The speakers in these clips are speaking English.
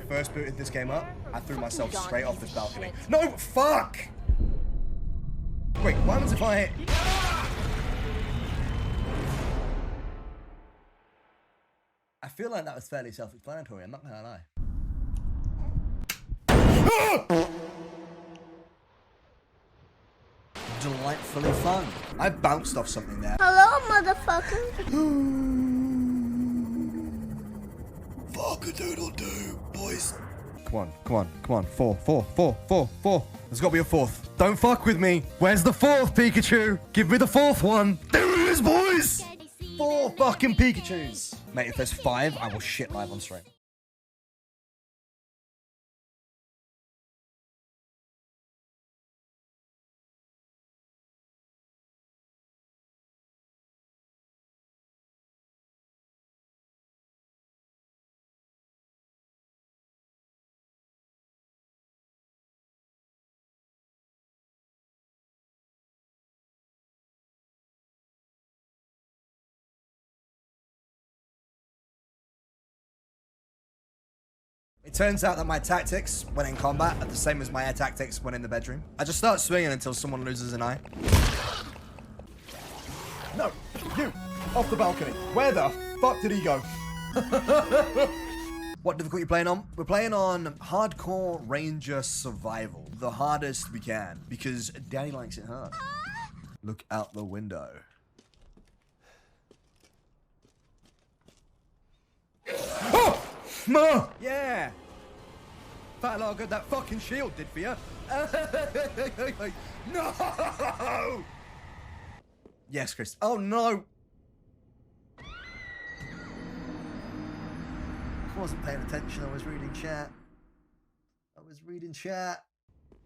first booted this game up, I threw myself straight off this balcony. No, fuck! Wait, what happens if I... I feel like that was fairly self-explanatory, I'm not gonna lie. Delightfully fun. I bounced off something there. Hello, motherfucker. Fuck-a-doodle-doo, boys. Come on, come on, come on. Four. There's gotta be a fourth. Don't fuck with me. Where's the fourth, Pikachu? Give me the fourth one. There it is, boys! 4 fucking Pikachus. Mate, if there's 5, I will shit live on stream. It turns out that my tactics when in combat are the same as my tactics when in the bedroom. I just start swinging until someone loses an eye. No, you! Off the balcony. Where the fuck did he go? What difficulty are you playing on? We're playing on Hardcore Ranger Survival. The hardest we can, because Daddy likes it hard. Look out the window. Oh! Ma! Yeah! Fat lot of good that fucking shield did for you. No! Yes, Chris. Oh no! I wasn't paying attention. I was reading chat.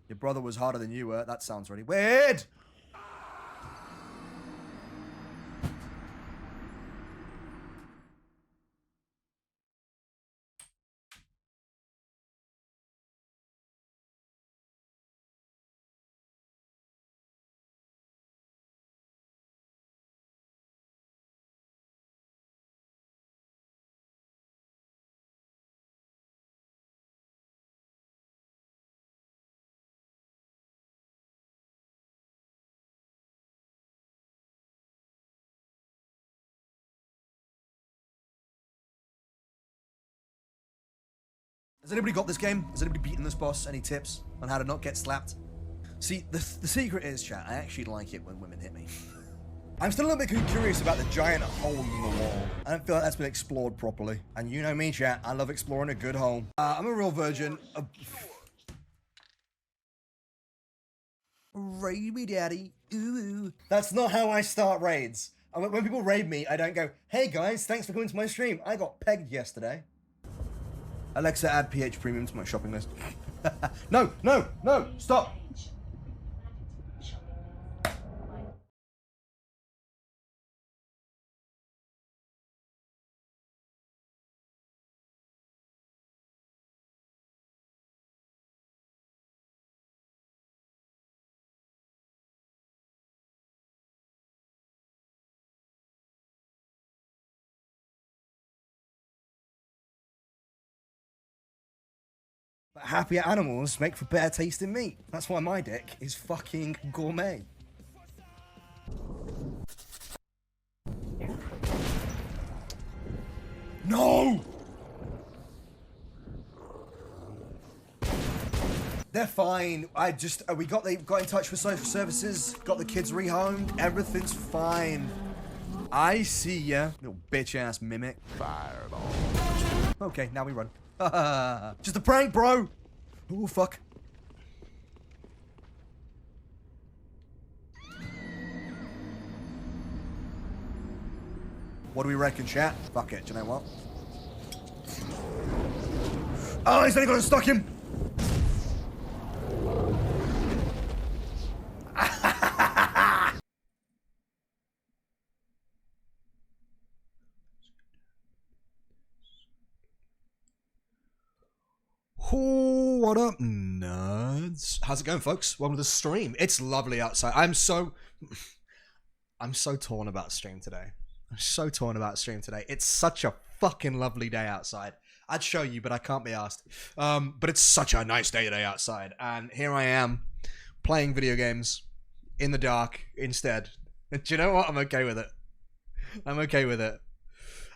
Your brother was harder than you were. That sounds really weird. Has anybody got this game? Has anybody beaten this boss? Any tips on how to not get slapped? See, the secret is, chat, I actually like it when women hit me. I'm still a little bit curious about the giant hole in the wall. I don't feel like that's been explored properly. And you know me, chat, I love exploring a good hole. I'm a real virgin. Raid me, daddy. Ooh. That's not how I start raids. When people raid me, I don't go, hey guys, thanks for coming to my stream. I got pegged yesterday. Alexa, add PH Premium to my shopping list. No, stop. But happier animals make for better tasting meat. That's why my dick is fucking gourmet. No! They're fine. We got in touch with social services, got the kids rehomed, everything's fine. I see ya, little bitch ass mimic. Fireball. Okay, now we run. Just a prank, bro. Oh, fuck. What do we reckon, chat? Fuck it, do you know what? Oh, he's only got to stuck him. Oh, what up, nerds? How's it going, folks? Welcome to the stream. It's lovely outside. I'm so torn about stream today. It's such a fucking lovely day outside. I'd show you, but I can't be asked. But it's such a nice day today outside, and here I am playing video games in the dark instead. Do you know what? I'm okay with it. I'm okay with it.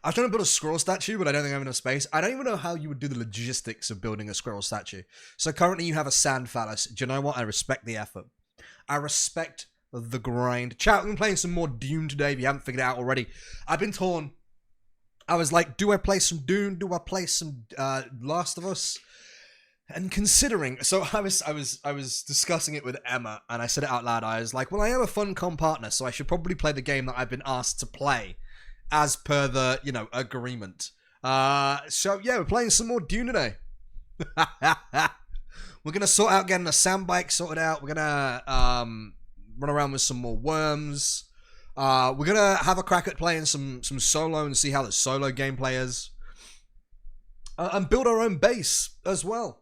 I was trying to build a squirrel statue, but I don't think I have enough space. I don't even know how you would do the logistics of building a squirrel statue. So currently you have a sand phallus. Do you know what? I respect the effort. I respect the grind. Chat, I've been playing some more Dune today, if you haven't figured it out already. I've been torn. I was like, do I play some Dune? Do I play some Last of Us? And considering, so I was discussing it with Emma, and I said it out loud. I was like, well, I am a Funcom partner, so I should probably play the game that I've been asked to play, as per the, you know, agreement. So yeah, we're playing some more Dune today. We're gonna sort out getting a sand bike sorted out. We're gonna run around with some more worms. We're gonna have a crack at playing some solo and see how the solo gameplay is, and build our own base as well.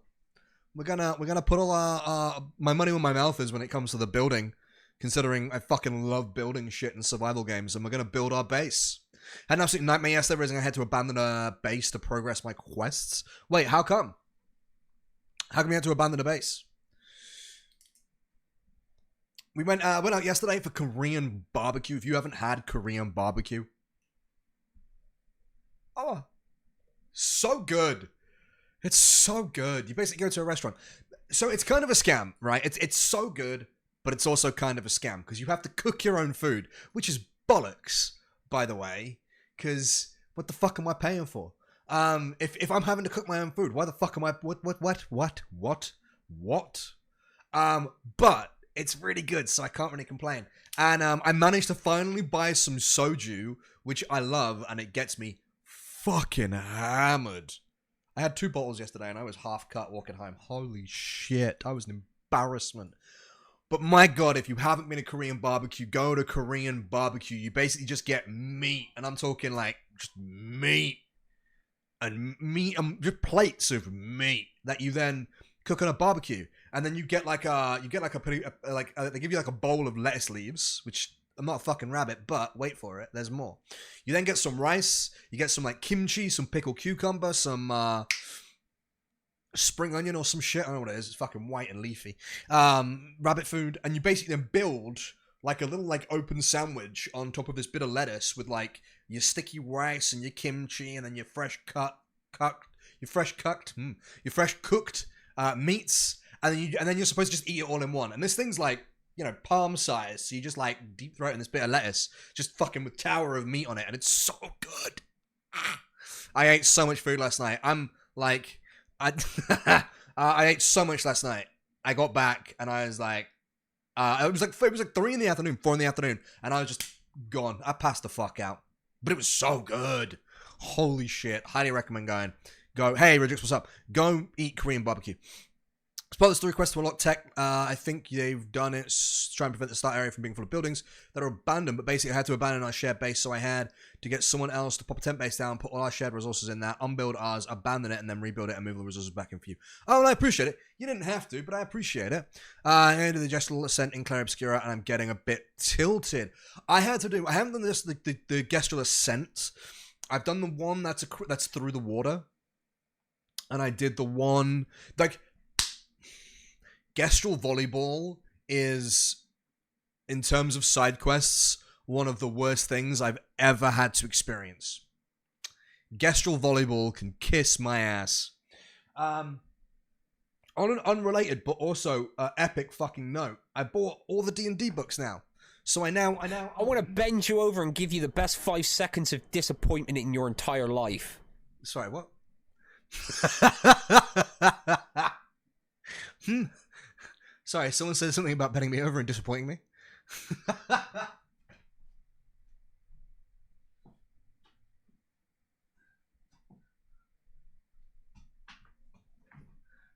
We're gonna put all our my money where my mouth is when it comes to the building, considering I fucking love building shit in survival games, and we're gonna build our base. Had an absolute nightmare yesterday, realizing I had to abandon a base to progress my quests. Wait, how come? How come you had to abandon a base? We went out yesterday for Korean barbecue. If you haven't had Korean barbecue, oh, so good. It's so good. You basically go to a restaurant. So it's kind of a scam, right? It's so good, but it's also kind of a scam because you have to cook your own food, which is bollocks, by the way. Because what the fuck am I paying for? If I'm having to cook my own food, why the fuck am I? What? But it's really good, so I can't really complain. And I managed to finally buy some soju, which I love, and it gets me fucking hammered. I had 2 bottles yesterday, and I was half cut walking home. Holy shit, I was an embarrassment. But my god, if you haven't been to Korean barbecue, go to Korean barbecue. You basically just get meat, and I'm talking like just meat. And meat, just plates of meat that you then cook on a barbecue. And then you get like a they give you like a bowl of lettuce leaves, which I'm not a fucking rabbit, but wait for it, there's more. You then get some rice, you get some like kimchi, some pickled cucumber, some spring onion or some shit, I don't know what it is, it's fucking white and leafy. Rabbit food, and you basically then build like a little like open sandwich on top of this bit of lettuce with like your sticky rice and your kimchi and then your fresh cooked meats, and then you're supposed to just eat it all in one. And this thing's like, you know, palm size, so you just like deep throat in this bit of lettuce, just fucking with tower of meat on it, and it's so good. I ate so much food last night. I'm like, I ate so much last night. I got back and I was like, it was like 3 in the afternoon, 4 in the afternoon, and I was just gone. I passed the fuck out, but it was so good. Holy shit! Highly recommend going. Go. Hey, Regix, what's up? Go eat Korean barbecue. Spoilers 3 request to unlock tech. I think they've done it to try and prevent the start area from being full of buildings that are abandoned, but basically I had to abandon our shared base, so I had to get someone else to pop a tent base down, put all our shared resources in that, unbuild ours, abandon it, and then rebuild it and move the resources back in for you. Oh, and I appreciate it. You didn't have to, but I appreciate it. I ended the Gestural Ascent in Clair Obscura, and I'm getting a bit tilted. I haven't done this, the Gestural Ascent. I've done the one that's through the water, and I did the one, like, Gestral Volleyball is, in terms of side quests, one of the worst things I've ever had to experience. Gestral Volleyball can kiss my ass. On an unrelated but also epic fucking note, I bought all the D&D books now. So I want to bend you over and give you the best 5 seconds of disappointment in your entire life. Sorry, what? Sorry, someone said something about bending me over and disappointing me.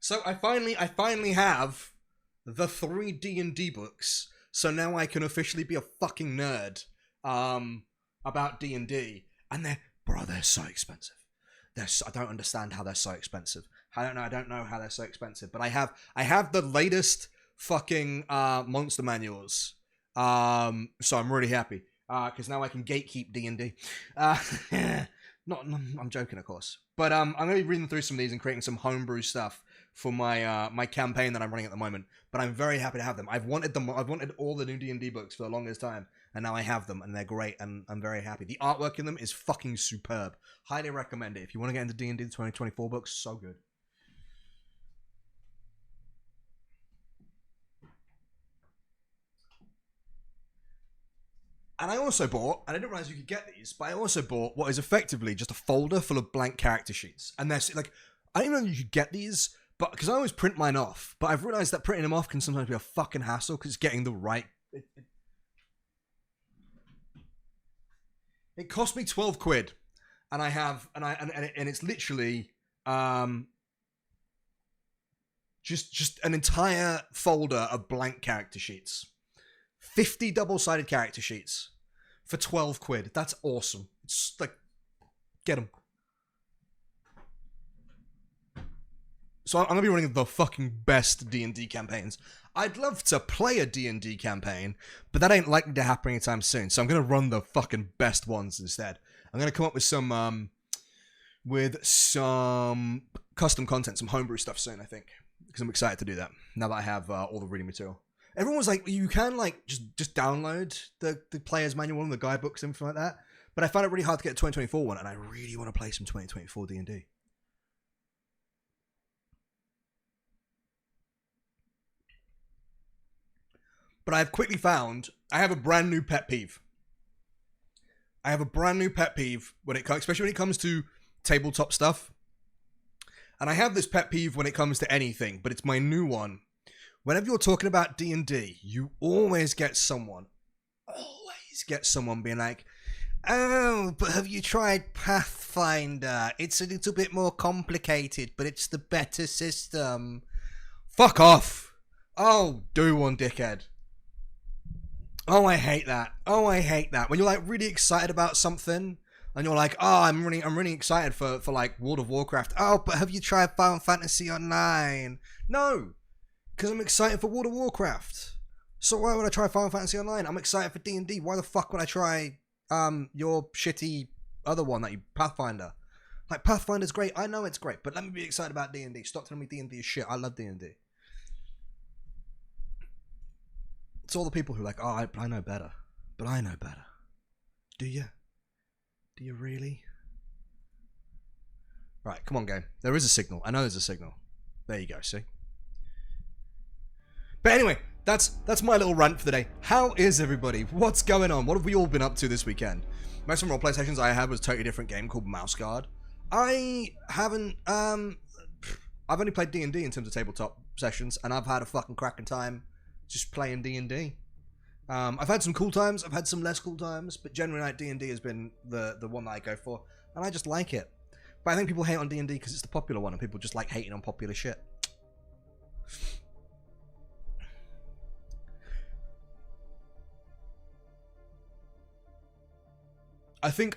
So I finally have the 3 D&D books. So now I can officially be a fucking nerd about D&D. And they're so expensive. I don't understand how they're so expensive. I don't know how they're so expensive. But I have the latest fucking monster manuals. So I'm really happy. Because now I can gatekeep D&D. Not, I'm joking, of course. But I'm going to be reading through some of these and creating some homebrew stuff for my my campaign that I'm running at the moment. But I'm very happy to have them. I've wanted them. I've wanted all the new D&D books for the longest time, and now I have them, and they're great, and I'm very happy. The artwork in them is fucking superb. Highly recommend it if you want to get into D&D. The 2024 books, so good. And I also bought, and I didn't realize you could get these, but I also bought what is effectively just a folder full of blank character sheets. And they're like, I didn't know you could get these, but because I always print mine off, but I've realized that printing them off can sometimes be a fucking hassle because it's getting the right. It cost me 12 quid, and I have, and it's literally just an entire folder of blank character sheets. 50 double-sided character sheets for 12 quid. That's awesome. It's like, get them. So I'm going to be running the fucking best D&D campaigns. I'd love to play a D&D campaign, but that ain't likely to happen anytime soon. So I'm going to run the fucking best ones instead. I'm going to come up with some custom content, some homebrew stuff soon, I think. Because I'm excited to do that, now that I have all the reading material. Everyone was like, you can like just download the player's manual and the guidebooks and everything like that. But I found it really hard to get a 2024 one, and I really want to play some 2024 D&D. But I've quickly found I have a brand new pet peeve. I have a brand new pet peeve when it comes, especially when it comes to tabletop stuff. And I have this pet peeve when it comes to anything, but it's my new one. Whenever you're talking about D&D, you always get someone being like, oh, but have you tried Pathfinder? It's a little bit more complicated, but it's the better system. Fuck off. Oh, do one, dickhead. Oh, I hate that. Oh, I hate that. When you're like really excited about something, and you're like, oh, I'm really excited for like World of Warcraft. Oh, but have you tried Final Fantasy Online? No. Because I'm excited for World of Warcraft. So why would I try Final Fantasy Online? I'm excited for D&D. Why the fuck would I try your shitty other one that you Pathfinder? Like, Pathfinder's great. I know it's great, but let me be excited about D&D. Stop telling me D&D is shit. I love D&D. It's all the people who are like, oh, I know better. But I know better. Do you? Do you really? Right, come on, game. There is a signal. I know there's a signal. There you go, see? But anyway, that's my little rant for the day. How is everybody? What's going on? What have we all been up to this weekend? Most of the roleplay sessions I had was a totally different game called Mouse Guard. I haven't, I've only played D&D in terms of tabletop sessions, and I've had a fucking cracking time just playing D&D. I've had some cool times, I've had some less cool times, but generally like D&D has been the one that I go for, and I just like it. But I think people hate on D&D because it's the popular one, and people just like hating on popular shit.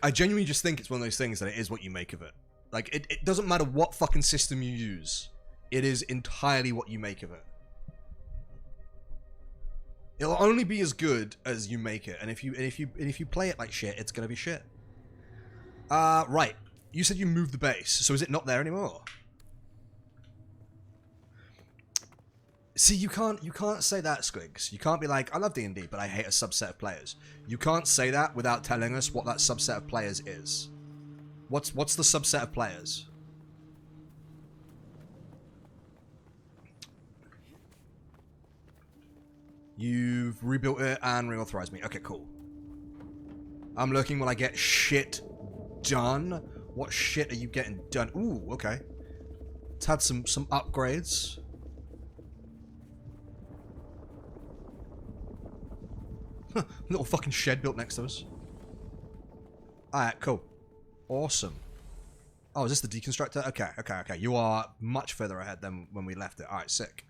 I genuinely just think it's one of those things that it is what you make of it. Like, it doesn't matter what fucking system you use. It is entirely what you make of it. It'll only be as good as you make it, and if you play it like shit, it's gonna be shit. Right. You said you moved the base, so is it not there anymore? See, you can't say that, Squigs. You can't be like, I love D&D, but I hate a subset of players. You can't say that without telling us what that subset of players is. What's the subset of players? You've rebuilt it and reauthorized me. Okay, cool. I'm looking when I get shit done. What shit are you getting done? Ooh, okay. It's had some upgrades. Huh, little fucking shed built next to us. Alright, cool. Awesome. Oh, is this the deconstructor? Okay. You are much further ahead than when we left it. Alright, sick.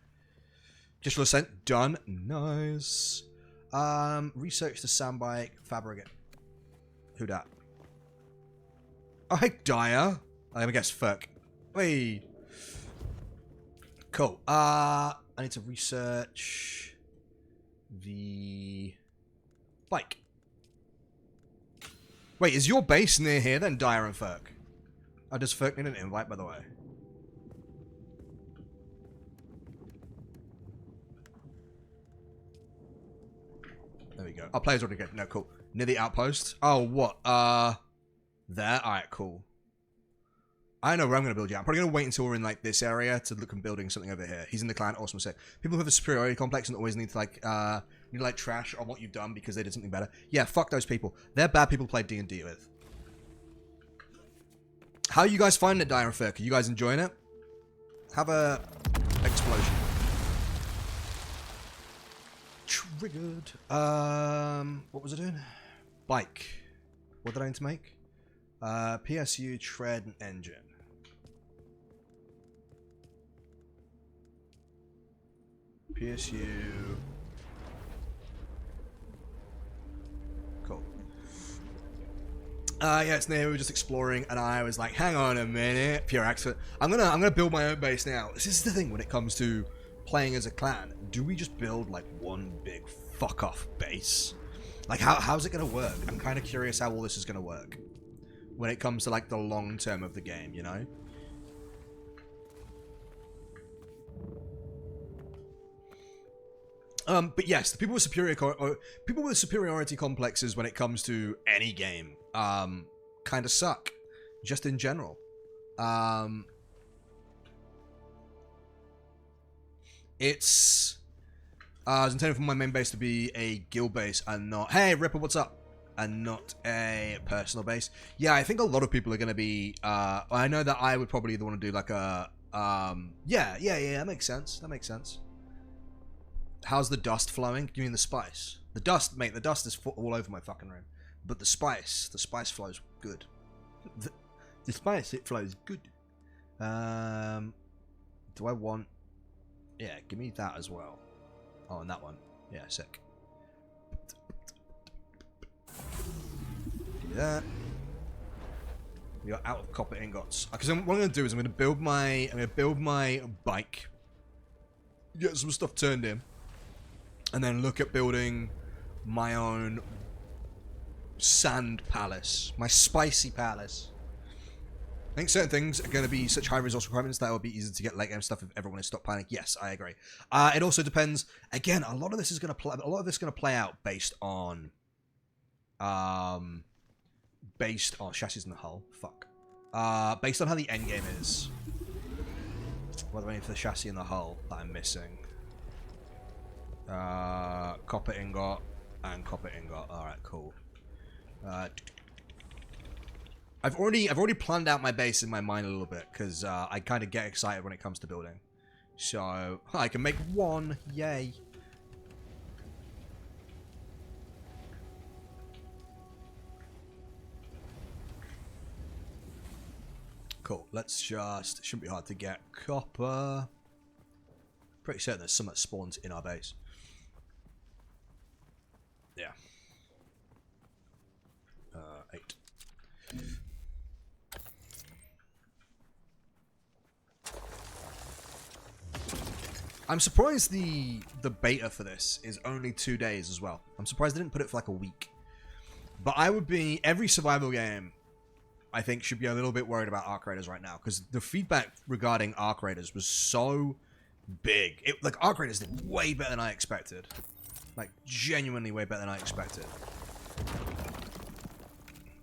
Just for ascent. Done. Nice. Research the sandbike. Fabricate. Who dat? Oh, hey, Dyer. I'm gonna guess fuck. Hey. Cool. I need to research the bike. Wait, is your base near here then, Dyer and Ferk? Oh, does Ferk need an invite, by the way? There we go. Our player's already good. No, cool. Near the outpost. Oh, what? There? Alright, cool. I don't know where I'm going to build yet. I'm probably going to wait until we're in, like, this area to look at building something over here. He's in the clan. Awesome. Sick. People who have a superiority complex and always need to, like, trash on what you've done because they did something better. Yeah, fuck those people. They're bad people to play D&D with. How are you guys finding it, Dyer and Ferk? Are you guys enjoying it? Have a explosion. Triggered. What was I doing? Bike. What did I need to make? PSU, tread, and engine. PSU. Cool. Yeah, it's near. We were just exploring, and I was like, "Hang on a minute, pure accident. I'm gonna build my own base now." This is the thing when it comes to playing as a clan. Do we just build like one big fuck off base? Like, how's it gonna work? I'm kind of curious how all this is gonna work when it comes to like the long term of the game, you know? But yes, the people with superiority complexes when it comes to any game, kind of suck, just in general. It's I was intending for my main base to be a guild base and not, hey Ripper, what's up? And not a personal base. Yeah, I think a lot of people are going to be, I know that I would probably either want to do like a, yeah, that makes sense. That makes sense. How's the dust flowing? You mean the spice? The dust, mate, the dust is all over my fucking room. But the spice flows good. The spice, it flows good. Do I want, yeah, give me that as well. Oh, and that one. Yeah, sick. Give me that. We are out of copper ingots. Because what I'm going to do is I'm going to build my bike, get some stuff turned in, and then look at building my own sand palace, my spicy palace. I think certain things are going to be such high resource requirements that it will be easy to get late game stuff if everyone is stockpiling. Yes, I agree. It also depends. Again, a lot of this is going to play. A lot of this is going to play out based on, chassis in the hull. Fuck. Based on how the end game is. What do I need for the chassis in the hull that I'm missing? Copper ingot and copper ingot. All right, cool. I've already planned out my base in my mind a little bit because I kind of get excited when it comes to building. So I can make one, yay! Cool. Let's just, shouldn't be hard to get copper. Pretty certain there's some that spawns in our base. Yeah. 8. I'm surprised the beta for this is only 2 days as well. I'm surprised they didn't put it for like a week. But I would be, every survival game, I think, should be a little bit worried about Arc Raiders right now. Because the feedback regarding Arc Raiders was so big. Like, Arc Raiders did way better than I expected. Like, genuinely way better than I expected.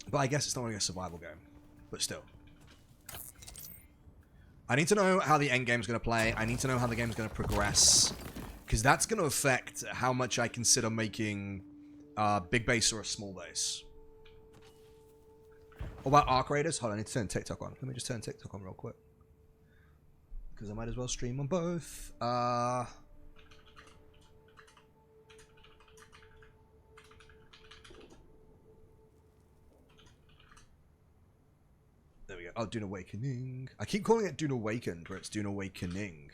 But I guess it's not really a survival game. But still. I need to know how the end game's going to play. I need to know how the game's going to progress. Because that's going to affect how much I consider making a big base or a small base. What about Arc Raiders? Hold on, I need to turn TikTok on. Let me just turn TikTok on real quick. Because I might as well stream on both. There we go. Oh, Dune Awakening. I keep calling it Dune Awakened, where it's Dune Awakening.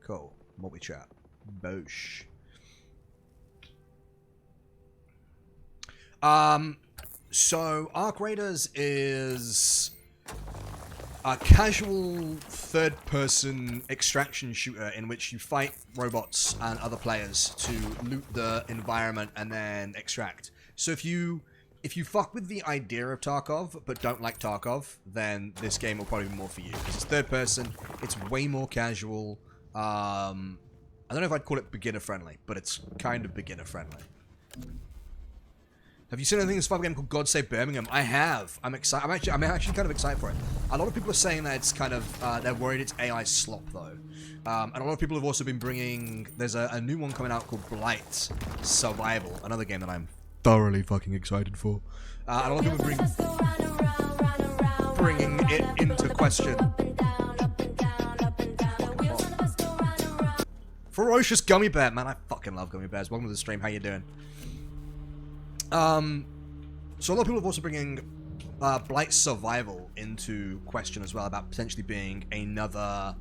Cool. Multi-chat. Bosh. So Arc Raiders is a casual third-person extraction shooter in which you fight robots and other players to loot the environment and then extract. So if you fuck with the idea of Tarkov but don't like Tarkov, then this game will probably be more for you because it's third-person. It's way more casual. I don't know if I'd call it beginner-friendly, but it's kind of beginner-friendly. Have you seen anything in this fun game called God Save Birmingham? I have. I'm excited. I'm actually kind of excited for it. A lot of people are saying that it's kind of they're worried it's AI slop though, and a lot of people have also been bringing. There's a new one coming out called Blight Survival, another game that I'm thoroughly fucking excited for. And a lot of people bringing it into question. Ferocious Gummy Bear, man, I fucking love gummy bears. Welcome to the stream. How you doing? So a lot of people are also bringing Blight Survival into question as well, about potentially being another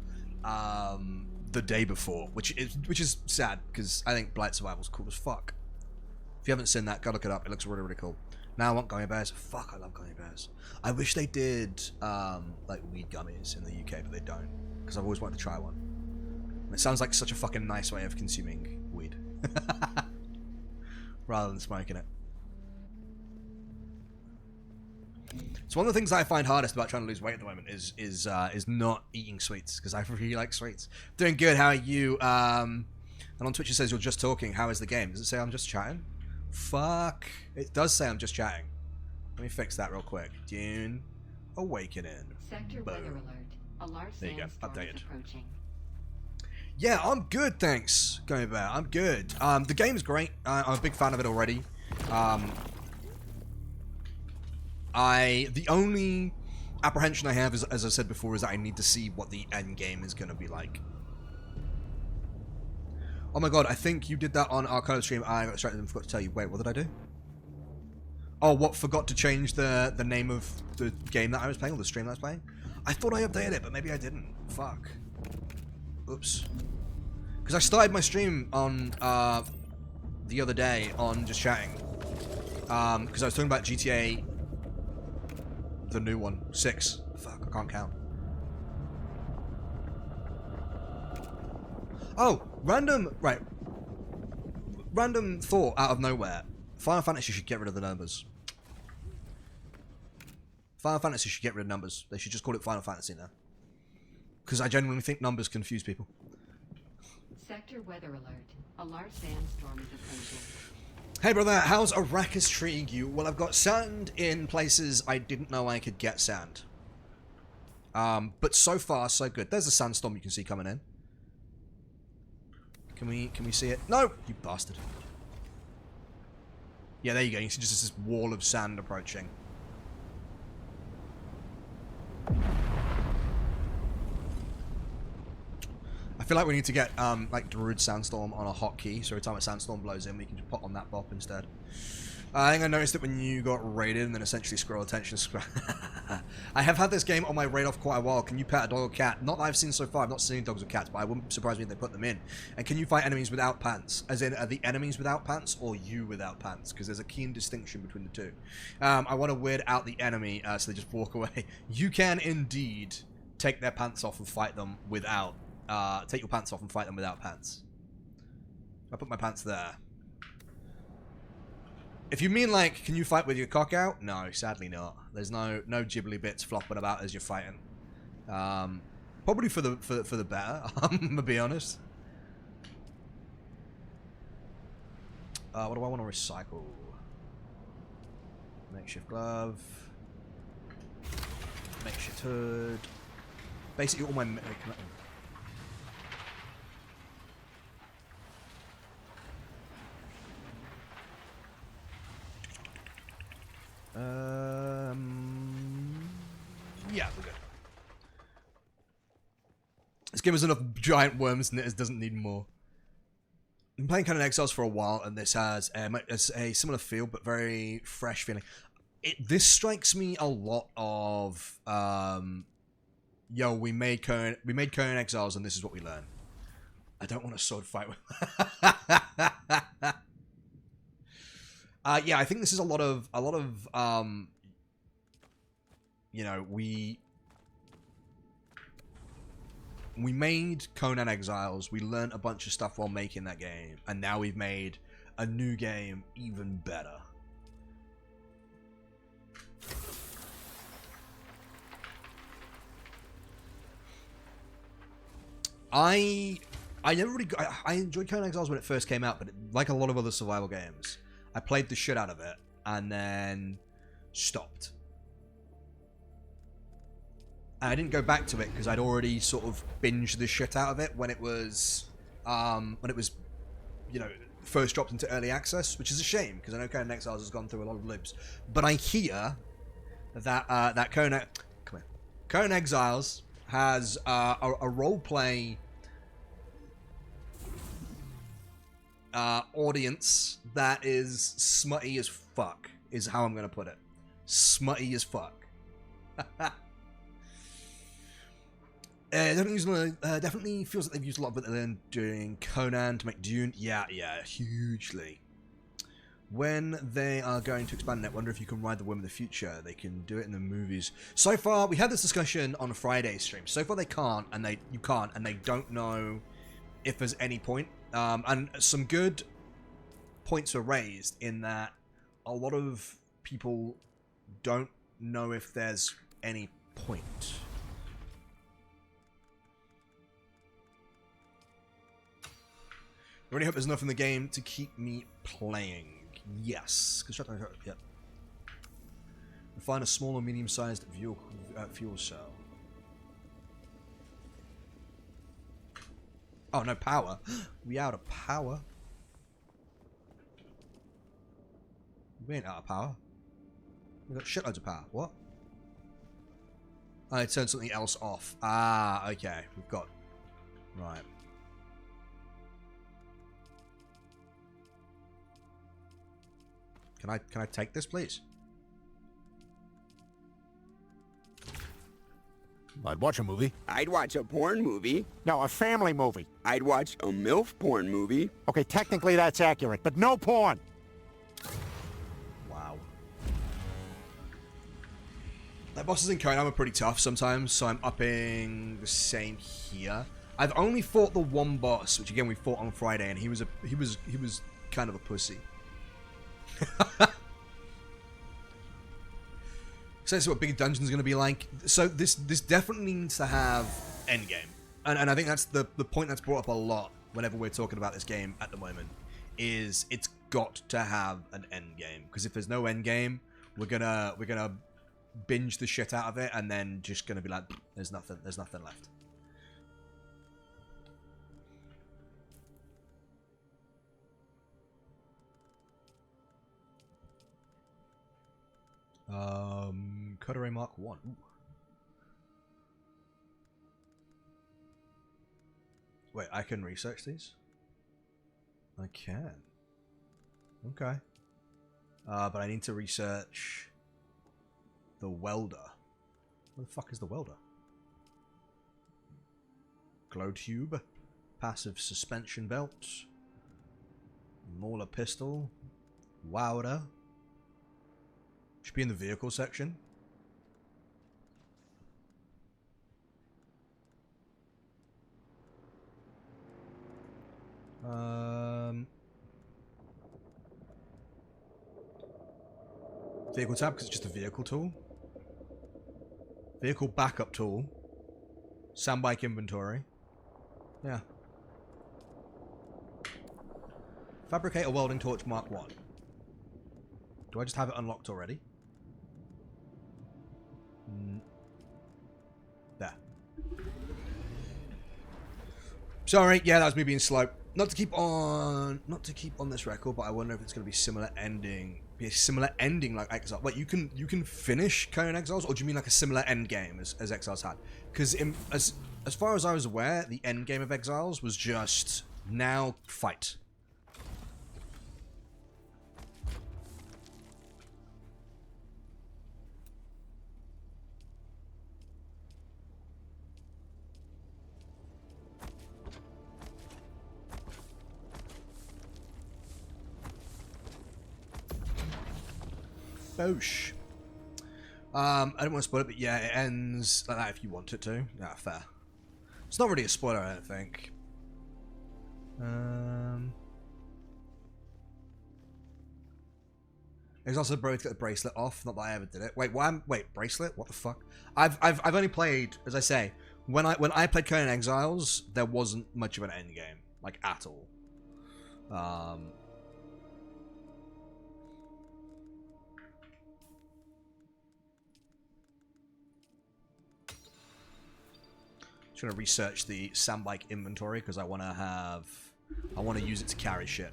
The Day Before, which is sad because I think Blight Survival's cool as fuck. If you haven't seen that, go look it up. It looks really, really cool. Now I want gummy bears. Fuck, I love gummy bears. I wish they did like weed gummies in the UK, but they don't, because I've always wanted to try one. And it sounds like such a fucking nice way of consuming weed, rather than smoking it. So one of the things I find hardest about trying to lose weight at the moment is not eating sweets, because I really like sweets. Doing good. How are you? And on Twitch it says you're just talking. How is the game? Does it say I'm just chatting? Fuck. It does say I'm just chatting. Let me fix that real quick. Dune Awakening. Sector Boom. weather alert. A large There you go. sandstorm Updated. is approaching. Yeah, I'm good, thanks. Going back, I'm good. The game's great. I'm a big fan of it already. The only apprehension I have, is, as I said before, is that I need to see what the end game is going to be like. Oh my god, I think you did that on our kind of stream. I got distracted and forgot to tell you. Wait, what did I do? Oh, what? Forgot to change the name of the game that I was playing, or the stream that I was playing? I thought I updated it, but maybe I didn't. Fuck. Oops. Because I started my stream on the other day on just chatting. Because I was talking about GTA, the new one, 6. Fuck, I can't count. Oh, random thought out of nowhere. Final Fantasy should get rid of the numbers. Final Fantasy should get rid of numbers. They should just call it Final Fantasy now. Because I genuinely think numbers confuse people. Sector weather alert. A large sandstorm is approaching. Hey brother, how's Arrakis treating you? Well, I've got sand in places I didn't know I could get sand. But so far, so good. There's a sandstorm you can see coming in. Can we see it? No! You bastard. Yeah, there you go. You see just this wall of sand approaching. I feel like we need to get, like, Druid Sandstorm on a hotkey, so every time a sandstorm blows in, we can just put on that bop instead. I think I noticed it when you got raided and then essentially scroll attention. I have had this game on my radar for quite a while. Can you pet a dog or cat? Not that I've seen so far. I've not seen any dogs or cats, but I wouldn't surprise me if they put them in. And can you fight enemies without pants? As in, are the enemies without pants or you without pants? Because there's a keen distinction between the two. I want to weird out the enemy so they just walk away. You can indeed take their pants off and fight them without... take your pants off and fight them without pants. I put my pants there. If you mean, like, can you fight with your cock out? No, sadly not. There's no jibbly bits flopping about as you're fighting. Probably for the better, I'm gonna be honest. What do I want to recycle? Makeshift glove. Makeshift hood. Basically all my... Yeah, we're good. This game has enough giant worms in it, it doesn't need more. I've been playing Conan Exiles for a while, and this has a similar feel, but very fresh feeling. This strikes me a lot of, yo, we made Conan Exiles, and this is what we learned. I don't want a sword fight with... yeah, I think this is a lot of, you know, we we made Conan Exiles, we learned a bunch of stuff while making that game, and now we've made a new game even better. I never really I enjoyed Conan Exiles when it first came out, but like a lot of other survival games, I played the shit out of it and then stopped. And I didn't go back to it because I'd already sort of binged the shit out of it when it was, you know, first dropped into early access, which is a shame because I know Conan Exiles has gone through a lot of loops. But I hear that that Conan Exiles has a roleplay audience that is smutty as fuck, is how I'm going to put it. Smutty as fuck. Definitely feels like they've used a lot of it then doing Conan to make Dune. Yeah, hugely. When they are going to expand it, wonder if you can ride the worm in the future. They can do it in the movies. So far, we had this discussion on a Friday stream. So far, they can't, and you can't, and they don't know if there's any point. And some good points were raised in that a lot of people don't know if there's any point. I really hope there's enough in the game to keep me playing. Yes. Construct. Yep. Find a small or medium-sized fuel cell. Oh, no power. We out of power. We ain't out of power. We got shitloads of power. What? I turned something else off. Ah, okay. We've got... Right. Can I take this, please? I'd watch a movie. I'd watch a porn movie. No, a family movie. I'd watch a MILF porn movie. Okay, technically that's accurate, but no porn. Wow. The bosses in Conan are pretty tough sometimes, so I'm upping the same here. I've only fought the one boss, which again we fought on Friday, and he was kind of a pussy. So this is what Big Dungeon's going to be like. So this definitely needs to have endgame, and I think that's the point that's brought up a lot whenever we're talking about this game at the moment. Is it's got to have an endgame, because if there's no endgame, we're gonna binge the shit out of it, and then just gonna be like, there's nothing left. Cutteray Mark 1. Ooh. Wait, I can research these? I can. Okay. But I need to research the welder. What the fuck is the welder? Glow tube. Passive suspension belt. Mauler pistol. Wowder. Should be in the vehicle section. Vehicle tab, because it's just a vehicle tool. Vehicle backup tool. Sandbike inventory. Yeah. Fabricate a welding torch Mark 1. Do I just have it unlocked already? There. Sorry, yeah, that was me being slow. Not to keep on this record, but I wonder if it's going to be similar ending. Be a similar ending like Exile. Wait, you can finish Conan Exiles, or do you mean like a similar end game as Exiles had? Because as far as I was aware, the end game of Exiles was just now fight. Boosh. I don't want to spoil it, but yeah, it ends like that if you want it to. Yeah, fair. It's not really a spoiler, I don't think. It's also both get the bracelet off. Not that I ever did it. Wait, wait, bracelet? What the fuck? I've only played, as I say, when I played Conan Exiles, there wasn't much of an end game, like at all. Just gonna research the sandbike inventory because I want to use it to carry shit.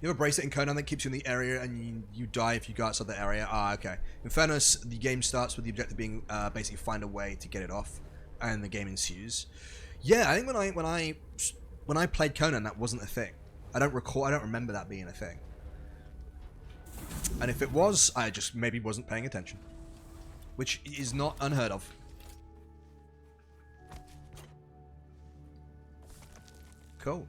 You have a bracelet in Conan that keeps you in the area and you die if you go outside the area. Ah, okay. In fairness, the game starts with the objective being basically find a way to get it off, and the game ensues. Yeah, I think when I played Conan, that wasn't a thing. I don't remember that being a thing. And if it was, I just maybe wasn't paying attention, which is not unheard of. Cool.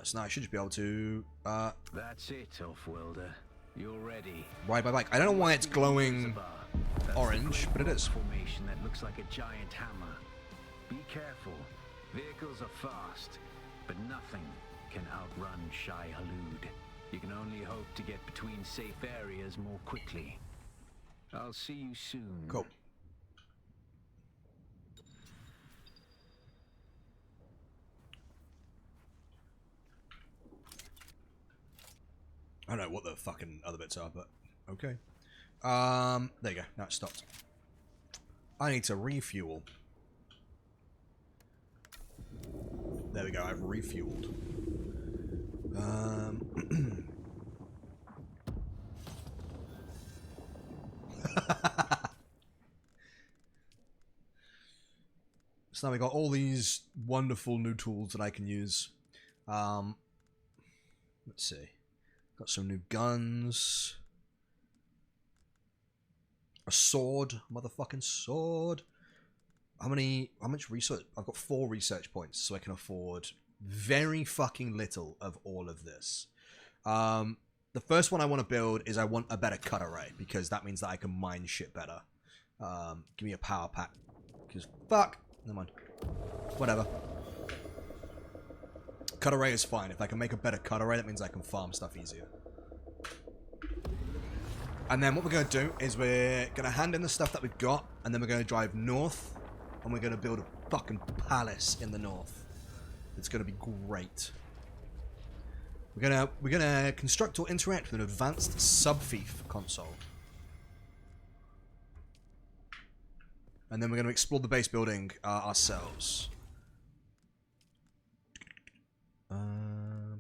So now I should just be able to That's it, Offworlder. You're ready. ride my bike. I don't know why it's glowing orange, but it is. Formation that looks like a giant hammer. Be careful. Vehicles are fast, but nothing can outrun Shai Halud. You can only hope to get between safe areas more quickly. I'll see you soon. Cool. I don't know what the fucking other bits are, but okay. There you go. Now it's stopped. I need to refuel. There we go. I've refueled. So now we got all these wonderful new tools that I can use. Let's see. Got some new guns. A sword. Motherfucking sword. How much research? I've got 4 research points, so I can afford very fucking little of all of this. The first one I want to build is I want a better cut array, because that means that I can mine shit better. Give me a power pack. Because fuck. Never mind. Whatever. Cut array is fine. If I can make a better cut array, that means I can farm stuff easier. And then what we're going to do is we're going to hand in the stuff that we've got, and then we're going to drive north, and we're going to build a fucking palace in the north. It's going to be great. We're gonna construct or interact with an advanced subfief console. And then we're going to explore the base building ourselves.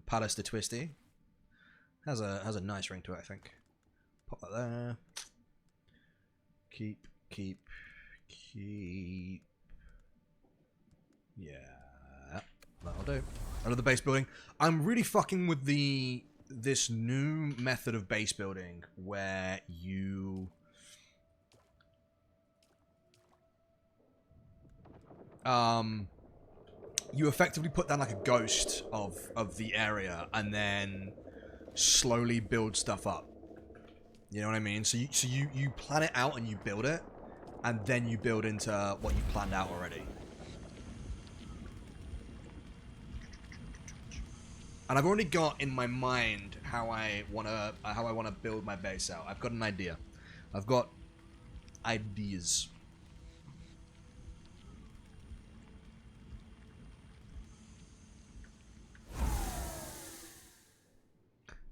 Palace de Twisty has a nice ring to it, I think. Pop that there. Keep. Yeah, that'll do. Another base building. I'm really fucking with this new method of base building where you effectively put down like a ghost of the area and then slowly build stuff up. You know what I mean? So you plan it out and you build it, and then you build into what you planned out already. And I've already got in my mind how I wanna build my base out. I've got an idea. I've got ideas.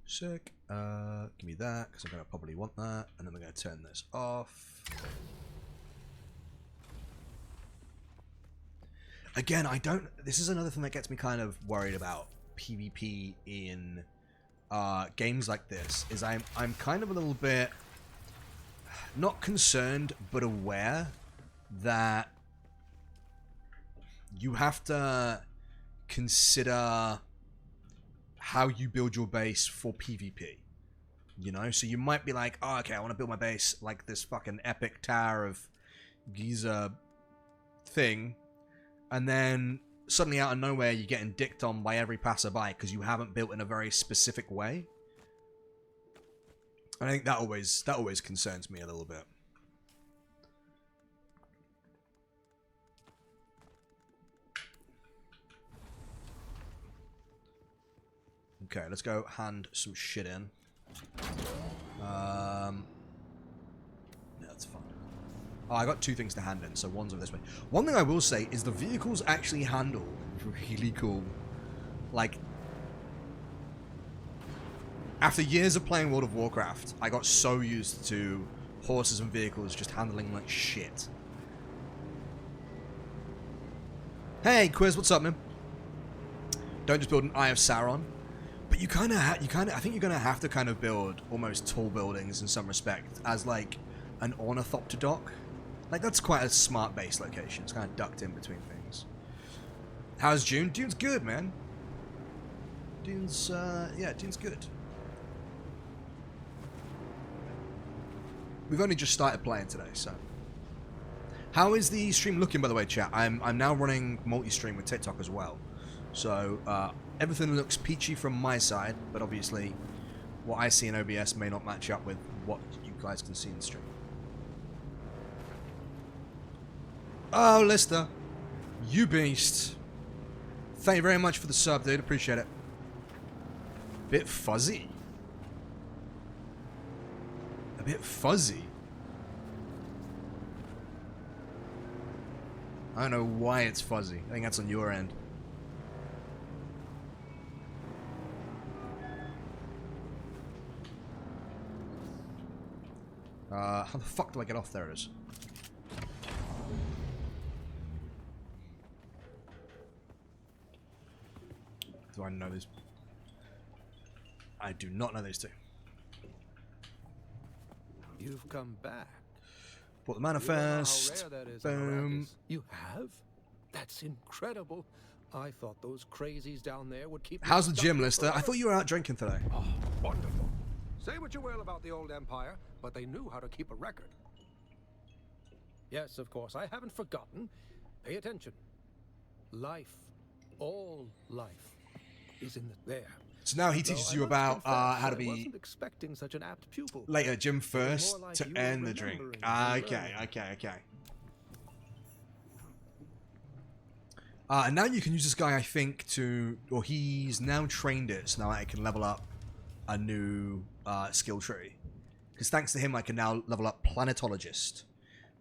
Sick. Give me that, because I'm going to probably want that. And then we're going to turn this off. Again, this is another thing that gets me kind of worried about PvP in games like this, is I'm kind of a little bit, not concerned, but aware that you have to consider how you build your base for PvP, you know? So you might be like, oh, okay, I want to build my base like this fucking epic Tower of Giza thing, and then suddenly out of nowhere you're getting dicked on by every passerby because you haven't built in a very specific way. I think that always concerns me a little bit. Okay, let's go hand some shit in. Yeah, that's fine. Oh, I got 2 things to hand in, so one's over this way. One thing I will say is the vehicles actually handle really cool. Like, after years of playing World of Warcraft, I got so used to horses and vehicles just handling like shit. Hey, Quiz, what's up, man? Don't just build an Eye of Sauron. But I think you're gonna have to kind of build almost tall buildings in some respect as like an ornithopter. Like that's quite a smart base location. It's kind of ducked in between things. How's Dune? Dune's good, man. Dune's Dune's good. We've only just started playing today, so. How is the stream looking, by the way, chat? I'm now running multi-stream with TikTok as well. So, everything looks peachy from my side, but obviously what I see in OBS may not match up with what you guys can see in the stream. Oh, Lister. You beast. Thank you very much for the sub, dude. Appreciate it. Bit fuzzy. A bit fuzzy. I don't know why it's fuzzy. I think that's on your end. How the fuck do I get off? There it is. Do I know these? I do not know these two. You've come back. Bought the manifest. You know how rare that is Boom. Arrakis. You have? That's incredible. I thought those crazies down there would keep. How's the gym, Lister? I thought you were out drinking today. Oh, wonderful. Say what you will about the old empire, but they knew how to keep a record. Yes, of course, I haven't forgotten. Pay attention. Life, all life, is in there. So now he teaches you about how to be wasn't expecting such an apt pupil. later gym first More like to you were end the drink. remembering Okay, and okay. And now you can use this guy, I think, to... Or he's now trained it, so now I can level up a new skill tree. Because thanks to him, I can now level up Planetologist,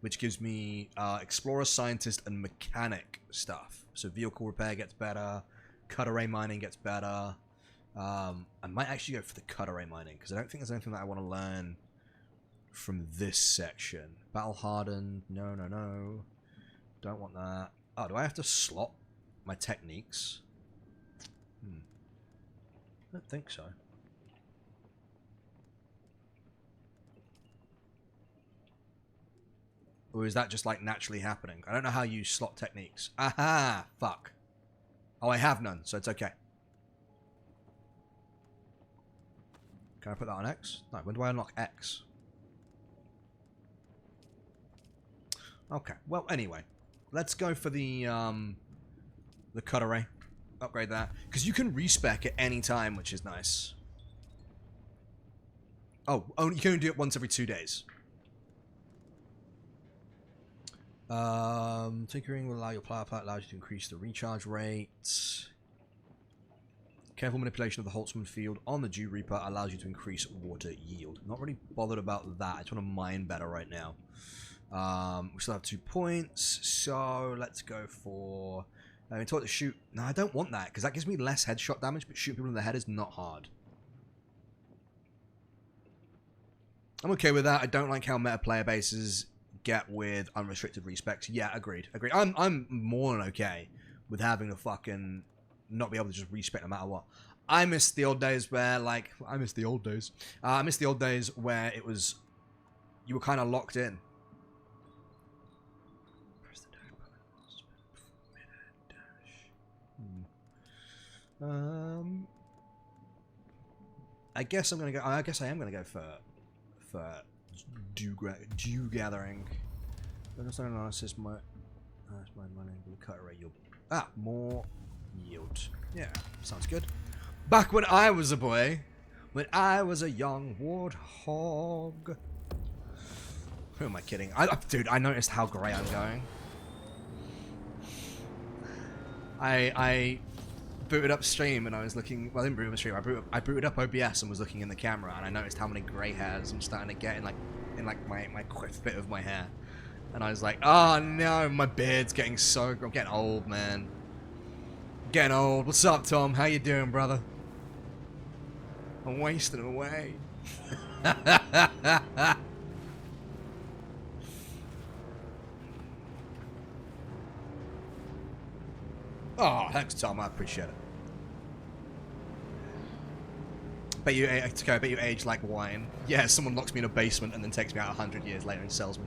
which gives me Explorer, Scientist, and Mechanic stuff. So vehicle repair gets better, cut-array mining gets better. I might actually go for the cut-array mining, because I don't think there's anything that I want to learn from this section. Battle-hardened, no. Don't want that. Oh, do I have to slot my techniques? I don't think so. Or is that just like naturally happening? I don't know how you slot techniques. Aha! Fuck. Oh, I have none, so it's okay. Can I put that on X? No, when do I unlock X? Okay, well, anyway. Let's go for the cut array. Upgrade that. Because you can respec at any time, which is nice. Oh, you can only do it once every 2 days. Tinkering will allow your player part allows you to increase the recharge rate. Careful manipulation of the Holtzman field on the Dew Reaper allows you to increase water yield. Not really bothered about that. I just want to mine better right now. We still have 2 points, so let's go for... I mean, to shoot... No, I don't want that, because that gives me less headshot damage, but shooting people in the head is not hard. I'm okay with that. I don't like how meta player bases get with unrestricted respecs. Yeah, agreed. I'm more than okay with having to fucking not be able to just respec no matter what. I miss the old days where, like... I miss the old days where it was... You were kind of locked in. I guess I'm gonna go. I guess I am gonna go for dew gathering. Understand analysis. My money will cut array yield. More yield. Yeah, sounds good. Back when I was a boy, when I was a young warthog. Who am I kidding? Dude, I noticed how great I'm going. I booted up stream and I was looking. Well, I didn't boot up stream. I booted up OBS and was looking in the camera, and I noticed how many grey hairs I'm starting to get in my quiff bit of my hair. And I was like, oh no, my beard's getting so. I'm getting old, man. I'm getting old. What's up, Tom? How you doing, brother? I'm wasting away. Oh, thanks, Tom. I appreciate it. Bet you age like wine. Yeah, someone locks me in a basement and then takes me out 100 years later and sells me.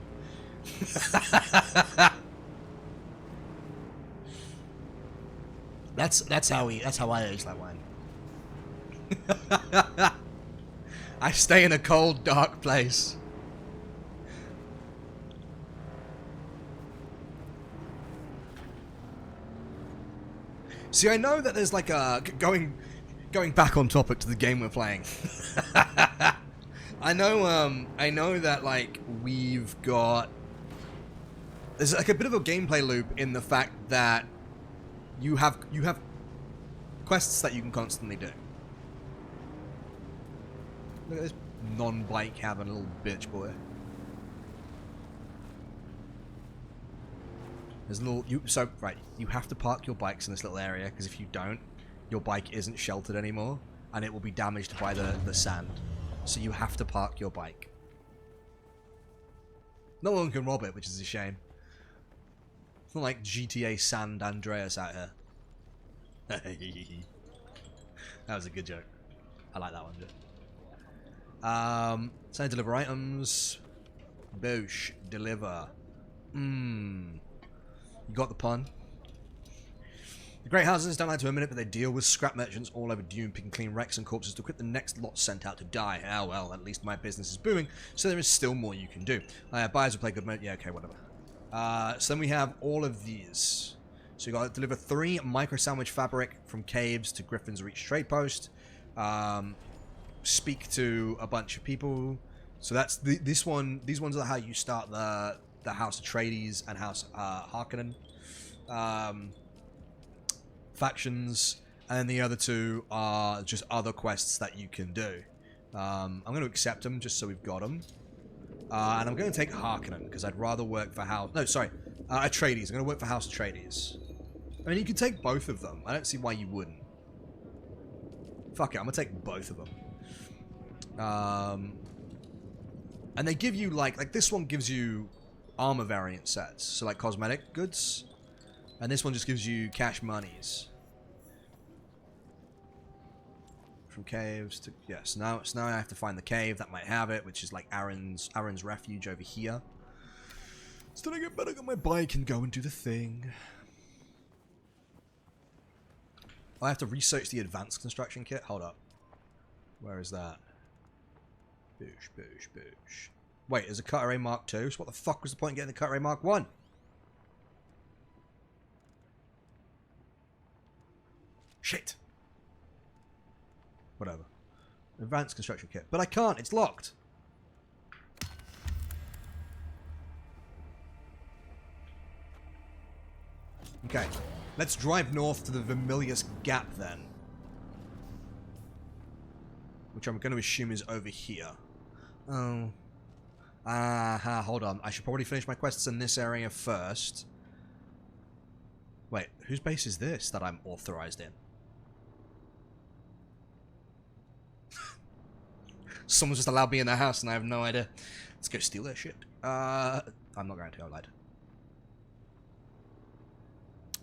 that's how I age like wine. I stay in a cold, dark place. See, I know that there's like a going back on topic to the game we're playing. I know that like we've got there's like a bit of a gameplay loop in the fact that you have quests that you can constantly do. Look at this non-bike having a little bitch boy. There's a little you have to park your bikes in this little area because if you don't, your bike isn't sheltered anymore and it will be damaged by the sand. So you have to park your bike. No one can rob it, which is a shame. It's not like GTA San Andreas out here. That was a good joke. I like that one, Joe. Say deliver items. Boosh. Deliver. You got the pun. The great houses don't like to admit it, but they deal with scrap merchants all over Dune, picking clean wrecks and corpses to equip the next lot sent out to die. Ah, well, at least my business is booming, so there is still more you can do. Buyers will play good mode. Yeah, okay, whatever. So then we have all of these. So you got to deliver 3 micro sandwich fabric from caves to Griffin's Reach trade post. Speak to a bunch of people. So that's this one. These ones are how you start the House Atreides and House Harkonnen factions, and then the other 2 are just other quests that you can do. I'm going to accept them just so we've got them. And I'm going to take Harkonnen because I'd rather work for House... No, sorry. Atreides. I'm going to work for House Atreides. I mean, you could take both of them. I don't see why you wouldn't. Fuck it. I'm going to take both of them. And they give you, like this one gives you armor variant sets. So, like, cosmetic goods. And this one just gives you cash monies. From caves to... Yes, now I have to find the cave that might have it, which is like Aaron's refuge over here. So then I get back on my bike and go and do the thing. I have to research the advanced construction kit. Hold up. Where is that? Boosh, boosh, boosh. Wait, there's a Cutter A Mark II? So what the fuck was the point of getting the Cutter A Mark I? Shit. Whatever. Advanced construction kit. But I can't. It's locked. Okay. Let's drive north to the Vermilius Gap then. Which I'm going to assume is over here. Oh. Hold on. I should probably finish my quests in this area first. Wait, whose base is this that I'm authorized in? Someone's just allowed me in their house and I have no idea. Let's go steal their shit. I'm not going to. I lied.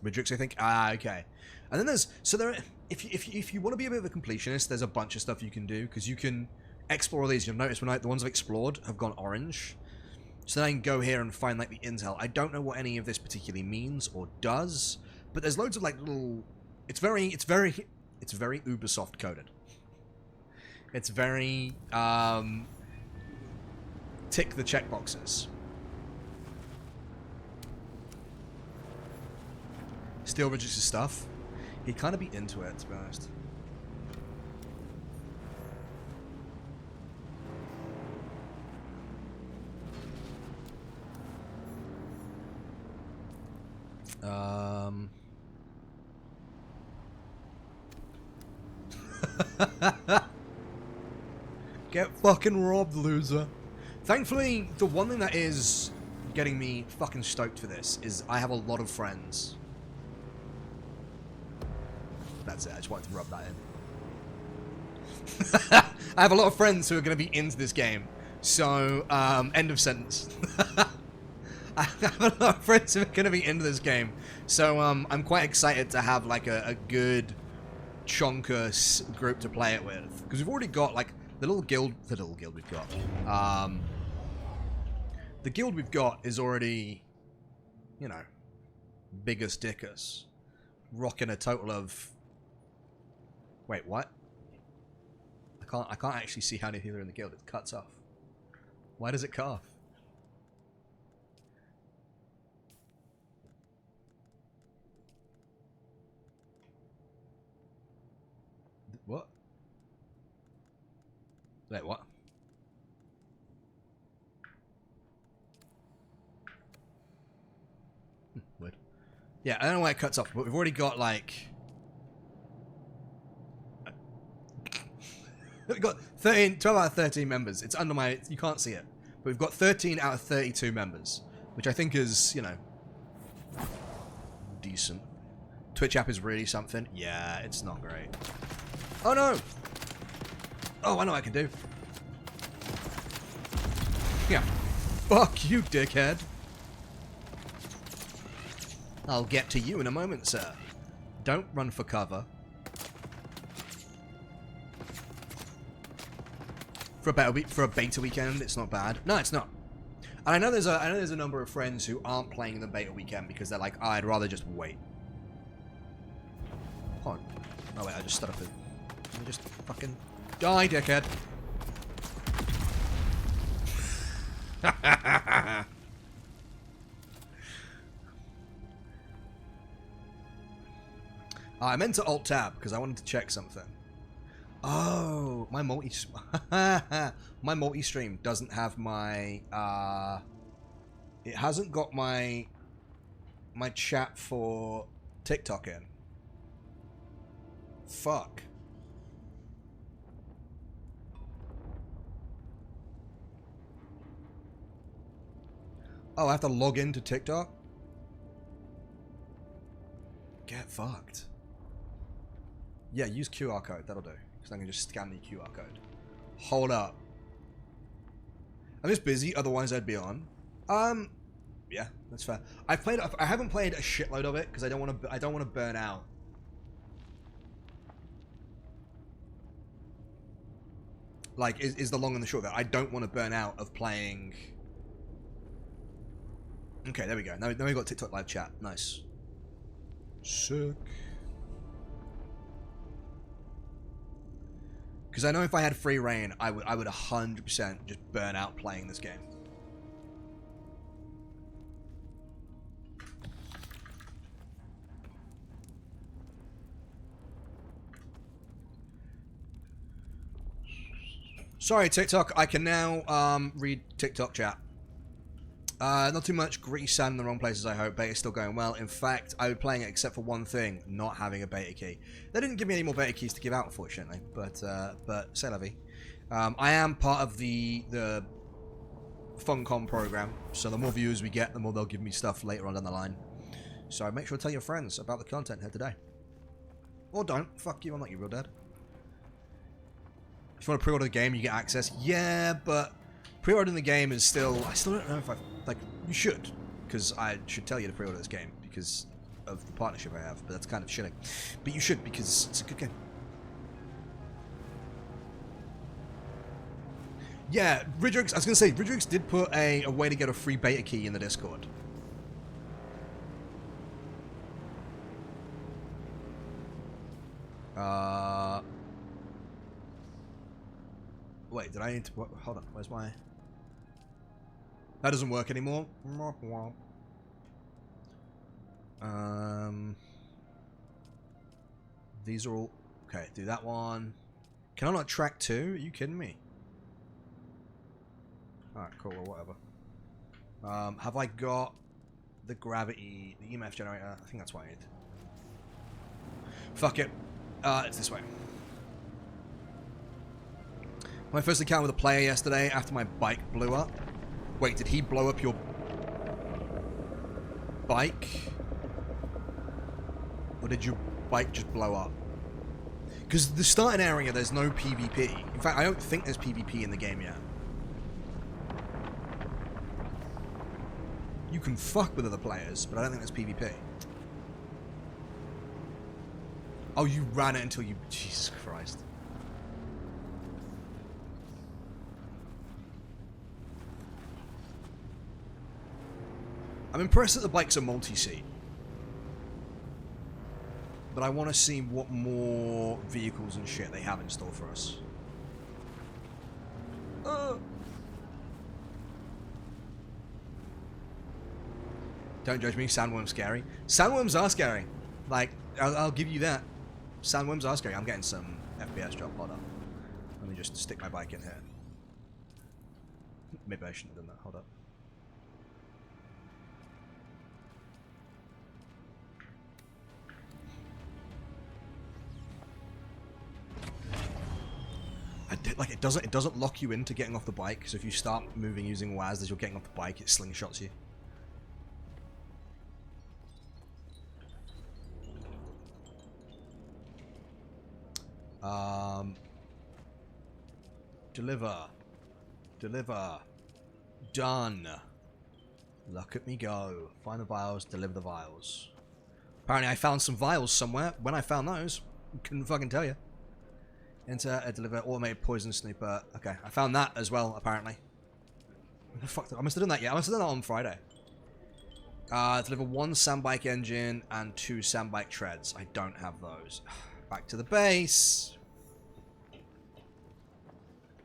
Midrix, I think. Okay. And then there's... So there... If you want to be a bit of a completionist, there's a bunch of stuff you can do. Because you can explore all these. You'll notice when the ones I've explored have gone orange. So then I can go here and find like the intel. I don't know what any of this particularly means or does. But there's loads of like little... It's very Ubisoft coded. It's very, tick the checkboxes. Steal Ridges' stuff. He'd kind of be into it, to be honest. Get fucking robbed, loser. Thankfully, the one thing that is getting me fucking stoked for this is I have a lot of friends. That's it, I just wanted to rub that in. I have a lot of friends who are going to be into this game. So, end of sentence. I have a lot of friends who are going to be into this game. So, I'm quite excited to have, like, a good chonker group to play it with. Because we've already got, like, the little guild we've got. The guild we've got is already, you know, bigger stickers. Rocking a total of... Wait, what? I can't actually see how many people are in the guild. It cuts off. Why does it cut off? What? Wait, what? Weird. Yeah, I don't know why it cuts off, but we've already got, like... We've got 12 out of 13 members. It's under my... You can't see it. But we've got 13 out of 32 members. Which I think is, you know... decent. Twitch app is really something. Yeah, it's not great. Oh, no! Oh, I know what I can do. Yeah. Fuck you, dickhead. I'll get to you in a moment, sir. Don't run for cover. For a beta weekend, it's not bad. No, it's not. And I know there's a number of friends who aren't playing the beta weekend because they're like, oh, I'd rather just wait. Hold on. Oh wait, I just stood up. Let me just fucking die, dickhead. I meant to alt tab because I wanted to check something. Oh, my multi-stream doesn't have my it hasn't got my chat for TikTok in. Fuck. Oh, I have to log into TikTok? Get fucked. Yeah, use QR code. That'll do. Because I can just scan the QR code. Hold up. I'm just busy, otherwise I'd be on. Yeah, that's fair. I haven't played a shitload of it because I don't want to burn out. Like, is the long and the short of it. I don't want to burn out of playing. Okay, there we go. Now we got TikTok live chat. Nice. Sick. Because I know if I had free reign, I would 100% just burn out playing this game. Sorry, TikTok. I can now read TikTok chat. Not too much gritty sand in the wrong places, I hope. Beta's still going well. In fact, I was playing it except for one thing, not having a beta key. They didn't give me any more beta keys to give out, unfortunately. But c'est la vie. I am part of the Funcom program, so the more viewers we get, the more they'll give me stuff later on down the line. So make sure to tell your friends about the content here today. Or don't. Fuck you, I'm not your real dad. If you want to pre-order the game, you get access. Yeah, but pre-ordering the game is still... I still don't know if I... Like, you should. Because I should tell you to pre-order this game because of the partnership I have. But that's kind of shitting. But you should because it's a good game. Yeah, Ridrix... I was going to say, Ridrix did put a way to get a free beta key in the Discord. Wait, did I need to... What, hold on, where's my... That doesn't work anymore. These are all... Okay, do that one. Can I not track two? Are you kidding me? Alright, cool, or whatever. Have I got the gravity, the EMF generator? I think that's what I need. Fuck it. It's this way. My first encounter with a player yesterday after my bike blew up. Wait, did he blow up your bike? Or did your bike just blow up? Because the starting area, there's no PvP. In fact, I don't think there's PvP in the game yet. You can fuck with other players, but I don't think there's PvP. Oh, you ran it until you... Jesus Christ. I'm impressed that the bikes are multi-seat. But I want to see what more vehicles and shit they have in store for us. Don't judge me, sandworms scary. Sandworms are scary. Like, I'll give you that. Sandworms are scary. I'm getting some FPS drop. Hold up. Let me just stick my bike in here. Maybe I shouldn't have done that. Hold up. It doesn't lock you into getting off the bike. So if you start moving using WASD as you're getting off the bike, it slingshots you. Deliver. Done. Look at me go. Find the vials, deliver the vials. Apparently I found some vials somewhere. When I found those, couldn't fucking tell you. Enter a deliver automated poison snooper. Okay, I found that as well, apparently. What the fuck? I must have done that, yeah. I must have done that on Friday. Deliver 1 sandbike engine and 2 sandbike treads. I don't have those. Back to the base.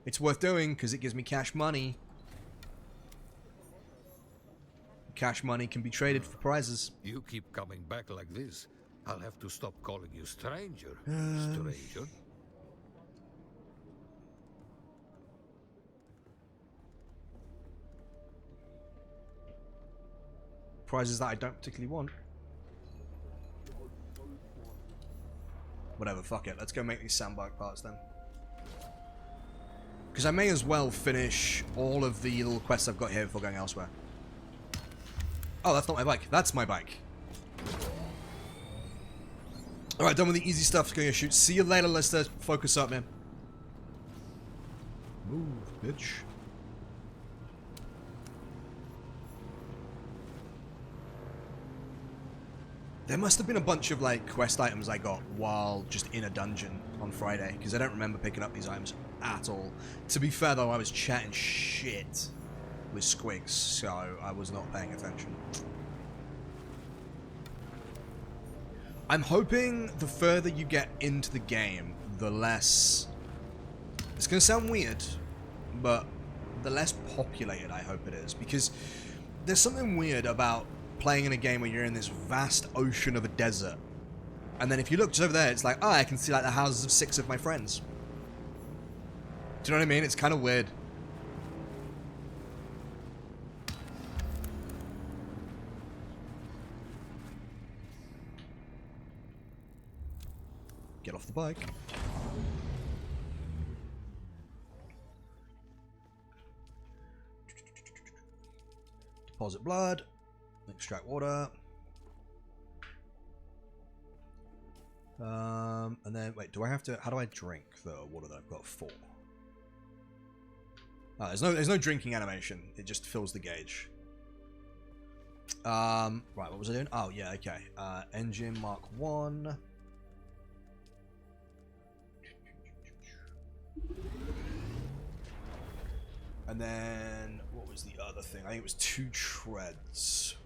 It's worth doing because it gives me cash money. Cash money can be traded for prizes. You keep coming back like this, I'll have to stop calling you stranger. Stranger. Prizes that I don't particularly want. Whatever, fuck it. Let's go make these sandbike parts then. Because I may as well finish all of the little quests I've got here before going elsewhere. Oh, that's not my bike. That's my bike. Alright, done with the easy stuff. Going to shoot. See you later, Lister. Focus up, man. Move, bitch. There must have been a bunch of, like, quest items I got while just in a dungeon on Friday, because I don't remember picking up these items at all. To be fair, though, I was chatting shit with Squigs, so I was not paying attention. I'm hoping the further you get into the game, the less... It's going to sound weird, but the less populated I hope it is, because there's something weird about playing in a game where you're in this vast ocean of a desert, and then if you look just over there, it's like, oh, I can see like the houses of 6 of my friends. Do you know what I mean? It's kind of weird. Get off the bike. Deposit blood. Extract water. And then, wait, do I have to, how do I drink the water that I've got full? Oh, there's no drinking animation. It just fills the gauge. Right, what was I doing? Oh, yeah, okay. Engine Mark 1. And then, what was the other thing? I think it was 2 treads.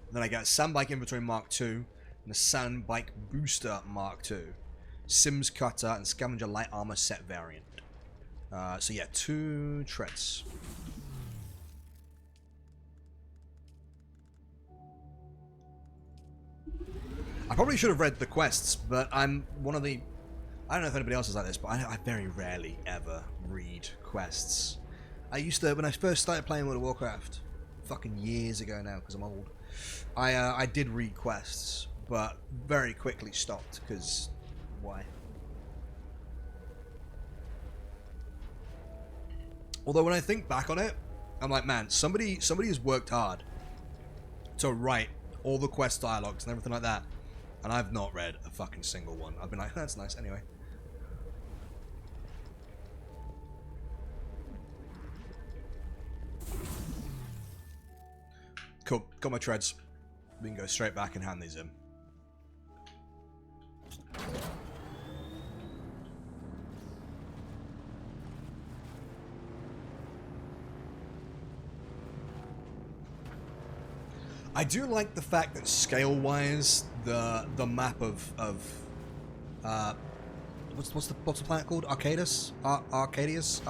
And then I got a Sandbike Inventory Mark 2 and a Sandbike Booster Mark 2. Sims Cutter and Scavenger Light Armor Set Variant. So yeah, 2 treads. I probably should have read the quests, but I'm one of the... I don't know if anybody else is like this, but I very rarely ever read quests. I used to, when I first started playing World of Warcraft, fucking years ago now, because I'm old, I did read quests, but very quickly stopped, because why? Although when I think back on it, I'm like, man, somebody has worked hard to write all the quest dialogues and everything like that, and I've not read a fucking single one. I've been like, that's nice anyway. Cool, got my treads. We can go straight back and hand these in. I do like the fact that scale-wise, the map of what's the planet called? Arcadus? Arcadius?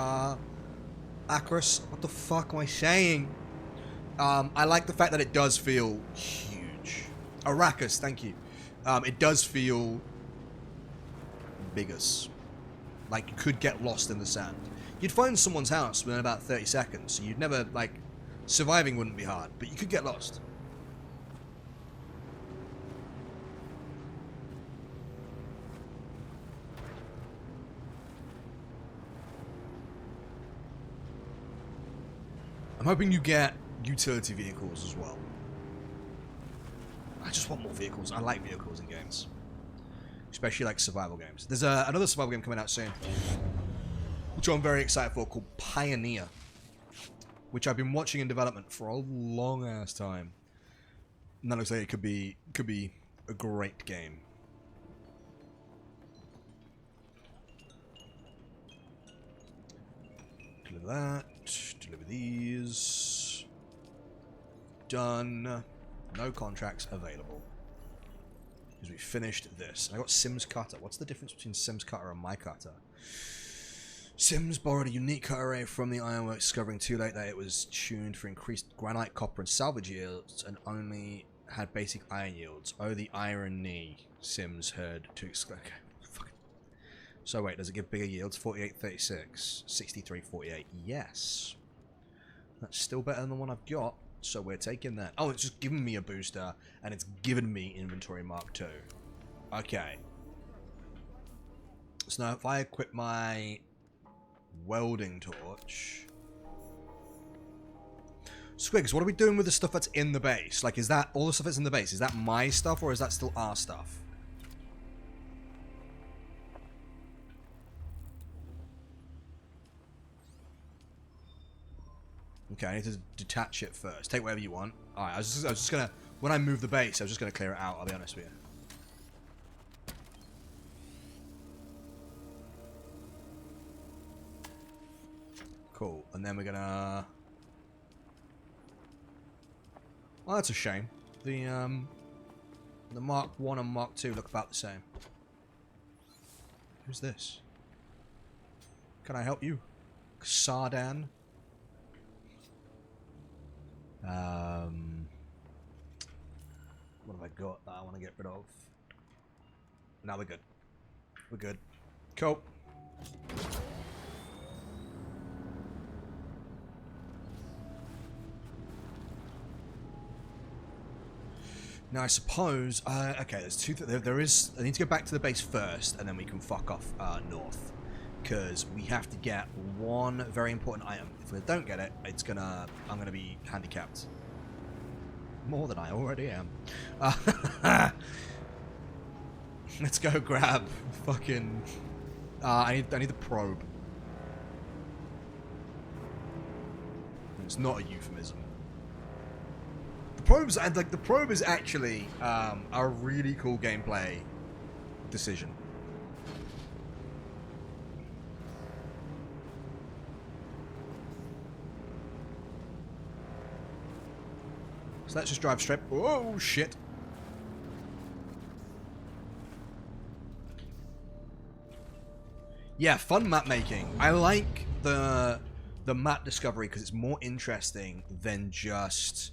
Acros? What the fuck am I saying? I like the fact that it does feel huge. Arrakis, thank you. It does feel biggest. Like you could get lost in the sand. You'd find someone's house within about 30 seconds, so you'd never, like, surviving wouldn't be hard, but you could get lost. I'm hoping you get utility vehicles as well. I just want more vehicles. I like vehicles in games. Especially like survival games. There's another survival game coming out soon, which I'm very excited for, called Pioneer. Which I've been watching in development for a long ass time. And that looks like it could be a great game. Deliver that. Deliver these. Done. No contracts available. Because we finished this. I got Sims Cutter. What's the difference between Sims Cutter and My Cutter? Sims borrowed a unique cutter array from the ironworks, discovering too late that it was tuned for increased granite, copper, and salvage yields, and only had basic iron yields. Oh, the irony, Sims heard to exclaim. Okay, fuck it. So wait, does it give bigger yields? 48.36, 63.48. Yes. That's still better than the one I've got, so we're taking that. Oh, it's just giving me a booster, and it's given me inventory mark 2. Okay. So now if I equip my welding torch. Squigs, what are we doing with the stuff that's in the base? Like, is that all the stuff that's in the base? Is that my stuff, or is that still our stuff? Okay, I need to detach it first. Take whatever you want. Alright, I was just gonna... When I move the base, I was just gonna clear it out, I'll be honest with you. Cool, and then we're gonna... Oh, that's a shame. The Mark 1 and Mark 2 look about the same. Who's this? Can I help you? Sardan? What have I got that I want to get rid of? Now we're good. We're good. Cool. Now I suppose, okay, there's two. There is. I need to go back to the base first, and then we can fuck off north, because we have to get one very important item. If we don't get it, it's gonna. I'm gonna be handicapped. More than I already am. Let's go grab fucking. I need the probe. It's not a euphemism. The probe is actually a really cool gameplay decision. So let's just drive straight. Oh shit! Yeah, fun map making. I like the map discovery because it's more interesting than just.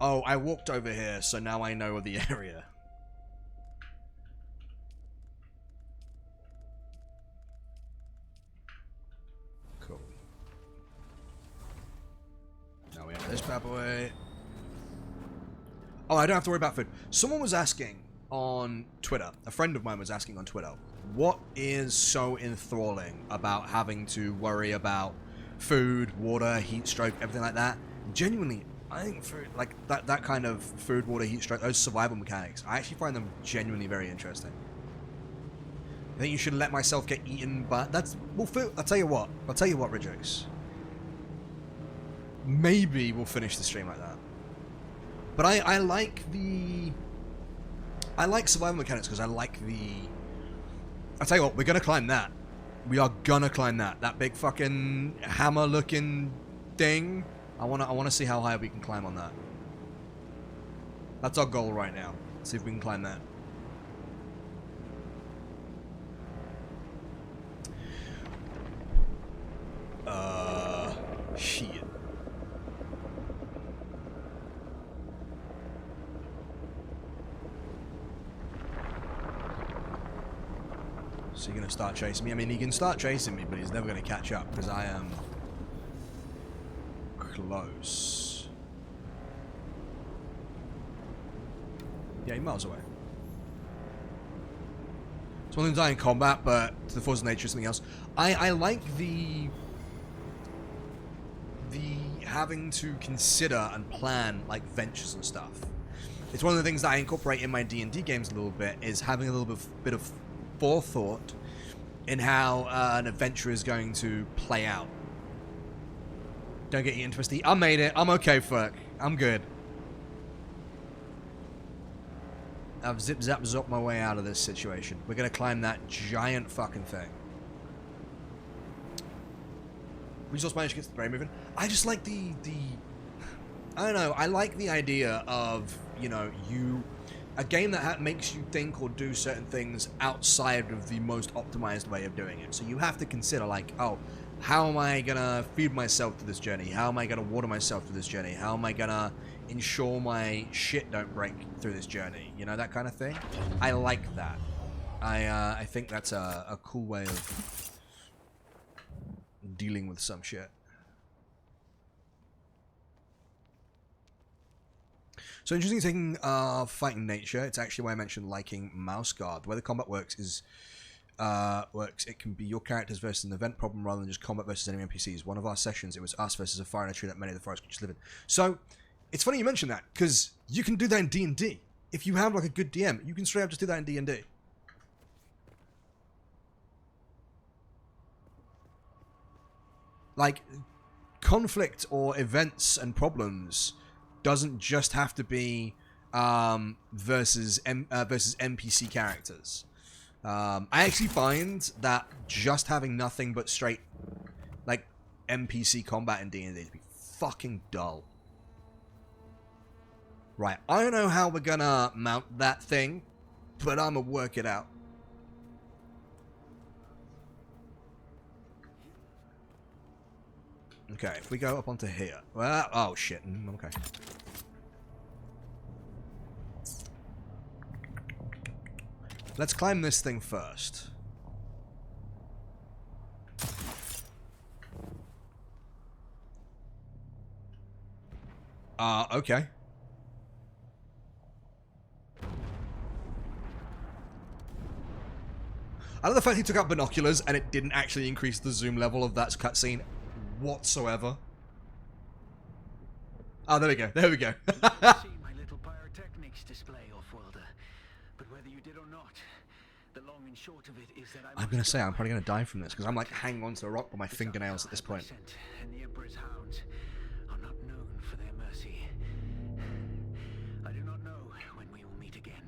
Oh, I walked over here, so now I know the area. Cool. Now we have this bad boy. Oh, I don't have to worry about food. Someone was asking on Twitter, a friend of mine was asking on Twitter, what is so enthralling about having to worry about food, water, heat stroke, everything like that. Genuinely, I think for like that kind of food, water, heat stroke, those survival mechanics, I actually find them genuinely very interesting. I think you should let myself get eaten, but that's well. I'll tell you what, Ridgex. Maybe we'll finish the stream like that. But I like survival mechanics because I like the. I'll tell you what, we're gonna climb that. We are gonna climb that. That big fucking hammer-looking thing. I wanna see how high we can climb on that. That's our goal right now. See if we can climb that. Shit. So you're gonna start chasing me? I mean, he can start chasing me, but he's never gonna catch up because I am close. Yeah, 8 miles away. It's one thing to die in combat, but to the force of nature is something else. I like the having to consider and plan like ventures and stuff. It's one of the things that I incorporate in my D&D games a little bit, is having a little bit of forethought in how an adventure is going to play out. Don't get you twisty. I made it. I'm okay, fuck. I'm good. I've zip-zap-zopped my way out of this situation. We're gonna climb that giant fucking thing. We just managed to get the brain moving. I just like the I don't know. I like the idea of, you know, a game that makes you think or do certain things outside of the most optimized way of doing it. So you have to consider, like, oh, how am I gonna feed myself through this journey? How am I gonna water myself through this journey? How am I gonna ensure my shit don't break through this journey? You know, that kind of thing. I like that. I think that's a cool way of dealing with some shit. So interesting taking fighting nature. It's actually why I mentioned liking Mouse Guard. The way the combat works is it can be your characters versus an event problem rather than just combat versus enemy NPCs. One of our sessions, it was us versus a fire and a tree that many of the forest creatures live in. So it's funny you mention that, because you can do that in D&D. If you have like a good DM, you can straight up just do that in D&D. Like, conflict or events and problems doesn't just have to be versus NPC characters. I actually find that just having nothing but straight like NPC combat in D&D to be fucking dull. Right, I don't know how we're gonna mount that thing, but I'm gonna work it out. Okay, if we go up onto here. Well, oh shit. Okay. Let's climb this thing first. Okay. I love the fact he took out binoculars and it didn't actually increase the zoom level of that cutscene whatsoever. Oh, there we go. There we go. See my little pyrotechnics display, Off-worlder. But whether you did or not, the long and short of it is that I'm gonna say I'm probably gonna die from this because I'm like hanging onto a rock with my fingernails at this point. And the Emperor's hounds are not known for their mercy. I do not know when we will meet again.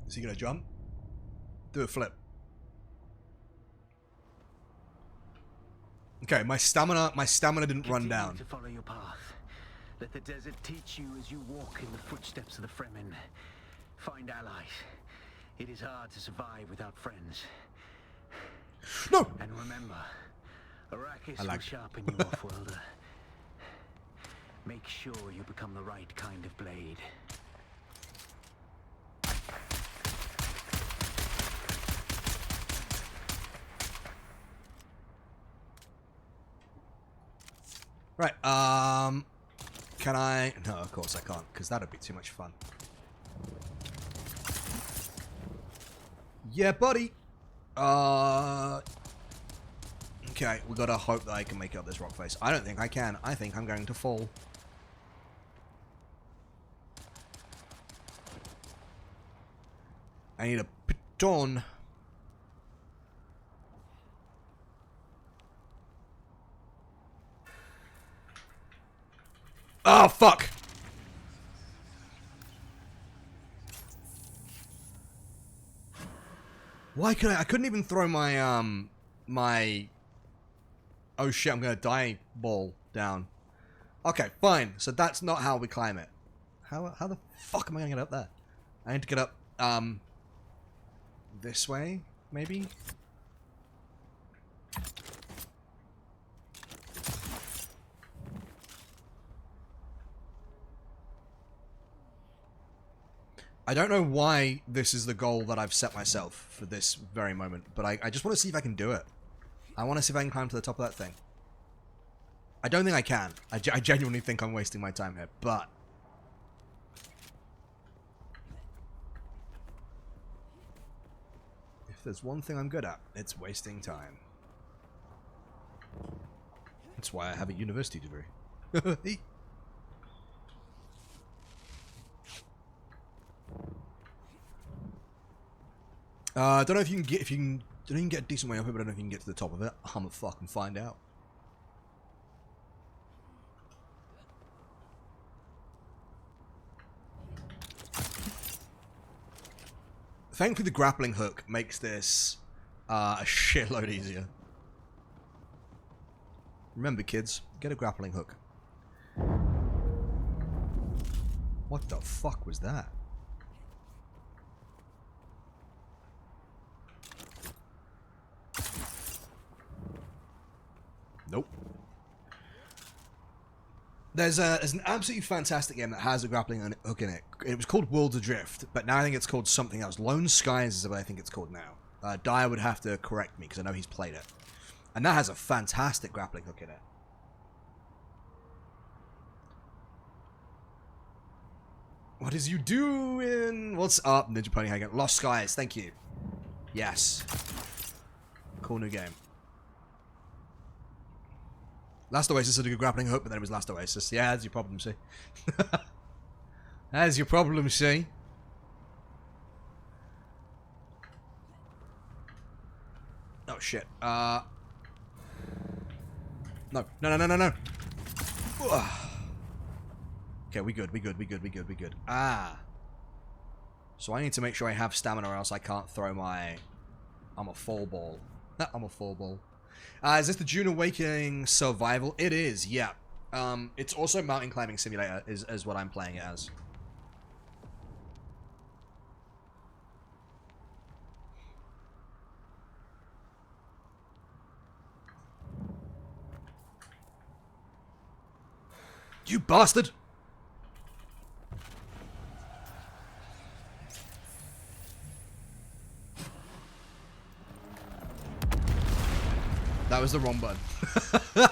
Is he gonna jump? Do a flip. Okay, my stamina didn't run down. To follow your path. Let the desert teach you as you walk in the footsteps of the Fremen. Find allies. It is hard to survive without friends. No! And remember, Arrakis I like will sharpen you, Off-worlder. Make sure you become the right kind of blade. Right, can I? No, of course I can't, because that'd be too much fun. Yeah, buddy. Okay, we gotta hope that I can make it up this rock face. I don't think I can. I think I'm going to fall. I need a piton. Oh, fuck! Why could I couldn't even throw my, my... Oh shit, I'm gonna die ball down. Okay, fine. So that's not how we climb it. How the fuck am I gonna get up there? I need to get up, this way, maybe? I don't know why this is the goal that I've set myself for this very moment, but I just want to see if I can do it. I want to see if I can climb to the top of that thing. I don't think I can. I genuinely think I'm wasting my time here, but... if there's one thing I'm good at, it's wasting time. That's why I have a university degree. I don't know if you can get don't know if you can get a decent way up here, but I don't know if you can get to the top of it. I'm gonna fucking find out. Thankfully, the grappling hook makes this a shitload easier. Remember, kids, get a grappling hook. What the fuck was that? Nope. There's an absolutely fantastic game that has a grappling hook in it. It was called Worlds Adrift, but now I think it's called something else. Lone Skies is what I think it's called now. Dyer would have to correct me because I know he's played it. And that has a fantastic grappling hook in it. What is you doing? What's up, Ninja Pony Hagen? Lost Skies, thank you. Yes. Cool new game. Last Oasis had a good grappling hook, but then it was Last Oasis. Yeah, that's your problem, see? That's your problem, see? Oh, shit. No. No, no, no, no, no. Okay, we good, we good, we good, we good, we good. Ah. So I need to make sure I have stamina or else I can't throw my... I'm a fall ball. I'm a fall ball. Is this the Dune Awakening Survival? It is, yeah. It's also Mountain Climbing Simulator, is what I'm playing it as. You bastard! That was the wrong button. Let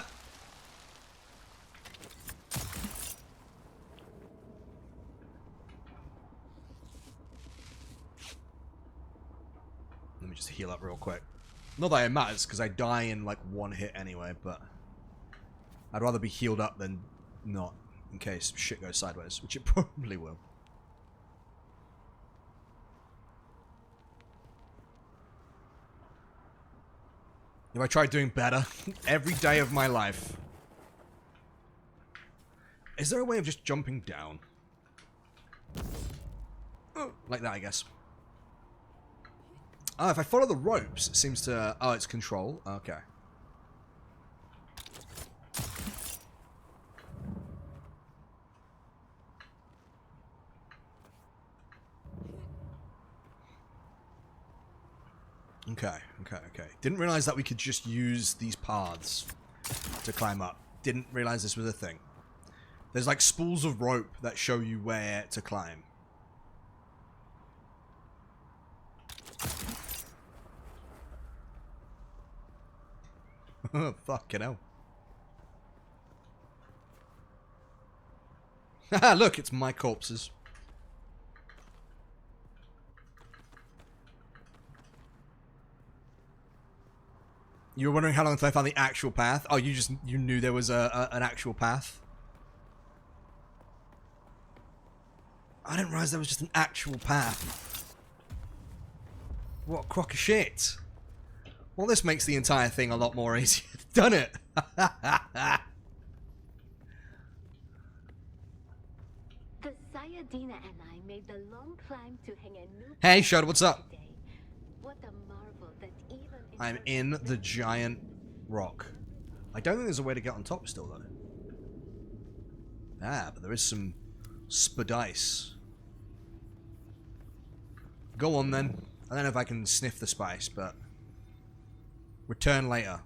me just heal up real quick. Not that it matters, because I die in like one hit anyway, but... I'd rather be healed up than not, in case shit goes sideways, which it probably will. If I tried doing better every day of my life. Is there a way of just jumping down? Like that, I guess. Oh, if I follow the ropes, it seems to... Oh, it's control. Okay. Okay. Didn't realize that we could just use these paths to climb up. Didn't realize this was a thing. There's like spools of rope that show you where to climb. Fucking hell. Haha, look, it's my corpses. You were wondering how long until I found the actual path? Oh, you knew there was an actual path? I didn't realize there was just an actual path. What a crock of shit. Well, this makes the entire thing a lot more easier. Done it! The Sayadina and I made the long climb to hang a new Hey, Shud, what's up? today. What a marvel that even I'm in the giant rock. I don't think there's a way to get on top still, though. Ah, but there is some spice. Go on, then. I don't know if I can sniff the spice, but... Return later.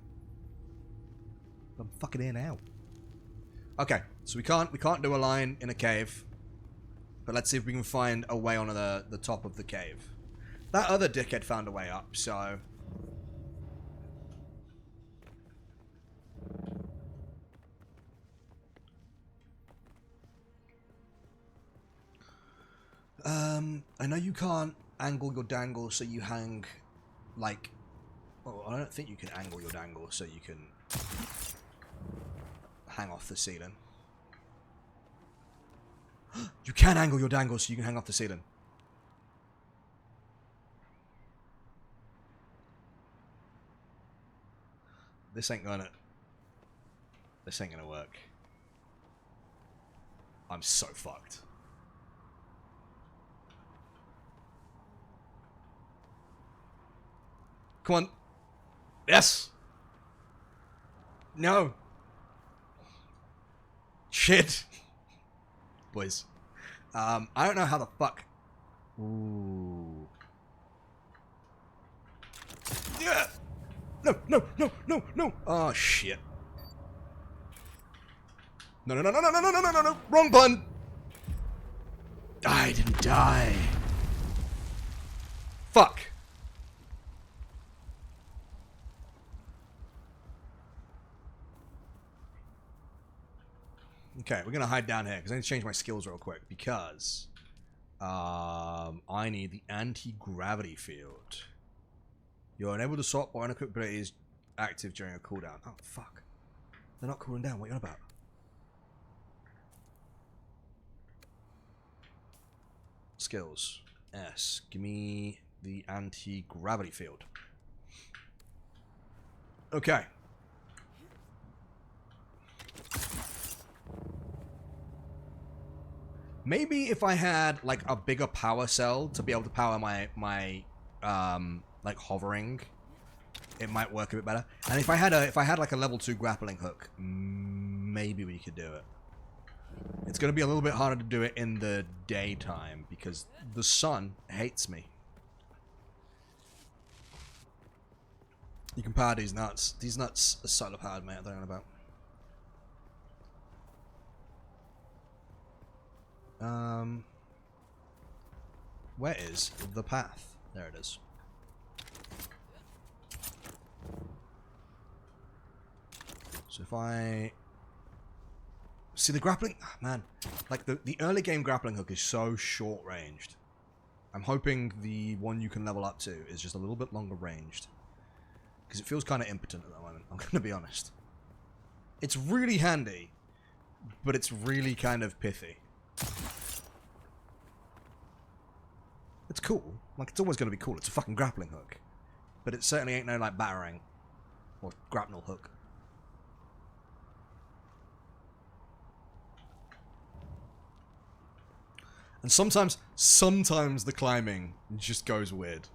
I'm fucking here now. Okay, so we can't do a line in a cave. But let's see if we can find a way onto the top of the cave. That other dickhead found a way up, so... I know you can't angle your dangle so you hang, like... Well, I don't think you can angle your dangle so you can hang off the ceiling. You can angle your dangle so you can hang off the ceiling. This ain't gonna work. I'm so fucked. Come on. Yes. No. Shit. Boys. I don't know how the fuck. Ooh. Yeah. No, no, no, no, no. Oh shit. No, no, no, no, no, no, no, no, no, no. Wrong button. I didn't die. Fuck. Okay, we're gonna hide down here because I need to change my skills real quick because I need the anti-gravity field. You're unable to swap or unequipped abilities active during a cooldown. Oh fuck. They're not cooling down, what are you on about? Skills. S. Give me the anti-gravity field. Okay. Maybe if I had like a bigger power cell to be able to power my like hovering, it might work a bit better. And if I had like a level 2 grappling hook, maybe we could do it. It's gonna be a little bit harder to do it in the daytime because the sun hates me. You can power these nuts. These nuts are solar powered, mate. I don't know about. Where is the path? There it is. So if I see the grappling, oh, man, like the early game grappling hook is so short ranged. I'm hoping the one you can level up to is just a little bit longer ranged because it feels kind of impotent at the moment. I'm gonna be honest. It's really handy, but it's really kind of pithy. It's cool. Like, it's always going to be cool. It's a fucking grappling hook. But it certainly ain't no, like, batarang. Or grapnel hook. And sometimes the climbing just goes weird.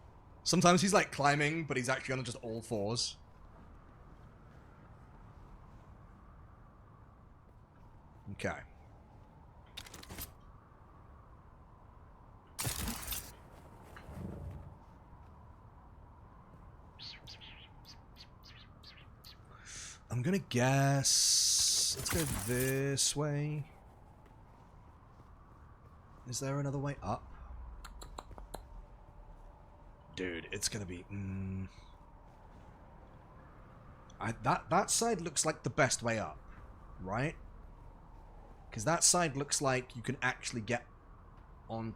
Sometimes he's, like, climbing, but he's actually on just all fours. Okay. I'm gonna guess... Let's go this way. Is there another way up? Dude, it's gonna be... That side looks like the best way up, right? Because that side looks like you can actually get on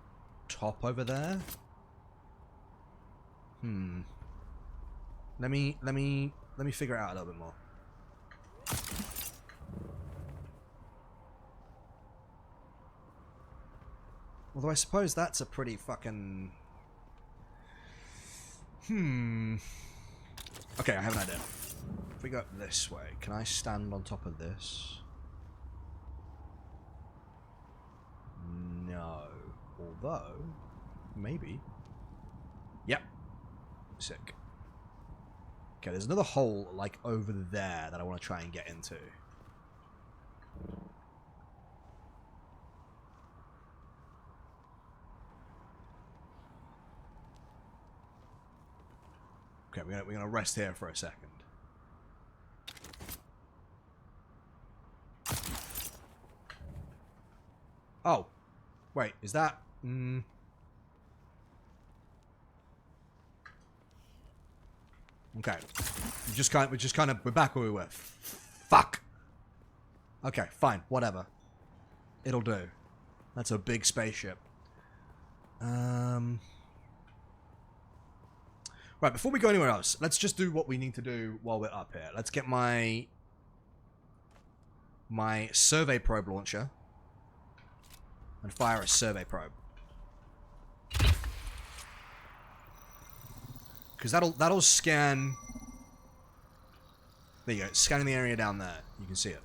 top over there. Let me Let me figure it out a little bit more. Although I suppose that's a pretty fucking... Okay, I have an idea. If we go this way, can I stand on top of this? No. Although, maybe. Yep. Sick. Okay, there's another hole, like, over there that I want to try and get into. Okay, we're gonna rest here for a second. Oh, wait, is that? Okay, we're back where we were. Fuck. Okay, fine, whatever. It'll do. That's a big spaceship. Right, before we go anywhere else, let's just do what we need to do while we're up here. Let's get my survey probe launcher and fire a survey probe. Because that'll scan. There you go, scanning the area down there. You can see it.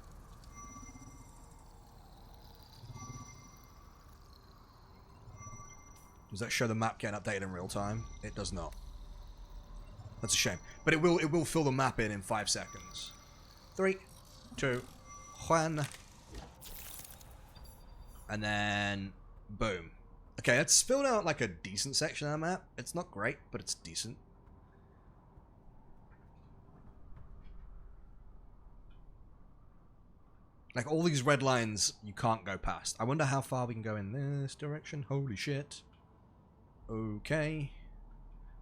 Does that show the map getting updated in real time? It does not. That's a shame. But it will fill the map in 5 seconds. 3, 2, 1. And then boom. Okay, it's filled out like a decent section of the map. It's not great, but it's decent. Like all these red lines you can't go past. I wonder how far we can go in this direction. Holy shit. Okay.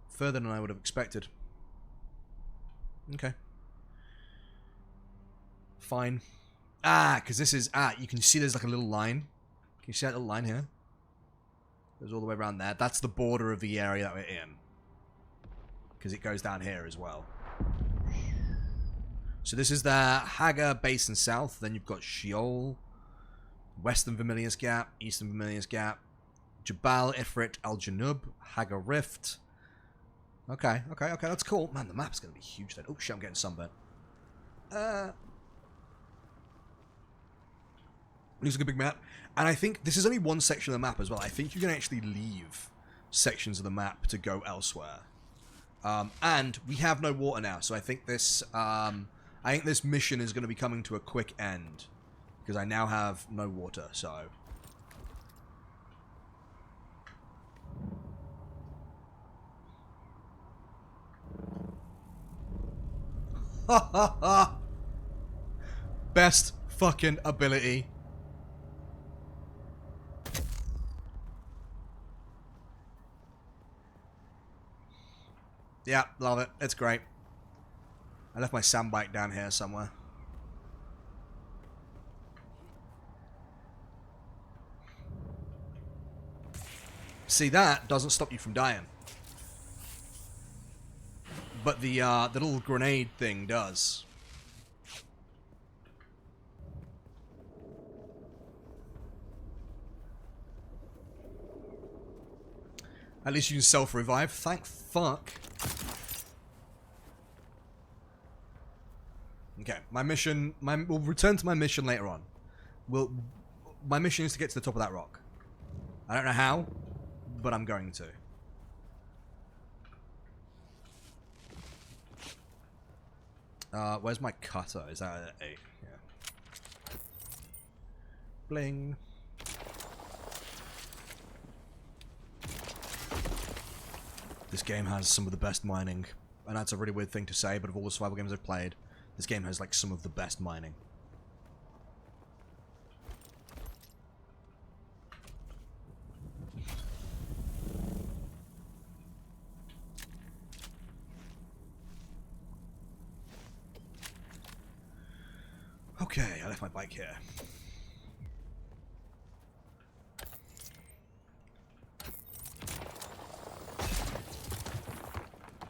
Further than I would have expected. Okay. Fine. Ah, because this is... Ah, you can see there's like a little line. Can you see that little line here? Goes all the way around there. That's the border of the area that we're in. Because it goes down here as well. So this is the Hagar Basin South. Then you've got Sheol. Western Vermilius Gap. Eastern Vermilius Gap. Jabal, Ifrit, Al Janub. Hagar Rift. Okay, that's cool. Man, the map's going to be huge then. Oh shit, I'm getting sunburnt. Looks like a big map. And I think this is only one section of the map as well. I think you can actually leave sections of the map to go elsewhere. And we have no water now, so I think this mission is going to be coming to a quick end. Because I now have no water, so... Ha ha ha! Best fucking ability. Yeah, love it. It's great. I left my sandbike down here somewhere. See, that doesn't stop you from dying. But the little grenade thing does. At least you can self-revive. Thank fuck. Okay, my mission... we'll return to my mission later on. My mission is to get to the top of that rock. I don't know how, but I'm going to. Where's my cutter? Is that a... Yeah. Bling. This game has some of the best mining. And that's a really weird thing to say, but of all the survival games I've played, this game has like some of the best mining. Okay, I left my bike here.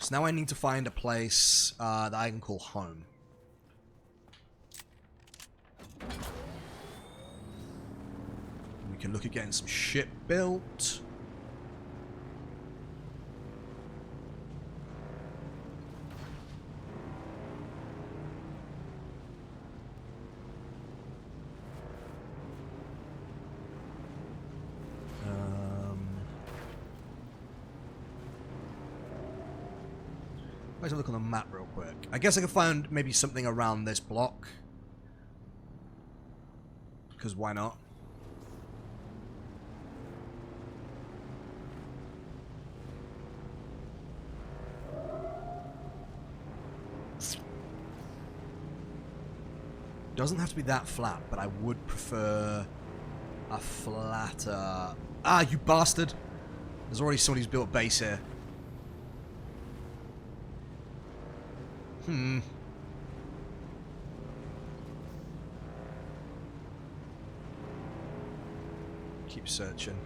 So now I need to find a place that I can call home. We can look at getting some shit built. Let's have a look on the map real quick. I guess I can find maybe something around this block. Because why not? Doesn't have to be that flat, but I would prefer a flatter... Ah, you bastard! There's already somebody who's built a base here. Keep searching.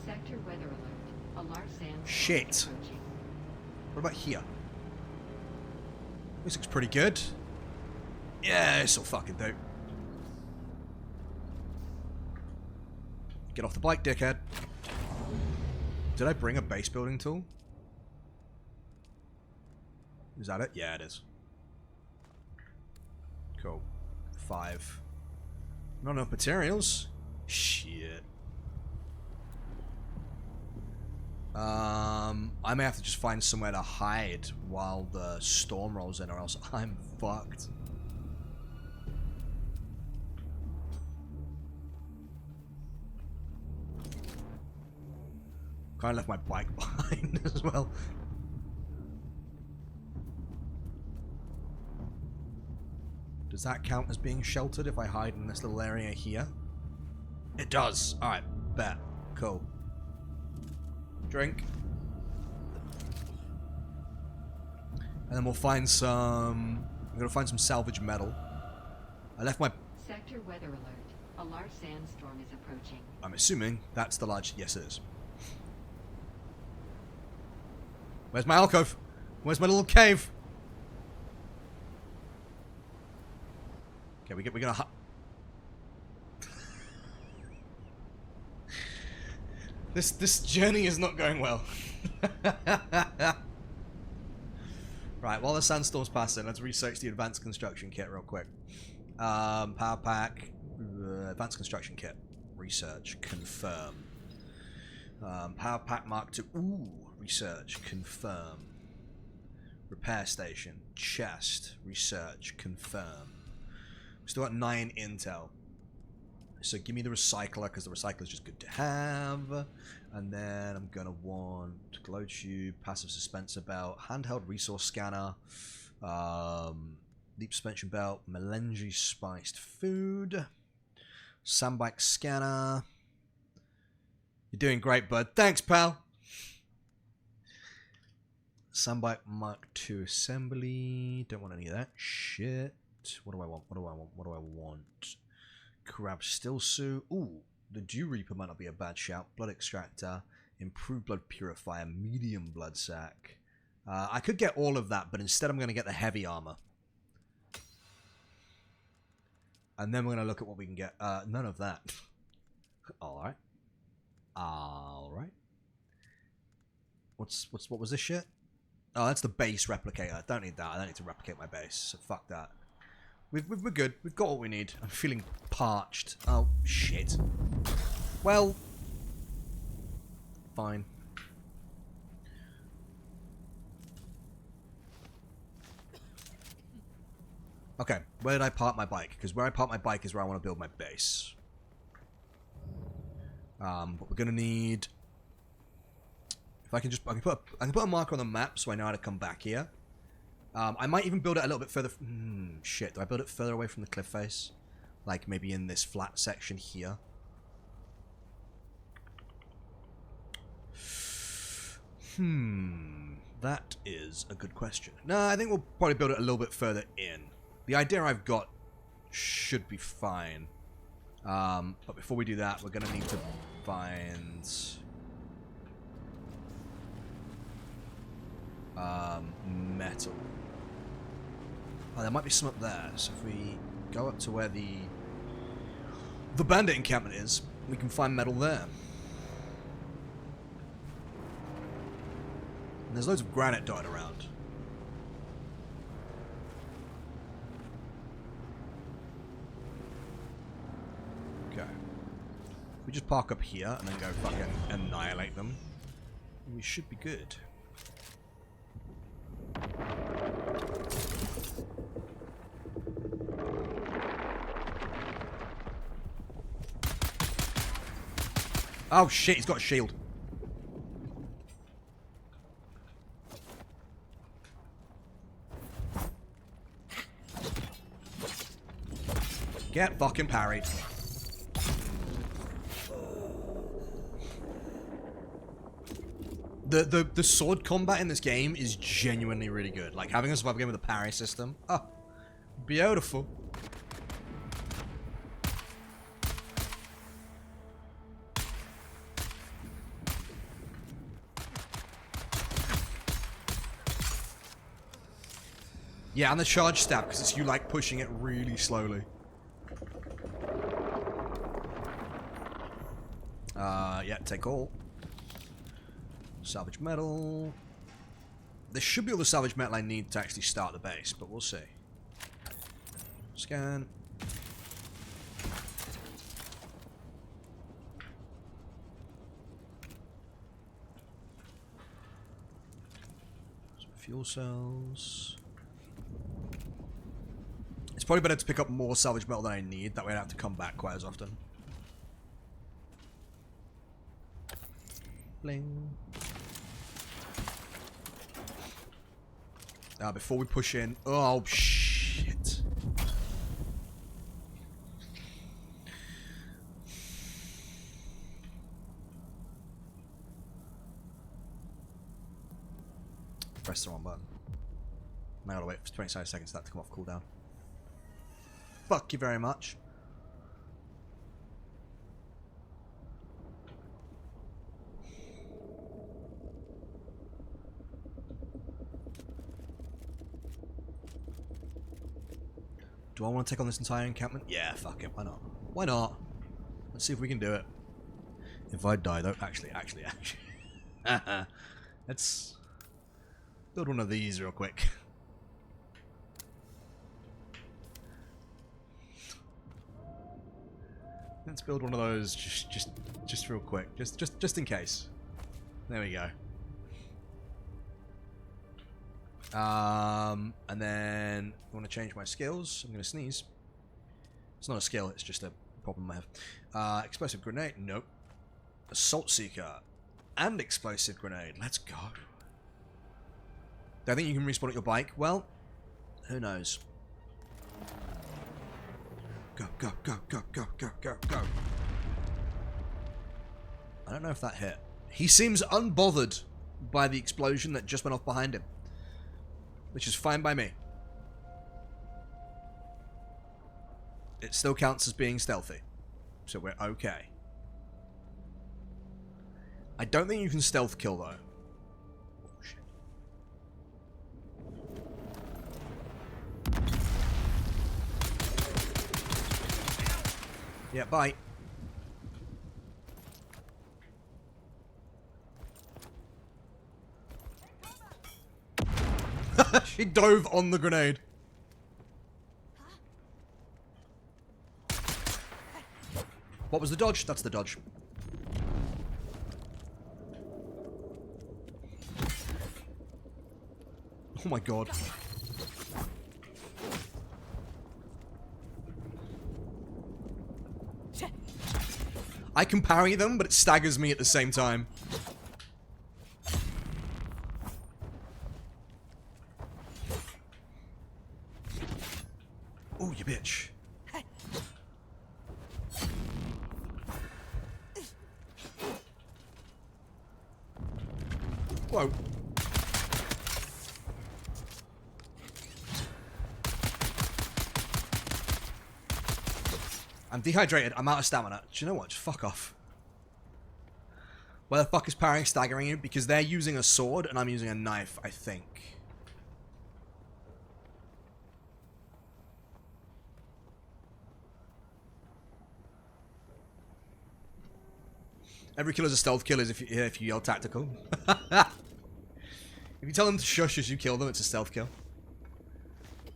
Sector weather alert. A large sandstorm Shit. is approaching. What about here? This looks pretty good. Yeah, this'll fucking do. Get off the bike, dickhead. Did I bring a base building tool? Is that it? Yeah, it is. Cool. 5. Not enough materials. Shit. I may have to just find somewhere to hide while the storm rolls in, or else I'm fucked. Kind of left my bike behind as well. Does that count as being sheltered if I hide in this little area here? It does. Alright, bet. Cool. Drink. And then we'll find some... I'm gonna find some salvage metal. I left my... Sector weather alert. A large sandstorm is approaching. I'm assuming that's the large... Yes, it is. Where's my alcove? Where's my little cave? Okay, we're gonna... This journey is not going well. Right, while the sandstorm's passing, let's research the advanced construction kit real quick. Power pack, advanced construction kit, research, confirm. Power pack Mark II, ooh, research, confirm. Repair station, chest, research, confirm. Still got 9 intel. So give me the recycler, because the recycler is just good to have. And then I'm going to want glow tube, passive suspenser belt, handheld resource scanner, deep suspension belt, melange spiced food, sandbike scanner. You're doing great, bud. Thanks, pal. Sandbike Mark II assembly. Don't want any of that shit. What do I want? What do I want? What do I want? Crab still suit. Ooh, the Dew Reaper might not be a bad shout. Blood extractor, improved blood purifier, medium blood sac. I could get all of that, but instead I'm going to get the heavy armor. And then we're going to look at what we can get. None of that. Alright. Alright. What was this shit? Oh, that's the base replicator. I don't need that. I don't need to replicate my base. So fuck that. We're good. We've got what we need. I'm feeling parched. Oh, shit. Well. Fine. Okay, where did I park my bike? Because where I park my bike is where I want to build my base. But we're gonna need... If I can just... I can put a marker on the map so I know how to come back here. I might even build it a little bit further... shit, do I build it further away from the cliff face? Like, maybe in this flat section here? That is a good question. No, I think we'll probably build it a little bit further in. The idea I've got should be fine. But before we do that, we're going to need to find... Metal. Oh, there might be some up there. So if we go up to where the bandit encampment is, we can find metal there. And there's loads of granite dotted around. Okay. If we just park up here and then go fucking annihilate them, we should be good. Oh shit, he's got a shield. Get fucking parried. The sword combat in this game is genuinely really good. Like having a survival game with a parry system. Oh, beautiful. Yeah, and the charge stab, because it's you like pushing it really slowly. Yeah, take all. Salvage metal. There should be all the salvage metal I need to actually start the base, but we'll see. Scan. Some fuel cells. It's probably better to pick up more salvage metal than I need. That way I don't have to come back quite as often. Bling. Before we push in... Oh, shit. Press the wrong button. Now I gotta wait for 25 seconds for that to come off cooldown. Fuck you very much. Do I want to take on this entire encampment? Yeah, fuck it. Why not? Why not? Let's see if we can do it. If I die, though... Actually. Let's build one of these real quick. Let's build one of those just real quick. Just in case. There we go. And then I want to change my skills. I'm going to sneeze. It's not a skill, it's just a problem I have. Explosive grenade. Nope. Assault seeker. And explosive grenade. Let's go. Do I think you can respawn at your bike? Well, who knows? Go. I don't know if that hit. He seems unbothered by the explosion that just went off behind him. Which is fine by me. It still counts as being stealthy. So we're okay. I don't think you can stealth kill though. Oh, shit. Yeah, bye. She dove on the grenade. What was the dodge? That's the dodge. Oh my god. I can parry them, but it staggers me at the same time. Oh, you bitch. Whoa. I'm dehydrated. I'm out of stamina. Do you know what? Just fuck off. Why the fuck is parrying staggering you? Because they're using a sword and I'm using a knife, I think. Every kill is a stealth kill if you yell tactical. If you tell them to shush as you kill them, it's a stealth kill.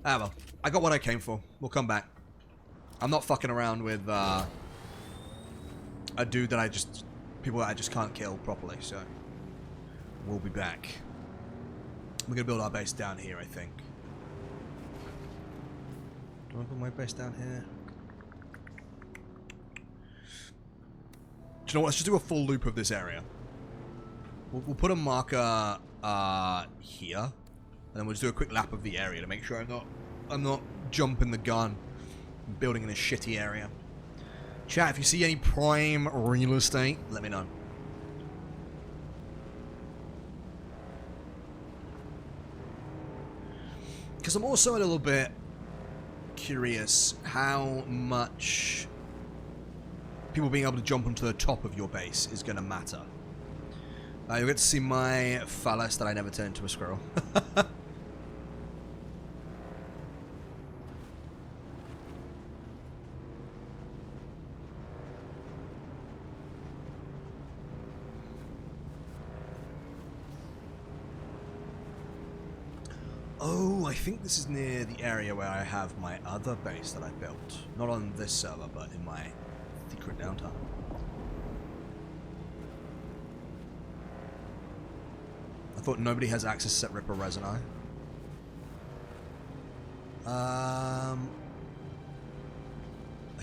Ah well, I got what I came for. We'll come back. I'm not fucking around with a dude that people that I just can't kill properly, so we'll be back. We're gonna build our base down here, I think. Do I put my base down here? Do you know what? Let's just do a full loop of this area. We'll put a marker here, and then we'll just do a quick lap of the area to make sure I'm not jumping the gun, and building in a shitty area. Chat, if you see any prime real estate, let me know. Because I'm also a little bit curious how much people being able to jump onto the top of your base is going to matter. You'll get to see my phallus that I never turned into a squirrel. Oh, I think this is near the area where I have my other base that I built. Not on this server, but in my secret downtown. I thought nobody has access to set Ripper Resonai. I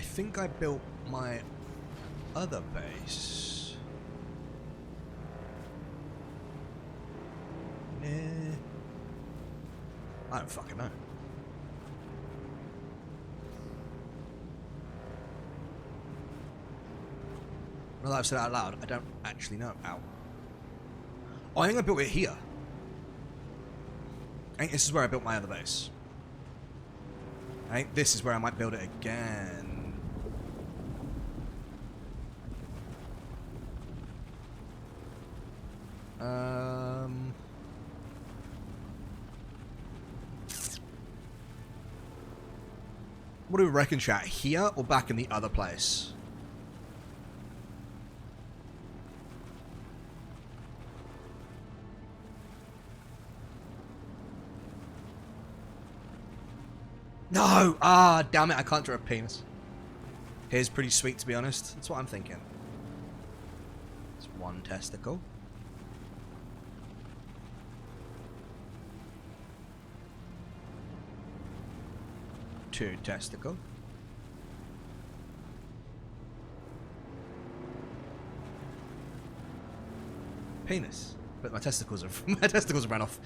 think I built my other base. I don't fucking know. Now that I've said it out loud, I don't actually know. Ow. Oh, I think I built it here. I think this is where I built my other base. I think this is where I might build it again. What do we reckon, chat? Here or back in the other place? No! Ah, damn it, I can't draw a penis. Here's pretty sweet, to be honest. That's what I'm thinking. It's one testicle. Two testicle. Penis. But my testicles have ran off.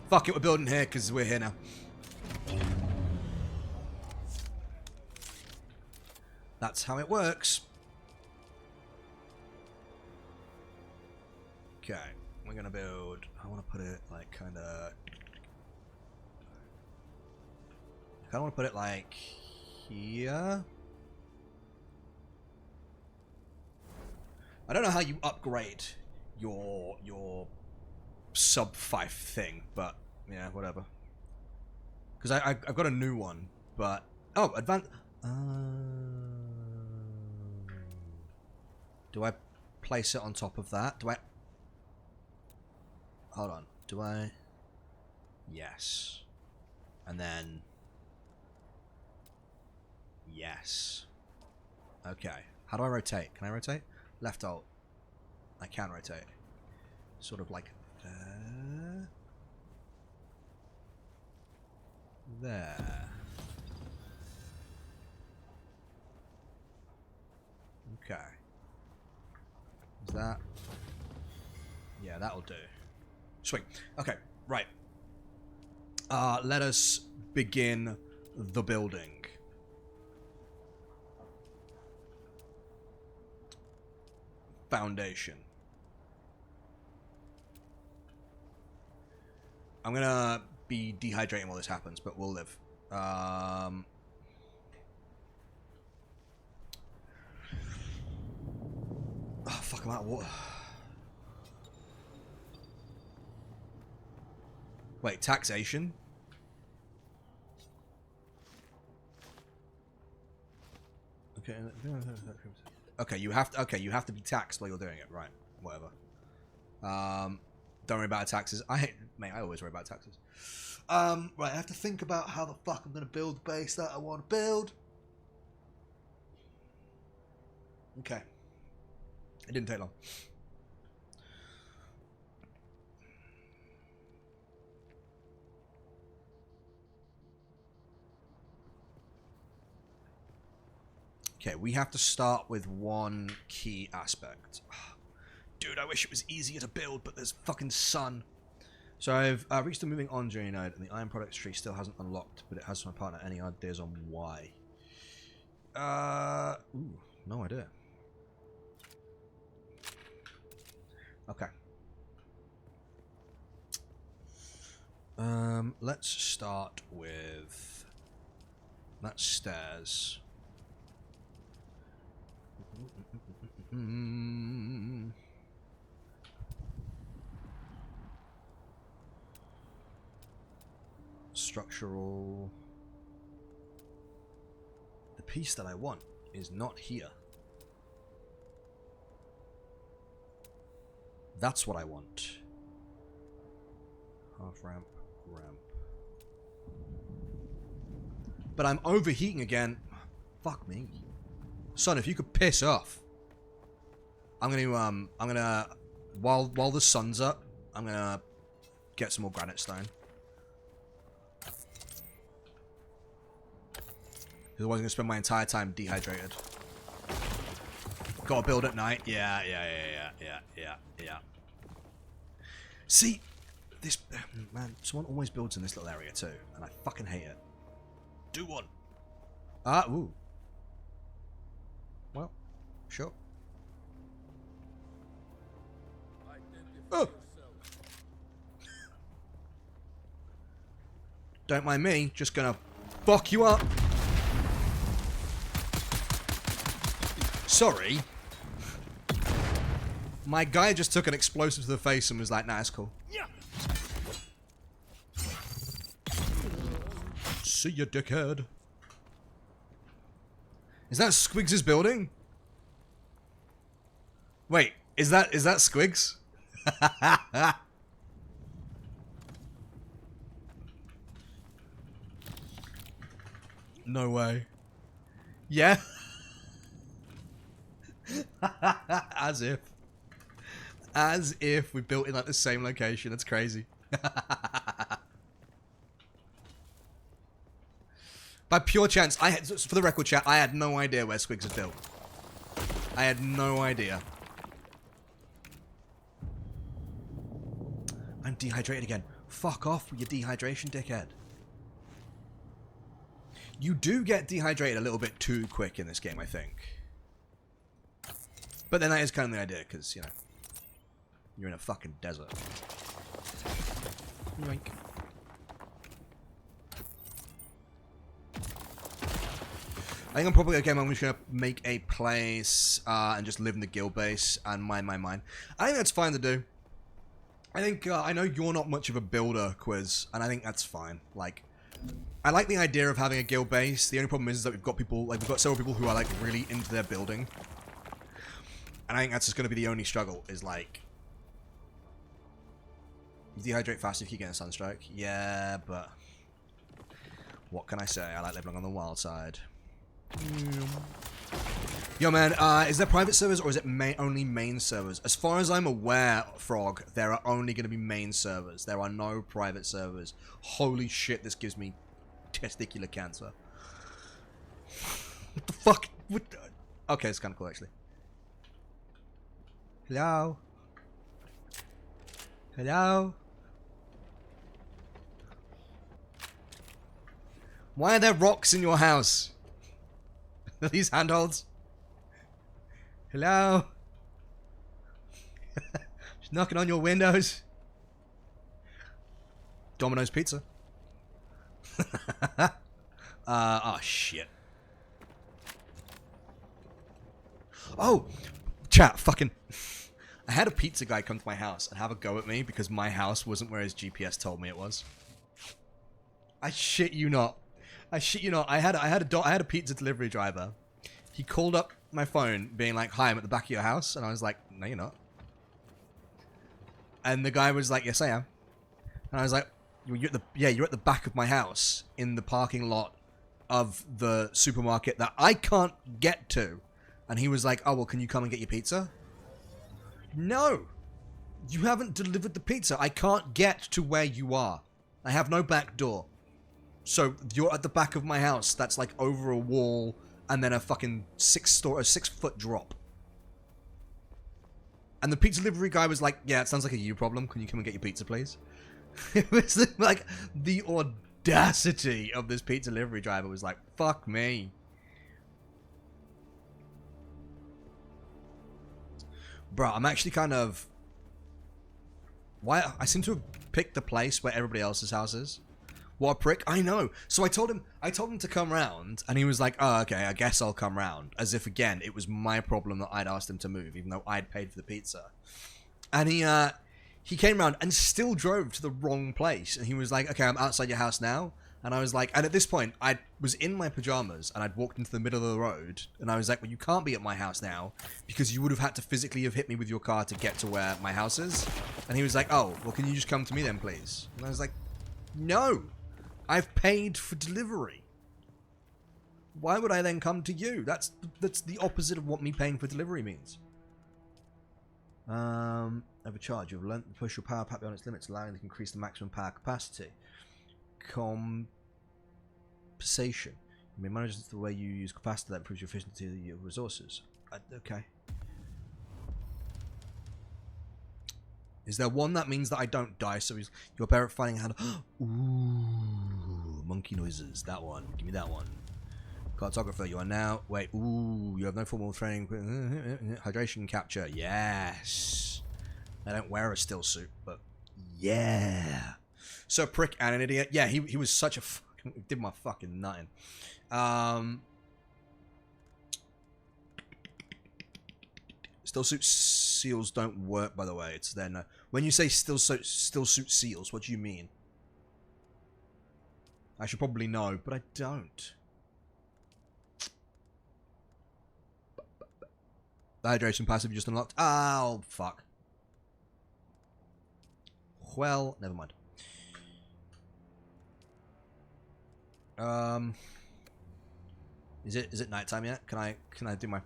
Fuck it, we're building here because we're here now. That's how it works. Okay, we're gonna build. I want to put it like kind of. I want to put it like here. I don't know how you upgrade your sub 5 thing, but yeah, whatever. Because I've got a new one, but oh, advanced. Do I place it on top of that? Do I? Hold on. Do I? Yes. And then. Yes. Okay. How do I rotate? Can I rotate? Left alt. I can rotate. Sort of like there. There. Okay. Is that? Yeah, that'll do. Sweet. Okay, right. Let us begin the building. Foundation. I'm gonna be dehydrating while this happens, but we'll live. come out of water. Wait, taxation? Okay. Okay, you have to. Okay, you have to be taxed while you're doing it, right? Whatever. Don't worry about taxes. Mate, I always worry about taxes. Right, I have to think about how the fuck I'm gonna build the base that I want to build. Okay. It didn't take long. Okay, we have to start with one key aspect. Dude, I wish it was easier to build, but there's fucking sun. So I've reached the moving on journey node, and the iron products tree still hasn't unlocked, but it has my partner. Any ideas on why? Ooh, no idea. Okay. Let's start with that stairs. Structural. The piece that I want is not here. That's what I want. Half ramp, ramp. But I'm overheating again. Fuck me. Son, if you could piss off. I'm gonna while the sun's up, I'm gonna get some more granite stone. Otherwise I'm gonna spend my entire time dehydrated. Gotta build at night. Yeah. See, this man, someone always builds in this little area too, and I fucking hate it. Do one. Ooh. Well, sure. Oh. Don't mind me, just gonna fuck you up. Sorry. My guy just took an explosive to the face and was like, nah, it's cool. See ya, dickhead. Is that Squigs' building? Wait, is that Squigs? No way. Yeah. As if we built in like the same location. That's crazy. By pure chance, for the record, chat, I had no idea where Squigs is built. I had no idea. I'm dehydrated again. Fuck off with your dehydration, dickhead. You do get dehydrated a little bit too quick in this game, I think. But then that is kind of the idea, because, you know, you're in a fucking desert. Yoink. I think I'm probably, again, I'm just going to make a place and just live in the guild base and mind my mind. I think that's fine to do. I think, I know you're not much of a builder, Quiz, and I think that's fine. Like, I like the idea of having a guild base. The only problem is that we've got people, like, we've got several people who are, like, really into their building. And I think that's just going to be the only struggle, is, like, you dehydrate faster if you get a sunstrike. Yeah, but what can I say? I like living on the wild side. Yo, man, is there private servers or is it only main servers? As far as I'm aware, Frog, there are only going to be main servers. There are no private servers. Holy shit, this gives me testicular cancer. What the fuck? What the... Okay, it's kind of cool, actually. Hello? Hello? Why are there rocks in your house? Are these handholds? Hello? Just knocking on your windows. Domino's Pizza. Oh shit. Oh! Chat, fucking... I had a pizza guy come to my house and have a go at me because my house wasn't where his GPS told me it was. I shit you not. I shit you not. I had a pizza delivery driver. He called up my phone being like, "Hi, I'm at the back of your house," and I was like, "No, you're not." And the guy was like, "Yes, I am." And I was like, "You're at the back of my house in the parking lot of the supermarket that I can't get to." And he was like, "Oh, well, can you come and get your pizza?" No, you haven't delivered the pizza. I can't get to where you are. I have no back door. So you're at the back of my house. That's like over a wall and then a fucking 6-foot drop. And the pizza delivery guy was like, "Yeah, it sounds like a you problem. Can you come and get your pizza, please?" It was like the audacity of this pizza delivery driver was like, "Fuck me." Bro, I'm actually kind of... Why? I seem to have picked the place where everybody else's house is. What a prick. I know. So I told him to come round, and he was like, "Oh, okay, I guess I'll come round." As if, again, it was my problem that I'd asked him to move, even though I'd paid for the pizza. And he came round and still drove to the wrong place. And he was like, "Okay, I'm outside your house now." And I was like, and at this point, I was in my pajamas, and I'd walked into the middle of the road, and I was like, "Well, you can't be at my house now, because you would have had to physically have hit me with your car to get to where my house is." And he was like, "Oh, well, can you just come to me then, please?" And I was like, "No, I've paid for delivery. Why would I then come to you? That's the opposite of what me paying for delivery means." Overcharge. You've learned to push your power pack beyond its limits, allowing it to increase the maximum power capacity. Compensation. You may manage the way you use capacitor that improves your efficiency of your resources. Okay. Is there one that means that I don't die? So you're better at finding how to... Ooh, monkey noises. That one. Give me that one. Cartographer, you are now... Wait, ooh, you have no formal training. Hydration capture. Yes. I don't wear a still suit, but... Yeah. So prick and an idiot. Yeah, he was such a fucking... Did my fucking nutting. Still suit seals don't work, by the way. It's then... when you say still suit seals, what do you mean? I should probably know, but I don't. The hydration passive just unlocked. Oh, fuck. Well, never mind. Is it nighttime yet? Can I do my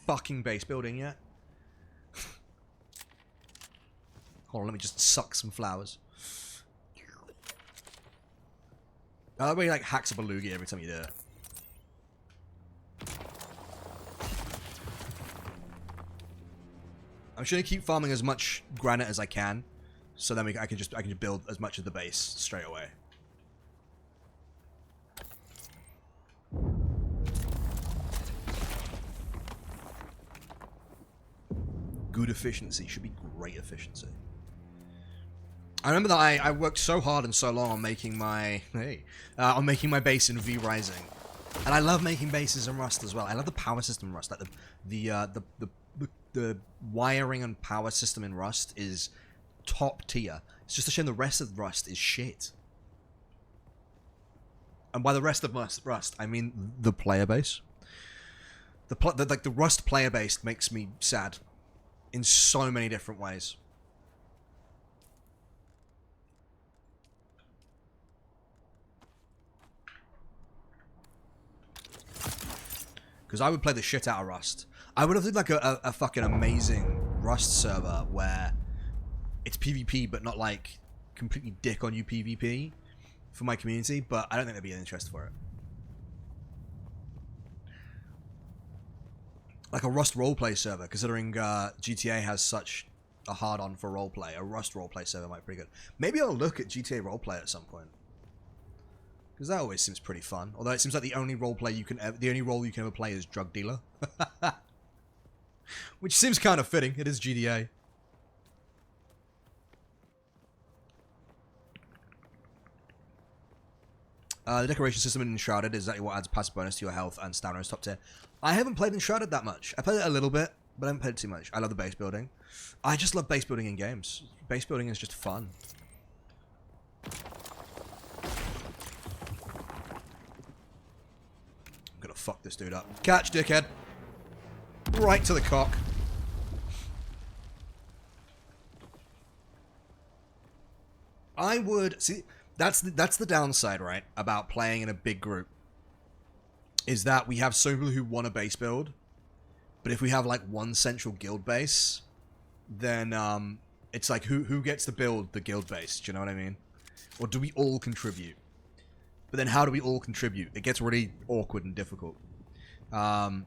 fucking base building yet? Hold on, let me just suck some flowers. That way, like, hacks up a loogie every time you do it. I'm just gonna keep farming as much granite as I can, so then I can just build as much of the base straight away. Good efficiency should be great efficiency. I remember that I worked so hard and so long on making my base in V Rising, and I love making bases in Rust as well. I love the power system in Rust. Like the wiring and power system in Rust is top tier. It's just a shame the rest of Rust is shit. And by the rest of Rust, I mean the player base. The Rust player base makes me sad in so many different ways. Because I would play the shit out of Rust. I would have done like a fucking amazing Rust server where it's PvP but not like completely dick on you PvP for my community, but I don't think there'd be an interest for it. Like a Rust roleplay server, considering GTA has such a hard-on for roleplay. A Rust roleplay server might be pretty good. Maybe I'll look at GTA roleplay at some point, because that always seems pretty fun. Although it seems like the only roleplay the only role you can ever play is drug dealer, which seems kind of fitting. It is GTA. The decoration system in Enshrouded is exactly what adds a passive bonus to your health and stamina is top tier. I haven't played Enshrouded that much. I played it a little bit, but I haven't played it too much. I love the base building. I just love base building in games. Base building is just fun. I'm gonna fuck this dude up. Catch, dickhead. Right to the cock. I would see that's the downside, right, about playing in a big group. Is that we have so many people who want a base build, but if we have like one central guild base, then it's like who gets to build the guild base? Do you know what I mean? Or do we all contribute? But then how do we all contribute? It gets really awkward and difficult. But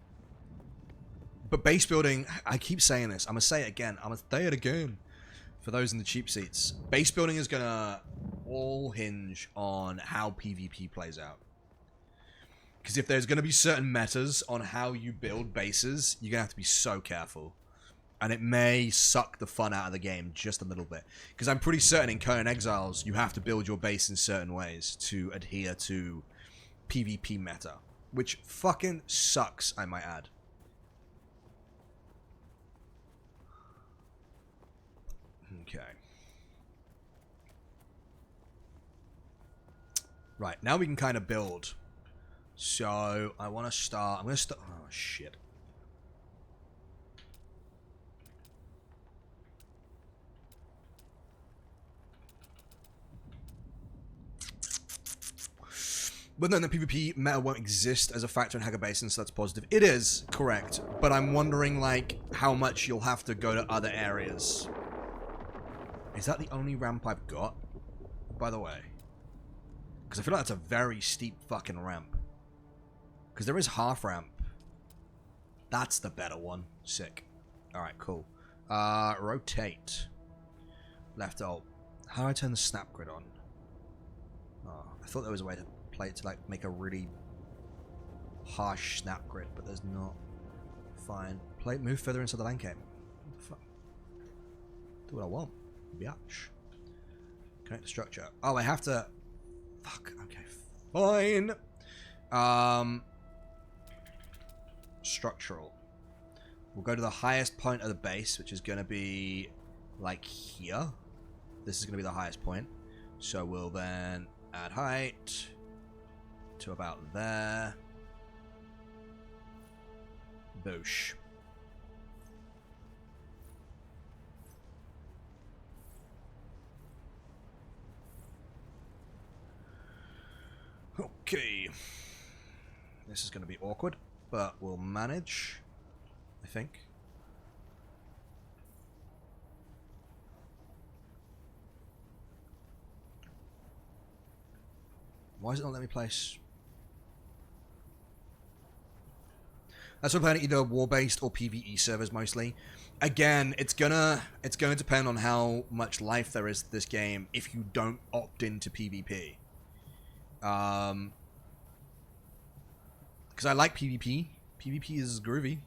base building, I keep saying this. I'm gonna say it again. I'm gonna say it again. For those in the cheap seats, base building is gonna all hinge on how PvP plays out. Because if there's gonna be certain metas on how you build bases, you're gonna have to be so careful. And it may suck the fun out of the game just a little bit. Because I'm pretty certain in Conan Exiles, you have to build your base in certain ways to adhere to PvP meta. Which fucking sucks, I might add. Okay. Right, now we can kind of build. So, I want to start... I'm going to start... Oh, shit. But then the PvP meta won't exist as a factor in Hacker Basin, so that's positive. It is, correct. But I'm wondering, like, how much you'll have to go to other areas. Is that the only ramp I've got? By the way. Because I feel like that's a very steep fucking ramp. Because there is half ramp. That's the better one. Sick. Alright, cool. Rotate. Left alt. How do I turn the snap grid on? Oh, I thought there was a way to play it to like make a really harsh snap grid, but there's not. Fine. Play, move further into the landscape. Fuck. Do what I want. Biatch. Connect the structure. Oh, I have to. Fuck. Okay. Fine. Structural. We'll go to the highest point of the base, which is going to be like here. This is going to be the highest point. So we'll then add height to about there. Boosh. Okay. This is going to be awkward, but we'll manage, I think. Why is it not letting me place? That's what I'm playing, either war-based or PvE servers mostly. Again, it's going to depend on how much life there is to this game if you don't opt into PvP. Because I like PvP. PvP is groovy.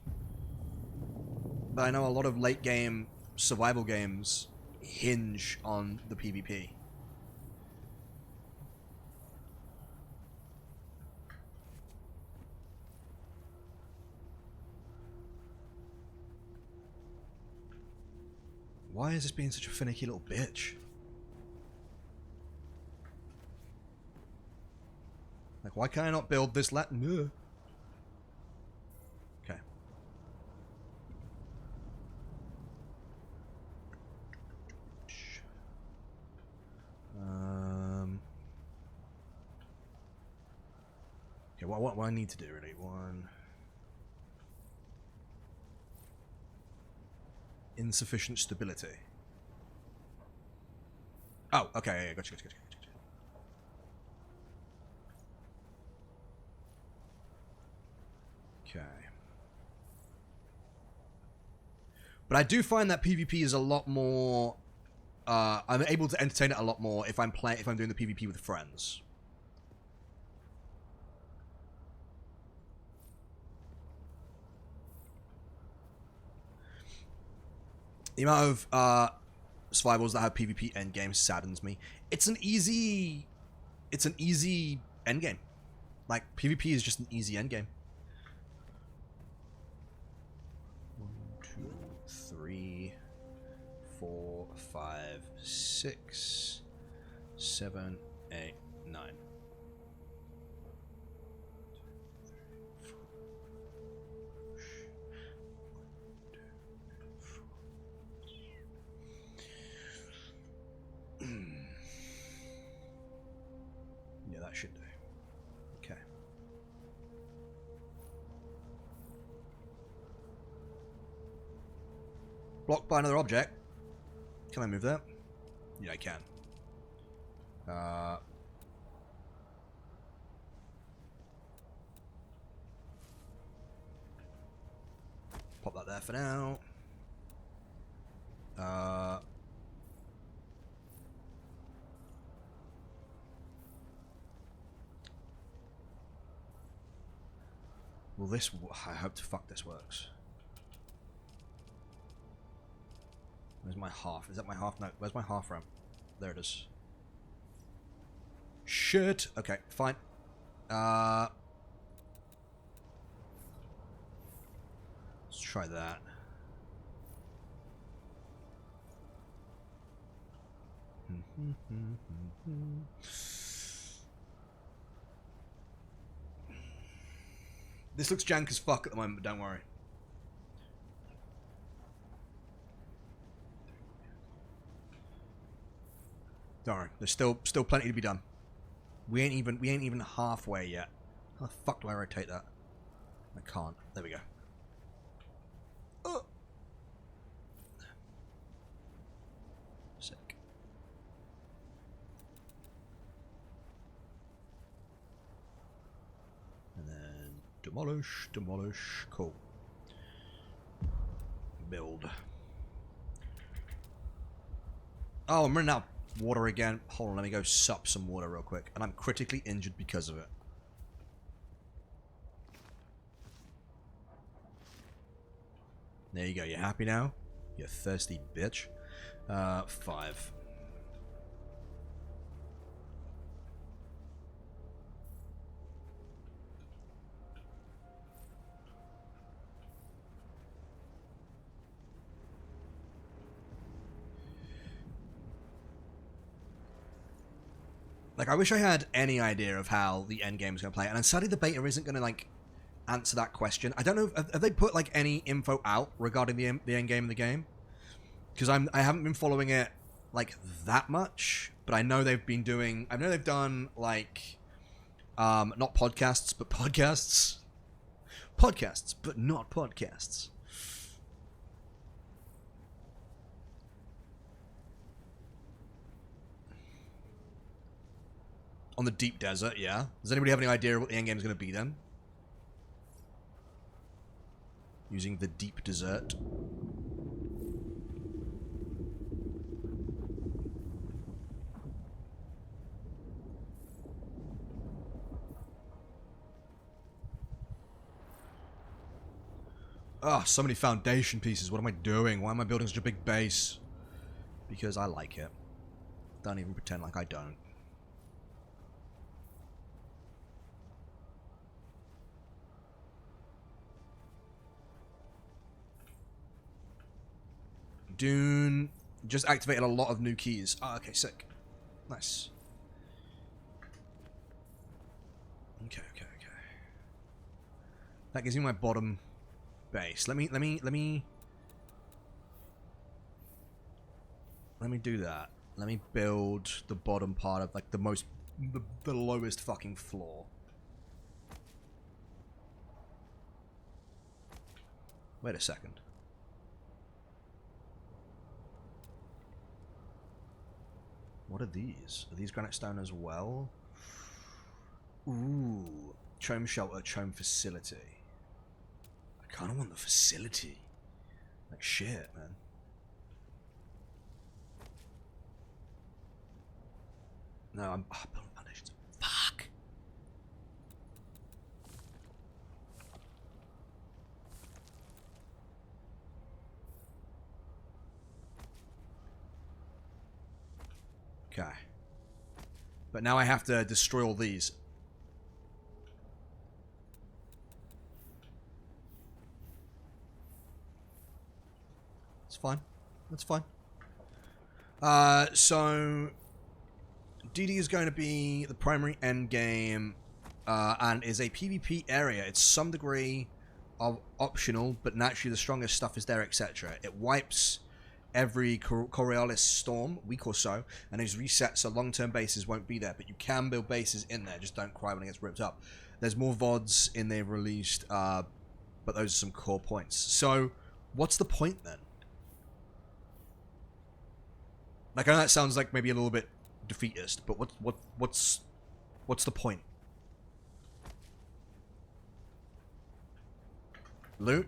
But I know a lot of late game survival games hinge on the PvP. Why is this being such a finicky little bitch? Like, why can I not build this Latin? Okay. Okay, what do I need to do really? Insufficient stability. Oh, okay, yeah, gotcha. Okay. But I do find that PvP is a lot more. I'm able to entertain it a lot more if I'm doing the PvP with friends. The amount of survivals that have PvP endgames saddens me. It's an easy endgame. Like, PvP is just an easy endgame. 1, 2, 3, 4, 5, 6, 7, 8, 9. Yeah, that should do. Okay. Blocked by another object. Can I move that? Yeah, I can. Pop that there for now. Will this... I hope to fuck this works. Where's my half? Is that my half? No, where's my half ramp? There it is. Shit! Okay, fine. Let's try that. This looks jank as fuck at the moment, but don't worry. Don't worry. There's still plenty to be done. We ain't even halfway yet. How the fuck do I rotate that? I can't. There we go. Oh. Sick. And then demolish, demolish. Cool. Build. Oh, I'm running out of water again. Hold on, let me go sup some water real quick. And I'm critically injured because of it. There you go. You happy now? You thirsty bitch. 5. Like, I wish I had any idea of how the end game is going to play, and sadly the beta isn't going to, like, answer that question. I don't know, have they put, like, any info out regarding the end game of the game? Because I haven't been following it, like, that much, but I know they've been doing, I know they've done, like, not podcasts, but podcasts. Podcasts, but not podcasts. On the deep desert, yeah. Does anybody have any idea what the end game is going to be then? Using the deep desert. Oh, so many foundation pieces. What am I doing? Why am I building such a big base? Because I like it. Don't even pretend like I don't. Dune just activated a lot of new keys. Oh, okay, sick. Nice. Okay. That gives me my bottom base. Let me do that. Let me build the bottom part of, like, the lowest fucking floor. Wait a second. What are these? Are these granite stone as well? Ooh. Chome shelter, chome facility. I kind of want the facility. Like shit, man. No, I'm... Oh, building foundations. Fuck! Okay. But now I have to destroy all these. fine. That's fine. So DD is going to be the primary end game, and is a PvP area. It's some degree of optional, but naturally the strongest stuff is there, etc. It wipes every Coriolis storm, week or so, and is reset so long-term bases won't be there, but you can build bases in there, just don't cry when it gets ripped up. There's more VODs in they've released, but those are some core points. So, what's the point then? Like, I know that sounds like maybe a little bit defeatist, but what's the point? Loot?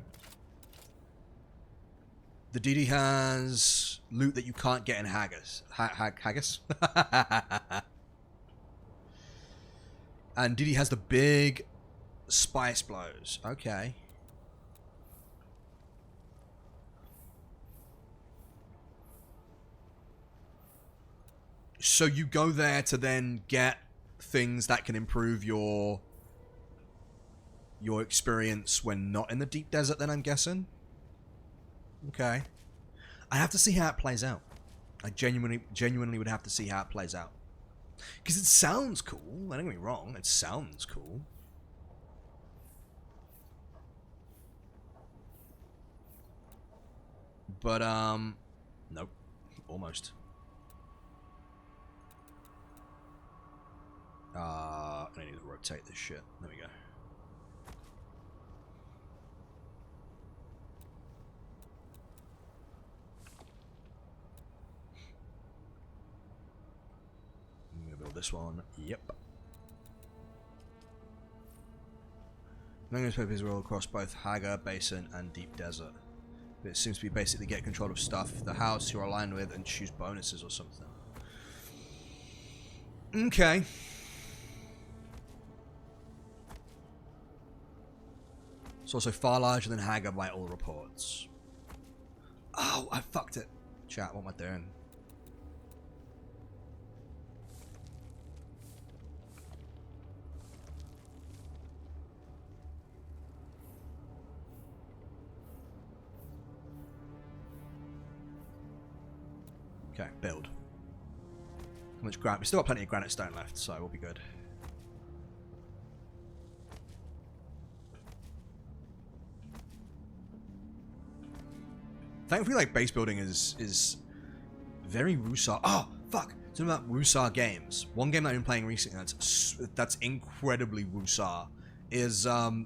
The DD has loot that you can't get in Haggis. Haggis? And DD has the big spice blows. Okay. So you go there to then get things that can improve your experience when not in the deep desert, then I'm guessing? Okay. I have to see how it plays out. I genuinely would have to see how it plays out. Because it sounds cool. Don't get me wrong. It sounds cool. But, nope. Almost. I need to rotate this shit. There we go. I'm gonna build this one. Yep. Newspapers are all across both Hagar Basin and Deep Desert. But it seems to be basically get control of stuff, the house you're aligned with, and choose bonuses or something. Okay. It's also far larger than Hagar by all reports. Oh, I fucked it. Chat, what am I doing? Okay, build. How much granite? We still got plenty of granite stone left, so we'll be good. Thankfully, like, base building is very Rusar. Oh, fuck! Something about Rusar games. One game that I've been playing recently that's incredibly Rusar is, of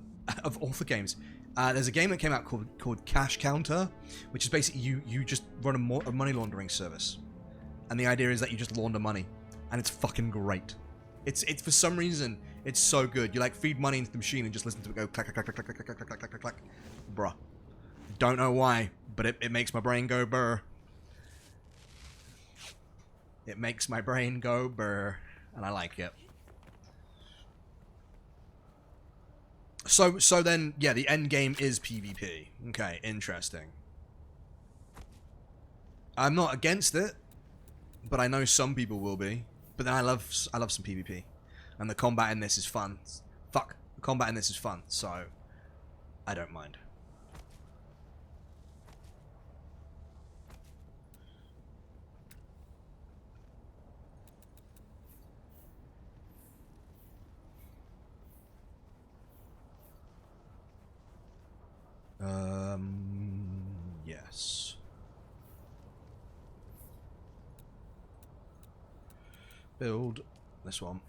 all the games, there's a game that came out called Cash Counter, which is basically you just run a money laundering service. And the idea is that you just launder money. And it's fucking great. It's for some reason, it's so good. You, like, feed money into the machine and just listen to it go clack, clack, clack, clack, clack, clack, clack, clack, clack, clack. Bruh. Don't know why, but it makes my brain go burr. It makes my brain go burr, and I like it. So then, yeah, the end game is PvP. Okay, interesting. I'm not against it, but I know some people will be. But then I love some PvP, and the combat in this is fun. Fuck, the combat in this is fun, so I don't mind. Yes. Build this one.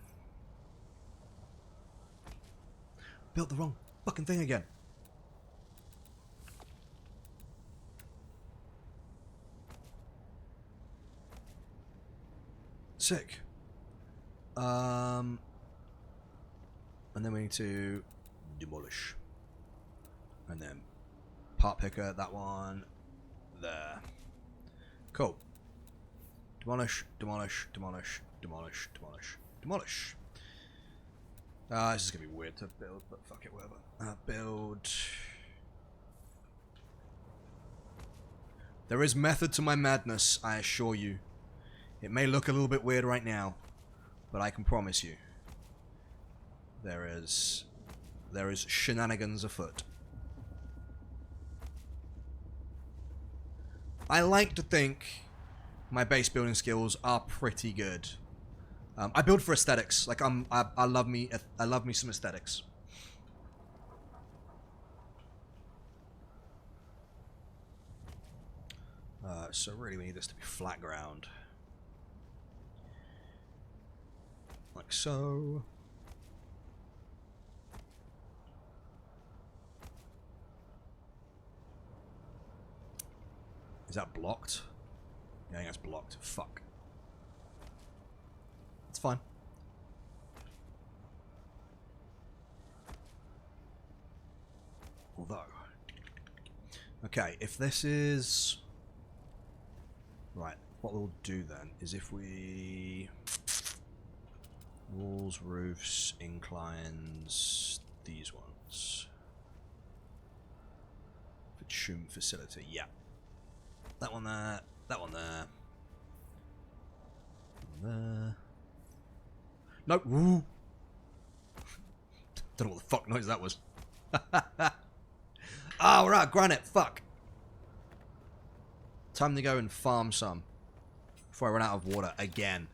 Built the wrong fucking thing again. Sick. And then we need to demolish. And then part picker, that one there. Cool. Demolish, demolish, demolish, demolish, demolish, demolish. This is gonna be weird to build, but fuck it, whatever. Build. There is method to my madness, I assure you. It may look a little bit weird right now, but I can promise you, there is shenanigans afoot. I like to think my base building skills are pretty good. I build for aesthetics. Like I love me some aesthetics. So really we need this to be flat ground. Like so. Is that blocked? Yeah, I think that's blocked. Fuck. It's fine. Although. Okay, if this is... Right, what we'll do then is if we... Walls, roofs, inclines, these ones. Fitchum facility, yeah. That one there, that one there. There. Nope. Woo. Don't know what the fuck noise that was. Ah, we're out of granite. Fuck. Time to go and farm some before I run out of water again.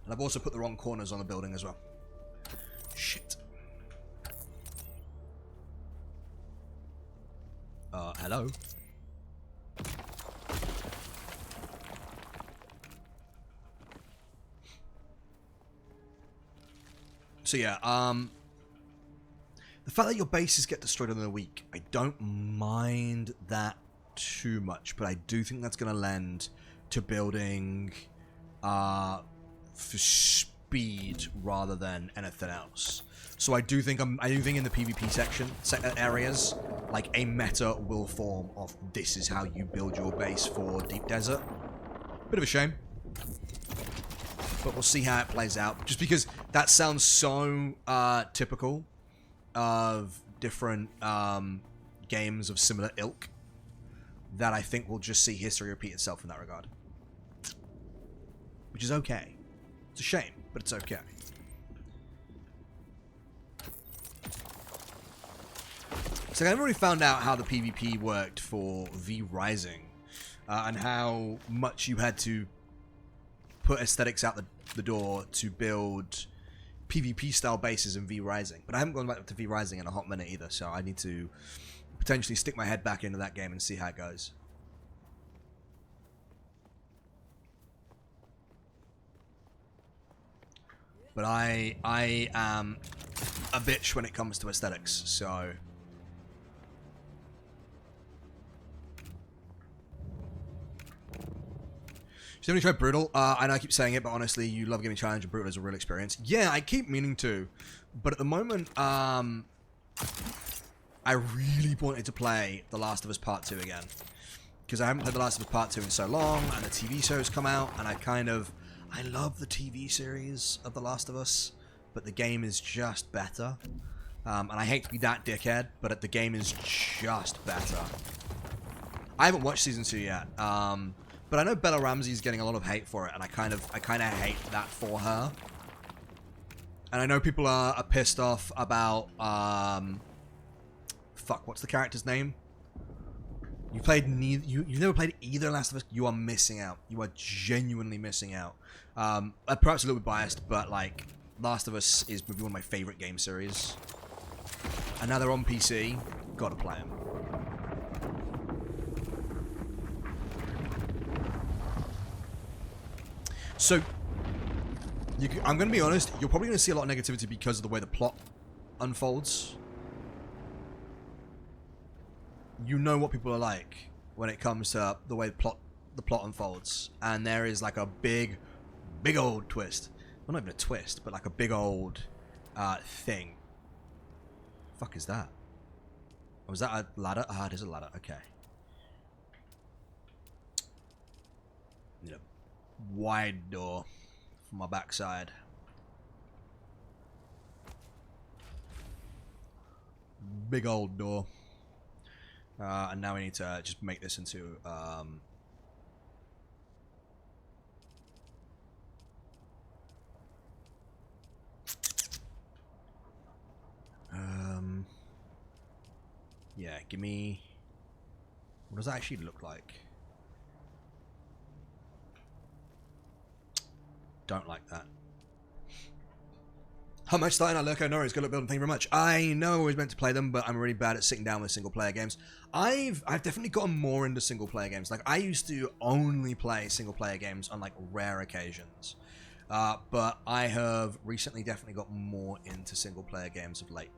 And I've also put the wrong corners on the building as well. Shit. Hello? So yeah, the fact that your bases get destroyed in a week, I don't mind that too much, but I do think that's going to lend to building for speed rather than anything else. So I do think in the PvP section areas, like a meta will form of this is how you build your base for Deep Desert. Bit of a shame. But we'll see how it plays out. Just because that sounds so typical of different games of similar ilk that I think we'll just see history repeat itself in that regard. Which is okay. It's a shame, but it's okay. So I haven't really found out how the PvP worked for V Rising and how much you had to put aesthetics out the door to build PvP style bases in V Rising. But I haven't gone back to V Rising in a hot minute either, so I need to potentially stick my head back into that game and see how it goes. But I am a bitch when it comes to aesthetics, so... So you tried Brutal? I know I keep saying it, but honestly, you love Gaming Challenge and Brutal is a real experience. Yeah, I keep meaning to, but at the moment, I really wanted to play The Last of Us Part 2 again. Because I haven't played The Last of Us Part 2 in so long, and the TV show's come out, and I love the TV series of The Last of Us, but the game is just better. And I hate to be that dickhead, but the game is just better. I haven't watched Season 2 yet, but I know Bella Ramsey's getting a lot of hate for it, and I kind of hate that for her. And I know people are pissed off about, fuck, what's the character's name? You played you've never played either Last of Us. You are missing out. You are genuinely missing out. Perhaps a little bit biased, but like Last of Us is maybe one of my favorite game series. And now they're on PC. Gotta play them. So, I'm going to be honest, you're probably going to see a lot of negativity because of the way the plot unfolds. You know what people are like when it comes to the way the plot unfolds. And there is like a big old twist. Well, not even a twist, but like a big old thing. Fuck is that? Oh, is that a ladder? Ah, it is a ladder. Okay. Need a wide door for my backside. Big old door. And now we need to just make this into Yeah, give me... What does that actually look like? Don't like that. How much starting out Lurko Norris? Good luck building. Thank you very much. I know I was meant to play them, but I'm really bad at sitting down with single player games. I've definitely gotten more into single player games. Like, I used to only play single player games on like rare occasions. But I have recently definitely got more into single player games of late.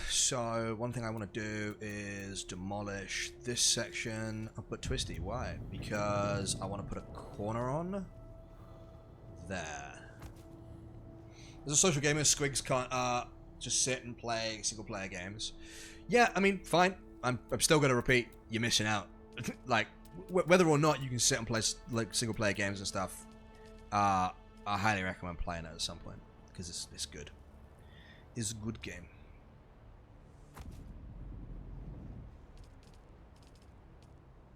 So one thing I want to do is demolish this section. But Twisty, why? Because I want to put a corner on there. As a social gamer, Squigs can't just sit and play single player games. Yeah, I mean, fine. I'm still going to repeat, you're missing out. Like, whether or not you can sit and play like single player games and stuff, I highly recommend playing it at some point because it's good. It's a good game.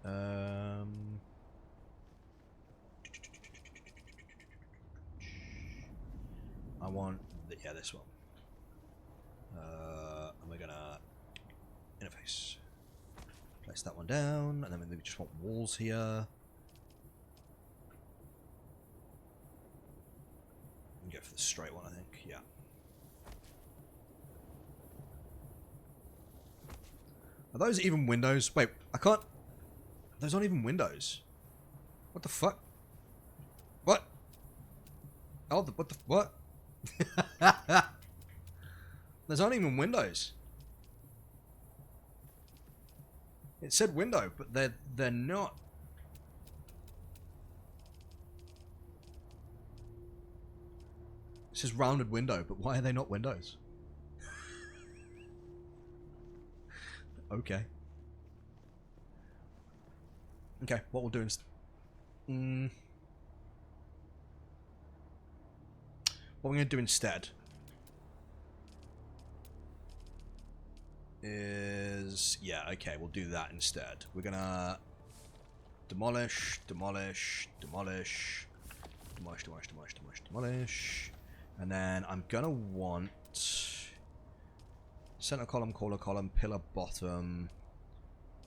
I want this one. And we're gonna interface. Place that one down, and then we just want walls here. And go for the straight one, I think. Yeah. Are those even windows? Wait, I can't... Those aren't even windows. What the fuck? What? Oh, what the... What? Those aren't even windows. It said window, but they're not. It says rounded window, but why are they not windows? Okay. Okay, what we'll do is... What we're going to do instead is... Yeah, okay, we'll do that instead. We're going to demolish, demolish, demolish, demolish, demolish, demolish, demolish, demolish. And then I'm going to want... Center column, corner column, pillar bottom,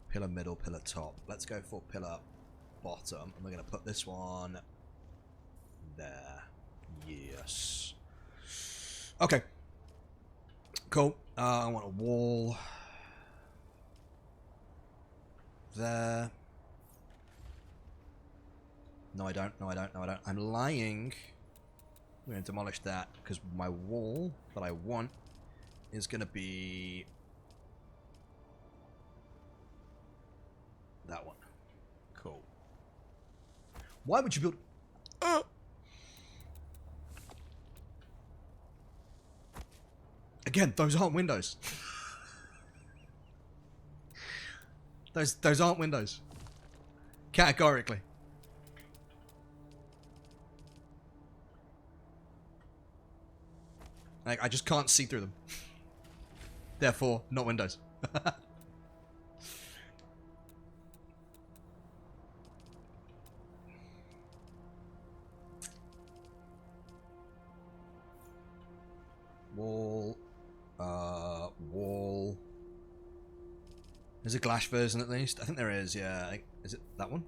pillar middle, pillar top. Let's go for pillar bottom. And we're going to put this one there. Yes. Okay. Cool. I want a wall there. No, I don't. No, I don't. No, I don't. I'm lying. We're going to demolish that because my wall that I want is going to be that one. Cool. Why would you build... Again, those aren't windows. Those aren't windows. Categorically. Like, I just can't see through them. Therefore, not windows. Wall. Wall. There's a glass version at least. I think there is, yeah. Is it that one?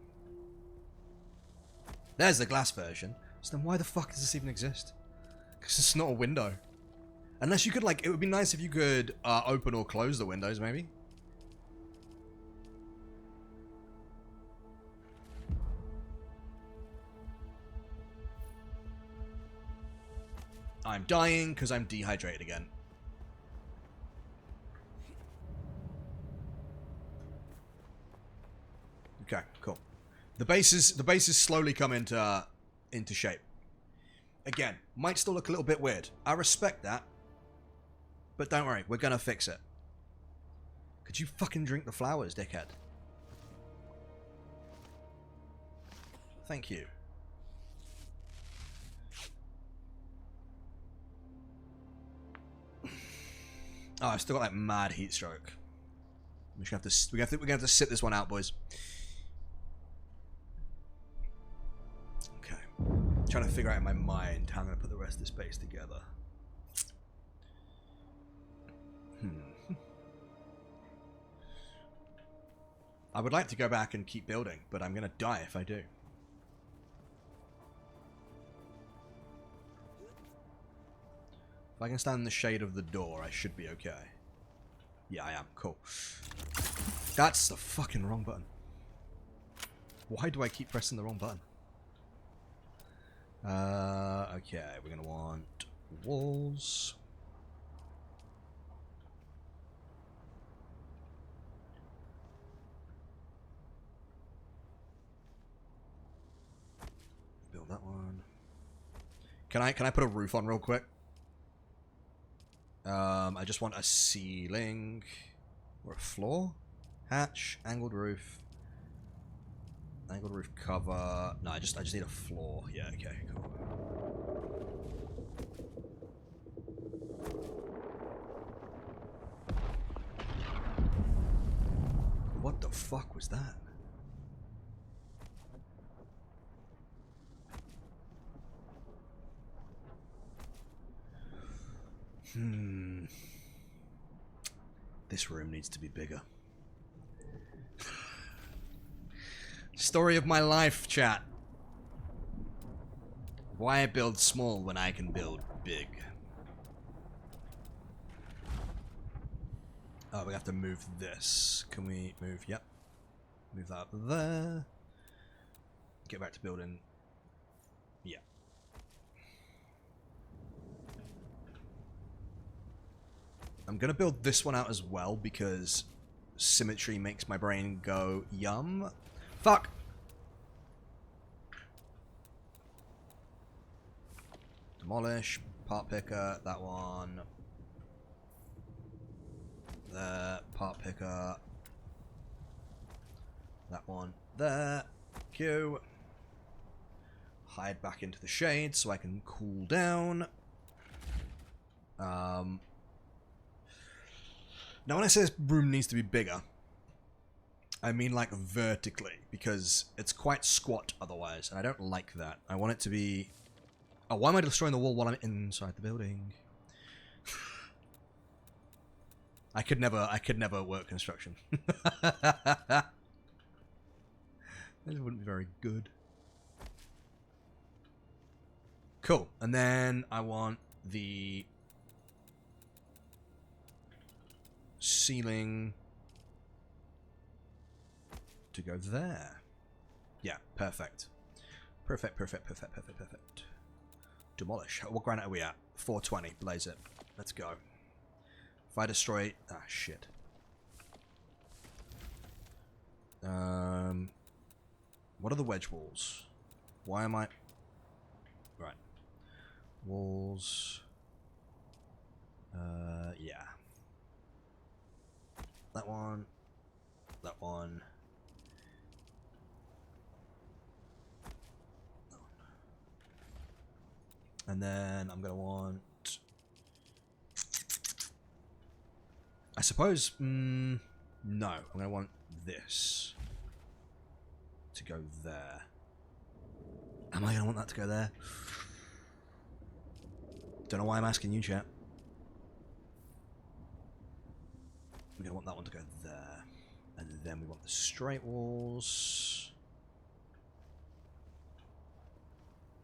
There's the glass version. So then why the fuck does this even exist? Because it's not a window. Unless you could, like, it would be nice if you could open or close the windows, maybe. I'm dying because I'm dehydrated again. Okay, cool. The base is slowly coming into shape. Again, might still look a little bit weird. I respect that. But don't worry, we're gonna fix it. Could you fucking drink the flowers, dickhead? Thank you. Oh, I've still got like mad heat stroke. We're gonna have to sit this one out, boys. Okay. trying to figure out in my mind how I'm going to put the rest of this base together. I would like to go back and keep building, but I'm going to die if I do. If I can stand in the shade of the door, I should be okay. Yeah, I am. Cool. That's the fucking wrong button. Why do I keep pressing the wrong button? Okay, we're going to want walls. Build that one. Can I put a roof on real quick? I just want a ceiling or a floor, hatch, angled roof cover. No, I just need a floor. Yeah, okay, cool. What the fuck was that? This room needs to be bigger. Story of my life, chat. Why build small when I can build big? Oh, we have to move this. Can we move? Yep. Move that up there. Get back to building. Yeah. I'm gonna build this one out as well because symmetry makes my brain go yum. Fuck! Demolish, part picker, that one. There, part picker. That one there. Q. Hide back into the shade so I can cool down. Now when I say this room needs to be bigger, I mean like vertically, because it's quite squat otherwise, and I don't like that. I want it to be... Oh, why am I destroying the wall while I'm inside the building? I could never work construction. That wouldn't be very good. Cool, and then I want the ceiling to go there. Yeah, perfect. Perfect. Demolish. What granite are we at? 420. Blaze it. Let's go. If I destroy... Ah, shit. What are the wedge walls? Why am I... Right. Walls... yeah. That one. That one. And then I'm going to want... I suppose... no. I'm going to want this to go there. Am I going to want that to go there? Don't know why I'm asking you, chat. We're going to want that one to go there. And then we want the straight walls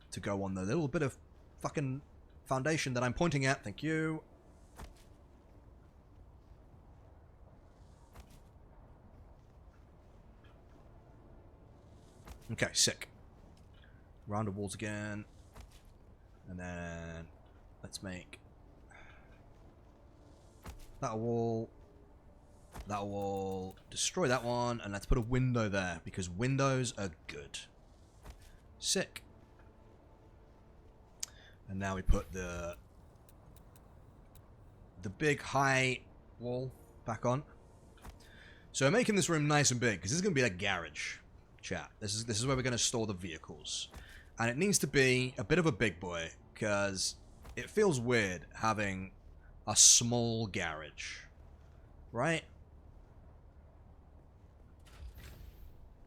to go on the little bit of fucking foundation that I'm pointing at. Thank you. Okay, sick. Rounded walls again. And then let's make that a wall. That wall. Destroy that one. And let's put a window there because windows are good. Sick. And now we put the big high wall back on. So we're making this room nice and big because this is going to be a garage, chat. This is where we're going to store the vehicles, and it needs to be a bit of a big boy because it feels weird having a small garage, right?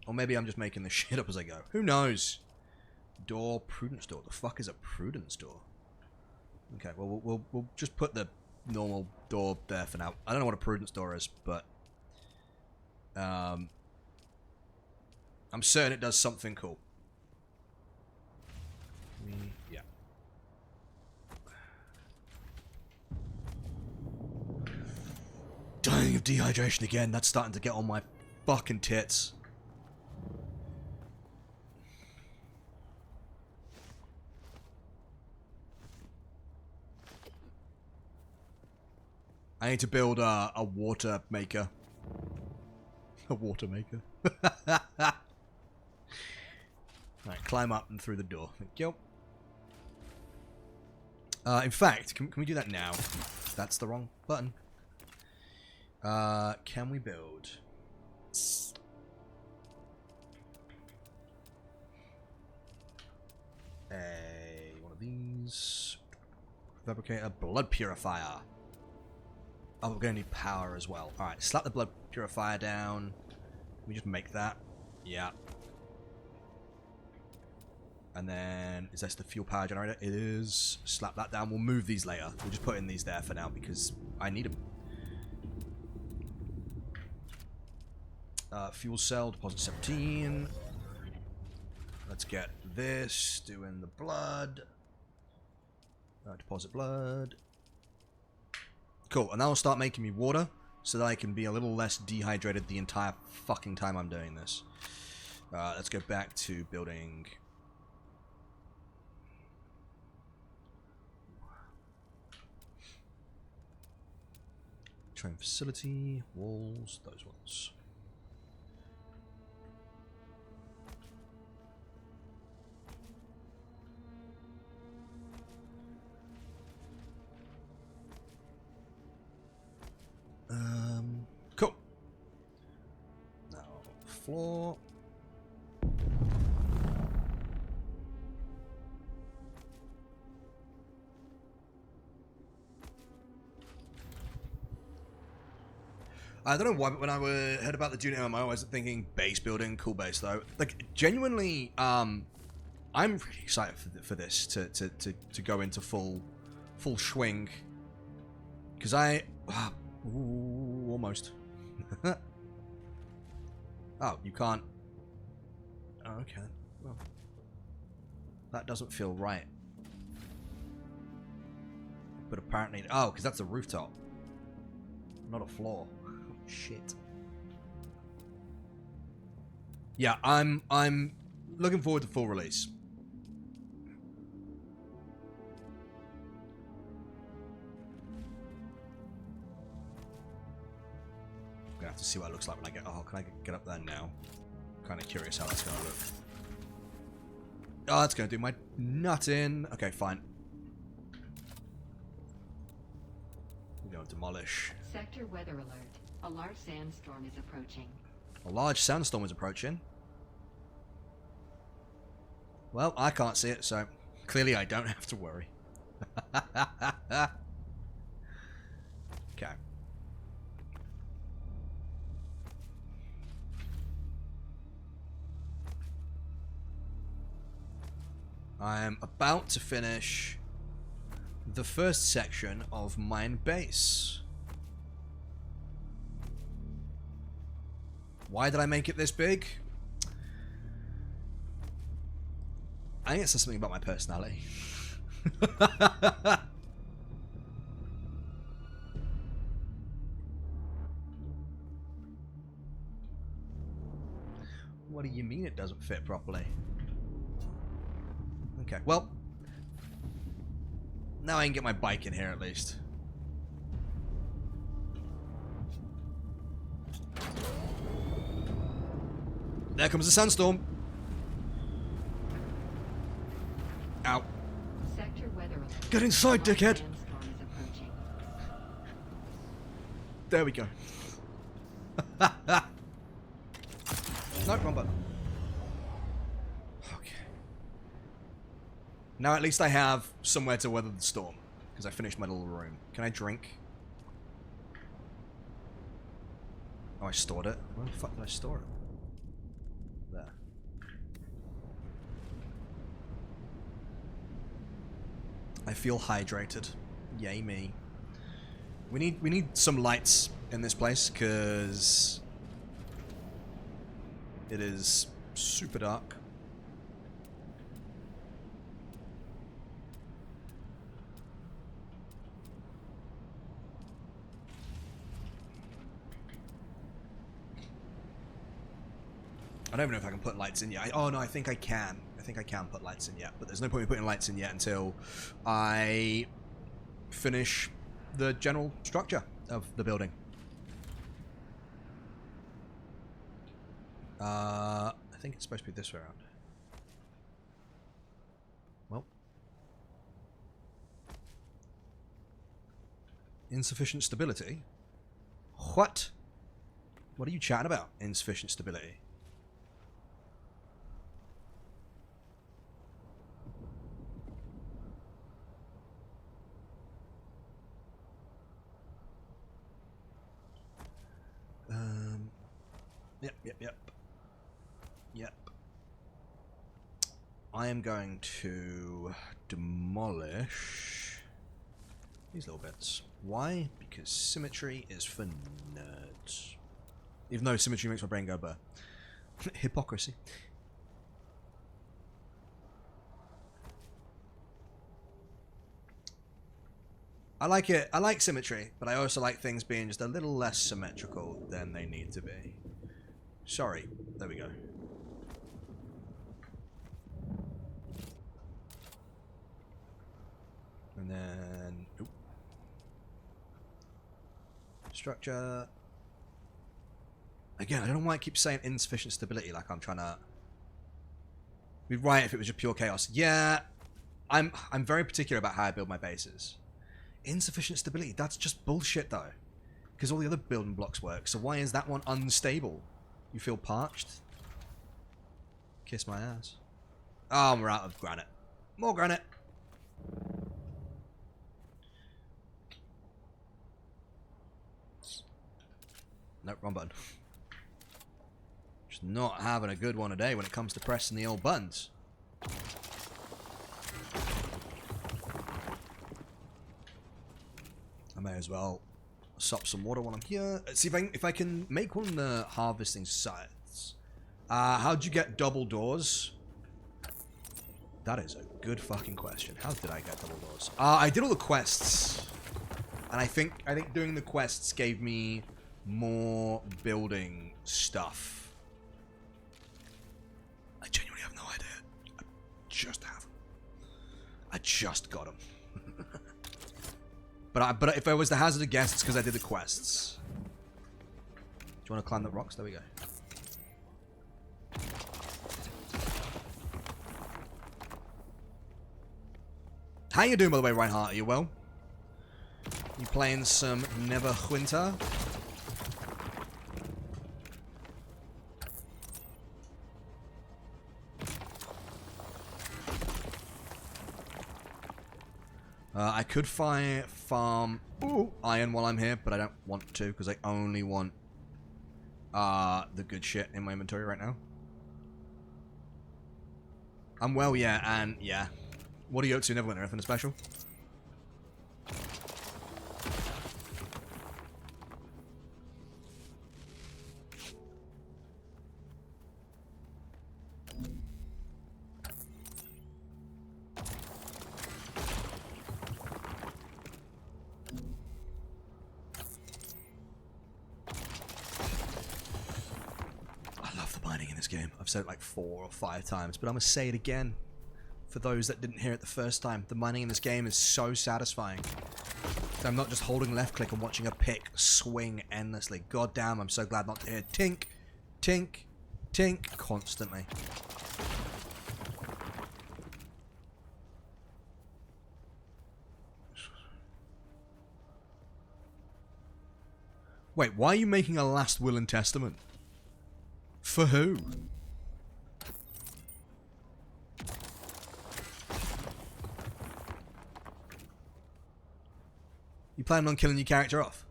Or maybe I'm just making this shit up as I go. Who knows? door, prudence door. The fuck is a prudence door? Okay, well, we'll just put the normal door there for now. I don't know what a prudence door is, but I'm certain it does something cool. Yeah. Dying of dehydration again. That's starting to get on my fucking tits. I need to build a water maker. A water maker. Alright, climb up and through the door. Thank you. In fact, can we do that now? That's the wrong button. Can we build... one of these. Fabricator, blood purifier. Oh, we're going to need power as well. Alright, slap the blood purifier down. Can we just make that? Yeah. And then, is this the fuel power generator? It is. Slap that down. We'll move these later. We'll just put in these there for now because I need them. Fuel cell, deposit 17. Let's get this. Doing the blood. Deposit blood. Cool, and that'll start making me water, so that I can be a little less dehydrated the entire fucking time I'm doing this. Let's go back to building... Train facility, walls, those ones. Cool. Now, floor. I don't know why, but when I heard about the Dune MMO, I was thinking base building, cool base though. Like, genuinely, I'm really excited for this to go into full swing. Because ooh, almost. Oh, you can't... Oh, okay. Well, that doesn't feel right. But apparently... Oh, because that's a rooftop. Not a floor. Shit. Yeah, I'm looking forward to full release. Gonna have to see what it looks like when I get... Oh, can I get up there now? Kind of curious how that's gonna look. Oh, that's gonna do my nut in. Okay, fine. We're gonna demolish. Sector weather alert. A large sandstorm is approaching. A large sandstorm is approaching. Well, I can't see it, so clearly I don't have to worry. Okay. I am about to finish the first section of Mine Base. Why did I make it this big? I think it says something about my personality. What do you mean it doesn't fit properly? Okay, well, now I can get my bike in here at least. There comes the sandstorm. Ow. Sector weather alert. Get inside, A large dickhead. sandstorm is approaching. There we go. No, wrong button. Okay. Now at least I have somewhere to weather the storm. Because I finished my little room. Can I drink? Oh, I stored it. Where the fuck did I store it? There. I feel hydrated. Yay me. We need some lights in this place because it is super dark. I don't even know if I can put lights in yet. Oh no, I think I can. I think I can put lights in yet, but there's no point in putting lights in yet until I finish the general structure of the building. I think it's supposed to be this way around. Well. Insufficient stability? What? What are you chatting about? Insufficient stability? Yep. I am going to demolish these little bits. Why? Because symmetry is for nerds. Even though symmetry makes my brain go burr. Hypocrisy. I like it. I like symmetry, but I also like things being just a little less symmetrical than they need to be. Sorry. There we go. And then... Oop. Structure. Again, I don't know why I keep saying insufficient stability like I'm trying to... We'd be right if it was just pure chaos. Yeah, I'm very particular about how I build my bases. Insufficient stability, that's just bullshit though. Because all the other building blocks work, so why is that one unstable? You feel parched? Kiss my ass. Oh, we're out of granite. More granite. Nope, wrong button. Just not having a good one today when it comes to pressing the old buttons. I may as well sop some water while I'm here. Let's see if I can make one of the harvesting sites. How'd you get double doors? That is a good fucking question. How did I get double doors? I did all the quests, and I think doing the quests gave me more building stuff. I genuinely have no idea. I just have. I just got them. But if I was to hazard a guess, it's because I did the quests. Do you want to climb the rocks? There we go. How you doing, by the way, Reinhardt? Are you well? You playing some Neverwinter? I could farm iron while I'm here, but I don't want to because I only want the good shit in my inventory right now. I'm well, yeah, and yeah. What are you up to, Neverwinter? Anything special? I've said it like 4 or 5 times, but I'm going to say it again for those that didn't hear it the first time. The mining in this game is so satisfying. So I'm not just holding left click and watching a pick swing endlessly. God damn, I'm so glad not to hear tink, tink, tink constantly. Wait, why are you making a last will and testament? For who? You planning on killing your character off?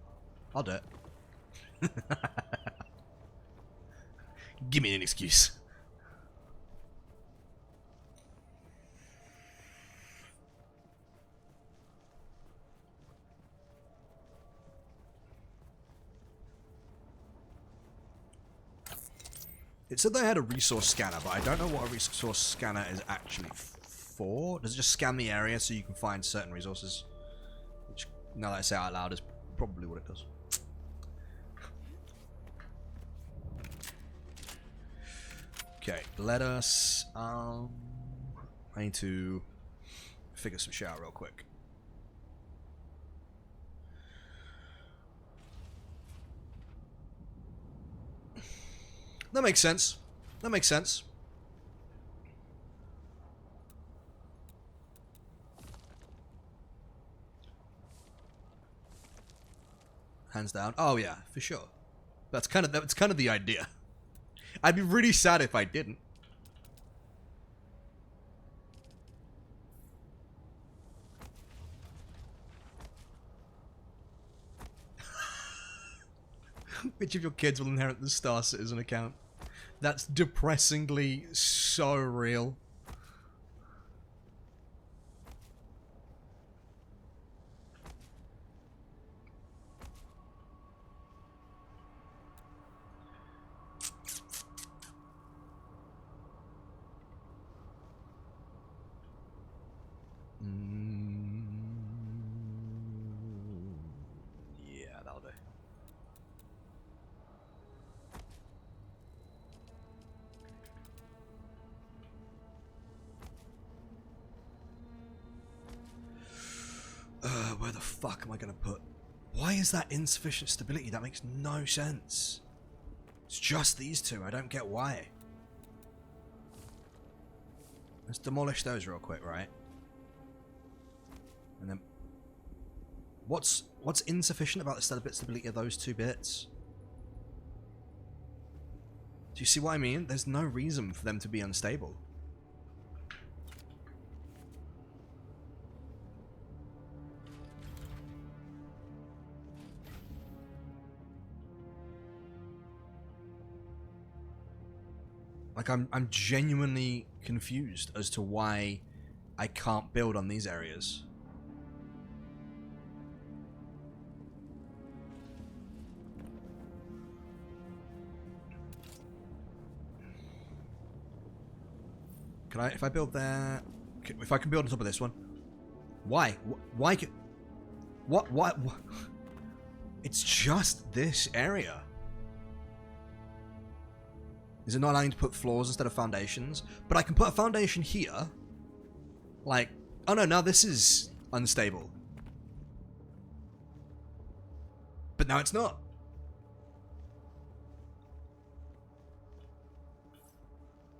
I'll do it. Give me an excuse. It said they had a resource scanner, but I don't know what a resource scanner is actually for. Does it just scan the area so you can find certain resources? Which, now that I say it out loud, is probably what it does. Okay, let us... I need to figure some shit out real quick. That makes sense. That makes sense. Hands down. Oh yeah, for sure. That's kind of the idea. I'd be really sad if I didn't. Which of your kids will inherit the Star Citizen account? That's depressingly so real. Yeah, that'll do. Where the fuck am I gonna put? Why is that insufficient stability? That makes no sense. It's just these two. I don't get why. Let's demolish those real quick, right? And then, what's insufficient about the stability of those two bits? Do you see what I mean? There's no reason for them to be unstable. Like, I'm genuinely confused as to why I can't build on these areas. Can I, if I build there, if I can build on top of this one? Why? Why can, what? It's just this area. Is it not allowing to put floors instead of foundations? But I can put a foundation here. Like, oh no, now this is unstable. But now it's not.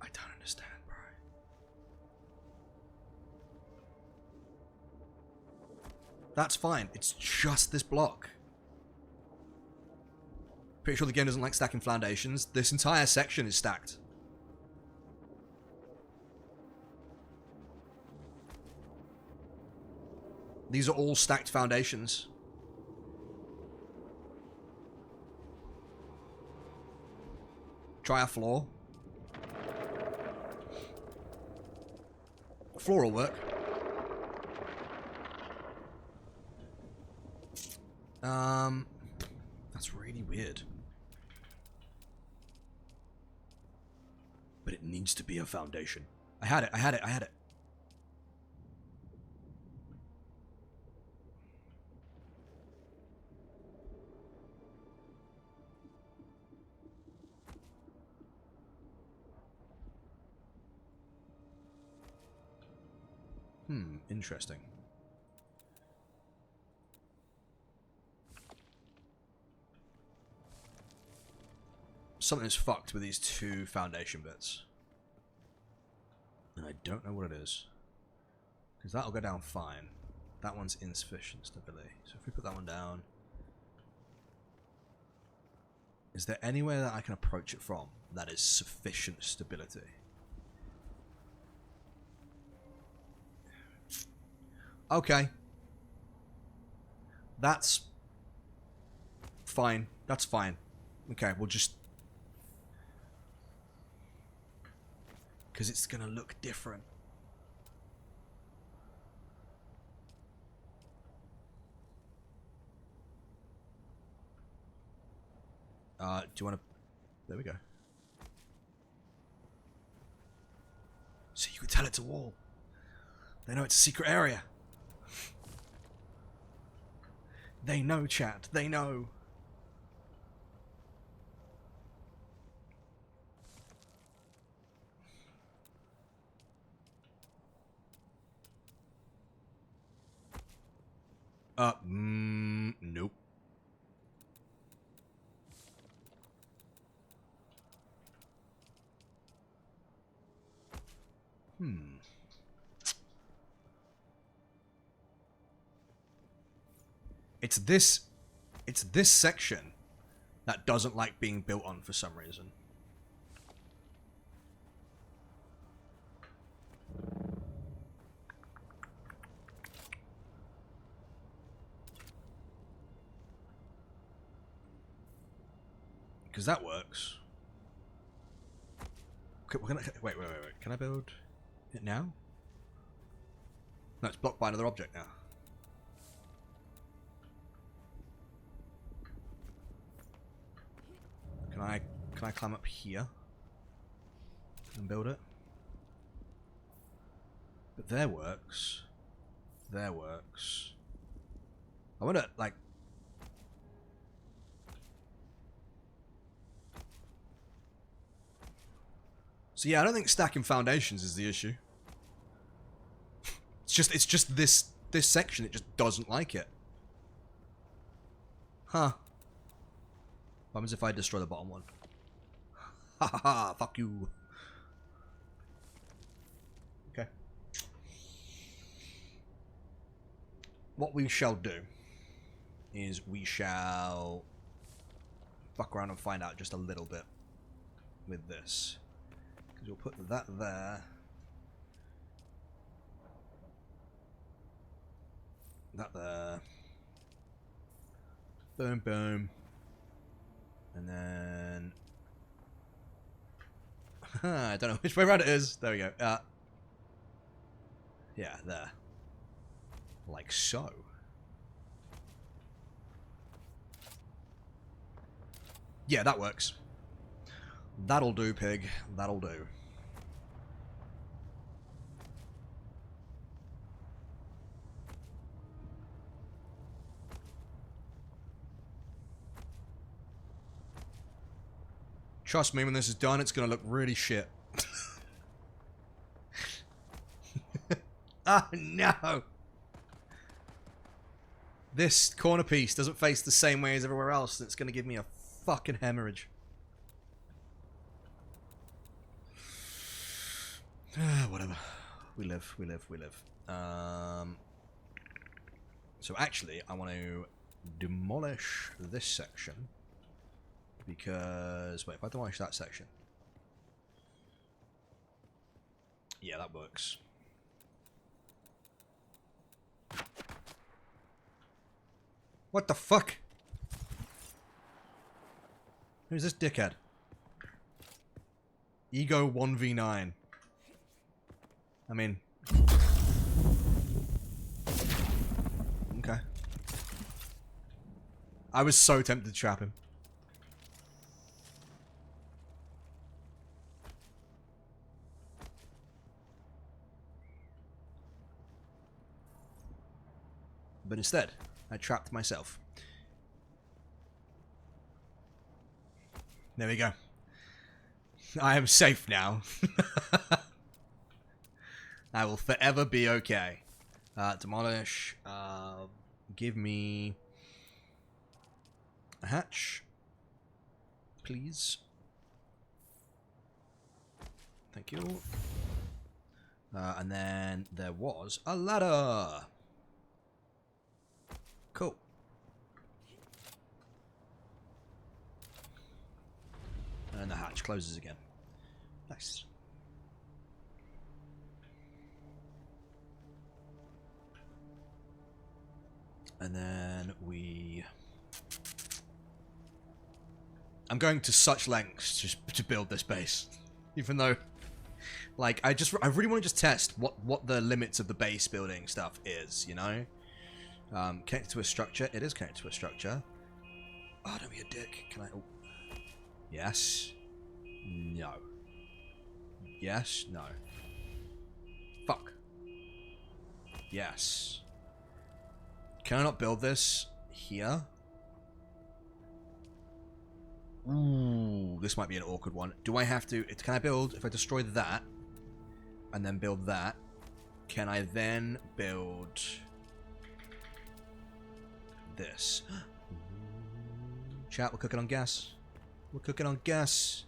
I don't understand, bro. That's fine. It's just this block. Pretty sure the game doesn't like stacking foundations. This entire section is stacked. These are all stacked foundations. Try a floor. Floor will work. That's really weird. But it needs to be a foundation. I had it. Interesting. Something's fucked with these two foundation bits. And I don't know what it is. Because that'll go down fine. That one's insufficient stability. So if we put that one down... Is there anywhere that I can approach it from that is sufficient stability? Okay. That's fine. That's fine. Okay, we'll just... Because it's going to look different. Do you want to... There we go. So you can tell it's a wall. They know it's a secret area. They know, chat. They know. Nope. It's this section that doesn't like being built on for some reason. Because that works. Okay, wait. Can I build it now? No, it's blocked by another object now. Can I climb up here and build it? But there works. There works. I wonder, like. So yeah, I don't think stacking foundations is the issue. It's just this section. It just doesn't like it. Huh. What happens if I destroy the bottom one? Ha ha ha! Fuck you. Okay. What we shall do is we shall fuck around and find out just a little bit with this. Because we'll put that there. That there. Boom, boom. And then... I don't know which way around it is. There we go. Yeah, there. Like so. Yeah, that works. That'll do, pig. That'll do. Trust me, when this is done, it's gonna look really shit. Oh no! This corner piece doesn't face the same way as everywhere else, and it's gonna give me a fucking hemorrhage. Whatever. We live, we live, we live. So actually, I want to demolish this section. Because, wait, if I demolish that section. Yeah, that works. What the fuck? Who's this dickhead? Ego 1v9. I mean... Okay. I was so tempted to trap him. But instead, I trapped myself. There we go. I am safe now. I will forever be okay. Demolish. Give me a hatch. Please. Thank you. And then there was a ladder. Cool. And the hatch closes again. Nice. And then we... I'm going to such lengths just to build this base. Even though... Like, I really want to just test what the limits of the base building stuff is, you know? Connected to a structure. It is connected to a structure. Oh, don't be a dick. Can I... Oh. Yes. No. Yes. No. Fuck. Yes. Can I not build this here? Ooh, this might be an awkward one. Do I have to... Can I build... If I destroy that, and then build that, can I then build this? Chat, we're cooking on gas. We're cooking on gas.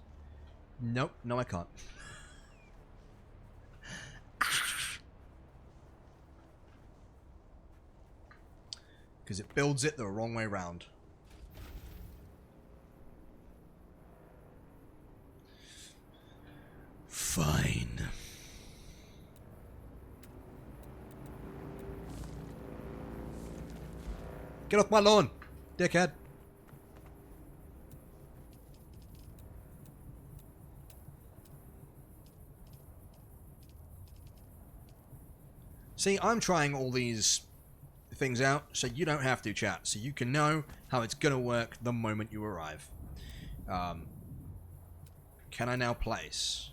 Nope, no I can't. Because it builds it the wrong way round. Fine. Get off my lawn, dickhead. See, I'm trying all these things out so you don't have to, chat. So you can know how it's gonna work the moment you arrive. Can I now place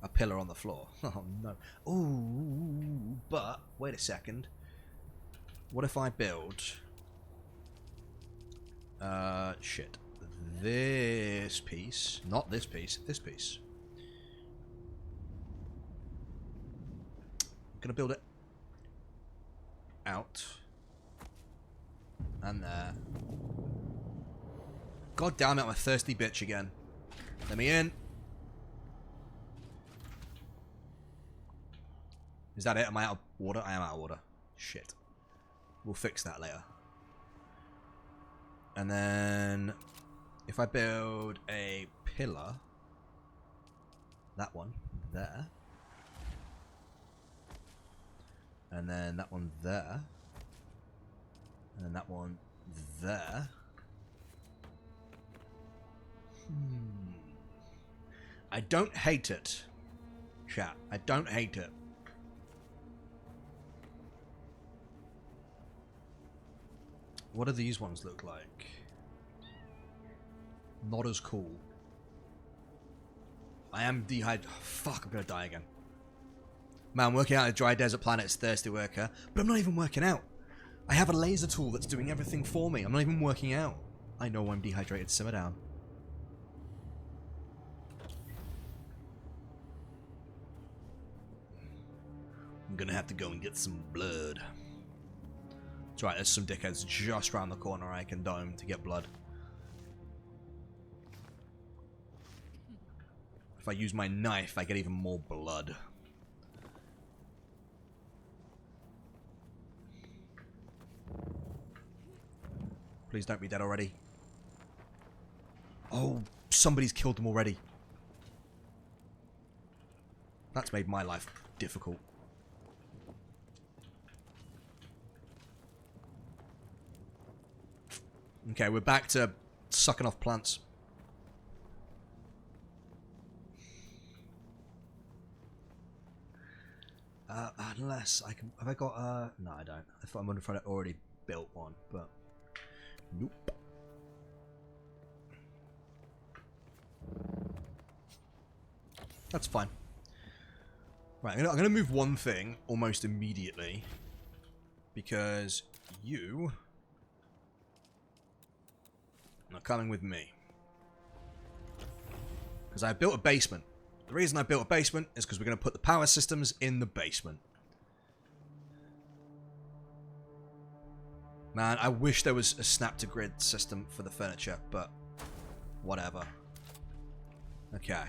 a pillar on the floor? Oh no. Ooh, but wait a second. What if I build shit. This piece. Not this piece, this piece. I'm gonna build it out and there. God damn it, I'm a thirsty bitch again. Let me in. Is that it? Am I out of water? I am out of water. Shit. We'll fix that later. And then if I build a pillar, that one there, and then that one there, and then that one there. I don't hate it, chat. I don't hate it. What do these ones look like? Not as cool. I am dehydrated. Oh, fuck, I'm gonna die again. Man, working out on a dry desert planet is thirsty worker, but I'm not even working out. I have a laser tool that's doing everything for me. I'm not even working out. I know I'm dehydrated. Simmer down. I'm gonna have to go and get some blood. That's right, there's some dickheads just around the corner I can dome to get blood. If I use my knife, I get even more blood. Please don't be dead already. Oh, somebody's killed them already. That's made my life difficult. Okay, we're back to sucking off plants. Unless I can... Have I got... No, I don't. I thought I'm wondering if I'd already built one, but... Nope. That's fine. Right, I'm gonna move one thing almost immediately. Because you... are coming with me. Because I built a basement. The reason I built a basement is because we're going to put the power systems in the basement. Man, I wish there was a snap-to-grid system for the furniture, but whatever. Okay.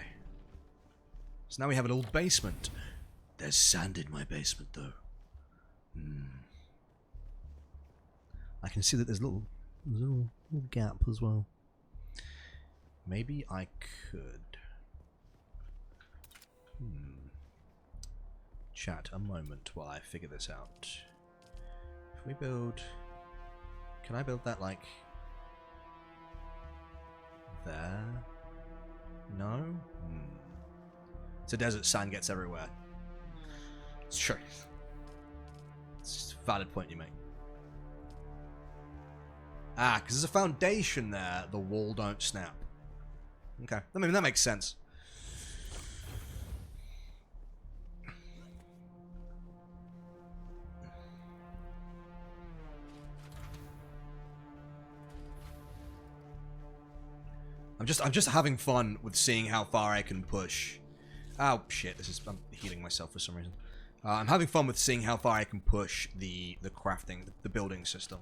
So now we have an old basement. There's sand in my basement, though. I can see that there's a little gap as well. Maybe I could... Chat a moment while I figure this out. If we build... Can I build that, like... there? No? It's a desert, sand gets everywhere. It's true. It's a valid point you make. Ah, because there's a foundation there, the wall don't snap. Okay, I mean, that makes sense. I'm just having fun with seeing how far I can push. Oh shit! I'm healing myself for some reason. I'm having fun with seeing how far I can push the crafting, the building system.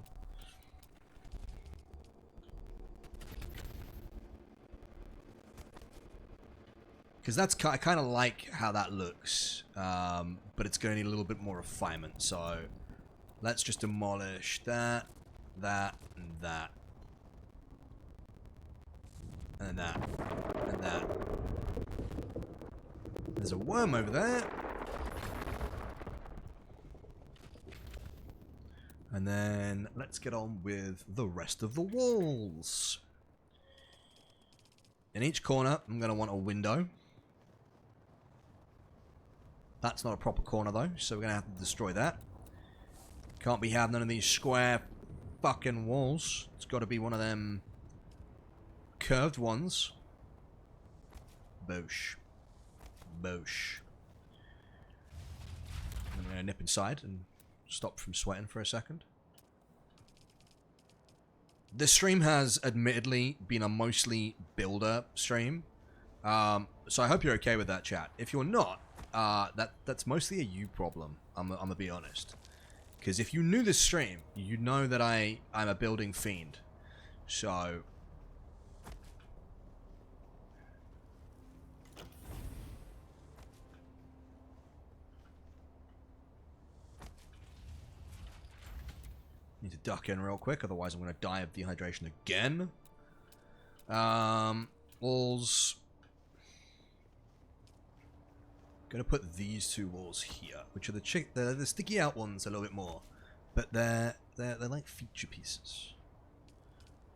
Because I kind of like how that looks, but it's going to need a little bit more refinement. So let's just demolish that, that, and that, and that, and that. There's a worm over there. And then let's get on with the rest of the walls. In each corner, I'm going to want a window. That's not a proper corner though, so we're going to have to destroy that. Can't be having none of these square fucking walls. It's got to be one of them curved ones. Boosh. Boosh. I'm going to nip inside and stop from sweating for a second. This stream has admittedly been a mostly builder stream, so I hope you're okay with that, chat. If you're not, that's mostly a you problem. I'm gonna be honest, because if you knew this stream, you'd know that I'm a building fiend. So need to duck in real quick, otherwise I'm going to die of dehydration again. Walls. Going to put these two walls here, which are the sticky out ones a little bit more, but they're like feature pieces.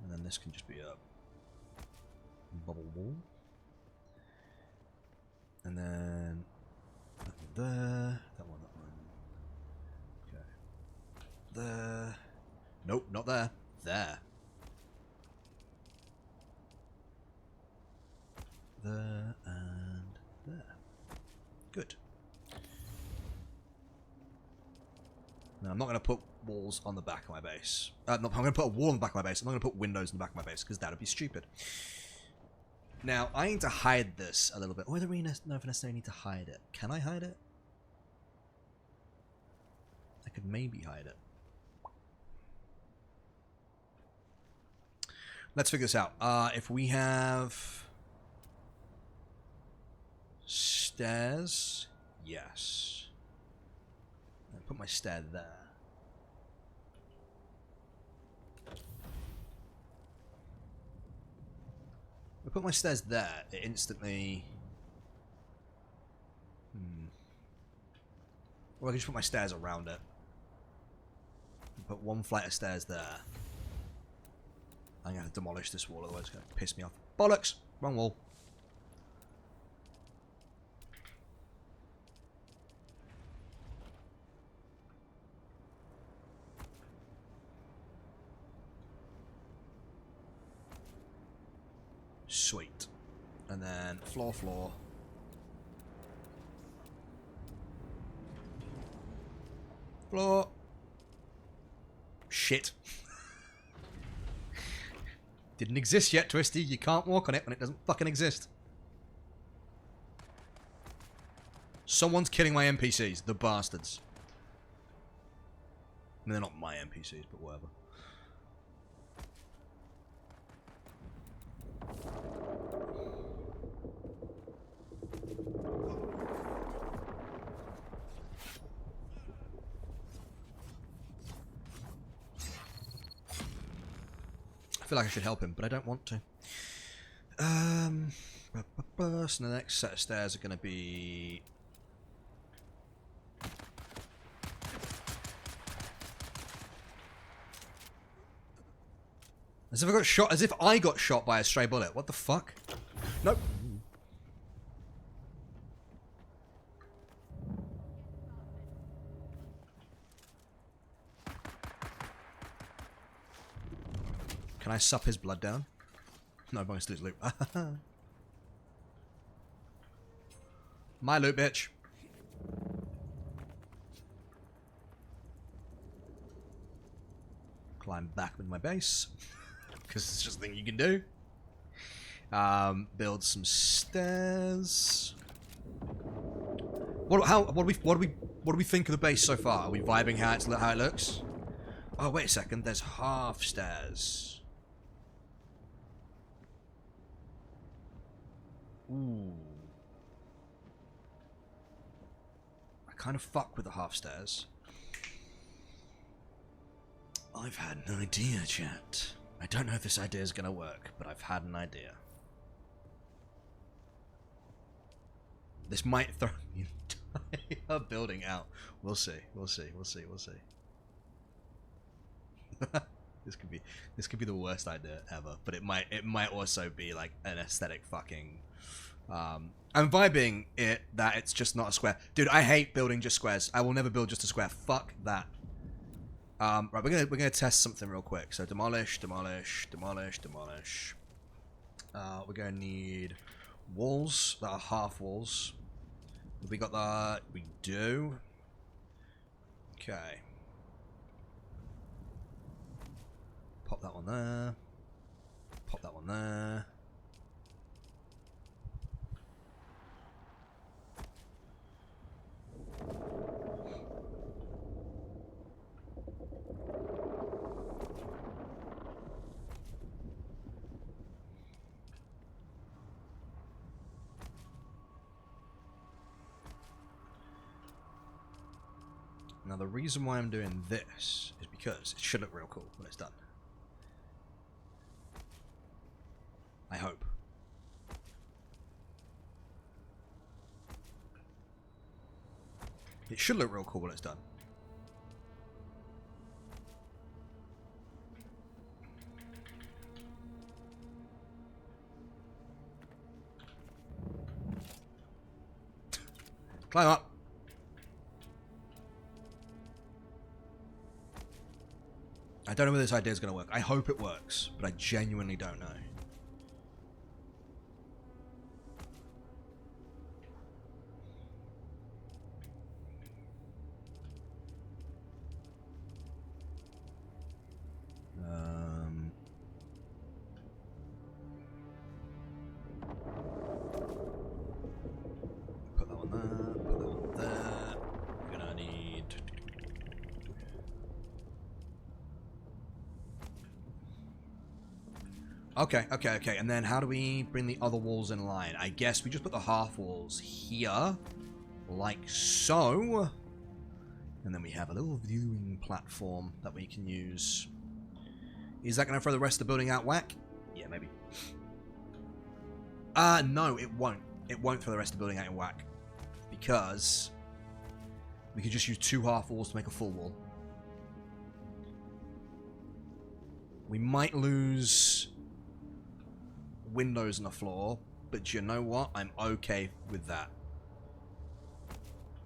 And then this can just be a bubble wall. And then that one there, that one. Okay. There. Nope, not there. There. There and there. Good. Now, I'm not going to put walls on the back of my base. No, I'm going to put a wall on the back of my base. I'm not going to put windows in the back of my base, because that would be stupid. Now, I need to hide this a little bit. Oh, I don't really know if I necessarily need to hide it. Can I hide it? I could maybe hide it. Let's figure this out. If we have stairs, yes. I'll put my stair there. I put my stairs there. It instantly. Or I can just put my stairs around it. Put one flight of stairs there. I'm going to demolish this wall, otherwise it's going to piss me off. Bollocks! Wrong wall. Sweet. And then floor. Floor. Shit. Didn't exist yet, Twisty. You can't walk on it when it doesn't fucking exist. Someone's killing my NPCs. The bastards. I mean, they're not my NPCs, but whatever. I feel like I should help him, but I don't want to. So the next set of stairs are going to be... As if I got shot by a stray bullet. What the fuck? Nope. Can I sup his blood down? No, I'm going to lose loot. My loot, bitch. Climb back with my base. Because it's just a thing you can do. Build some stairs. What do we think of the base so far? Are we vibing how it looks? Oh, wait a second. There's half stairs. Ooh. I kind of fuck with the half stairs. I've had an idea, chat. I don't know if this idea is gonna work, but I've had an idea. This might throw the entire building out. We'll see. We'll see. We'll see. We'll see. This could be the worst idea ever, but it might also be like an aesthetic fucking. I'm vibing it that it's just not a square, dude. I hate building just squares. I will never build just a square. Fuck that. Right, we're gonna test something real quick. So demolish, demolish, demolish, demolish. We're gonna need walls that are half walls. Have we got that? We do. Okay. Pop that one there. Pop that one there. Now the reason why I'm doing this is because it should look real cool when it's done. I hope. It should look real cool when it's done. Climb up. I don't know whether this idea is going to work. I hope it works, but I genuinely don't know. Put that one there, put that one there. We're going to need... Okay, and then how do we bring the other walls in line? I guess we just put the half walls here, like so, and then we have a little viewing platform that we can use. Is that going to throw the rest of the building out whack? Yeah, maybe. No, it won't. It won't throw the rest of the building out in whack, because we could just use 2 half walls to make a full wall. We might lose windows in the floor, but you know what? I'm okay with that.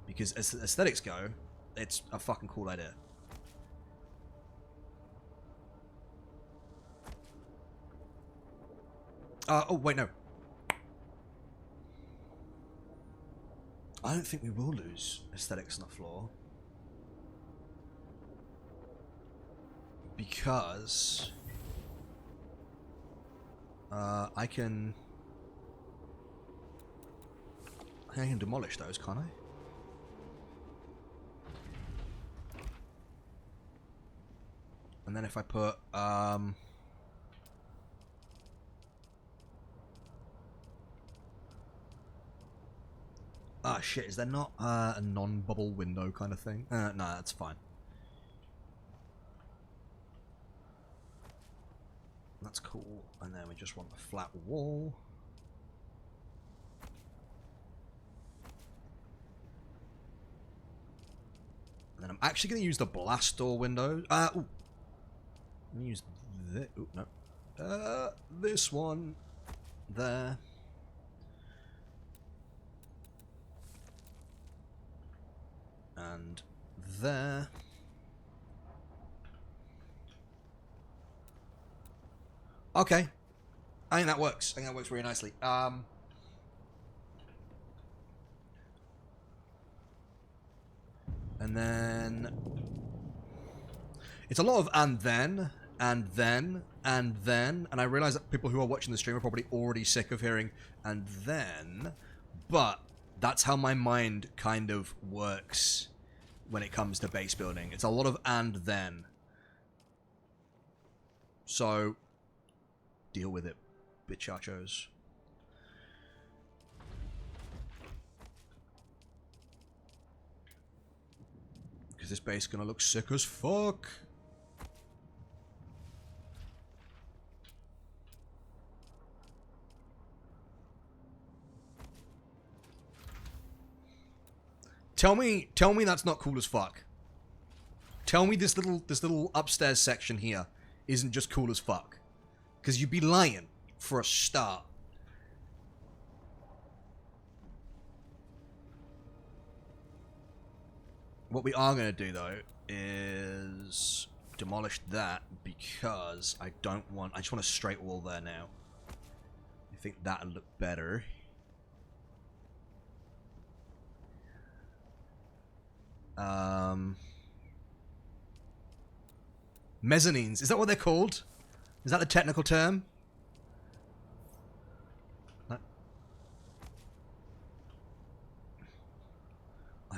Because as aesthetics go, it's a fucking cool idea. Oh, wait, no. I don't think we will lose aesthetics on the floor. Because... I can demolish those, can't I? And then if I put ah shit, is there not a non-bubble window kind of thing? No, that's fine. That's cool. And then we just want a flat wall. And then I'm actually going to use the blast door window. Ooh. I'm going to use this. Ooh, no. This one. There. And there. Okay. I think that works. I think that works very nicely. And then... It's a lot of and then and then, and I realize that people who are watching the stream are probably already sick of hearing and then, but that's how my mind kind of works when it comes to base building. It's a lot of and then. So, deal with it, bitchachos. Because this base is gonna look sick as fuck. Tell me that's not cool as fuck. Tell me this little upstairs section here isn't just cool as fuck. Because you'd be lying for a start. What we are going to do, though, is demolish that because I don't want... I just want a straight wall there now. I think that would look better. Mezzanines. Is that what they're called? Is that the technical term? I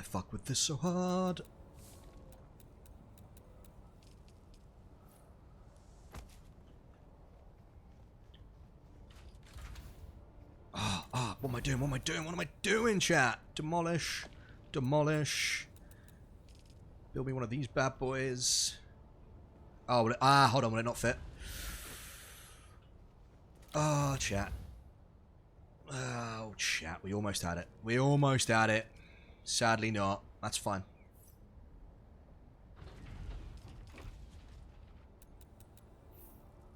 fuck with this so hard. What am I doing? What am I doing? What am I doing, chat? Demolish. Demolish. Build me one of these bad boys. Oh, will it, hold on. Will it not fit? Oh, chat. Oh, chat. We almost had it. We almost had it. Sadly not. That's fine.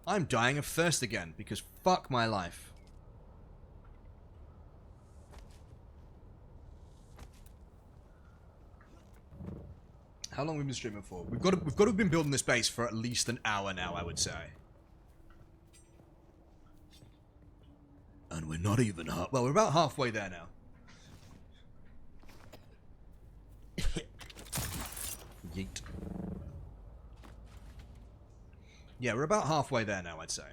I'm dying of thirst again because fuck my life. How long have we been streaming for? We've got to have been building this base for at least an hour now, I would say. And we're not even well, we're about halfway there now. Yeet. Yeah, we're about halfway there now, I'd say.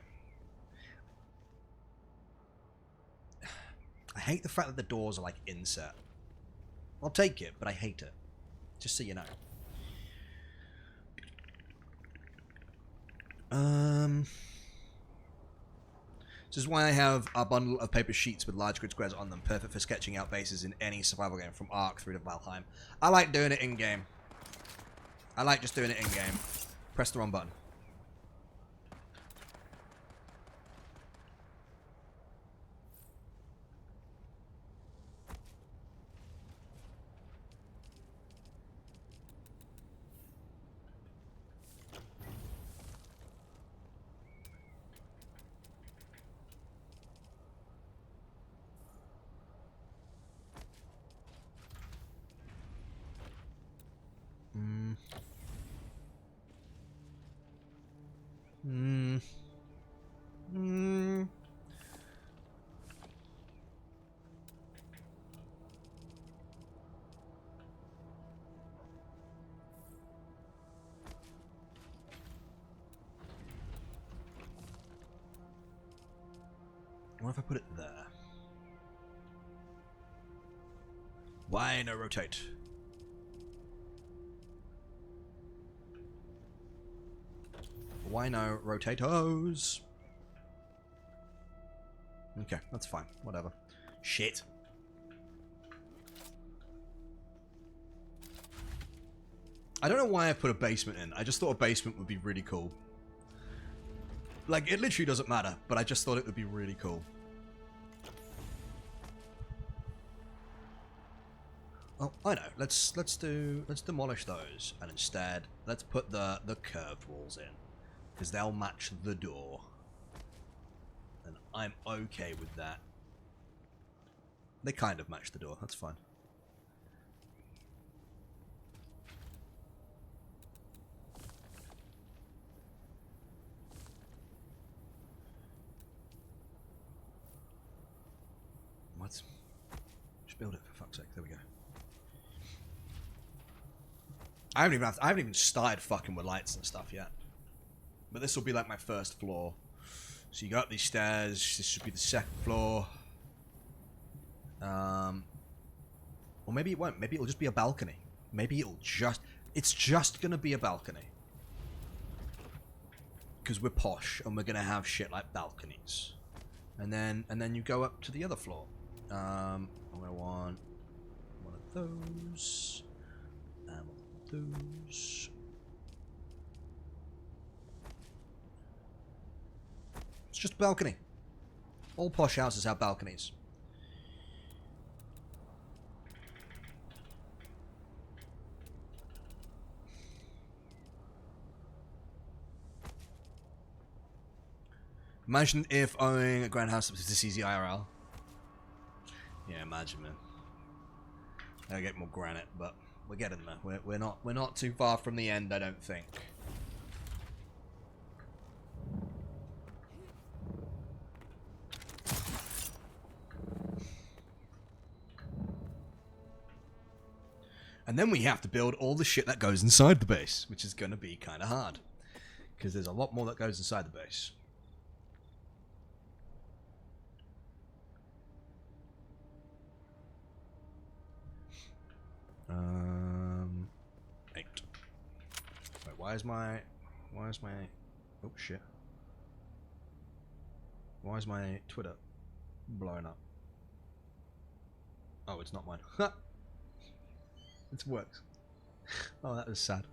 I hate the fact that the doors are like inset. I'll take it, but I hate it. Just so you know. This is why I have a bundle of paper sheets with large grid squares on them, perfect for sketching out bases in any survival game, from Ark through to Valheim. I like doing it in-game. I like just doing it in-game. Press the wrong button. What if I put it there? Why no rotate? Why no rotatos? Okay, that's fine. Whatever. Shit. I don't know why I put a basement in. I just thought a basement would be really cool. Like, it literally doesn't matter, but I just thought it would be really cool. Oh, I know. Let's demolish those, and instead let's put the curved walls in, because they'll match the door, and I'm okay with that. They kind of match the door. That's fine. What? Just build it for fuck's sake. There we go. I haven't even started fucking with lights and stuff yet. But this will be like my first floor. So you go up these stairs. This should be the second floor. Or maybe it won't. Maybe it'll just be a balcony. Maybe it'll just... It's just gonna be a balcony. Because we're posh and we're gonna have shit like balconies. And then you go up to the other floor. I'm gonna want one of those. And one of those. It's just a balcony. All posh houses have balconies. Imagine if owning a grand house was this easy IRL. Yeah, imagine, man. I'll get more granite, but we're getting there. We're not too far from the end, I don't think. And then we have to build all the shit that goes inside the base, which is going to be kind of hard. Because there's a lot more that goes inside the base. 8. Wait, why is my oh shit. Why is my Twitter blowing up? Oh, it's not mine. It works. Oh, that was sad.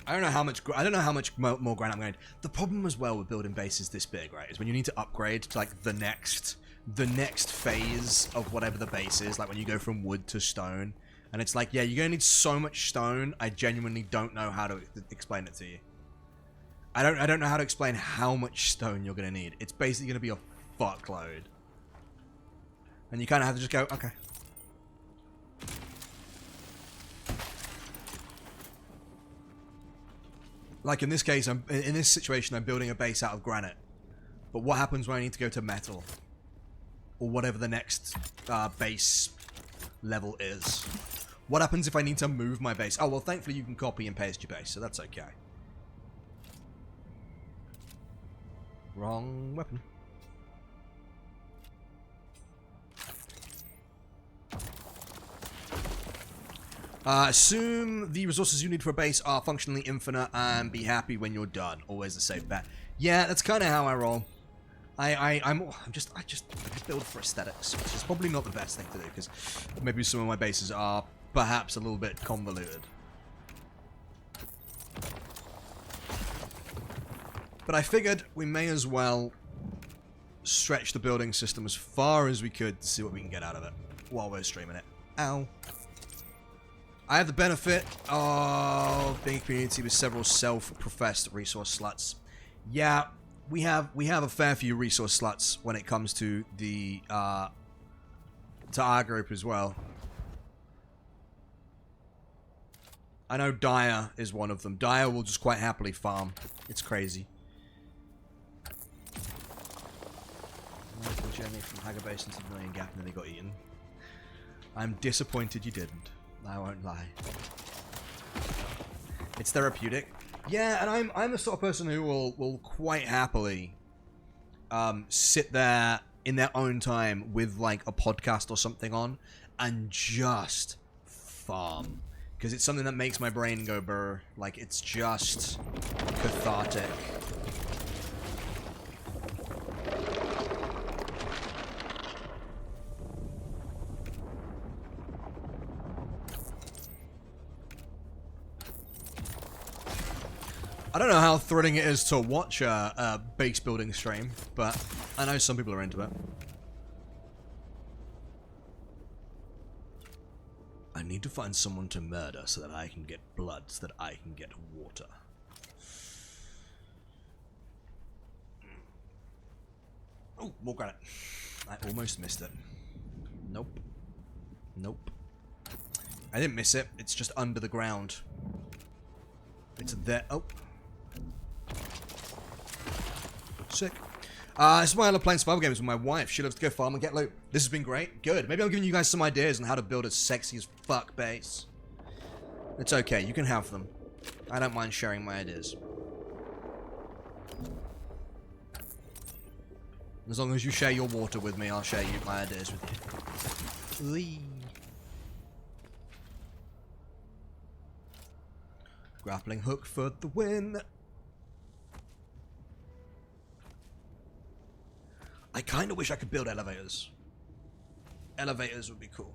I don't know how much more granite I'm going to need. The problem as well with building bases this big, right, is when you need to upgrade to like the next phase of whatever the base is, like when you go from wood to stone, and it's like, yeah, you're going to need so much stone. I genuinely don't know how to explain it to you. I don't know how to explain how much stone you're going to need. It's basically going to be a fuckload. And you kind of have to just go, okay. Like in this case, in this situation, I'm building a base out of granite. But what happens when I need to go to metal? Or whatever the next base level is? What happens if I need to move my base? Oh, well, thankfully you can copy and paste your base, so that's okay. Wrong weapon. Assume the resources you need for a base are functionally infinite and be happy when you're done. Always a safe bet. Yeah, that's kind of how I roll. I just build for aesthetics, which is probably not the best thing to do because maybe some of my bases are perhaps a little bit convoluted. But I figured we may as well stretch the building system as far as we could to see what we can get out of it while we're streaming it. Ow. I have the benefit of being a community with several self-professed resource sluts. Yeah, we have a fair few resource sluts when it comes to the to our group as well. I know Dyer is one of them. Dyer will just quite happily farm. It's crazy. Journey from Hagar Basin to the Million Gap and then they got eaten. I'm disappointed you didn't. I won't lie. It's therapeutic. Yeah, and I'm the sort of person who will quite happily sit there in their own time with like a podcast or something on and just farm. Because it's something that makes my brain go brr. Like, it's just cathartic. I don't know how thrilling it is to watch a base building stream, but I know some people are into it. I need to find someone to murder so that I can get blood, so that I can get water. Oh, more granite. I almost missed it. Nope. Nope. I didn't miss it. It's just under the ground. It's there. Oh. Sick. It's why I love playing survival games with my wife. She loves to go farm and get loot. This has been great. Good. Maybe I'm giving you guys some ideas on how to build a sexy as fuck base. It's okay. You can have them. I don't mind sharing my ideas. As long as you share your water with me, I'll share my ideas with you. Whee. Grappling hook for the win. I kind of wish I could build elevators. Elevators would be cool.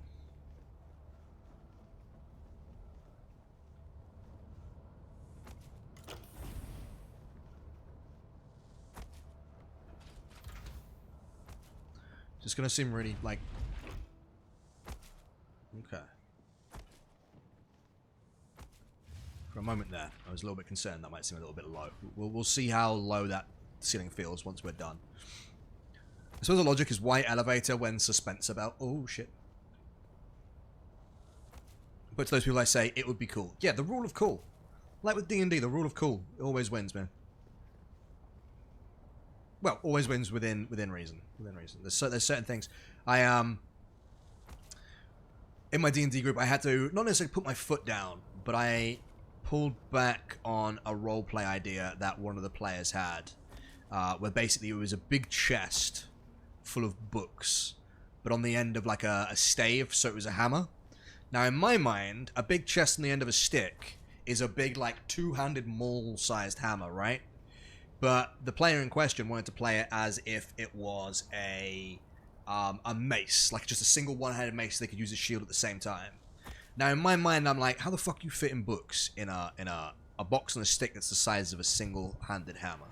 Just gonna seem really like... Okay. For a moment there, I was a little bit concerned that might seem a little bit low. We'll see how low that ceiling feels once we're done. I suppose the logic is white elevator when suspense about... Oh, shit. But to those people I say, it would be cool. Yeah, the rule of cool. Like with D&D, the rule of cool. It always wins, man. Well, always wins within reason. Within reason. There's certain things. In my D&D group, I had to not necessarily put my foot down, but I pulled back on a roleplay idea that one of the players had, where basically it was a big chest full of books, but on the end of like a stave, so it was a hammer. Now, in my mind, a big chest on the end of a stick is a big, like, two-handed maul-sized hammer, right? But the player in question wanted to play it as if it was a mace, like just a single one-handed mace so they could use a shield at the same time. Now, in my mind, I'm like, how the fuck you fit in books in a box on a stick that's the size of a single-handed hammer?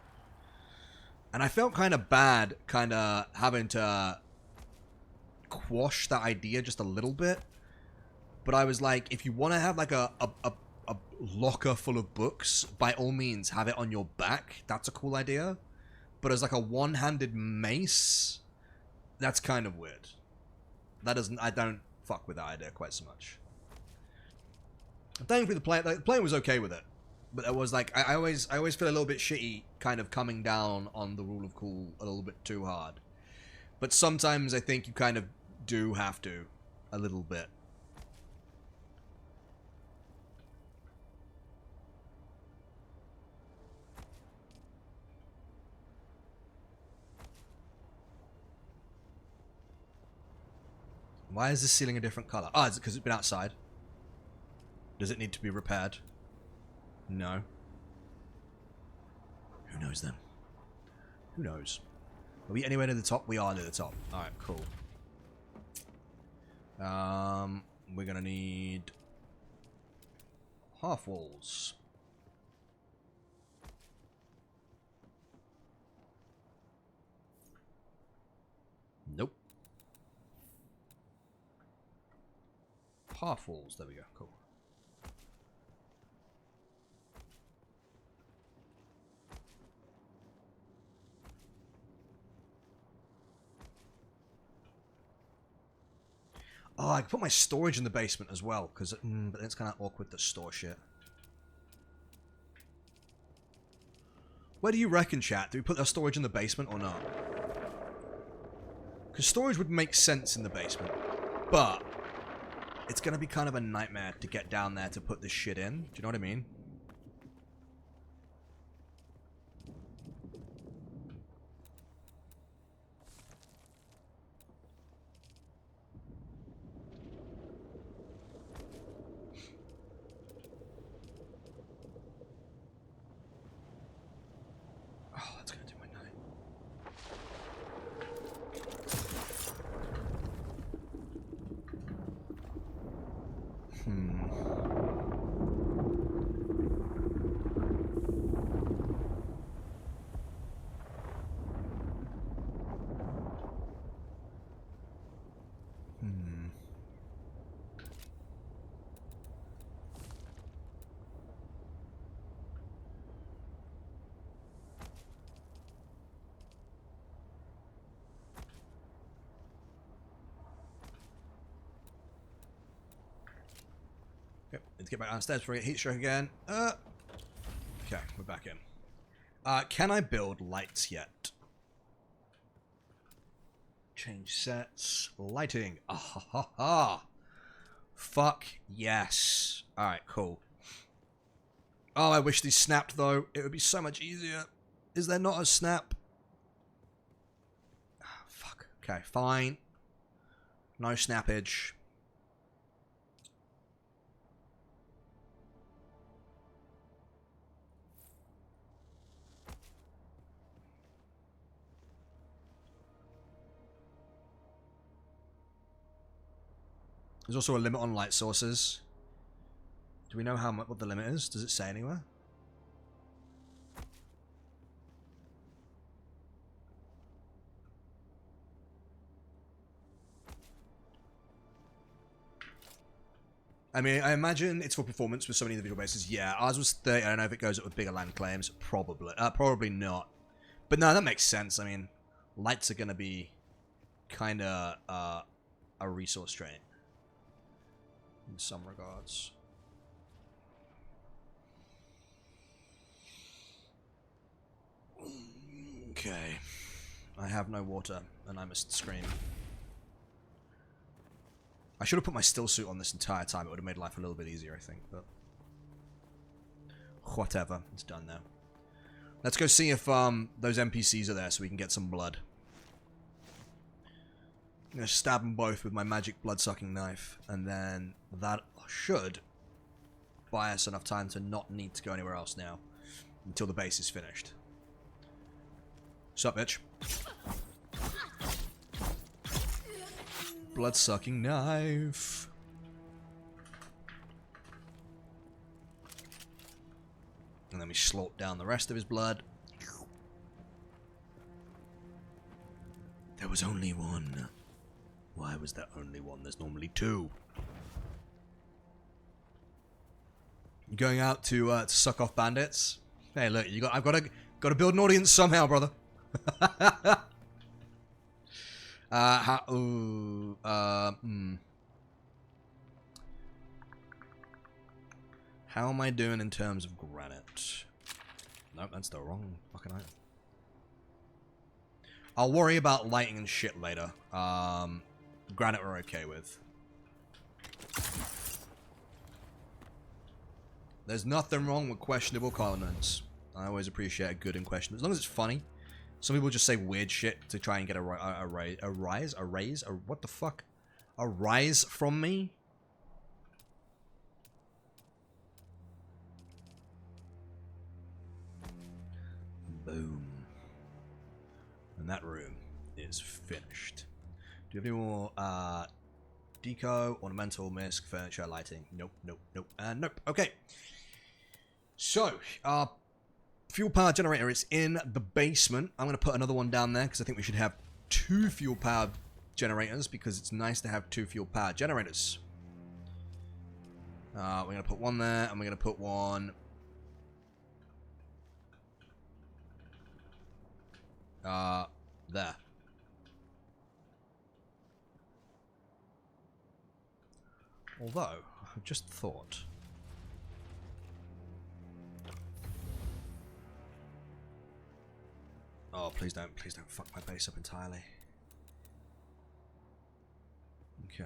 And I felt kind of bad, kind of having to quash that idea just a little bit. But I was like, if you want to have like a locker full of books, by all means, have it on your back. That's a cool idea. But as like a one-handed mace, that's kind of weird. I don't fuck with that idea quite so much. Thankfully, the player was okay with it. But it was like, I always feel a little bit shitty kind of coming down on the rule of cool a little bit too hard. But sometimes I think you kind of do have to, a little bit. Why is the ceiling a different color? Oh, is it because it's been outside? Does it need to be repaired? No. Who knows then? Who knows? Are we anywhere near the top? We are near the top. Alright, cool. We're gonna need half walls. Nope. Half walls, there we go, cool. Oh, I can put my storage in the basement as well, because but it's kind of awkward to store shit. Where do you reckon, chat? Do we put our storage in the basement or not? Because storage would make sense in the basement, but it's going to be kind of a nightmare to get down there to put this shit in. Do you know what I mean? Oh, that's going to do my night. Yep, need to get back downstairs before I get heat stroke again. Okay, we're back in. Can I build lights yet? Change sets. Lighting. Ah ha ha ha. Fuck yes. Alright, cool. Oh, I wish these snapped though. It would be so much easier. Is there not a snap? Oh, fuck. Okay, fine. No snappage. There's also a limit on light sources. Do we know how much, what the limit is? Does it say anywhere? I mean, I imagine it's for performance with so many individual bases. Yeah, ours was 30. I don't know if it goes up with bigger land claims. Probably. Probably not. But no, that makes sense. I mean, lights are going to be kind of a resource drain in some regards. Okay. I have no water, and I must scream. I should have put my still suit on this entire time. It would have made life a little bit easier, I think. But whatever. It's done now. Let's go see if those NPCs are there so we can get some blood. I'm going to stab them both with my magic blood-sucking knife. And then that should buy us enough time to not need to go anywhere else now. Until the base is finished. Sup, bitch? Blood-sucking knife. And then we slot down the rest of his blood. There was only one. Why was there only one? There's normally two. You going out to suck off bandits? Hey, look, I've got to build an audience somehow, brother. How am I doing in terms of granite? Nope, that's the wrong fucking item. I'll worry about lighting and shit later. Granite we're okay with. There's nothing wrong with questionable comments. I always appreciate a good and questionable, as long as it's funny. Some people just say weird shit to try and get a rise, what the fuck? A rise from me? Boom. And that room is finished. Do you have any more deco, ornamental, misc, furniture, lighting? Nope, nope, nope, nope. Okay. So, fuel power generator is in the basement. I'm going to put another one down there because I think we should have 2 fuel power generators because it's nice to have 2 fuel power generators. We're going to put one there and we're going to put one there. Although, I've just thought. Oh, please don't fuck my base up entirely. Okay.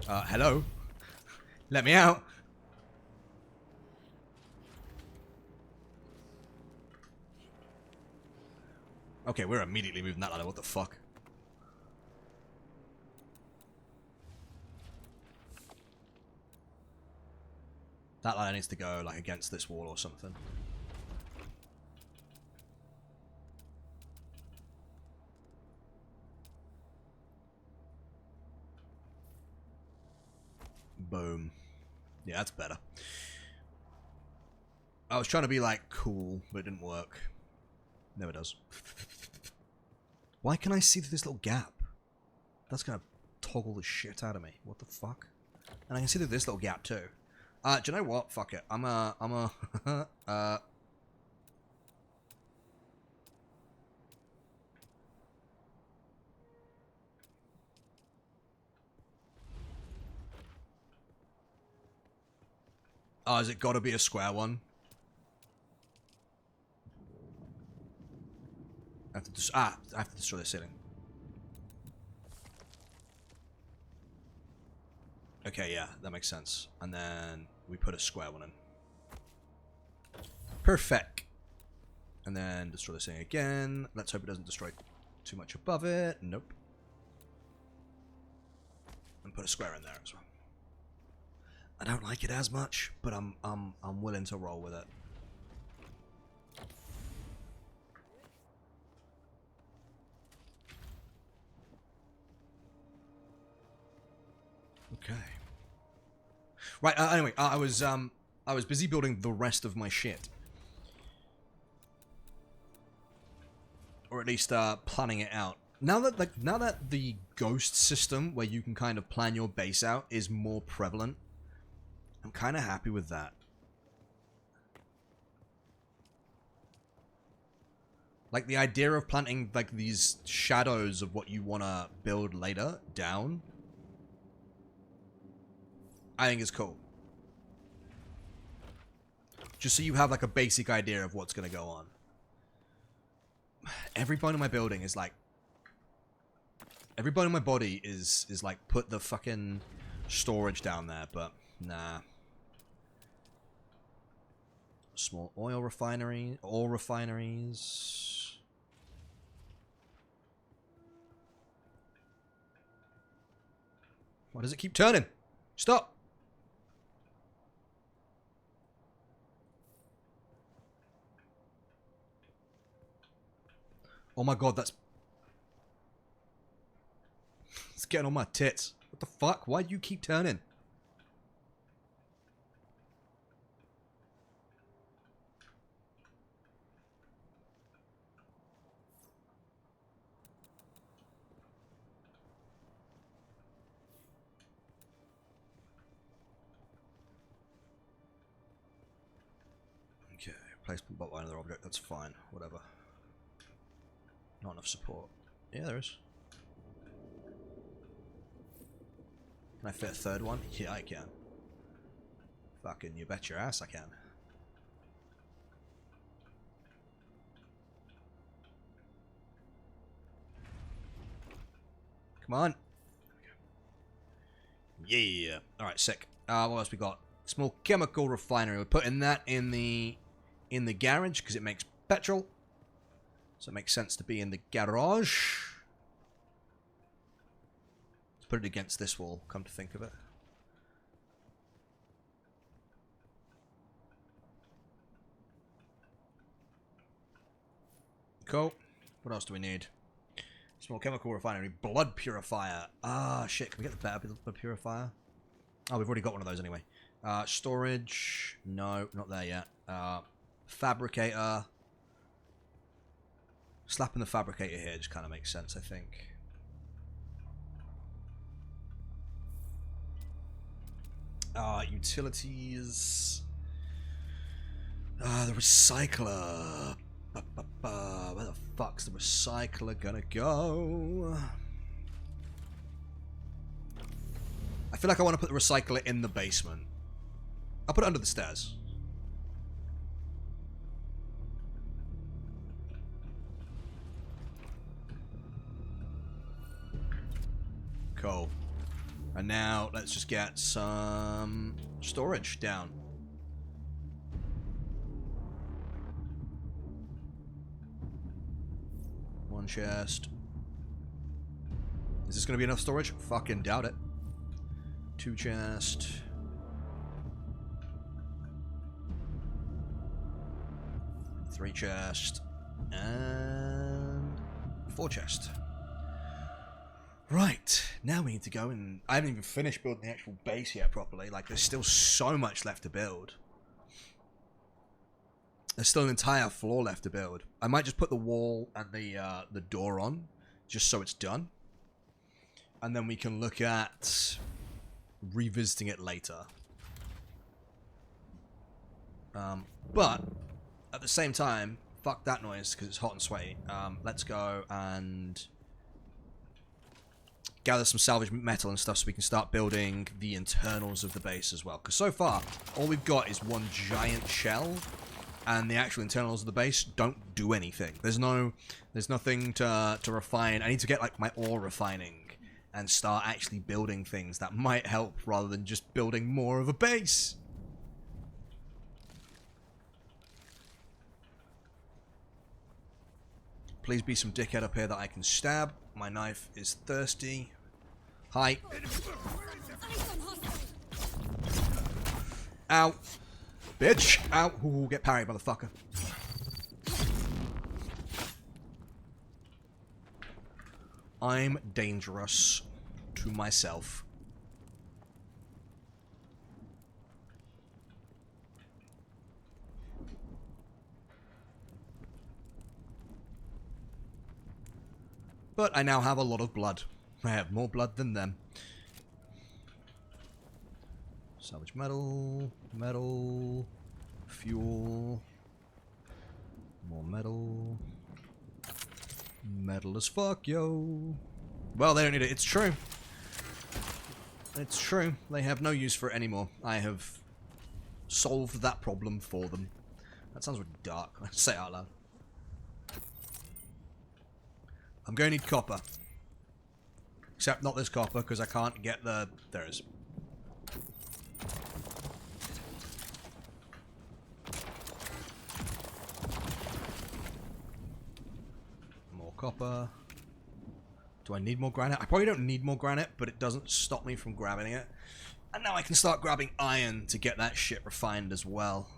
Hello? Let me out. Okay, we're immediately moving that ladder. What the fuck? That ladder needs to go, like, against this wall or something. Boom. Yeah, that's better. I was trying to be, like, cool, but it didn't work. Never does. Why can I see through this little gap? That's gonna toggle the shit out of me. What the fuck? And I can see through this little gap, too. Do you know what? Fuck it. I'm a Oh, has it gotta be a square one? I have to destroy the ceiling. Okay, yeah, that makes sense. And then we put a square one in. Perfect. And then destroy this thing again. Let's hope it doesn't destroy too much above it. Nope. And put a square in there as well. I don't like it as much, but I'm willing to roll with it. Okay. Right. Anyway, I was busy building the rest of my shit, or at least planning it out. Now that the ghost system, where you can kind of plan your base out, is more prevalent, I'm kind of happy with that. Like the idea of planting like these shadows of what you want to build later down, I think is cool. Just so you have like a basic idea of what's going to go on. Every bone in my building is like... Every bone in my body is like, put the fucking storage down there, but nah. Small oil refineries. Why does it keep turning? Stop! Oh my god, that's... It's getting on my tits. What the fuck? Why do you keep turning? Okay, placement bot by another object, that's fine. Whatever. Not enough support. Yeah, there is. Can I fit a third one? Yeah, I can. Fucking, you bet your ass I can. Come on. Yeah. Alright, sick. What else we got? Small chemical refinery. We're putting that in the garage because it makes petrol. So it makes sense to be in the garage. Let's put it against this wall, come to think of it. Cool. What else do we need? Small chemical refinery. Blood purifier. Ah, shit. Can we get the better blood purifier? Oh, we've already got one of those anyway. Storage. No, not there yet. Fabricator. Slapping the fabricator here just kind of makes sense, I think. Utilities. The recycler. Where the fuck's the recycler gonna go? I feel like I want to put the recycler in the basement. I'll put it under the stairs. Cool. And now let's just get some storage down. One chest. Is this going to be enough storage? Fucking doubt it. 2 chest. 3 chest. And 4 chest. Right, now we need to go and... I haven't even finished building the actual base yet properly. Like, there's still so much left to build. There's still an entire floor left to build. I might just put the wall and the door on, just so it's done. And then we can look at revisiting it later. But, at the same time, fuck that noise, because it's hot and sweaty. Let's go and... gather some salvage metal and stuff so we can start building the internals of the base as well. Because so far, all we've got is one giant shell and the actual internals of the base don't do anything. There's nothing to refine. I need to get like my ore refining and start actually building things that might help rather than just building more of a base. Please be some dickhead up here that I can stab. My knife is thirsty. Hi. Ow. Bitch. Ow. Ooh, get parried, motherfucker. I'm dangerous to myself. But I now have a lot of blood. I have more blood than them. Salvage metal, metal, fuel, more metal, metal as fuck, yo. Well, they don't need it. It's true. It's true. They have no use for it anymore. I have solved that problem for them. That sounds really dark. I say it out loud. I'm going to need copper. Except not this copper, because I can't get the... There it is. More copper. Do I need more granite? I probably don't need more granite, but it doesn't stop me from grabbing it. And now I can start grabbing iron to get that shit refined as well.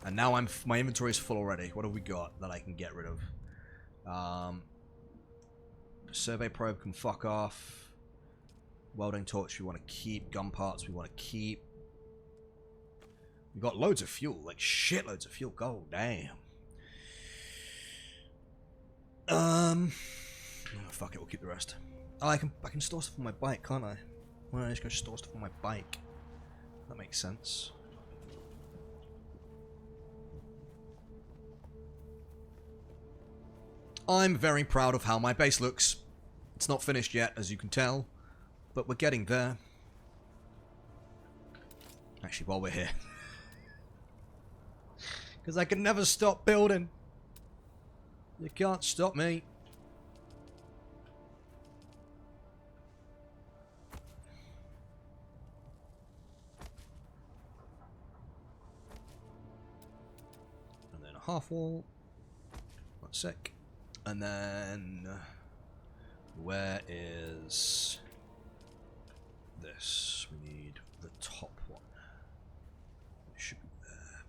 And now my inventory is full already. What have we got that I can get rid of? Survey probe can fuck off. Welding torch we want to keep. Gun parts we want to keep. We've got loads of fuel, like shitloads of fuel. God damn. Oh, fuck it, we'll keep the rest. Oh, I can store stuff on my bike, can't I? Why don't I just go store stuff on my bike? That makes sense. I'm very proud of how my base looks. It's not finished yet, as you can tell, but we're getting there. Actually, while we're here. Because I can never stop building. You can't stop me. And then a half wall. 1 sec. And then, where is this? We need the top one. It should be there.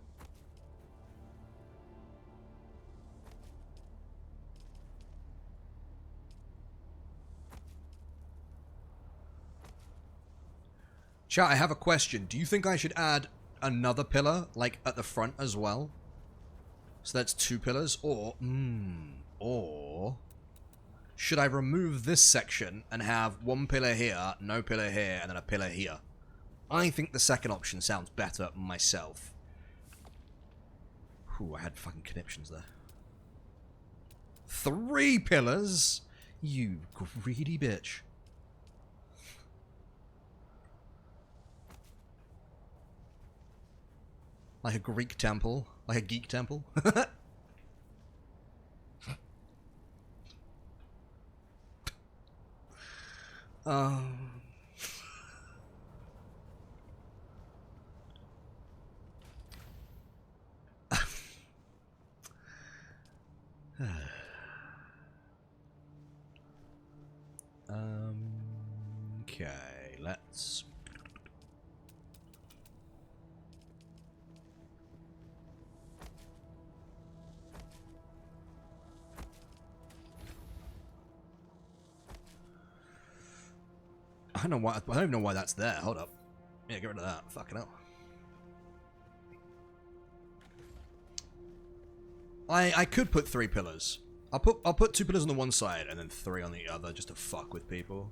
Chat, I have a question. Do you think I should add another pillar, like, at the front as well? So that's 2 pillars, or should I remove this section and have 1 pillar here, no pillar here, and then a pillar here? I think the second option sounds better myself. Ooh, I had fucking conniptions there. 3 pillars? You greedy bitch. Like a Greek temple. Like a geek temple. Okay, let's... I don't even know why that's there. Hold up. Yeah, get rid of that. Fucking hell. I could put 3 pillars. I'll put 2 pillars on the one side and then 3 on the other just to fuck with people.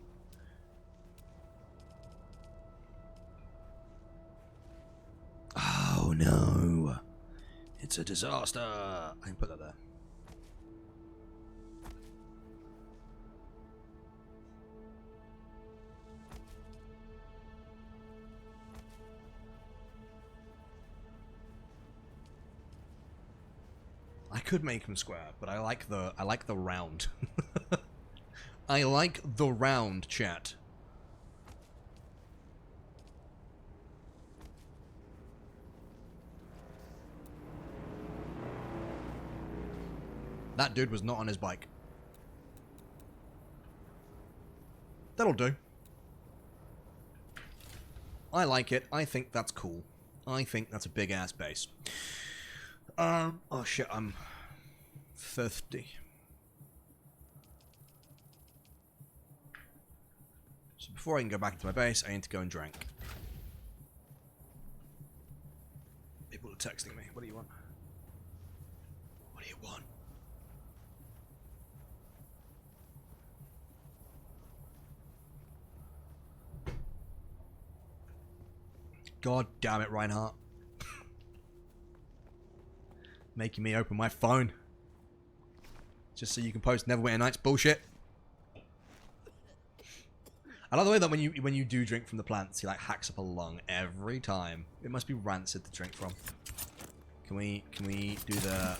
Oh no. It's a disaster. I can put that there. could make them square, but I like the round. I like the round, chat. That dude was not on his bike. That'll do. I like it. I think that's cool. I think that's a big ass base. Oh shit, I'm thirsty. So before I can go back into my base, I need to go and drink. People are texting me. What do you want? What do you want? God damn it, Reinhardt. Making me open my phone. Just so you can post Neverwinter Nights bullshit. I love the way that when you do drink from the plants, he like hacks up a lung every time. It must be rancid to drink from. Can we do the...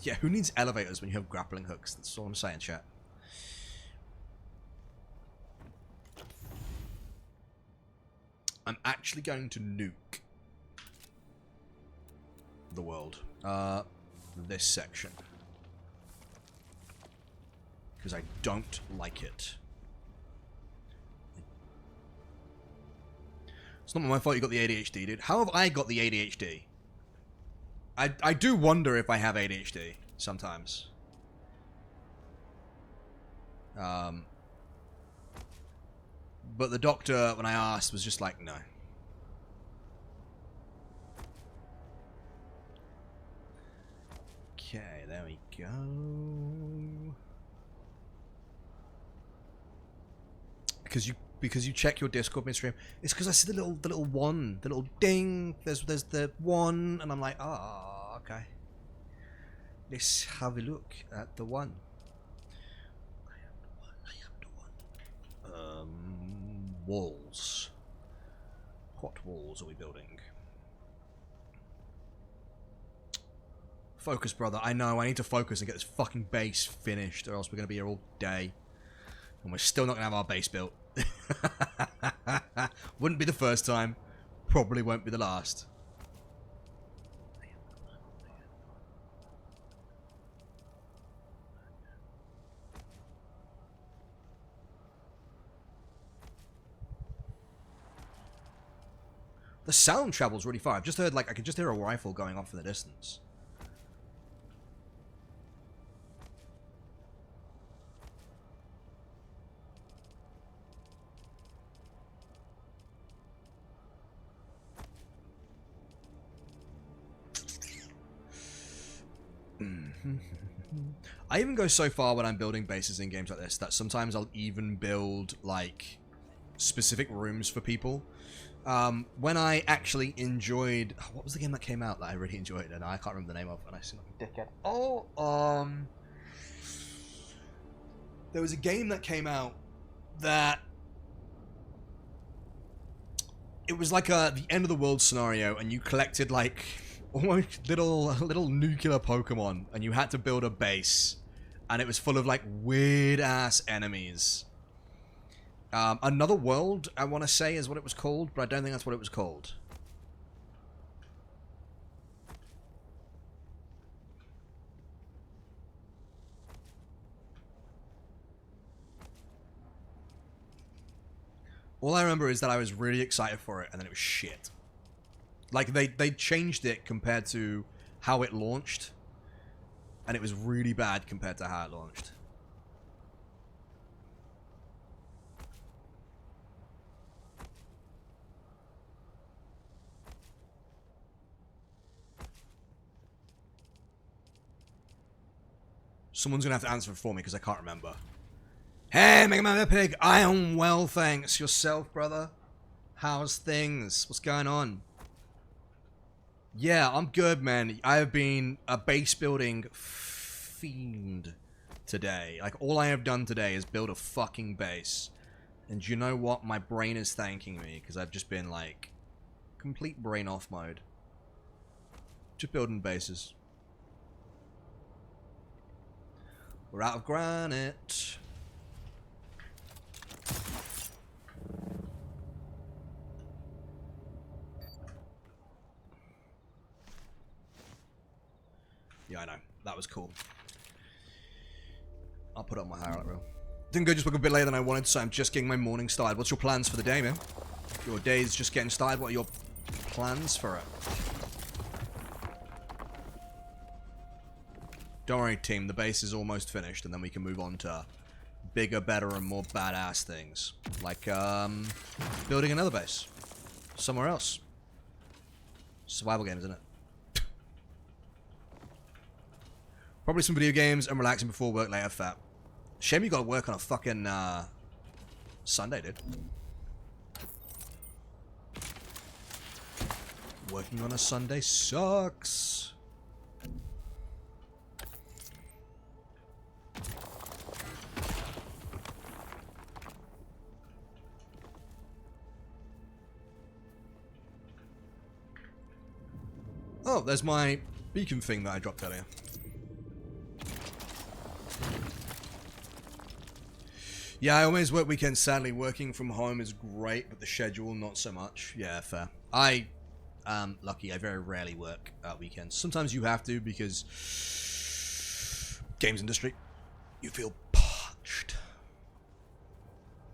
Yeah, who needs elevators when you have grappling hooks? That's all I'm saying, chat. I'm actually going to nuke the world. This section. Because I don't like it. It's not my fault you got the ADHD, dude. How have I got the ADHD? I do wonder if I have ADHD sometimes. But the doctor, when I asked, was just like, no. Okay, there we go. Because you check your Discord midstream. It's because I see the little one, the little ding. There's the one, and I'm like, ah, okay. Let's have a look at the one. Walls. What walls are we building? Focus, brother. I know, I need to focus and get this fucking base finished, or else we're going to be here all day. And we're still not going to have our base built. Wouldn't be the first time. Probably won't be the last. The sound travels really far. I've just heard, like, I could just hear a rifle going off in the distance. I even go so far when I'm building bases in games like this that sometimes I'll even build, like, specific rooms for people. When I actually enjoyed... What was the game that came out that I really enjoyed? And I can't remember the name of, and I seem like a dickhead. Oh, there was a game that came out that... It was like the end of the world scenario, and you collected, like, almost little nuclear Pokemon, and you had to build a base. And it was full of, like, weird-ass enemies. Another World, I want to say, is what it was called, but I don't think that's what it was called. All I remember is that I was really excited for it, and then it was shit. Like, they changed it compared to how it launched, and it was really bad compared to how it launched. Someone's gonna have to answer it for me because I can't remember. Hey, Mega Man Pig, I am well, thanks. Yourself, brother? How's things? What's going on? Yeah, I'm good, man. I have been a base building fiend today. Like, all I have done today is build a fucking base. And you know what? My brain is thanking me because I've just been, like, complete brain off mode. Just building bases. We're out of granite. Yeah, I know. That was cool. I'll put it on my highlight reel. Didn't go just book a bit later than I wanted, so I'm just getting my morning started. What's your plans for the day, man? Your day's just getting started. What are your plans for it? Don't worry, team. The base is almost finished, and then we can move on to bigger, better, and more badass things. Like, building another base. Somewhere else. Survival games, isn't it? Probably some video games and relaxing before work later, fat. Shame you gotta work on a fucking, Sunday, dude. Working on a Sunday sucks. Oh, there's my beacon thing that I dropped earlier. Yeah, I always work weekends, sadly. Working from home is great, but the schedule, not so much. Yeah, fair. I am lucky. I very rarely work weekends. Sometimes you have to because games industry, you feel parched.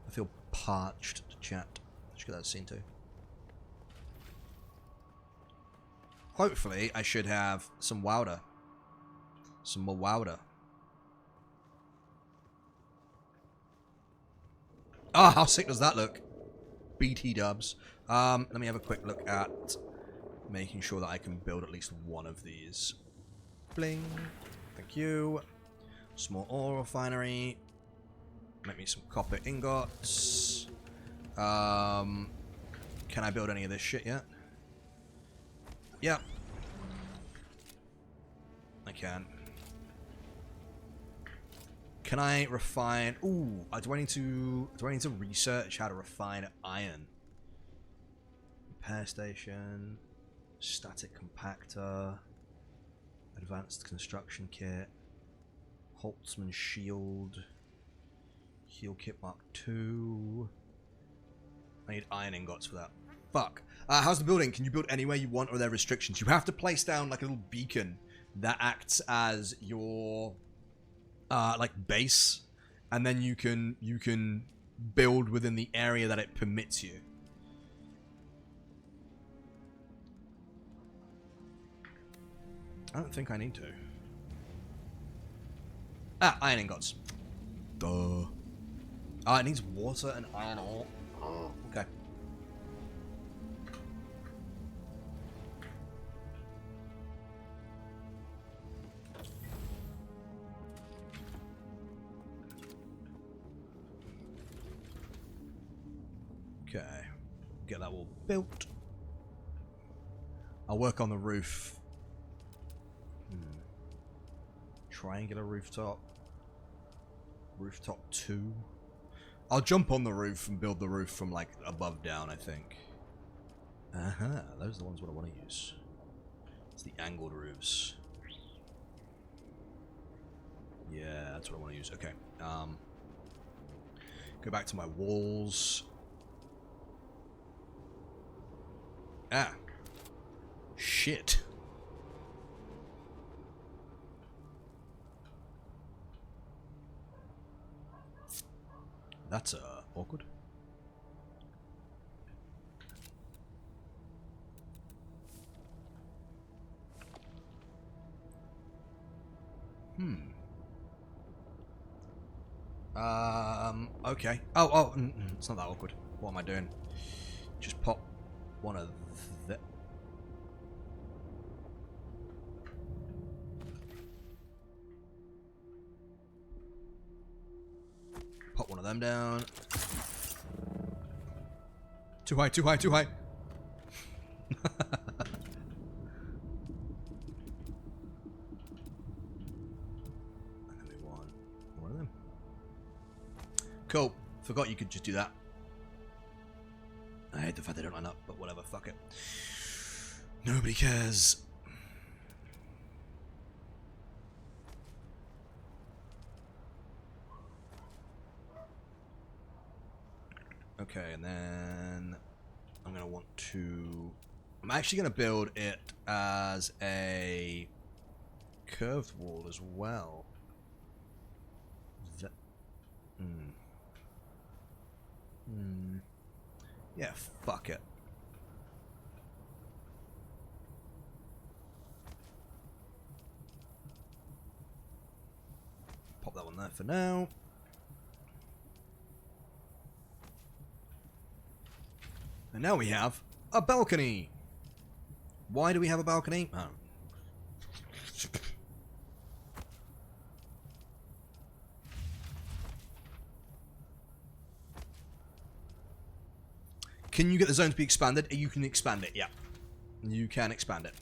I feel parched, chat. Let's get that scene too. Hopefully, I should have some wowder. Some more wowder. Ah, how sick does that look? BT dubs. Let me have a quick look at making sure that I can build at least one of these. Bling. Thank you. Small ore refinery. Make me some copper ingots. Can I build any of this shit yet? Yeah. I can. Can I refine? Ooh, do I need to research how to refine iron? Repair station, static compactor, advanced construction kit, Holtzman shield, heal kit Mark II. I need iron ingots for that. Fuck. How's the building? Can you build anywhere you want, or are there restrictions? You have to place down like a little beacon that acts as your like base, and then you can build within the area that it permits you. I don't think I need to. Ah, iron ingots. Duh. Ah, it needs water and iron ore. Oh, okay. Okay, get that all built. I'll work on the roof. Triangular rooftop. Rooftop 2. I'll jump on the roof and build the roof from like above down, I think. Those are the ones what I want to use. It's the angled roofs. Yeah, that's what I want to use. Okay. Go back to my walls. Ah. Shit. That's awkward. Okay. Oh, it's not that awkward. What am I doing? Just pop one of the... Pop one of them down. Too high, too high, too high. And then we want one of them. Cool. Forgot you could just do that. I hate the fact they don't line up, but whatever, fuck it. Nobody cares. Okay, and then I'm going to want to... I'm actually going to build it as a curved wall as well. Yeah, fuck it. Pop that one there for now. And now we have a balcony. Why do we have a balcony? Oh. Can you get the zone to be expanded? You can expand it, yeah. You can expand it.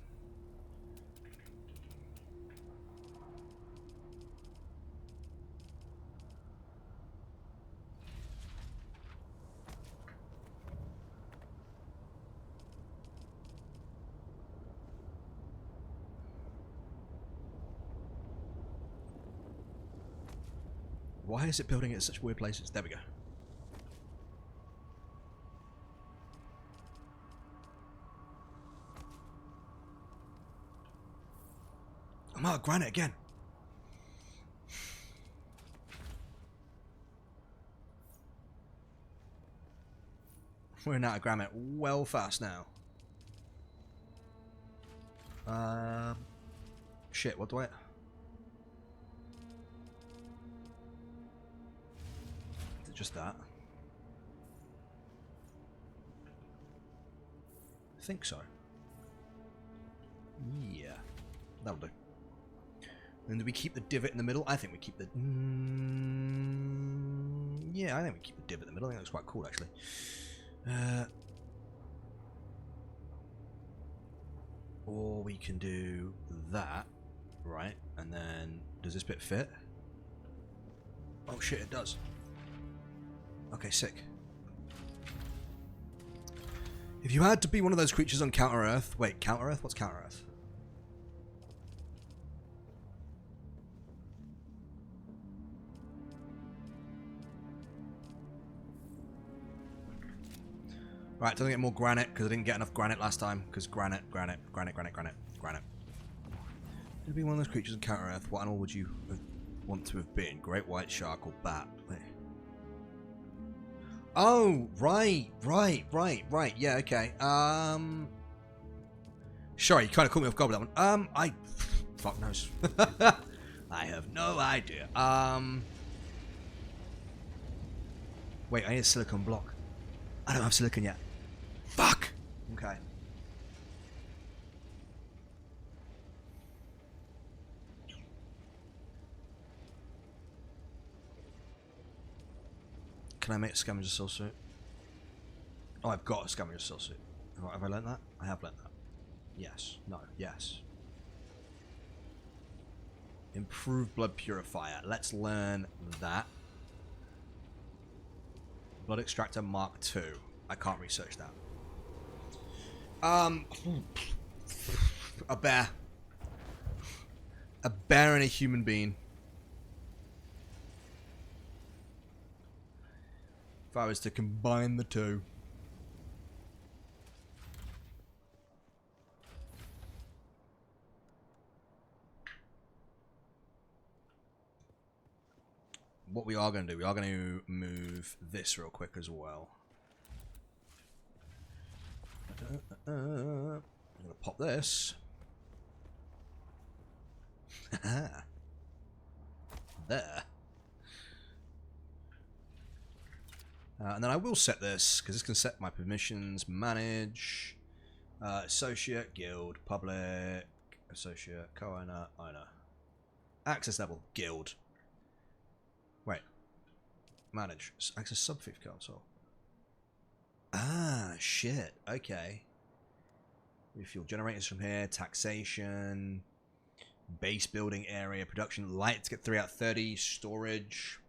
Why is it building it at such weird places? There we go. I'm out of granite again. We're out of granite well fast now. Shit, what do I... Is it just that? I think so. Yeah, that'll do. And do we keep the divot in the middle? I think we keep the... yeah, I think we keep the divot in the middle. I think that's quite cool, actually. Or we can do that, right? And then, does this bit fit? Oh shit, it does. Okay, sick. If you had to be one of those creatures on Counter-Earth... Wait, Counter-Earth? What's Counter-Earth? Right, don't get more granite, because I didn't get enough granite last time. Because granite. It'd be one of those creatures on Counter-Earth. What animal would you want to have been? Great white shark or bat? Wait. Oh, right. Yeah, okay. Sorry, you kind of caught me off guard with that one. Fuck knows. I have no idea. Wait, I need a silicon block. I don't have silicon yet. Fuck! Okay. Can I make a scavenger soul suit? Oh, I've got a scavenger soul suit. Have I learned that? I have learned that. Yes. No. Yes. Improved blood purifier. Let's learn that. Blood extractor Mark II. I can't research that. A bear. A bear and a human being. If I was to combine the two. What we are going to do, we are going to move this real quick as well. I'm going to pop this. There. And then I will set this, because this can set my permissions, manage, associate, guild, public, associate, co-owner, owner. Access level, guild. Wait. Manage, access sub-fifth console. Ah, shit, okay. Refuel generators from here, taxation, base building area, production, lights get 3 out of 30, storage,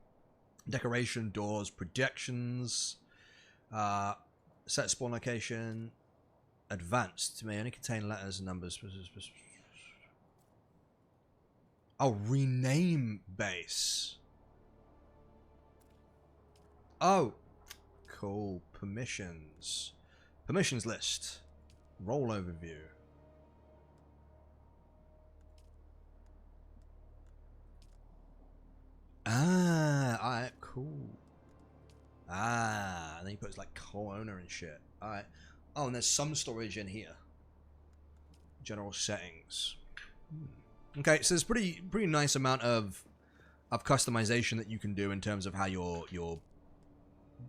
decoration, doors, projections, set spawn location, advanced, may only contain letters and numbers. Oh, rename base. Oh, cool. Permissions. Permissions list. Role overview. Ah, alright, cool. Ah, and then he puts like co-owner and shit. Alright. Oh, and there's some storage in here. General settings. Okay, so there's pretty nice amount of customization that you can do in terms of how your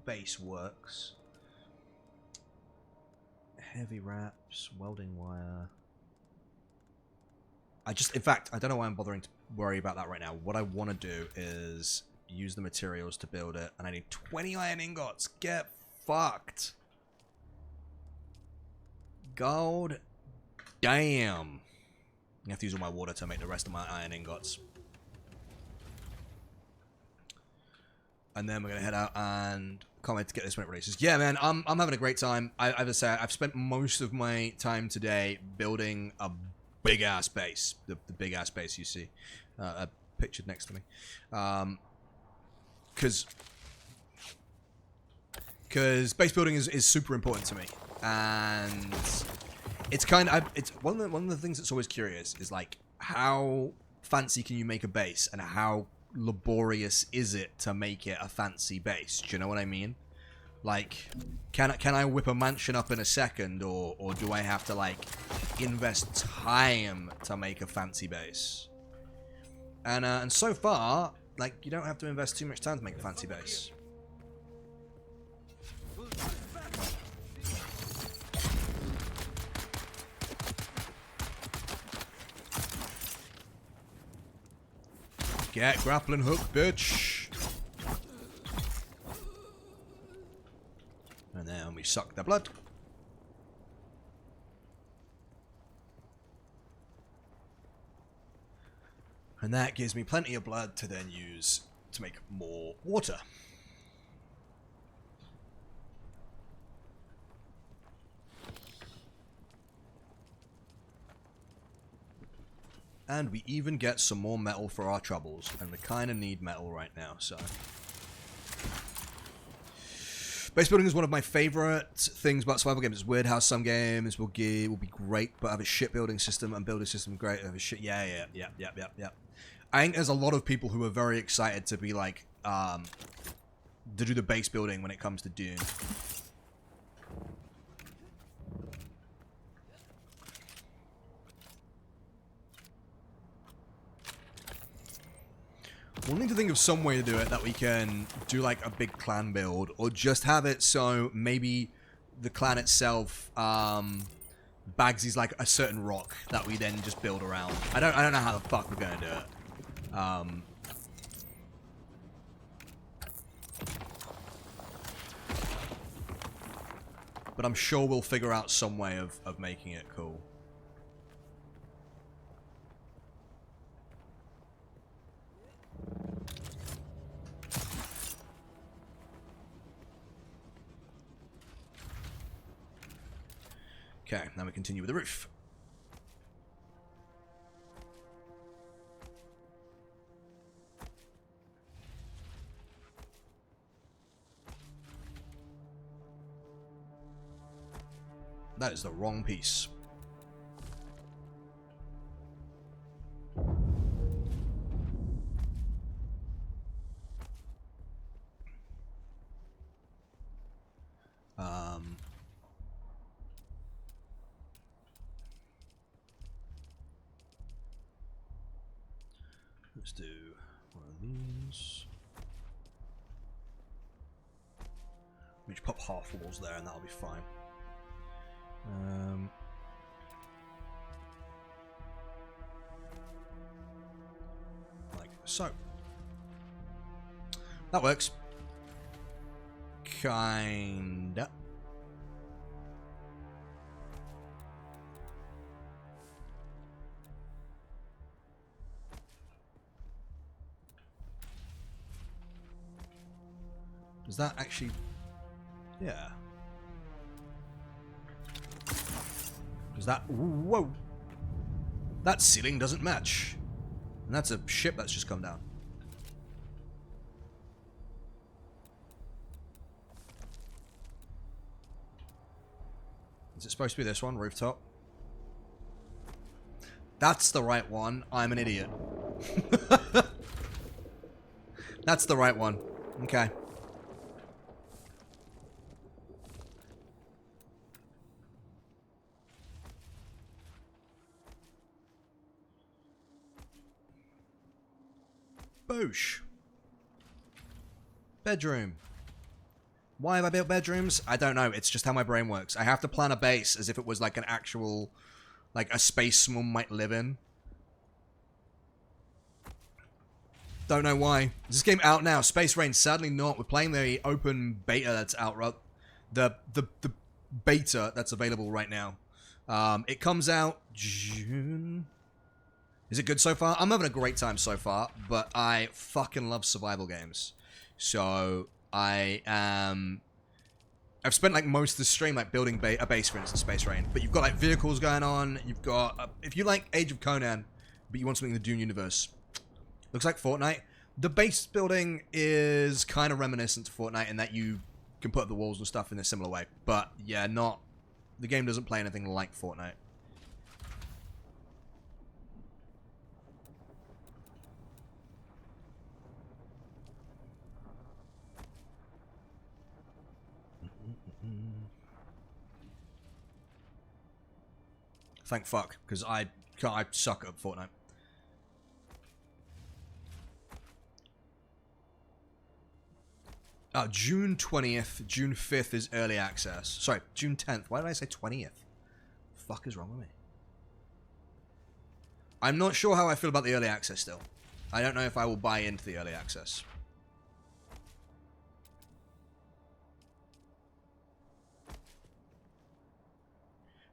base works. Heavy wraps, welding wire. In fact, I don't know why I'm bothering to worry about that right now. What I want to do is use the materials to build it, and I need 20 iron ingots. Get fucked. God damn. I have to use all my water to make the rest of my iron ingots. And then we're gonna head out and can't wait to get this when it releases. Yeah, man, I'm having a great time. I've spent most of my time today building a big ass base. The big ass base you see, pictured next to me, because base building is super important to me, and it's one of the things that's always curious is like how fancy can you make a base and how laborious is it to make it a fancy base? Do you know what I mean? Like, can I whip a mansion up in a second, or do I have to like invest time to make a fancy base? And so far, like, you don't have to invest too much time to make a fancy base. Get grappling hook, bitch. And then we suck the blood. And that gives me plenty of blood to then use to make more water. And we even get some more metal for our troubles. And we kind of need metal right now, so... Base building is one of my favorite things about survival games. It's weird how some games will be great, but have a shit building system and building system great. Have a shit, yeah. I think there's a lot of people who are very excited to be like, to do the base building when it comes to Dune. We'll need to think of some way to do it that we can do like a big clan build, or just have it so maybe the clan itself Bagsy's like a certain rock that we then just build around. I don't know how the fuck we're gonna do it. But I'm sure we'll figure out some way of making it cool. Okay, now we continue with the roof. That is the wrong piece. Let's do one of these. We just pop half walls there and that'll be fine. Like so. That works. Kinda. Does that actually... Yeah. Does that... Whoa! That ceiling doesn't match. And that's a ship that's just come down. Is it supposed to be this one? Rooftop? That's the right one. I'm an idiot. That's the right one. Okay. Boosh. Bedroom. Why have I built bedrooms? I don't know. It's just how my brain works. I have to plan a base as if it was like an actual, like a space someone might live in. Don't know why. Is this game out now? Space Rain, sadly not. We're playing the open beta that's out, right? The beta that's available right now. It comes out June. Is it good so far? I'm having a great time so far, but I fucking love survival games. So I've spent like most of the stream like building a base, for instance, Space Rain. But you've got like vehicles going on. You've got if you like Age of Conan, but you want something in the Dune universe. Looks like Fortnite. The base building is kind of reminiscent to Fortnite in that you can put up the walls and stuff in a similar way. But yeah, not the game doesn't play anything like Fortnite. Thank fuck, because I suck at Fortnite. June 20th, June 5th is early access. Sorry, June 10th. Why did I say 20th? The fuck is wrong with me? I'm not sure how I feel about the early access still. I don't know if I will buy into the early access.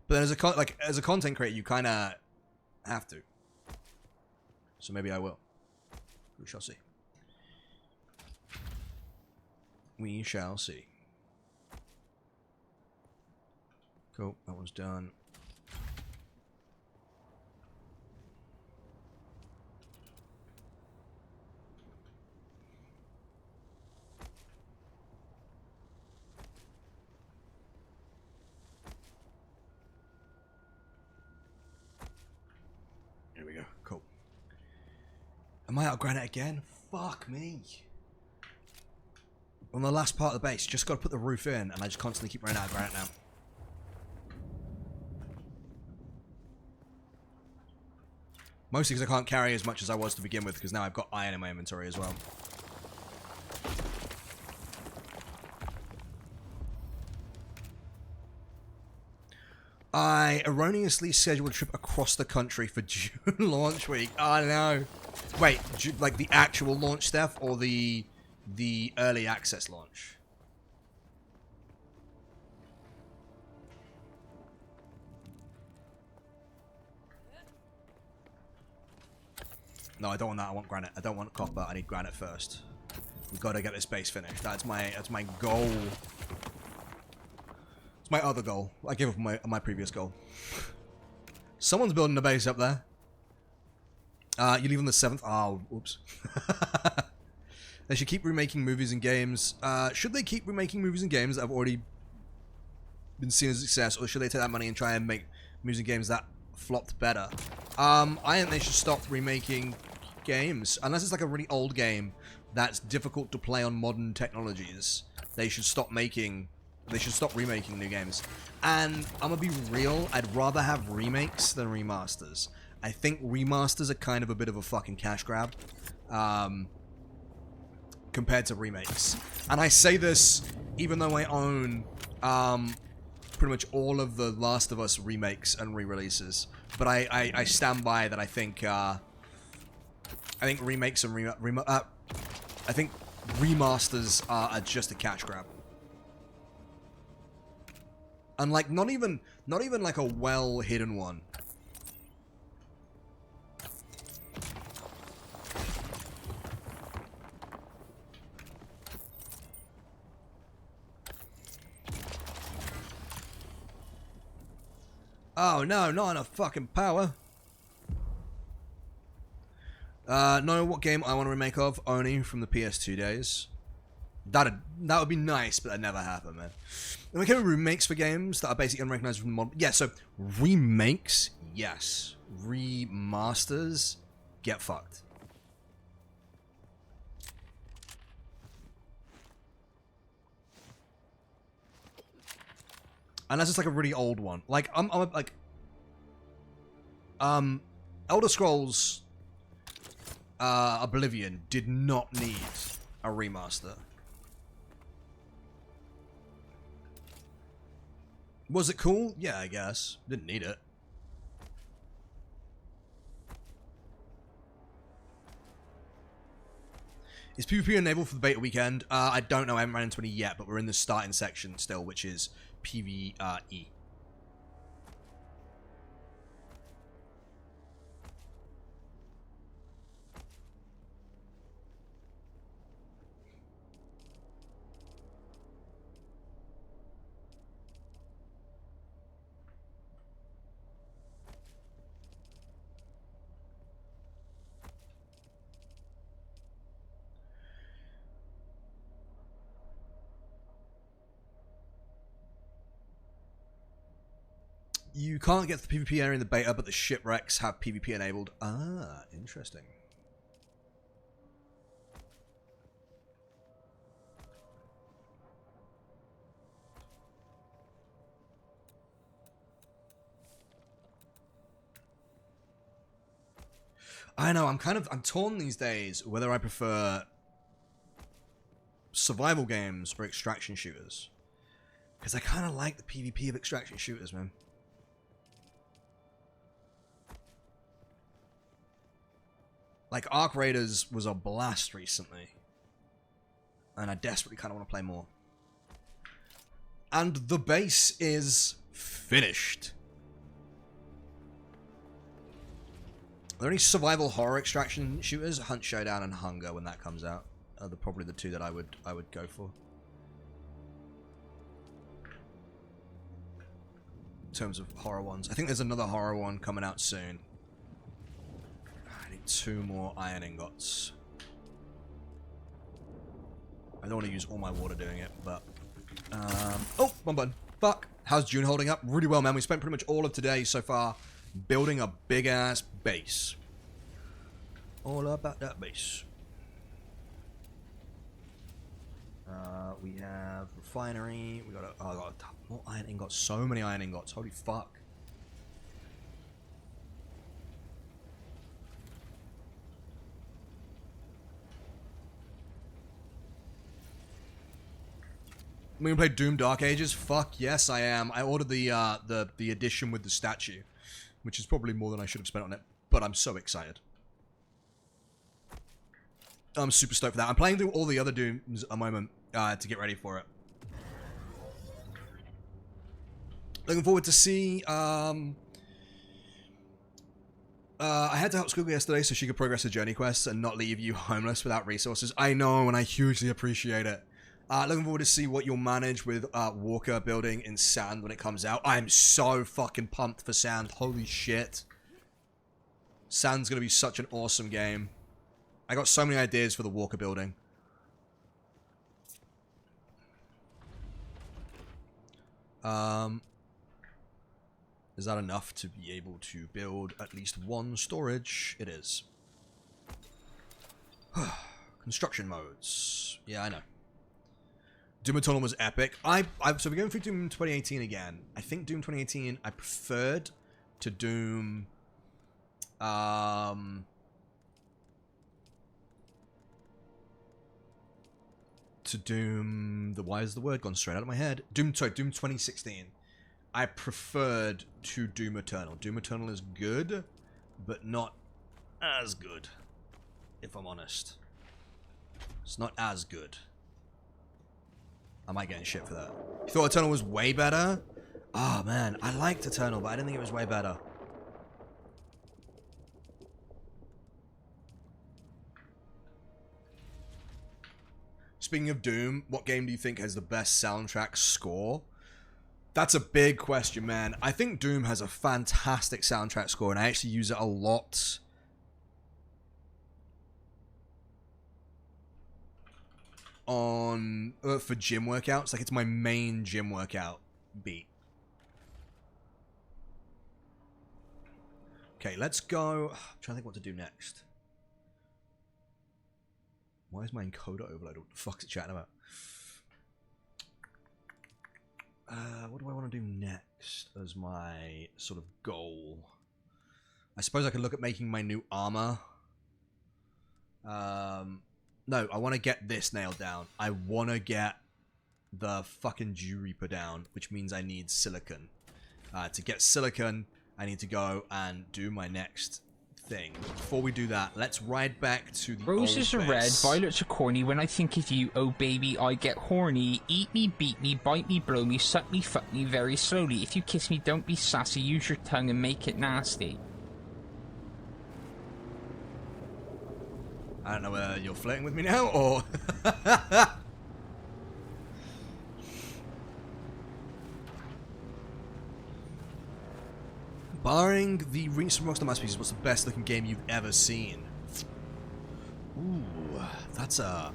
But then as a content creator, you kind of have to. So maybe I will. We shall see. We shall see. Cool, that one's done. Here we go. Cool. Am I out of granite again? Fuck me. On the last part of the base, just got to put the roof in, and I just constantly keep running out of granite now. Mostly because I can't carry as much as I was to begin with, because now I've got iron in my inventory as well. I erroneously scheduled a trip across the country for June launch week. Oh no. Wait, like the actual launch stuff or the early access launch? No, I don't want that. I want granite. I don't want copper. I need granite first. We've got to get this base finished. That's my goal. It's my other goal. I gave up my previous goal. Someone's building a base up there. You leave on the 7th. Oh, oops. They should keep remaking movies and games. Should they keep remaking movies and games that have already been seen as a success, or should they take that money and try and make movies and games that flopped better? I think they should stop remaking games. Unless it's like a really old game that's difficult to play on modern technologies. They should stop remaking new games. And I'm gonna be real, I'd rather have remakes than remasters. I think remasters are kind of a bit of a fucking cash grab. Compared to remakes. And I say this even though I own pretty much all of the Last of Us remakes and re-releases. But I stand by that. I think remakes and I think remasters are just a cash grab. And like not even like a well hidden one. Oh no, not enough fucking power. Know what game I want to remake of? Oni from the PS2 days. That would be nice, but that never happened, man. And we can remakes for games that are basically unrecognized from modern. Yeah, so remakes, yes. Remasters, get fucked. Unless it's like a really old one. Like, Elder Scrolls Oblivion did not need a remaster. Was it cool? Yeah, I guess. Didn't need it. Is PvP enabled for the beta weekend? I don't know. I haven't ran into any yet, but we're in the starting section still, which is PvE. You can't get to the PvP area in the beta, but the shipwrecks have PvP enabled. Ah, interesting. I know, I'm torn these days whether I prefer survival games or extraction shooters. Because I kind of like the PvP of extraction shooters, man. Like, Arc Raiders was a blast recently. And I desperately kind of want to play more. And the base is finished. Are there any survival horror extraction shooters? Hunt Showdown and Hunger when that comes out are probably the two that I would go for. In terms of horror ones. I think there's another horror one coming out soon. I need 2 more iron ingots. I don't want to use all my water doing it, but... oh, one button. Fuck. How's Dune holding up? Really well, man. We spent pretty much all of today so far building a big-ass base. All about that base. We have refinery. We got I got more iron ingots. So many iron ingots. Holy fuck. I'm gonna play Doom Dark Ages. Fuck yes, I am. I ordered the edition with the statue, which is probably more than I should have spent on it. But I'm so excited. I'm super stoked for that. I'm playing through all the other Dooms at the moment to get ready for it. Looking forward to see. I had to help Skoogly yesterday so she could progress her journey quests and not leave you homeless without resources. I know, and I hugely appreciate it. Looking forward to see what you'll manage with Walker building in Sand when it comes out. I'm so fucking pumped for Sand. Holy shit. Sand's gonna be such an awesome game. I got so many ideas for the Walker building. Is that enough to be able to build at least 1 storage? It is. Construction modes. Yeah, I know. Doom Eternal was epic. So we're going through Doom 2018 again. I think Doom 2018 I preferred to Doom why is the word gone straight out of my head? Doom 2016. I preferred to Doom Eternal. Doom Eternal is good, but not as good, if I'm honest. It's not as good. I might get in shit for that. You thought Eternal was way better? Oh man, I liked Eternal, but I didn't think it was way better. Speaking of Doom, what game do you think has the best soundtrack score? That's a big question, man. I think Doom has a fantastic soundtrack score, and I actually use it a lot. on for gym workouts. Like, it's my main gym workout beat. Okay, let's go. I'm trying to think what to do next. Why is my encoder overloaded? What the fuck's it chatting about? What do I want to do next as my sort of goal? I suppose I could look at making my new armor. No, I want to get this nailed down. I want to get the fucking Dew Reaper down, which means I need silicon. To get silicon, I need to go and do my next thing. Before we do that, let's ride back to the Roses old are red, base. violets are corny. When I think of you, oh baby, I get horny. Eat me, beat me, bite me, blow me, suck me, fuck me very slowly. If you kiss me, don't be sassy. Use your tongue and make it nasty. I don't know whether you're flirting with me now, or... Barring the recent Rockstar masterpieces, what's the best looking game you've ever seen? Ooh, that's a...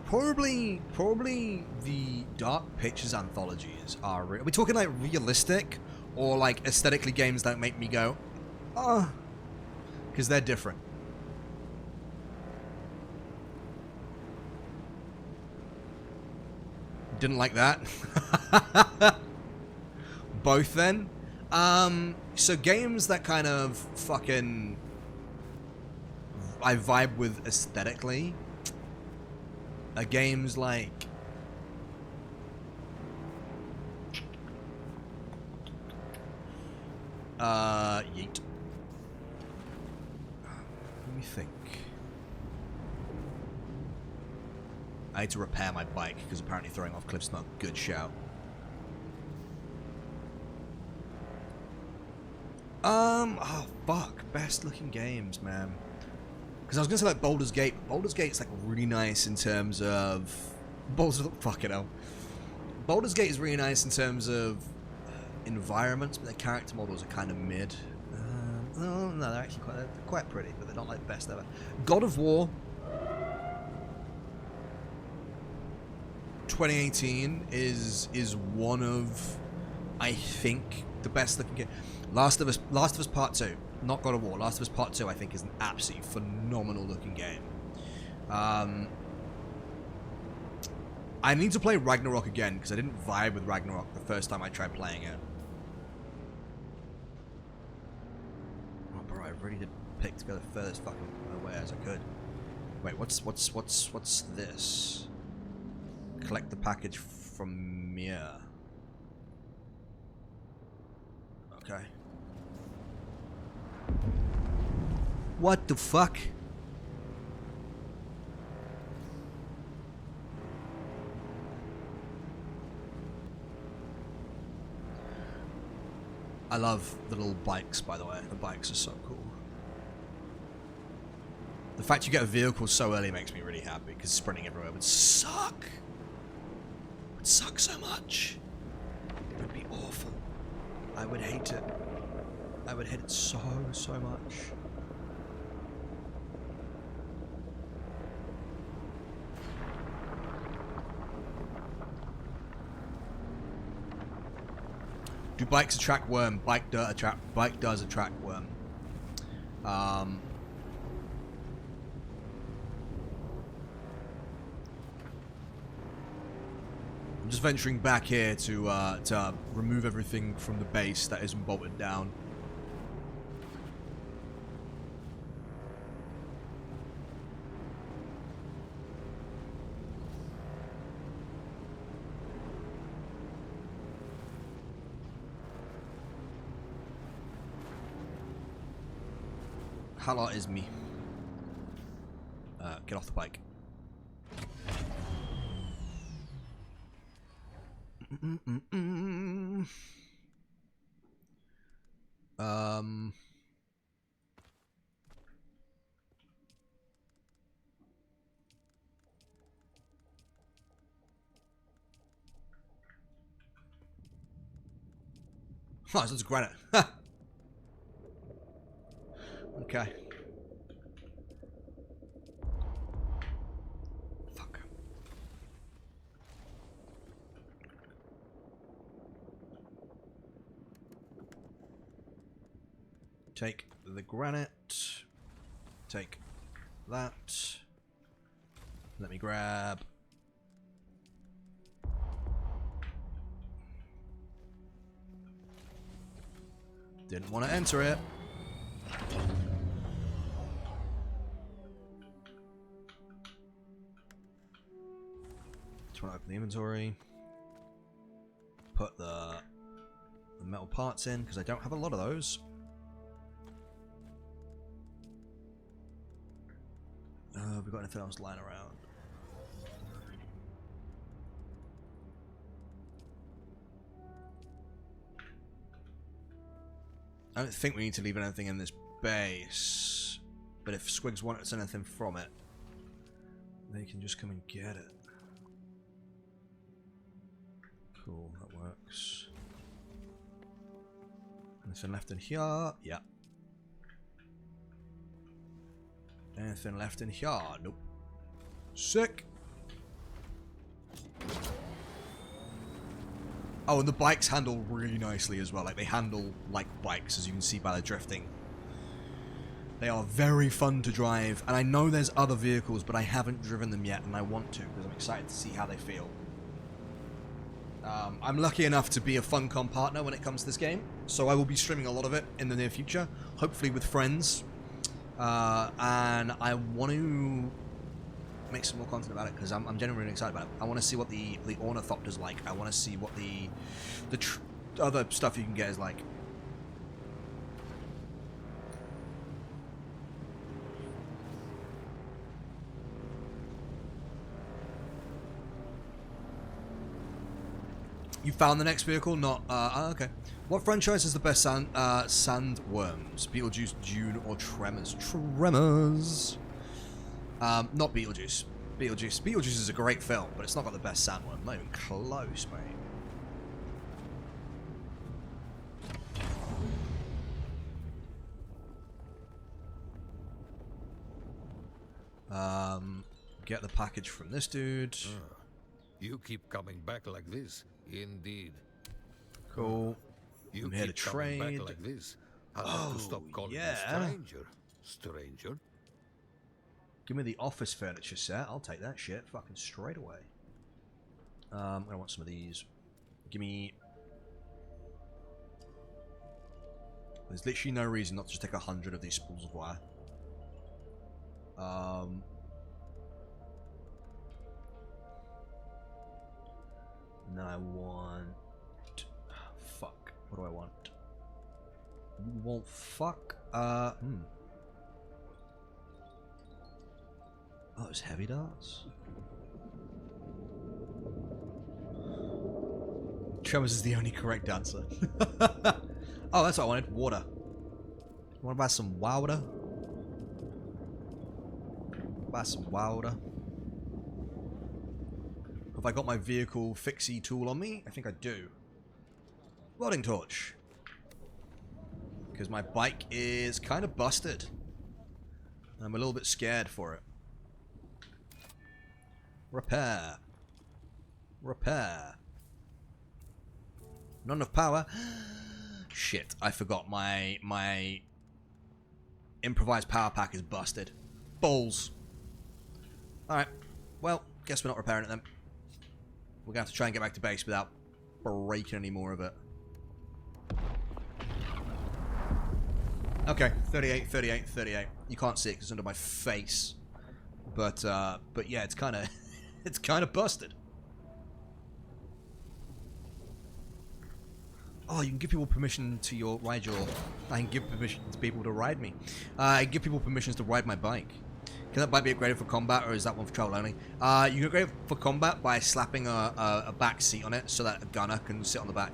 Probably the Dark Pictures anthologies are... Are we talking like realistic, or like aesthetically games that make me go, oh, because they're different. Didn't like that. Both then. So games that kind of fucking I vibe with aesthetically are games like Yeet. Let me think. I need to repair my bike because apparently throwing off cliffs is not a good shout. Oh fuck, best looking games, man. Because I was gonna say like Baldur's Gate. Baldur's Gate's like really nice in terms of fucking hell. Baldur's Gate is really nice in terms of environments, but their character models are kind of mid. Oh no, they're actually quite pretty, but they're not like best ever. God of War 2018 is one of, I think, the best looking game. Last of Us Part 2, not God of War. Last of Us Part 2, I think, is an absolutely phenomenal looking game. I need to play Ragnarok again because I didn't vibe with Ragnarok the first time I tried playing it. Oh, bro, I really did pick to go the furthest fucking away as I could. Wait, what's this? Collect the package from Mia. Okay. What the fuck? I love the little bikes, by the way. The bikes are so cool. The fact you get a vehicle so early makes me really happy, because sprinting everywhere would suck. It would suck so much. It would be awful. I would hate it. I would hate it so much. Do bikes attract worm? Bike does attract worm. I'm just venturing back here to remove everything from the base that isn't bolted down. How lot is me? Get off the bike. Oh, so it's granite. Okay. Fuck. Take the granite. Take that. Let me grab. Didn't want to enter it. Just want to open the inventory. Put the metal parts in because I don't have a lot of those. Have we got anything else lying around? I don't think we need to leave anything in this base. But if Squigs want anything from it, they can just come and get it. Cool, that works. Anything left in here? Yeah. Anything left in here? Nope. Sick. Oh, and the bikes handle really nicely as well. Like, they handle like bikes, as you can see by the drifting. They are very fun to drive, and I know there's other vehicles, but I haven't driven them yet, and I want to, because I'm excited to see how they feel. I'm lucky enough to be a Funcom partner when it comes to this game, so I will be streaming a lot of it in the near future, hopefully with friends. And I want to make some more content about it because I'm genuinely excited about it. I want to see what the ornithopter's like. I want to see what the other stuff you can get is like. You found the next vehicle? Not, okay. What franchise is the best sandworms? Beetlejuice, Dune, or Tremors? Tremors! Not Beetlejuice. Beetlejuice is a great film, but it's not got the best sandworm. Not even close, mate. Get the package from this dude. You keep coming back like this. Indeed. Cool. You I'm here to keep coming trade. back like this. I'll have to stop calling you stranger. Stranger. Give me the office furniture set. I'll take that shit fucking straight away. I want some of these. Give me. There's literally no reason not to just take 100 of these spools of wire. And then I want... Fuck. What do I want? Well, fuck. Oh, it's heavy darts. Tremors is the only correct answer. Oh, that's what I wanted. Water. You want to buy some water? Buy some water. Have I got my vehicle fixie tool on me? I think I do. Welding torch. Because my bike is kind of busted. I'm a little bit scared for it. Repair. Repair. Not enough power. Shit, I forgot my improvised power pack is busted. Balls. Alright. Well, guess we're not repairing it then. We're going to have to try and get back to base without breaking any more of it. Okay, 38, 38, 38. You can't see it because it's under my face. But yeah, it's kind of it's kind of busted. Oh, you can give people permission to ride your... I can give permission to people to ride me. I give people permissions to ride my bike. Can that bike be upgraded for combat, or is that one for travel only? You can upgrade it for combat by slapping a back seat on it so that a gunner can sit on the back.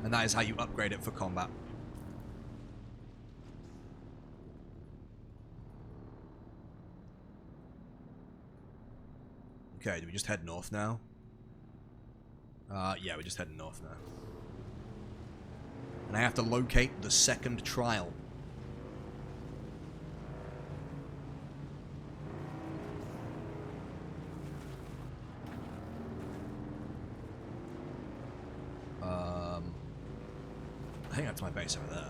And that is how you upgrade it for combat. Okay, do we just head north now? Yeah, we're just heading north now. And I have to locate the second trial. I think that's my base over there.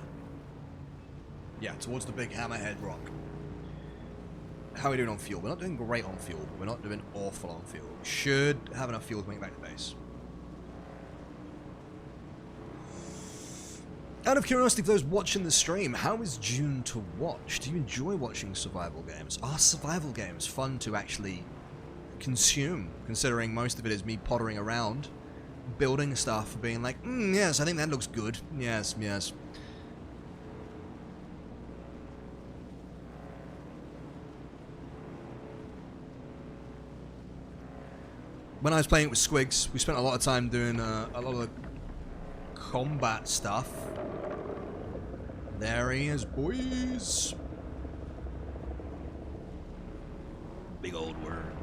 Yeah, towards the big hammerhead rock. How are we doing on fuel? We're not doing great on fuel, but we're not doing awful on fuel. We should have enough fuel to make it back to base. Out of curiosity, for those watching the stream, how is Dune to watch? Do you enjoy watching survival games? Are survival games fun to actually consume, considering most of it is me pottering around, building stuff, being like, yes, I think that looks good. Yes, yes. When I was playing it with Squigs, we spent a lot of time doing a lot of the combat stuff. There he is, boys. Big old worm.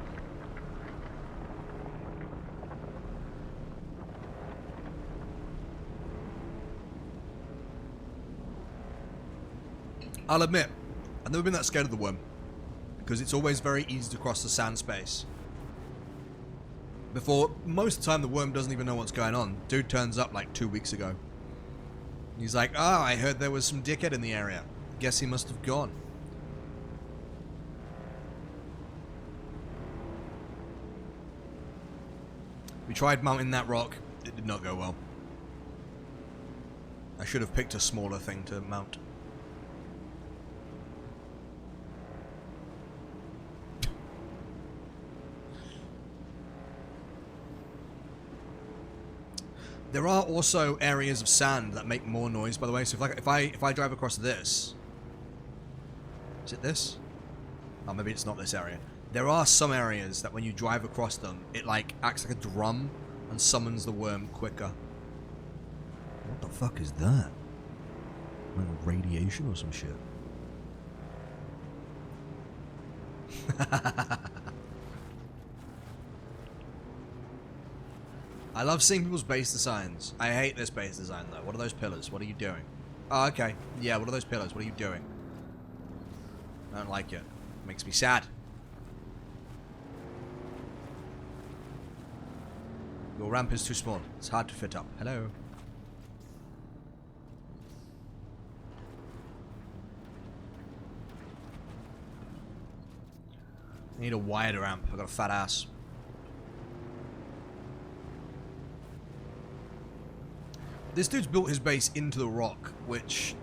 I'll admit, I've never been that scared of the worm, because it's always very easy to cross the sand space. Before, most of the time the worm doesn't even know what's going on. Dude turns up like 2 weeks ago. He's like, oh, I heard there was some dickhead in the area. Guess he must have gone. We tried mounting that rock. It did not go well. I should have picked a smaller thing to mount. There are also areas of sand that make more noise, by the way. So if I drive across this, is it this? Oh, maybe it's not this area. There are some areas that when you drive across them, it like acts like a drum and summons the worm quicker. What the fuck is that? Like radiation or some shit? I love seeing people's base designs. I hate this base design though. What are those pillars? What are you doing? Oh, okay. Yeah, what are those pillars? What are you doing? I don't like it. Makes me sad. Your ramp is too small. It's hard to fit up. Hello. I need a wider ramp. I've got a fat ass. This dude's built his base into the rock, which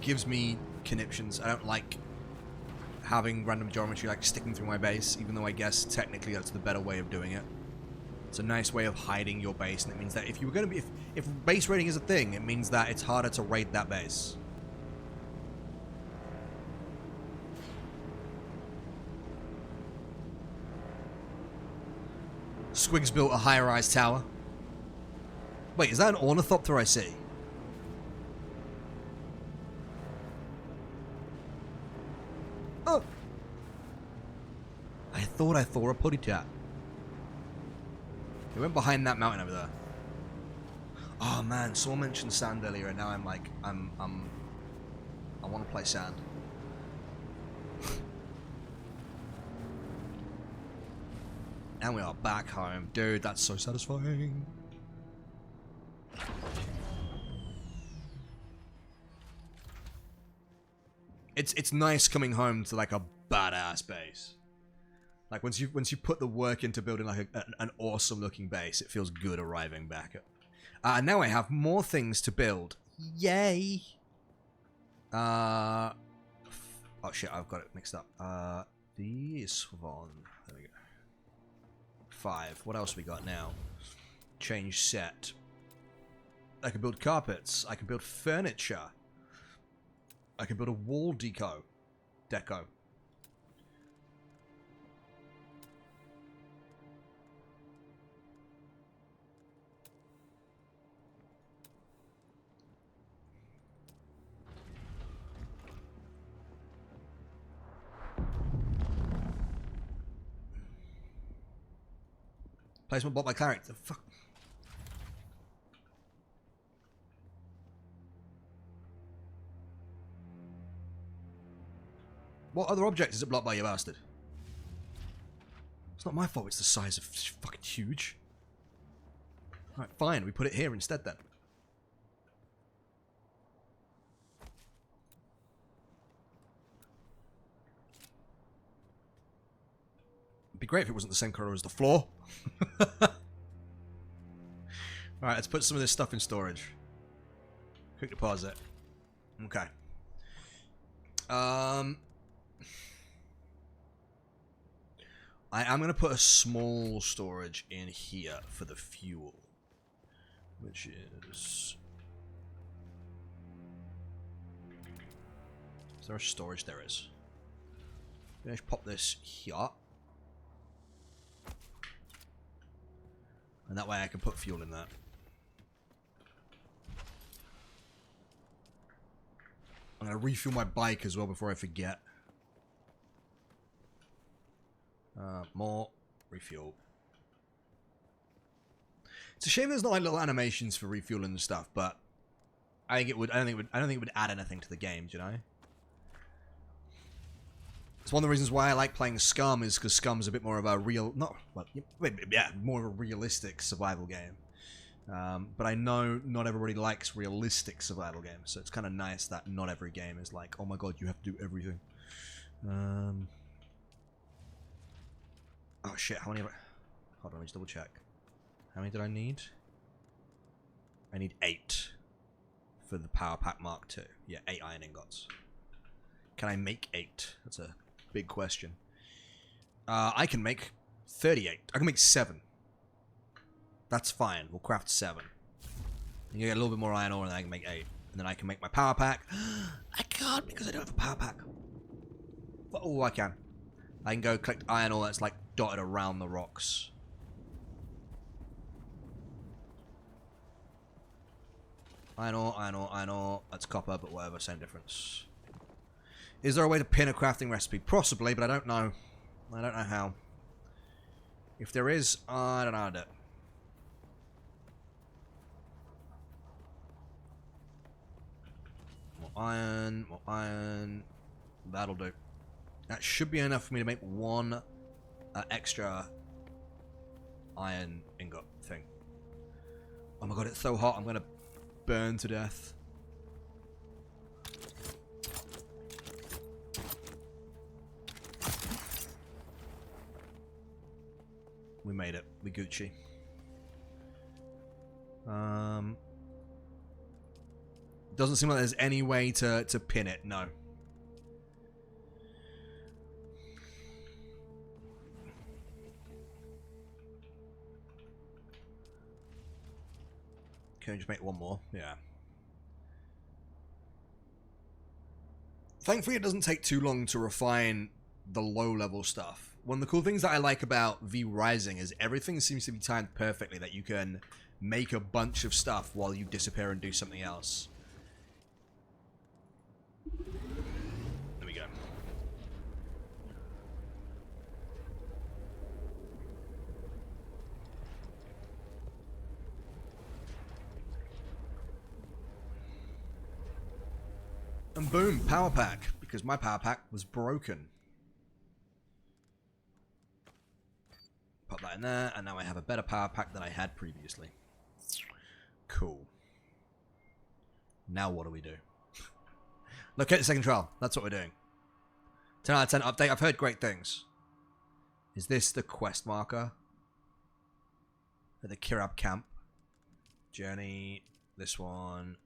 gives me conniptions. I don't like having random geometry like sticking through my base, even though I guess technically that's the better way of doing it. It's a nice way of hiding your base, and it means that if you were going to be, if base raiding is a thing, it means that it's harder to raid that base. Squigs built a high-rise tower. Wait, is that an ornithopter I see? Oh! I thought I saw a putty tat. It went behind that mountain over there. Oh man, someone mentioned sand earlier and now I'm like, I want to play sand. And we are back home. Dude, that's so satisfying. It's nice coming home to like a badass base. Like once you put the work into building like an awesome looking base, it feels good arriving back. Now I have more things to build. Yay! Oh shit, I've got it mixed up. This one. There we go. 5. What else we got now? Change set. I can build carpets. I can build furniture. I can build a wall deco. Placement bought by Cleric. The fuck. What other object is it blocked by, you bastard? It's not my fault, it's the size of fucking huge. Alright, fine, we put it here instead then. It'd be great if it wasn't the same color as the floor. Alright, let's put some of this stuff in storage. Quick deposit. Okay. I am going to put a small storage in here for the fuel. Which is... Is there a storage? There is. Let's pop this here. And that way I can put fuel in that. I'm going to refuel my bike as well before I forget. More. Refuel. It's a shame there's not like little animations for refueling and stuff, but I think it would. I don't think it would add anything to the game. Do you know? It's one of the reasons why I like playing Scum, is because Scum's a bit more of a real, not well, yeah, more of a realistic survival game. But I know not everybody likes realistic survival games, so it's kind of nice that not every game is like, oh my god, you have to do everything. Oh shit, how many have I... Hold on, let me just double check. How many did I need? I need 8 for the Power Pack Mark II. Yeah, 8 iron ingots. Can I make 8? That's a big question. I can make 38. I can make 7. That's fine. We'll craft 7. You get a little bit more iron ore and then I can make 8. And then I can make my Power Pack. I can't because I don't have a Power Pack. Oh, I can. I can go collect iron ore that's like dotted around the rocks. Iron ore, iron ore, iron ore. That's copper, but whatever, same difference. Is there a way to pin a crafting recipe? Possibly, but I don't know. I don't know how. If there is, I don't know how to do it. More iron, more iron. That'll do. That should be enough for me to make 1 extra iron ingot thing. Oh my god, it's so hot, I'm gonna burn to death. We made it. We Gucci. Doesn't seem like there's any way to pin it, no. Can we just make 1 more? Yeah. Thankfully, it doesn't take too long to refine the low-level stuff. One of the cool things that I like about V Rising is everything seems to be timed perfectly, that you can make a bunch of stuff while you disappear and do something else. There we go. And boom, power pack, because my power pack was broken. Pop that in there, and now I have a better power pack than I had previously. Cool. Now what do we do? Locate the second trial. That's what we're doing. 10 out of 10 update. I've heard great things. Is this the quest marker? At the Kirab camp. Journey. This one.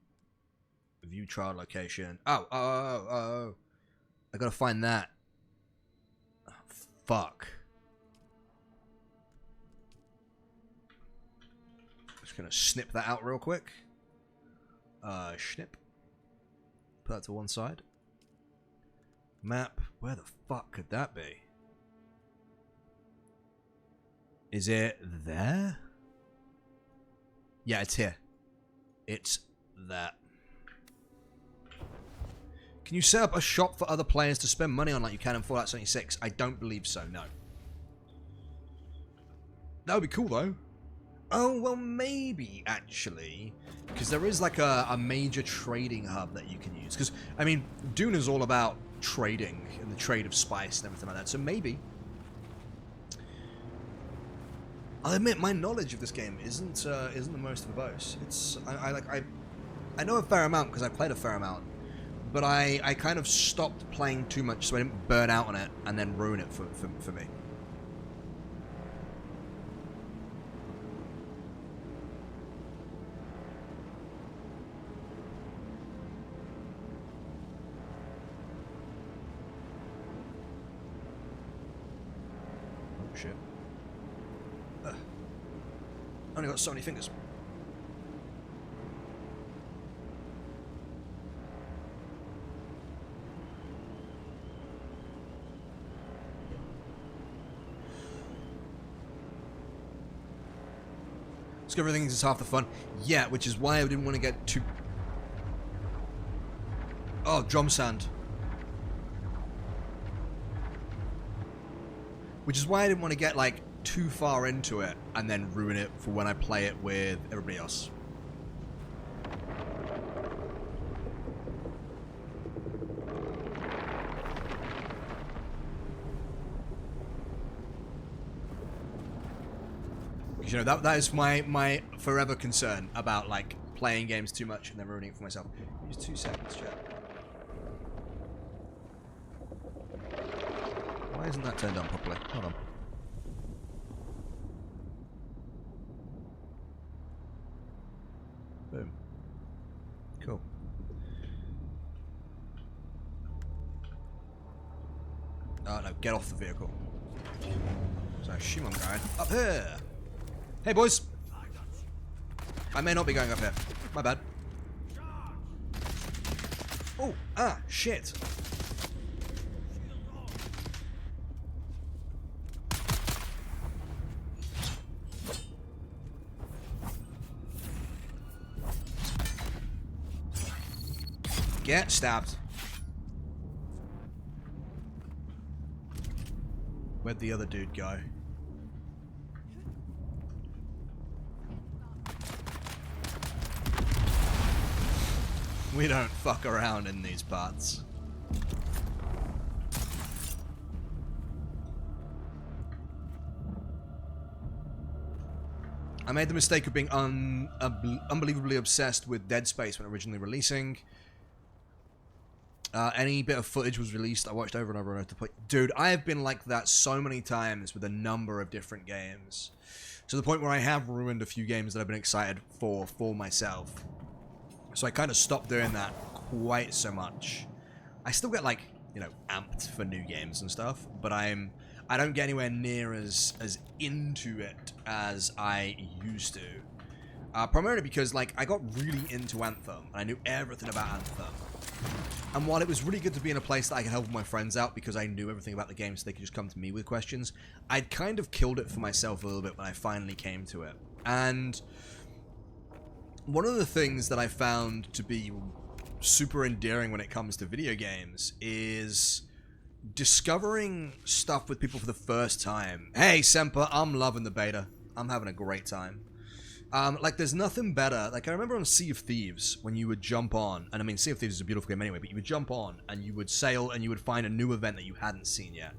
View trial location. Oh. I gotta find that. Oh, fuck. Just gonna snip that out real quick. Snip. Put that to one side. Map. Where the fuck could that be? Is it there? Yeah, it's here. It's that. Can you set up a shop for other players to spend money on like you can in Fallout 76? I don't believe so, no. That would be cool, though. Oh, well, maybe, actually. Because there is, like, a major trading hub that you can use. Because, I mean, Dune is all about trading and the trade of spice and everything like that. So maybe. I'll admit, my knowledge of this game isn't the most verbose. It's... I know a fair amount because I played a fair amount. But I kind of stopped playing too much so I didn't burn out on it and then ruin it for me. shit. Only got so many fingers. Discover things is half the fun. Yeah, which is why I didn't want to get too... Oh, drum sand. Which is why I didn't want to get, like, too far into it and then ruin it for when I play it with everybody else. You know, that is my forever concern about, like, playing games too much and then ruining it for myself. Just 2 seconds, chat. Why isn't that turned on properly? Hold on. Boom. Cool. Oh no, get off the vehicle. So, Shimon going up here. Hey boys! I may not be going up here. My bad. Oh, shit. Get stabbed. Where'd the other dude go? We don't fuck around in these parts. I made the mistake of being unbelievably obsessed with Dead Space when originally releasing. Any bit of footage was released, I watched over and over and over to play. Dude, I have been like that so many times with a number of different games. To the point where I have ruined a few games that I've been excited for myself. So I kind of stopped doing that quite so much. I still get, like, you know, amped for new games and stuff, but I don't get anywhere near as into it as I used to. Primarily because, like, I got really into Anthem, and I knew everything about Anthem. And while it was really good to be in a place that I could help my friends out because I knew everything about the game so they could just come to me with questions, I'd kind of killed it for myself a little bit when I finally came to it. And one of the things that I found to be super endearing when it comes to video games is discovering stuff with people for the first time. Hey, Semper, I'm loving the beta. I'm having a great time. Like, there's nothing better. Like, I remember on Sea of Thieves, when you would jump on, and I mean, Sea of Thieves is a beautiful game anyway, but you would jump on, and you would sail, and you would find a new event that you hadn't seen yet.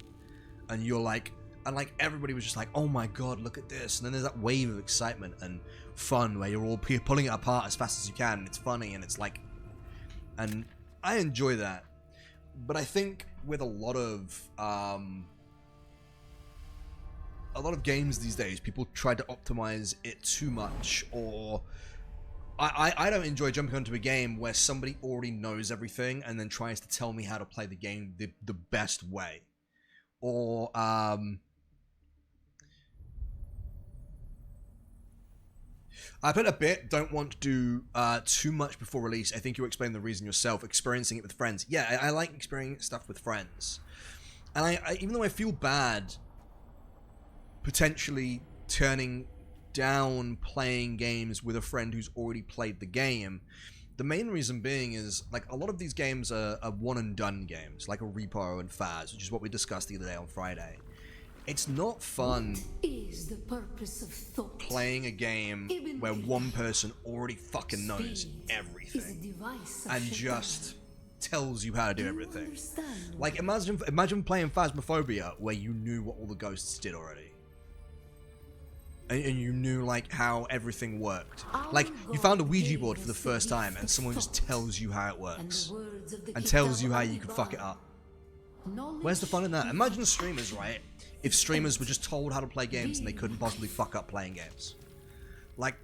And you're like, and like, everybody was just like, oh my god, look at this. And then there's that wave of excitement and fun where you're all pulling it apart as fast as you can, and it's funny, and it's like, and I enjoy that. But I think with a lot of games these days, people try to optimize it too much, or I don't enjoy jumping onto a game where somebody already knows everything and then tries to tell me how to play the game the best way. Or I put a bit, don't want to do too much before release. I think you explained the reason yourself, experiencing it with friends. Yeah, I like experiencing stuff with friends. And I even though I feel bad potentially turning down playing games with a friend who's already played the game, the main reason being is, like, a lot of these games are one and done games, like a Repo and Faz, which is what we discussed the other day on Friday. It's not fun is the purpose of thought? Playing a game where one person already fucking knows everything and just tells you how to do everything. Like, imagine playing Phasmophobia where you knew what all the ghosts did already. And you knew, like, how everything worked. Like, you found a Ouija board for the first time and someone just tells you how it works. And tells you how you can fuck it up. Where's the fun in that? Imagine streamers, right? If streamers were just told how to play games and they couldn't possibly fuck up playing games. Like,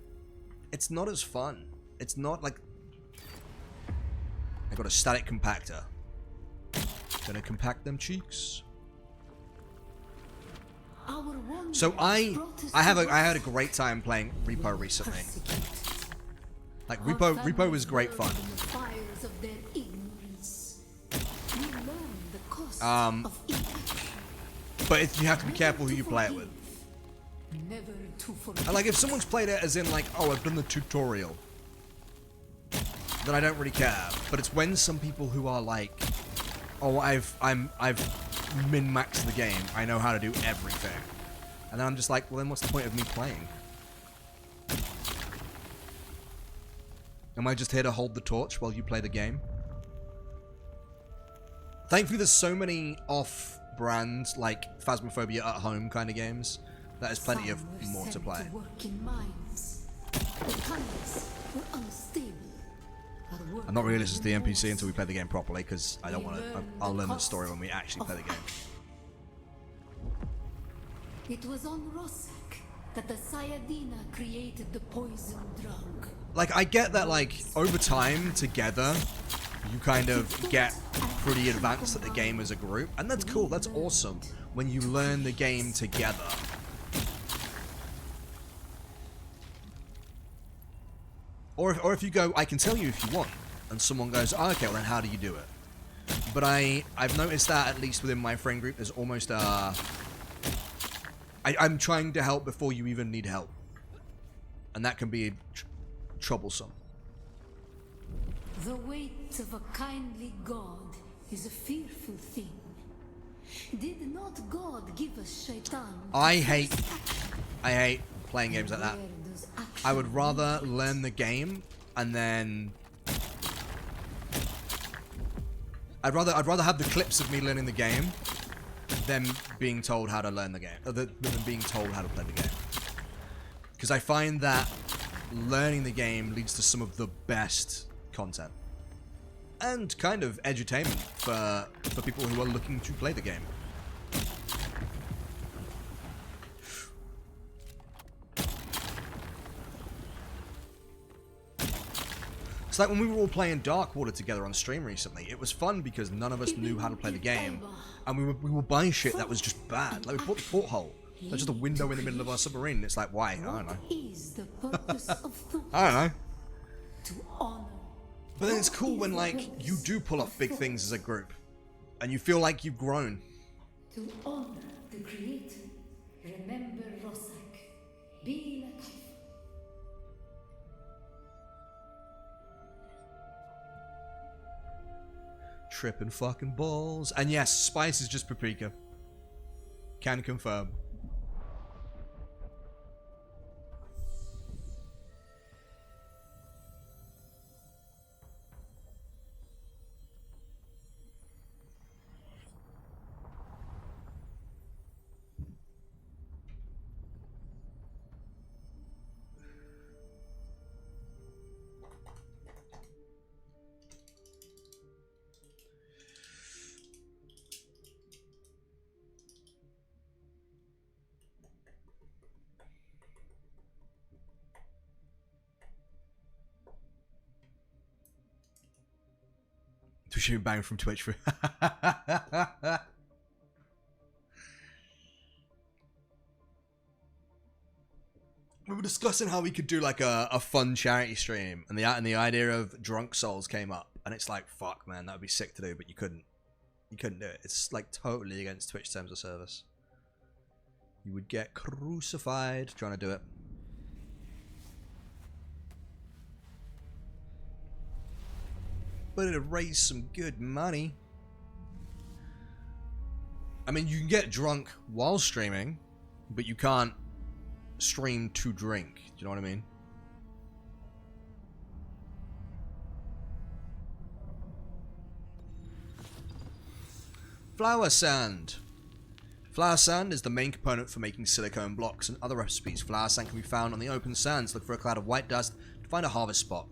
it's not as fun. It's not like... I got a static compactor. Gonna compact them cheeks. So I had a great time playing Repo recently. Like Repo was great fun. But you have to be careful who you play it with. And like if someone's played it as in like, oh, I've done the tutorial, then I don't really care. But it's when some people who are like, oh, I've min-maxed the game, I know how to do everything. And then I'm just like, well then what's the point of me playing? Am I just here to hold the torch while you play the game? Thankfully there's so many off-brand, like Phasmophobia at home kind of games, that there's plenty of more to play. I'm not really listening to the NPC until we play the game properly, because I don't want to. I'll learn the story when we actually play the game. It was on Rossack that the Sayadina created the poison drug. Like, I get that, like, over time, together, you kind of get pretty advanced at the game as a group, and that's cool, that's awesome, when you learn the game together. Or if you go, I can tell you if you want, and someone goes, oh, okay, well then how do you do it? But I've noticed that, at least within my friend group, there's almost a... I'm trying to help before you even need help. And that can be troublesome. The weight of a kindly God is a fearful thing. Did not God give us Shaitan? I hate playing games like that. I would rather learn the game and then I'd rather have the clips of me learning the game than being told how to learn the game, than being told how to play the game. Because I find that learning the game leads to some of the best content and kind of edutainment for people who are looking to play the game. It's like when we were all playing Dark Water together on stream recently. It was fun because none of us knew how to play the game, and we were buying shit that was just bad. Like we bought the porthole. That's just a window in the middle of our submarine. And it's like, why? I don't know. I don't know. But then it's cool when like you do pull off big things as a group, and you feel like you've grown. To honor the Creator, remember Rossack. Be like Tripping fucking balls. And yes, spice is just paprika. Can confirm. We should be banned from Twitch for... We were discussing how we could do like a fun charity stream, and the idea of Drunk Souls came up, and it's like, fuck man, that would be sick to do, but you couldn't do it. It's like totally against Twitch terms of service. You would get crucified trying to do it. But it'd raise some good money. I mean, you can get drunk while streaming, but you can't stream to drink. Do you know what I mean? Flour sand. Flour sand is the main component for making silicone blocks and other recipes. Flour sand can be found on the open sands. Look for a cloud of white dust to find a harvest spot.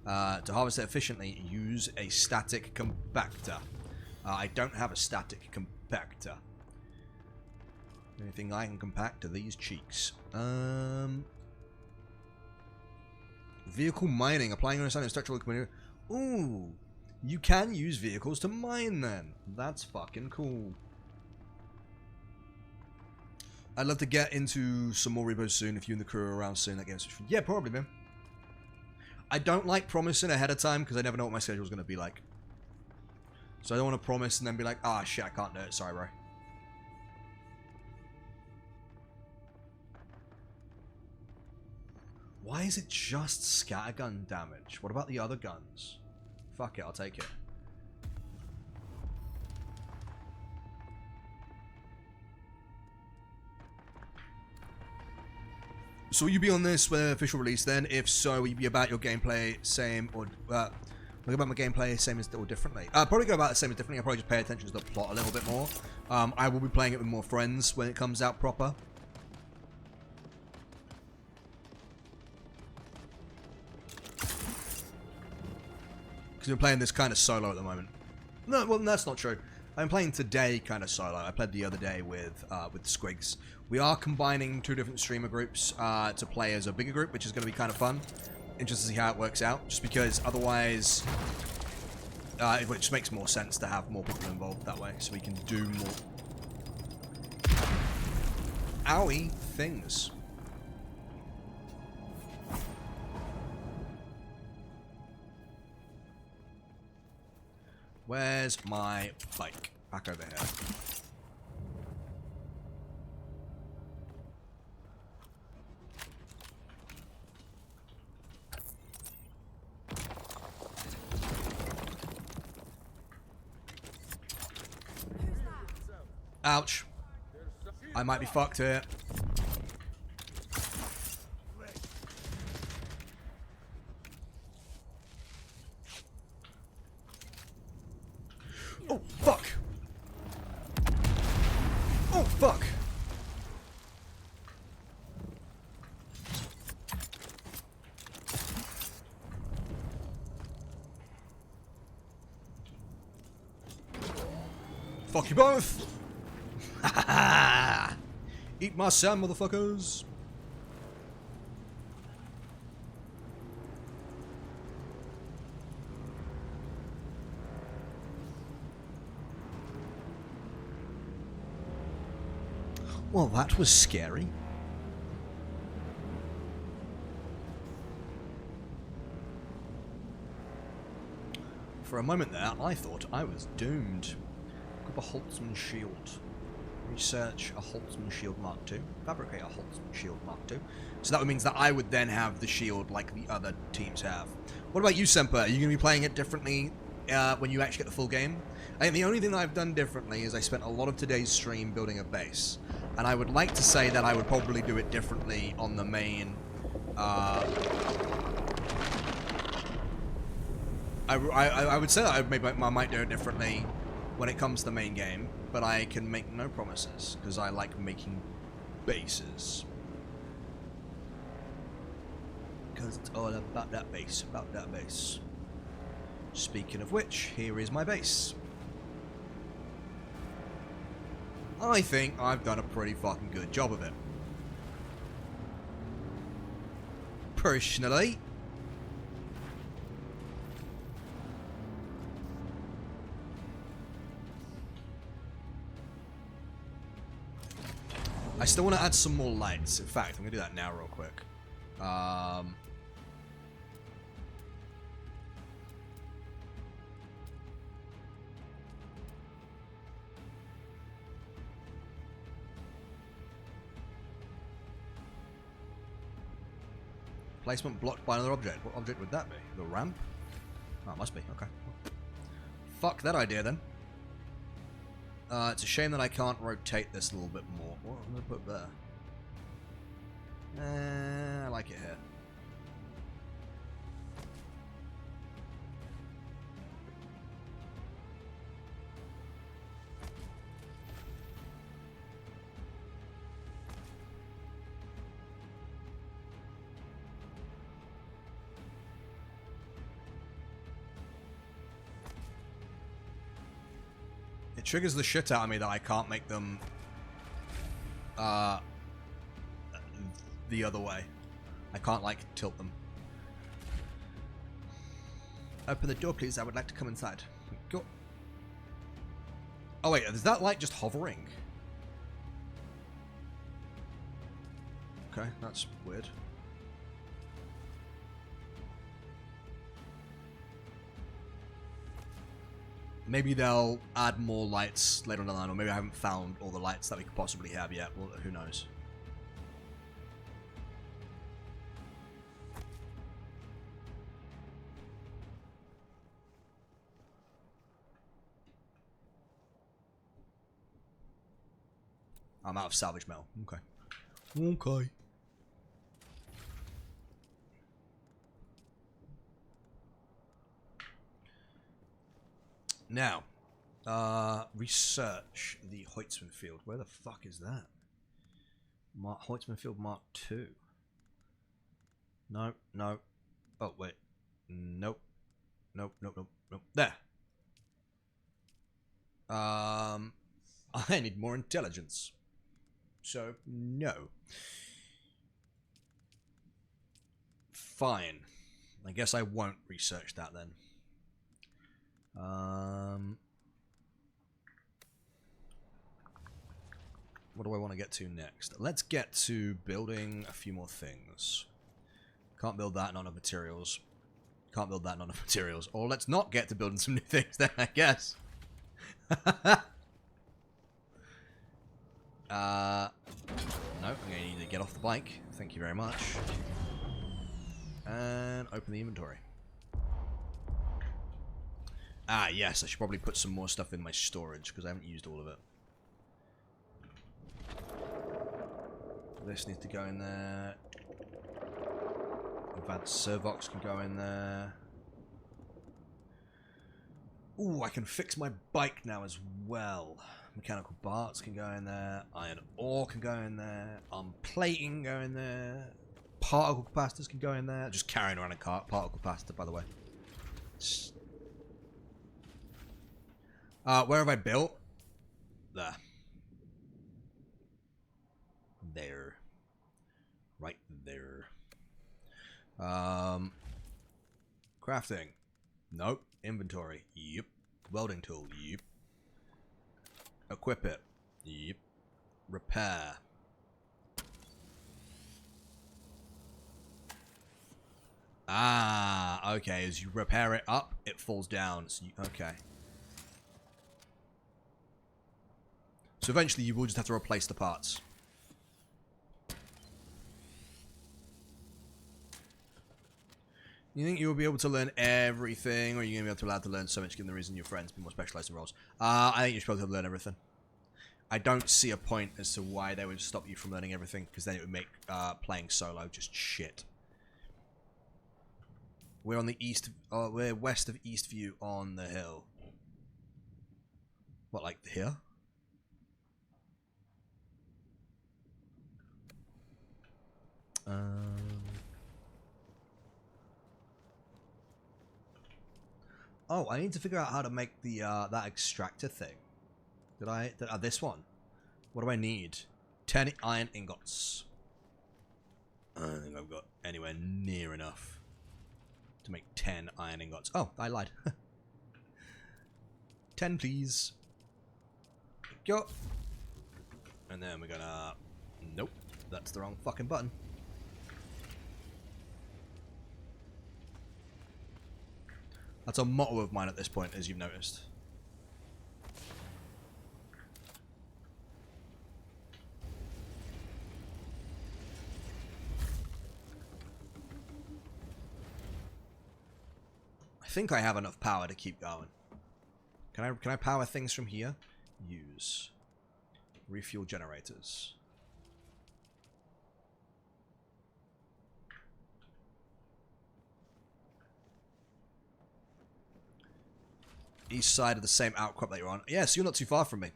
To harvest it efficiently, use a static compactor. I don't have a static compactor. The only thing I can compact are these cheeks. Vehicle mining. Applying understanding of structural community. Ooh. You can use vehicles to mine then. That's fucking cool. I'd love to get into some more repos soon if you and the crew are around soon. That game's fun. Yeah, probably, man. I don't like promising ahead of time because I never know what my schedule's going to be like. So I don't want to promise and then be like, ah, shit, I can't do it. Sorry, bro. Why is it just scattergun damage? What about the other guns? Fuck it, I'll take it. So will you be on this official release then? If so, will you be about your gameplay same or look about my gameplay same as or differently? Probably go about the same as differently. I'll probably just pay attention to the plot a little bit more. I will be playing it with more friends when it comes out proper. Because we're playing this kind of solo at the moment. No, well, that's not true. I'm playing today kind of solo. I played the other day with Squigs. We are combining two different streamer groups to play as a bigger group, which is going to be kind of fun. Interested to see how it works out, just because otherwise it just makes more sense to have more people involved that way, so we can do more owie things. Where's my bike? Back over here. Ouch. I might be fucked here. Oh, fuck. Oh, fuck. Fuck you both. Eat my sand, motherfuckers. Well, that was scary. For a moment there, I thought I was doomed. Grab a Holtzman shield. Research a Holtzman shield Mark II. Fabricate a Holtzman shield Mark II. So that means that I would then have the shield like the other teams have. What about you, Semper? Are you going to be playing it differently when you actually get the full game? I think the only thing that I've done differently is I spent a lot of today's stream building a base. And I would like to say that I would probably do it differently on the main... I would say that I might do it differently when it comes to the main game, but I can make no promises, because I like making bases. Because it's all about that base, Speaking of which, here is my base. I think I've done a pretty fucking good job of it. Personally. I still want to add some more lights. In fact, I'm going to do that now real quick. Placement blocked by another object. What object would that be? The ramp? Oh, it must be. Okay. Fuck that idea then. It's a shame that I can't rotate this a little bit more. What am I going to put there? I like it here. It triggers the shit out of me that I can't make them the other way. I can't, like, tilt them. Open the door, please. I would like to come inside. Go. Oh, wait. Is that light just hovering? Okay, that's weird. Maybe they'll add more lights later on the line, or maybe I haven't found all the lights that we could possibly have yet. Well, who knows? I'm out of salvage metal. Okay. Okay. Now, research the Hoytsman field. Where the fuck is that? Hoytsman field Mark II. No, no. Oh, wait. Nope. Nope, nope, nope, nope. There. I need more intelligence. So, no. Fine. I guess I won't research that then. What do I want to get to next? Let's get to building a few more things. Can't build that, not enough materials. Can't build that, not enough materials. Or let's not get to building some new things then, I guess. No, I'm going to need to get off the bike. Thank you very much. And open the inventory. Ah, yes, I should probably put some more stuff in my storage, because I haven't used all of it. This needs to go in there. Advanced Servox can go in there. Ooh, I can fix my bike now as well. Mechanical parts can go in there. Iron ore can go in there. Plating can go in there. Particle capacitors can go in there. Just carrying around a particle capacitor, by the way. Where have I built? There. There. Right there. Crafting. Nope. Inventory. Yep. Welding tool. Yep. Equip it. Yep. Repair. Ah, okay. As you repair it up, it falls down. So okay. So eventually you will just have to replace the parts. You think you will be able to learn everything, or are you going to be allowed to learn so much given the reason your friends be more specialized in roles? I think you're supposed to learn everything. I don't see a point as to why they would stop you from learning everything, because then it would make playing solo just shit. We're on the east, we're west of Eastview on the hill. What, like here? Oh, I need to figure out how to make the that extractor thing. This one? What do I need? 10 iron ingots. I don't think I've got anywhere near enough to make 10 iron ingots. Oh, I lied. 10, please. Go. And then we're gonna... Nope, that's the wrong fucking button. That's a motto of mine at this point, as you've noticed. I think I have enough power to keep going. Can I power things from here? Use. Refuel generators. East side of the same outcrop that you're on. Yes, you're not too far from me.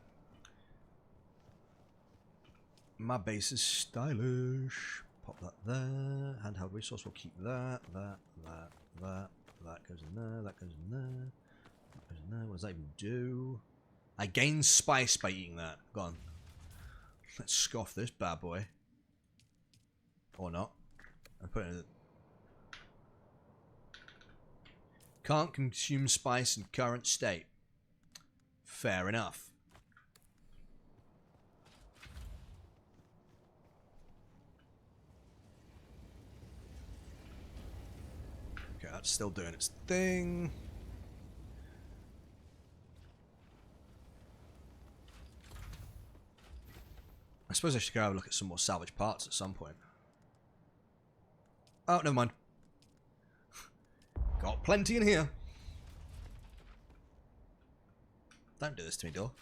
My base is stylish. Pop that there. Handheld resource, we'll keep that. That goes in there. That goes in there. That goes in there. What does that even do? I gain spice by eating that. Go on. Let's scoff this bad boy. Or not. I put it in. Can't consume spice in current state. Fair enough. it's still doing its thing. I suppose I should go have a look at some more salvage parts at some point. Oh, never mind. Got plenty in here. Don't do this to me, door.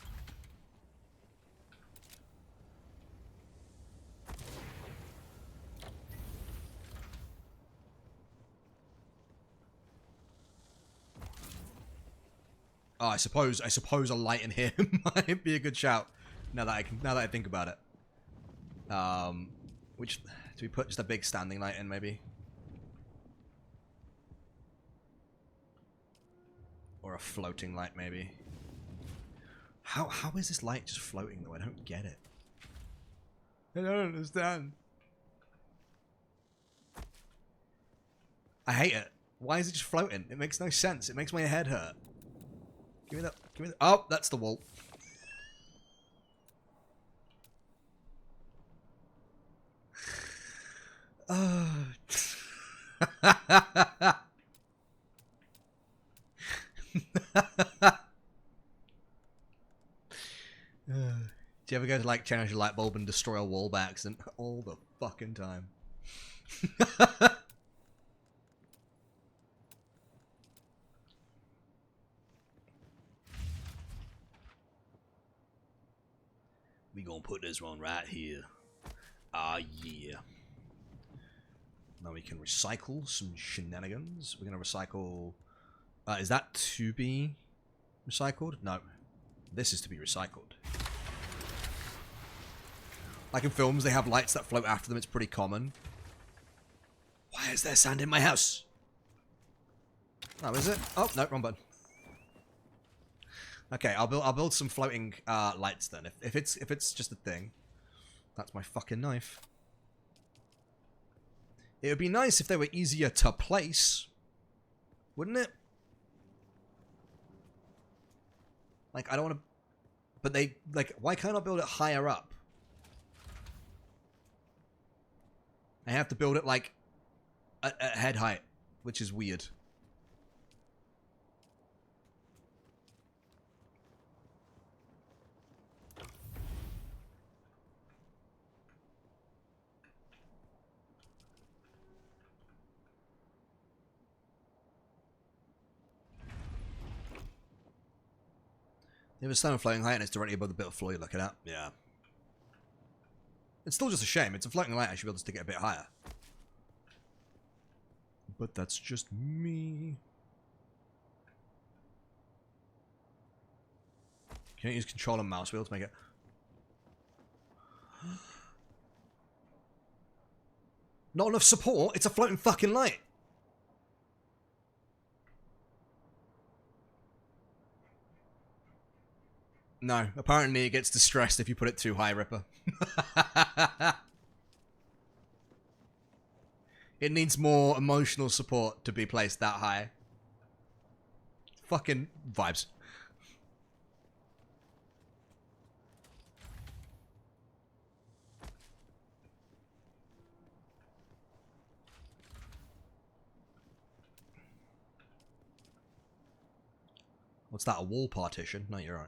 Oh, I suppose a light in here might be a good shout. Now that I think about it. Which do we put just a big standing light in maybe? Or a floating light maybe? How is this light just floating though? I don't get it. I don't understand. I hate it. Why is it just floating? It makes no sense. It makes my head hurt. Give me that. Give me that. Oh, that's the wall. Do you ever go to like change your light bulb and destroy a wall by accident? All the fucking time. We gonna put this one right here. Ah, yeah. Now we can recycle some shenanigans. We're gonna recycle... is that to be recycled? No. This is to be recycled. Like in films, they have lights that float after them. It's pretty common. Why is there sand in my house? Oh, is it? Oh, no, wrong button. Okay, I'll build some floating lights then. If it's just a thing, that's my fucking knife. It would be nice if they were easier to place, wouldn't it? Like I don't want to, but they like. Why can't I build it higher up? I have to build it like at head height, which is weird. If it's still floating height and it's directly above the bit of floor you're looking at, yeah. It's still just a shame. It's a floating light. I should be able to stick it a bit higher. But that's just me. Can't use control and mouse wheel to make it. Not enough support. It's a floating fucking light. No, apparently it gets distressed if you put it too high, Ripper. It needs more emotional support to be placed that high. Fucking vibes. What's that, a wall partition? No, you're right.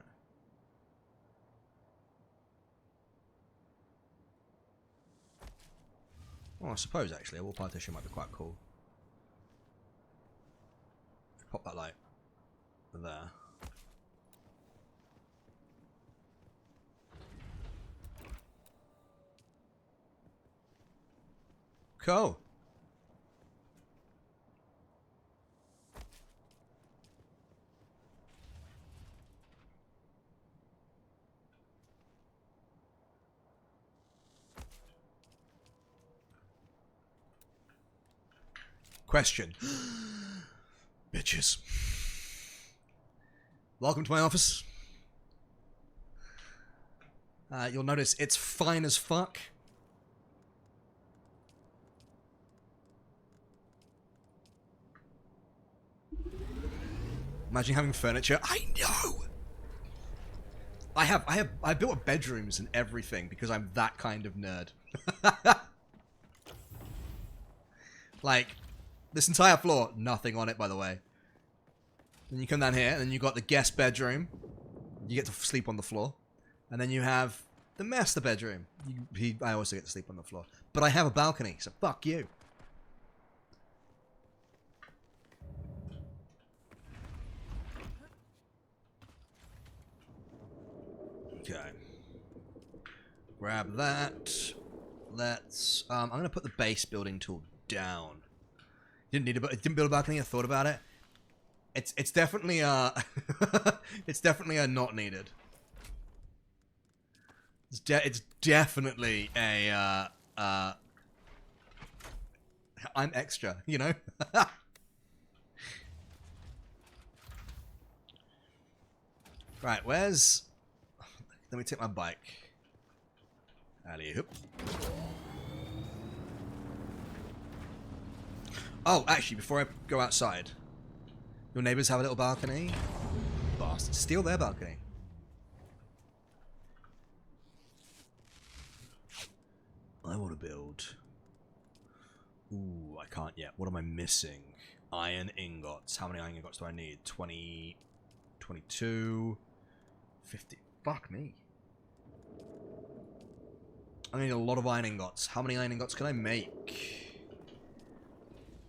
Well, I suppose actually a wall partition might be quite cool. Pop that light there. Cool. Question. Bitches. Welcome to my office. You'll notice it's fine as fuck. Imagine having furniture. I know. I built bedrooms and everything because I'm that kind of nerd. Like, This entire floor, nothing on it, by the way. Then you come down here, and then you got the guest bedroom. You get to sleep on the floor. And then you have the master bedroom. I also get to sleep on the floor. But I have a balcony, so fuck you. Okay. Grab that. Let's... I'm going to put the base building tool down. Didn't build a balcony, I thought about it. It's definitely it's definitely a not needed. It's definitely a I'm extra, you know? Right, where's... Let me take my bike. Alley-oop. Oh, actually, before I go outside, your neighbors have a little balcony. Bastards. Steal their balcony. I want to build... Ooh, I can't yet. What am I missing? Iron ingots. How many iron ingots do I need? 20... 22... 50... Fuck me. I need a lot of iron ingots. How many iron ingots can I make?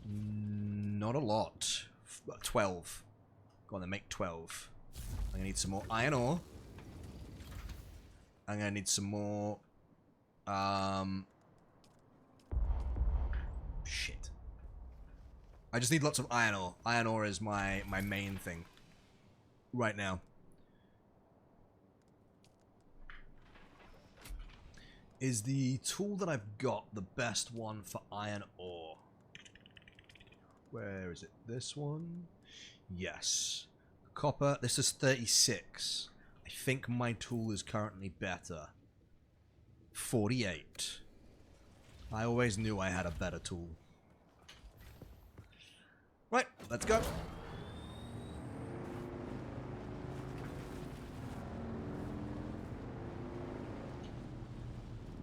Not a lot. 12. Go on then, make 12. I'm gonna need some more iron ore. I'm gonna need some more... Shit. I just need lots of iron ore. Iron ore is my main thing. Right now. Is the tool that I've got the best one for iron ore? Where is it? This one? Yes. Copper. This is 36. I think my tool is currently better. 48. I always knew I had a better tool. Right, let's go.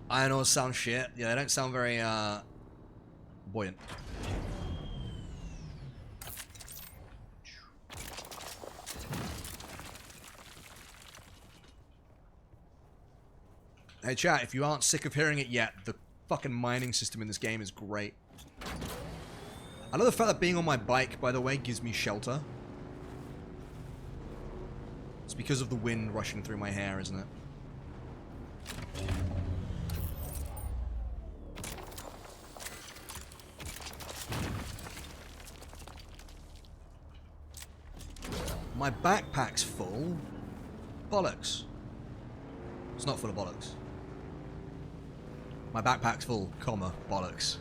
Iron ore sound shit. Yeah, they don't sound very, buoyant. Hey chat, if you aren't sick of hearing it yet, the fucking mining system in this game is great. I love the fact that being on my bike, by the way, gives me shelter. It's because of the wind rushing through my hair, isn't it? My backpack's full. Bollocks. It's not full of bollocks. My backpack's full, comma, bollocks.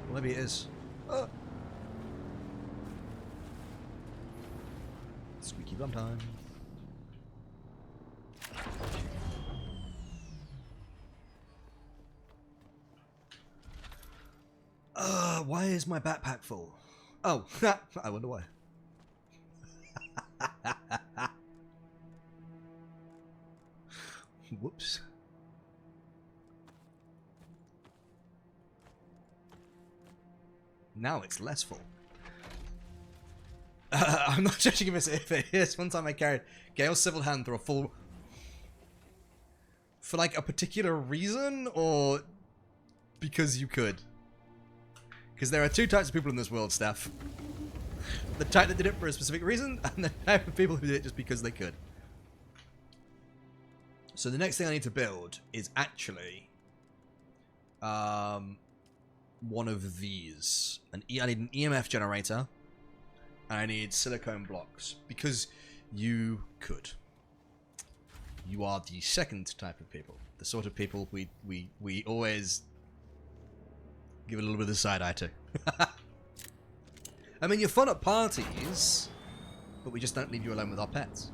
Well, maybe it is. Squeaky bum time. Why is my backpack full? Oh, I wonder why. Whoops. Now it's less full. I'm not judging if it is. One time I carried Gale's civil hand through a full... For like a particular reason, or because you could? Because there are two types of people in this world, Steph. The type that did it for a specific reason, and the type of people who did it just because they could. So the next thing I need to build is actually one of these. I need an EMF generator, and I need silicone blocks, because you could. You are the second type of people. The sort of people we always give a little bit of the side eye to. I mean, you're fun at parties, but we just don't leave you alone with our pets.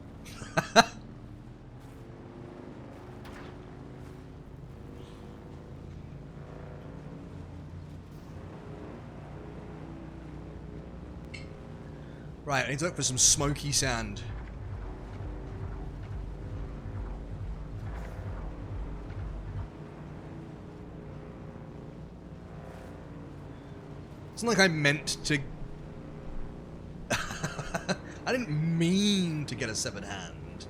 Right, I need to look for some smoky sand. It's not like I meant to... I didn't mean to get a severed hand.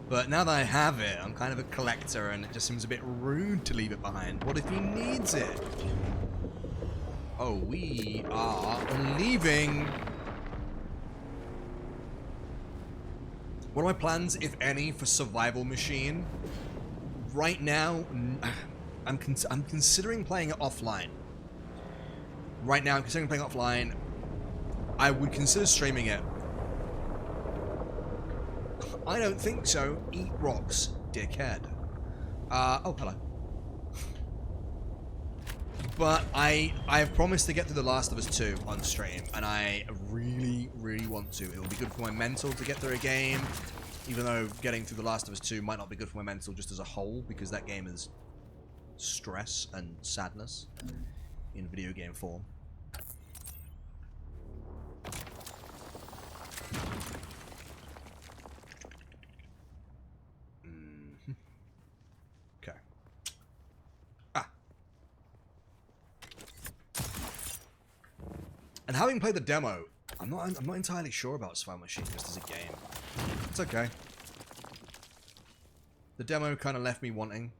But now that I have it, I'm kind of a collector, and it just seems a bit rude to leave it behind. What if he needs it? Oh, we are leaving. What are my plans, if any, for survival machine? Right now, I'm considering playing it offline. Right now, I'm considering playing it offline. I would consider streaming it. I don't think so. Eat rocks, dickhead. Oh, hello. But I've promised to get through The Last of Us 2 on stream, and I really, really want to. It will be good for my mental to get through a game, even though getting through The Last of Us 2 might not be good for my mental just as a whole, because that game is stress and sadness in video game form. Okay. And having played the demo, I'm not entirely sure about Survival Machine just as a game. It's okay. The demo kind of left me wanting.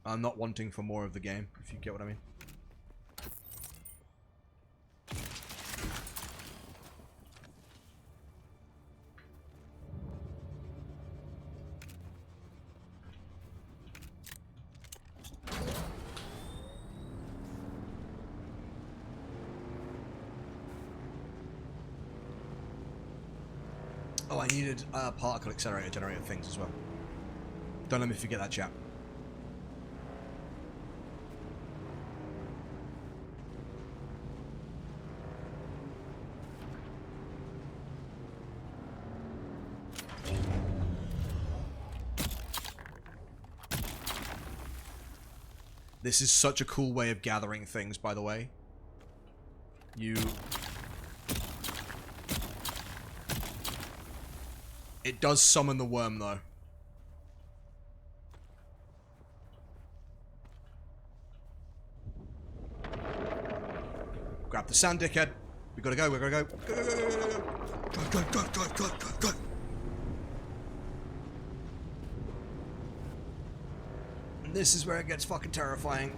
I'm not wanting for more of the game, if you get what I mean. Oh, I needed a particle accelerator generator things as well. Don't let me forget that, chap. This is such a cool way of gathering things, by the way. It does summon the worm, though. Grab the sand, dickhead. We gotta go, we gotta go. Go, go, go, go, go, go. Go, go, go, go, go, go. And this is where it gets fucking terrifying.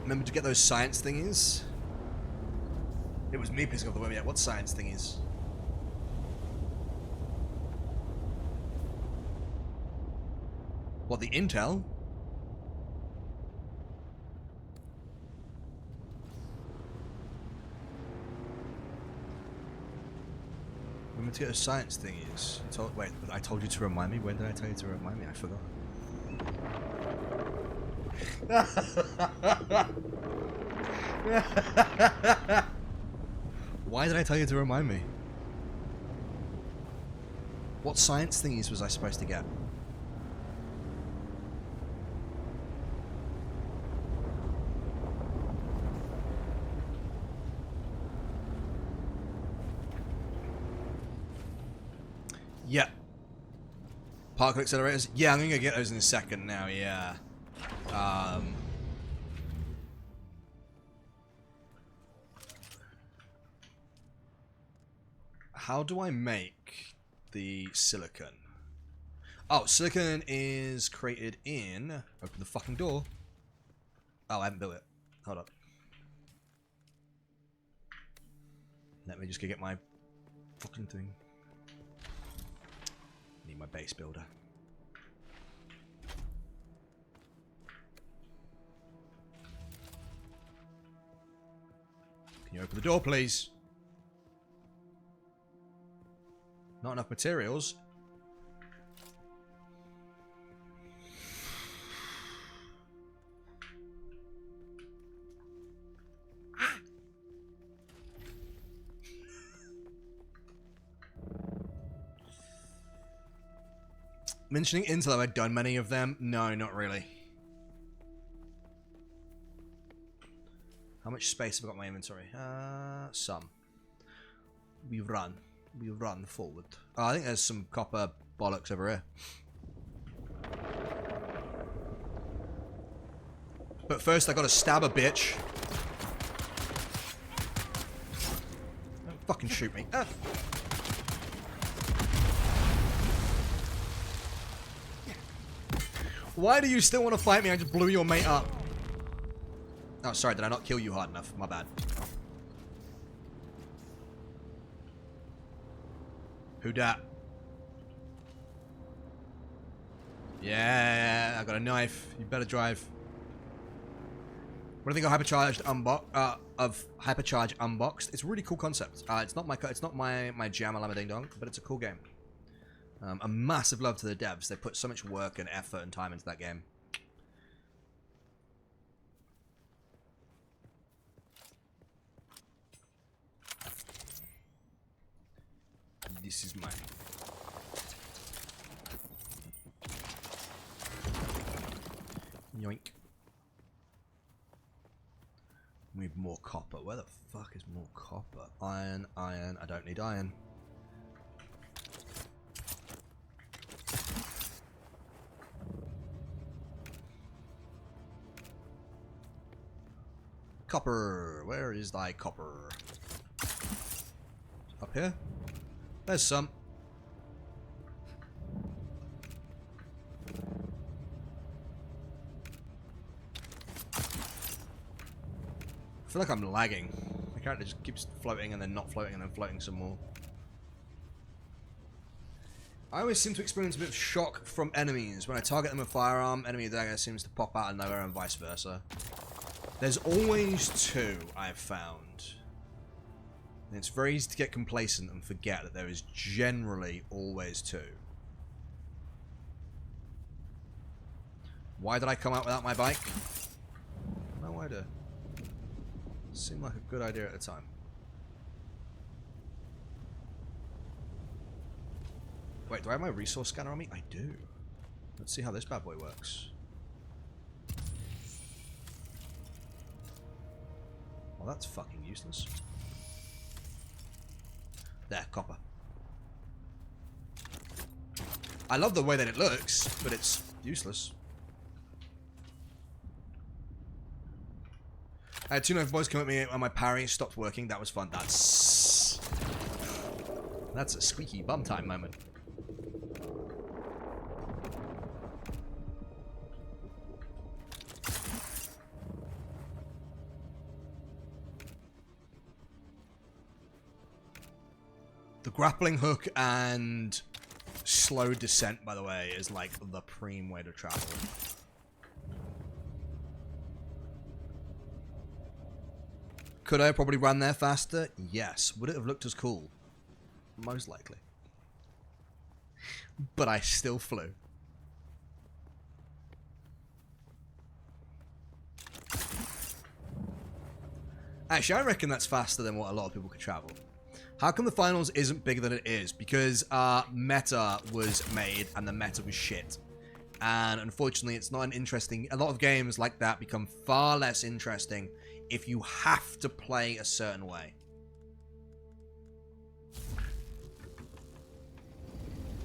Remember to get those science thingies? It was me pissing off the worm. Yeah, what science thingies? What, the intel? Remember to get those science thingies. Wait, but I told you to remind me? When did I tell you to remind me? I forgot. Why did I tell you to remind me? What science thingies was I supposed to get? Yeah. Particle accelerators? Yeah, I'm gonna get those in a second now, yeah. How do I make the silicon? Oh, silicon is created in... Open the fucking door. Oh, I haven't built it. Hold up. Let me just go get my fucking thing. Need my base builder. Can you open the door, please? Not enough materials. Mentioning Intel, have I done many of them? No, not really. How much space have I got in my inventory? Some. We run forward. Oh, I think there's some copper bollocks over here. But first, I gotta stab a bitch. Don't fucking shoot me. Ah. Why do you still want to fight me? I just blew your mate up. Oh, sorry. Did I not kill you hard enough? My bad. Who dat? Yeah, I got a knife. You better drive. What do you think of Hypercharge Unboxed? It's a really cool concept. It's not my jam a ding dong, but it's a cool game. A massive love to the devs. They put so much work and effort and time into that game. This is mine. Yoink. We need more copper. Where the fuck is more copper? Iron, iron. I don't need iron. Copper. Where is thy copper? Up here? There's some. I feel like I'm lagging. My character just keeps floating and then not floating and then floating some more. I always seem to experience a bit of shock from enemies. When I target them with a firearm, enemy dagger seems to pop out of nowhere and vice versa. There's always two, I've found. And it's very easy to get complacent and forget that there is generally always two. Why did I come out without my bike? No idea. Seemed like a good idea at the time. Wait, do I have my resource scanner on me? I do. Let's see how this bad boy works. Well, that's fucking useless. There, copper. I love the way that it looks, but it's useless. I had two knife boys come at me and my parry stopped working. That was fun. That's a squeaky bum time moment. The grappling hook and slow descent, by the way, is like the prime way to travel. Could I have probably run there faster? Yes. Would it have looked as cool? Most likely. But I still flew. Actually, I reckon that's faster than what a lot of people could travel. How come the finals isn't bigger than it is? Because meta was made and the meta was shit. And unfortunately, it's not an interesting... A lot of games like that become far less interesting if you have to play a certain way.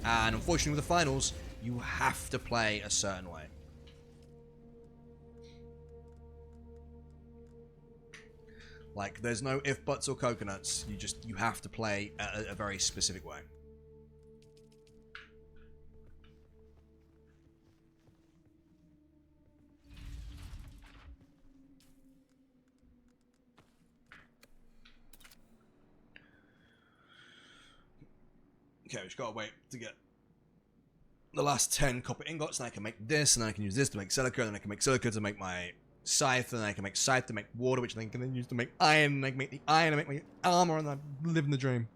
And unfortunately with the finals, you have to play a certain way. Like, there's no if, buts, or coconuts. You have to play a very specific way. Okay, we just gotta wait to get the last 10 copper ingots, and I can make this, and then I can use this to make silica, and then I can make silica to make my scythe, and then I can make scythe to make water, which I can then use to make iron, and I can make the iron, and make my armor, and I live in the dream.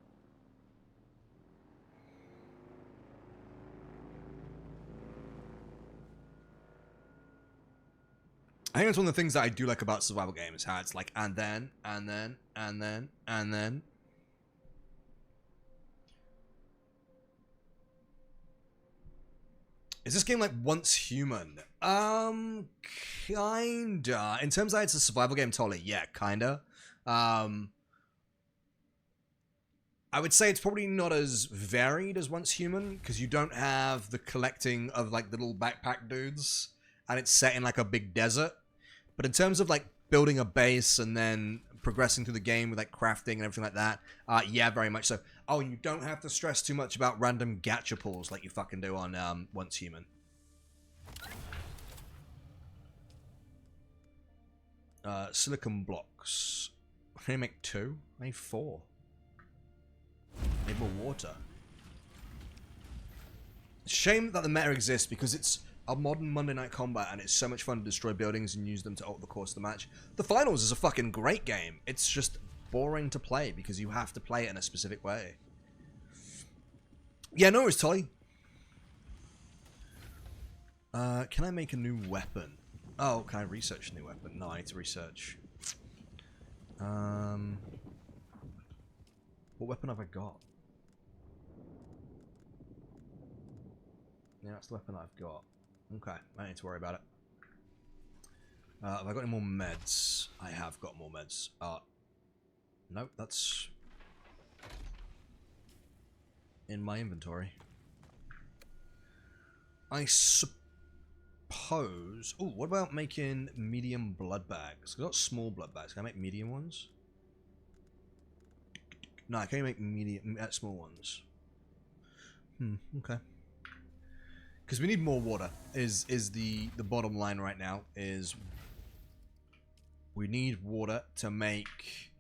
I think that's one of the things that I do like about survival games, how it's like, and then, and then, and then, and then. Is this game like Once Human? Kinda. In terms of it's a survival game, totally, yeah, kinda. I would say it's probably not as varied as Once Human, because you don't have the collecting of like little backpack dudes, and it's set in like a big desert. But in terms of like building a base and then progressing through the game with like crafting and everything like that, yeah, very much so. Oh, and you don't have to stress too much about random gacha pulls like you fucking do on Once Human. Silicon blocks. Can I make 2? I need 4. I need more water. Shame that the meta exists because it's a modern Monday Night Combat and it's so much fun to destroy buildings and use them to alter the course of the match. The finals is a fucking great game. It's just boring to play because you have to play it in a specific way. Yeah, no worries, Tolly. Can I make a new weapon? Oh, can I research a new weapon? No, I need to research. What weapon have I got? Yeah, that's the weapon I've got. Okay, I don't need to worry about it. Have I got any more meds? I have got more meds. Nope, that's in my inventory. I suppose... Oh, what about making medium blood bags? I've got small blood bags. Can I make medium ones? No, I can only make medium, small ones. Okay. Because we need more water. Is the bottom line right now? Is we need water to make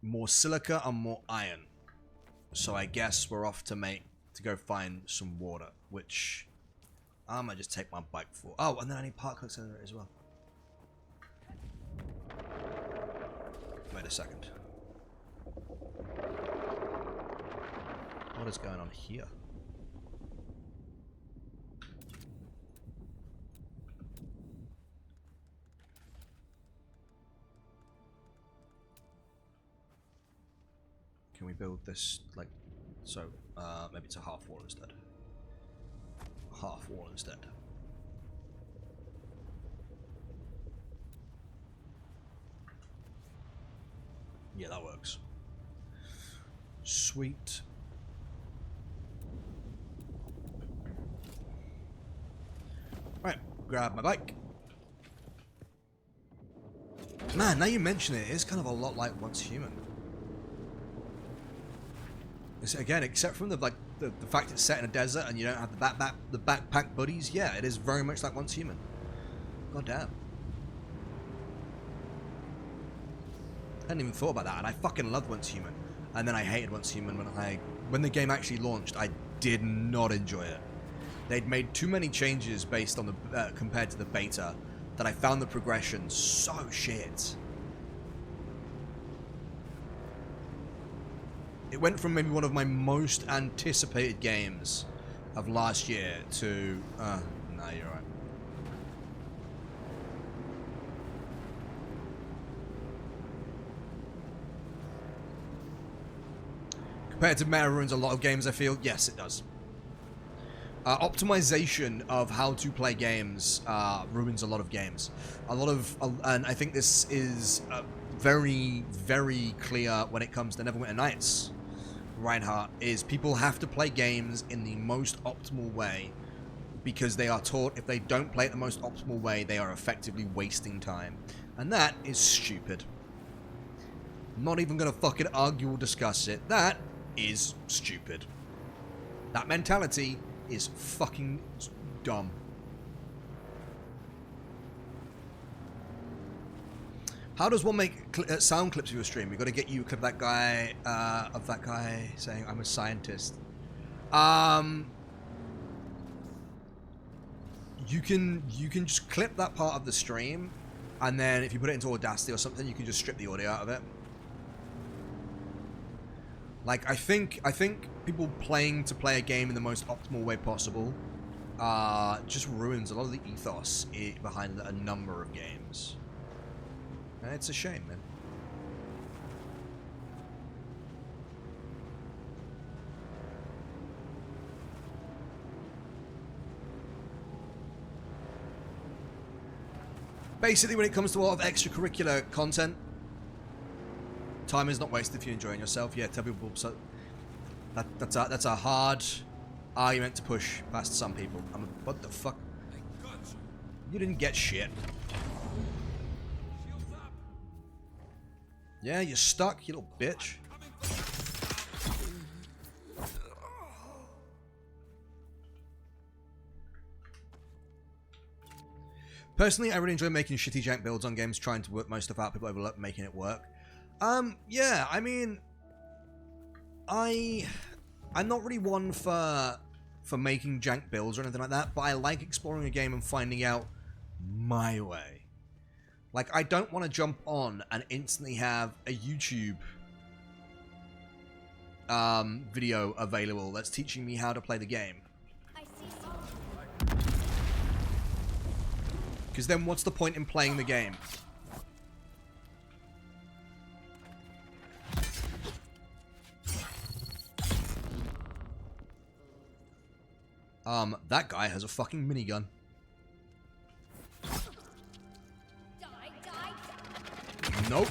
more silica and more iron. So I guess we're off to go find some water, which I might just take my bike for. Oh, and then I need park accelerator as well. Wait a second. What is going on here? Can we build this like so? Maybe it's a half wall instead. Half wall instead. Yeah, that works. Sweet. Right, grab my bike. Man, now you mention it, it's kind of a lot like Once Human. It's, again, except from the fact it's set in a desert and you don't have the backpack buddies. Yeah, it is very much like Once Human. God damn. I hadn't even thought about that, and I fucking loved Once Human. And then I hated Once Human when the game actually launched. I did not enjoy it. They'd made too many changes based on the compared to the beta that I found the progression so shit. It went from maybe one of my most anticipated games of last year to nah, you're right. Compared to Meta ruins a lot of games, I feel. Yes, it does. Optimization of how to play games ruins a lot of games. And I think this is very, very clear when it comes to Neverwinter Nights. Reinhardt is people have to play games in the most optimal way because they are taught if they don't play it the most optimal way, they are effectively wasting time. And that is stupid. I'm not even going to fucking argue or discuss it. That is stupid. That mentality is fucking dumb. How does one make sound clips of your stream? We've got to get you a clip of that guy, saying, I'm a scientist. You can just clip that part of the stream, and then if you put it into Audacity or something, you can just strip the audio out of it. Like, I think people playing to play a game in the most optimal way possible just ruins a lot of the ethos behind a number of games. And it's a shame, man. Basically, when it comes to a lot of extracurricular content, time is not wasted if you're enjoying yourself. Yeah, tell people so. That's a hard argument to push past some people. What the fuck? You didn't get shit. Yeah, you're stuck, you little bitch. Personally, I really enjoy making shitty jank builds on games, trying to work most stuff out. People overlook making it work. Yeah, I mean, I'm not really one for making jank builds or anything like that, but I like exploring a game and finding out my way. Like, I don't want to jump on and instantly have a YouTube video available that's teaching me how to play the game. Because then what's the point in playing the game? That guy has a fucking minigun. Nope.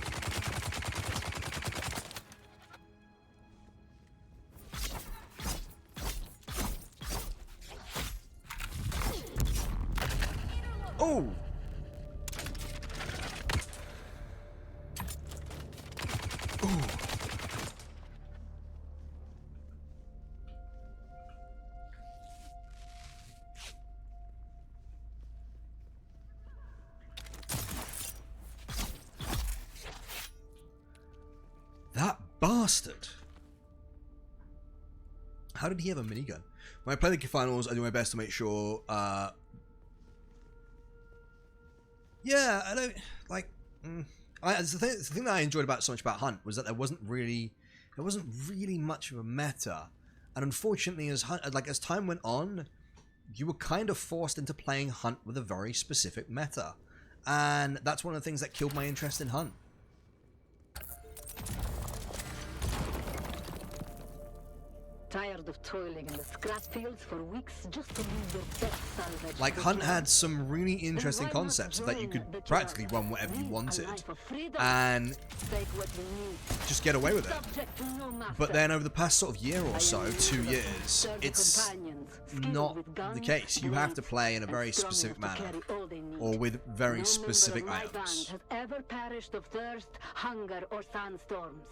Oh! Ooh. That bastard! How did he have a minigun? When I play the finals, I do my best to make sure, yeah, I don't, like, the thing that I enjoyed about so much about Hunt was that there wasn't really much of a meta. And unfortunately, as time went on, you were kind of forced into playing Hunt with a very specific meta. And that's one of the things that killed my interest in Hunt. Tired of toiling in the scrap fields for weeks just to lose your best salvage. Like, Hunt had some really interesting concepts that you could practically run whatever you wanted and just get away with it. But then over the past sort of year or so, 2 years, it's not the case. You have to play in a very specific manner or with very specific items. Has ever perished of thirst, hunger, or sandstorms.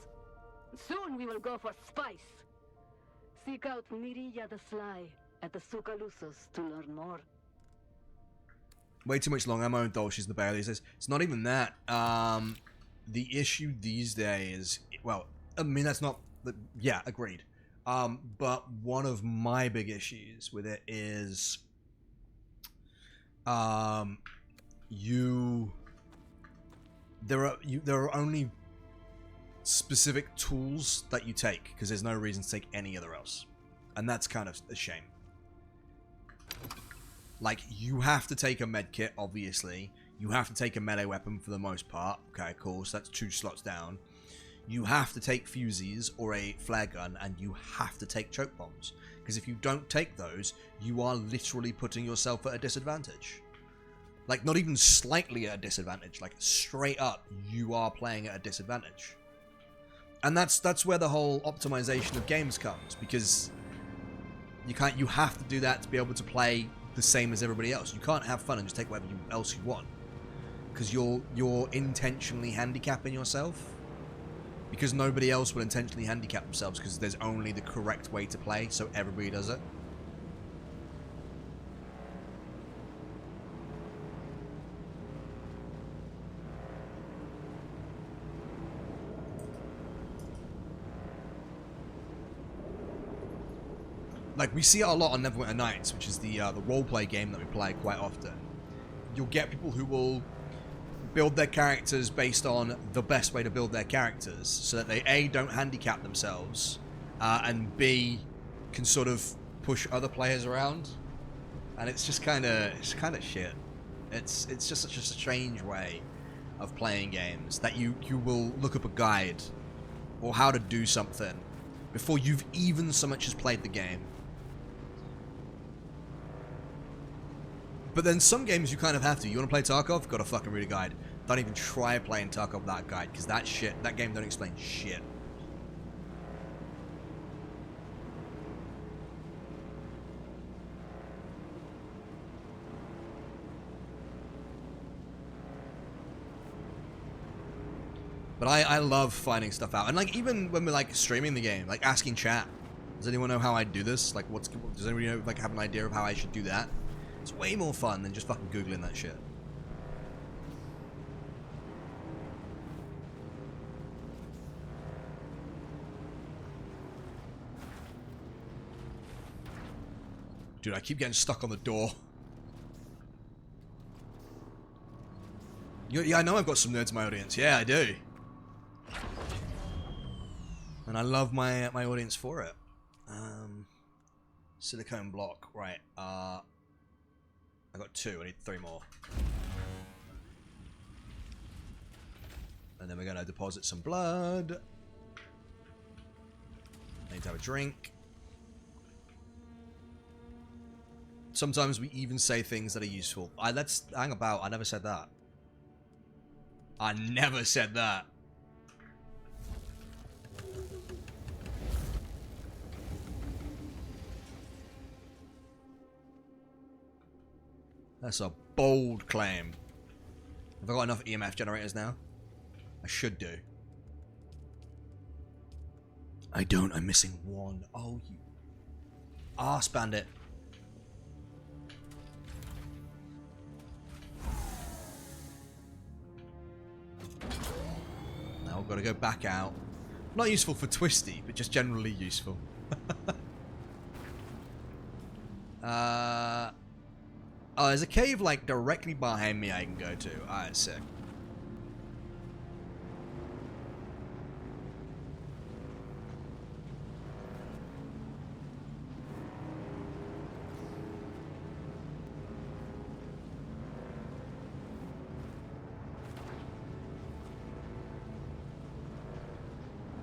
Soon we will go for spice. Seek out Mirilla the Sly at the Sucalusos to learn more. Way too much long ammo and Dolces in the barrel. He says it's not even that. The issue these days, well, I mean that's not. Yeah, agreed. But one of my big issues with it is, there are only specific tools that you take because there's no reason to take any other else, and that's kind of a shame. Like, you have to take a med kit, obviously. You have to take a melee weapon for the most part. Okay, cool, so that's 2 slots down. You have to take fusees or a flare gun, and you have to take choke bombs, because if you don't take those, you are literally putting yourself at a disadvantage. Like, not even slightly at a disadvantage, like straight up, you are playing at a disadvantage. And that's where the whole optimization of games comes, because you have to do that to be able to play the same as everybody else. You can't have fun and just take whatever else you want, because you're intentionally handicapping yourself, because nobody else will intentionally handicap themselves, because there's only the correct way to play, so everybody does it. Like, we see it a lot on Neverwinter Nights, which is the roleplay game that we play quite often. You'll get people who will build their characters based on the best way to build their characters, so that they A, don't handicap themselves, and B, can sort of push other players around. And it's just kind of shit. It's just such a strange way of playing games that you will look up a guide or how to do something before you've even so much as played the game. But then some games you kind of have to. You want to play Tarkov? Gotta fucking read a guide. Don't even try playing Tarkov without a guide, because that game don't explain shit. But I love finding stuff out. And, like, even when we're, like, streaming the game, like, asking chat, does anyone know how I do this? Like, does anybody know, like, have an idea of how I should do that? It's way more fun than just fucking Googling that shit. Dude, I keep getting stuck on the door. Yeah, I know I've got some nerds in my audience. Yeah, I do. And I love my audience for it. Silicone block. Right. I got 2. I need 3 more. And then we're going to deposit some blood. I need to have a drink. Sometimes we even say things that are useful. Let's hang about. I never said that. I never said that. That's a bold claim. Have I got enough EMF generators now? I should do. I don't. I'm missing 1. Oh, you arse bandit. Now I've got to go back out. Not useful for Twisty, but just generally useful. Oh, there's a cave, like, directly behind me I can go to. Alright, sick.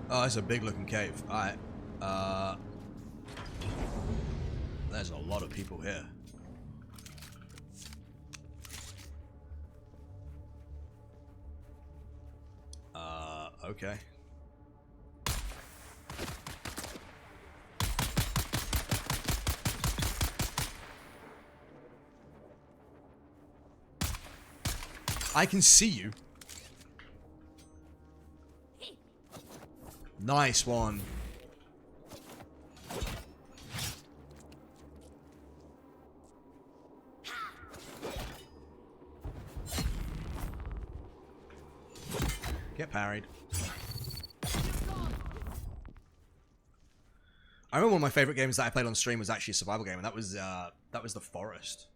Oh, it's a big looking cave. Alright. There's a lot of people here. Okay. I can see you. Nice one. Get parried. I remember one of my favorite games that I played on stream was actually a survival game, and that was The Forest.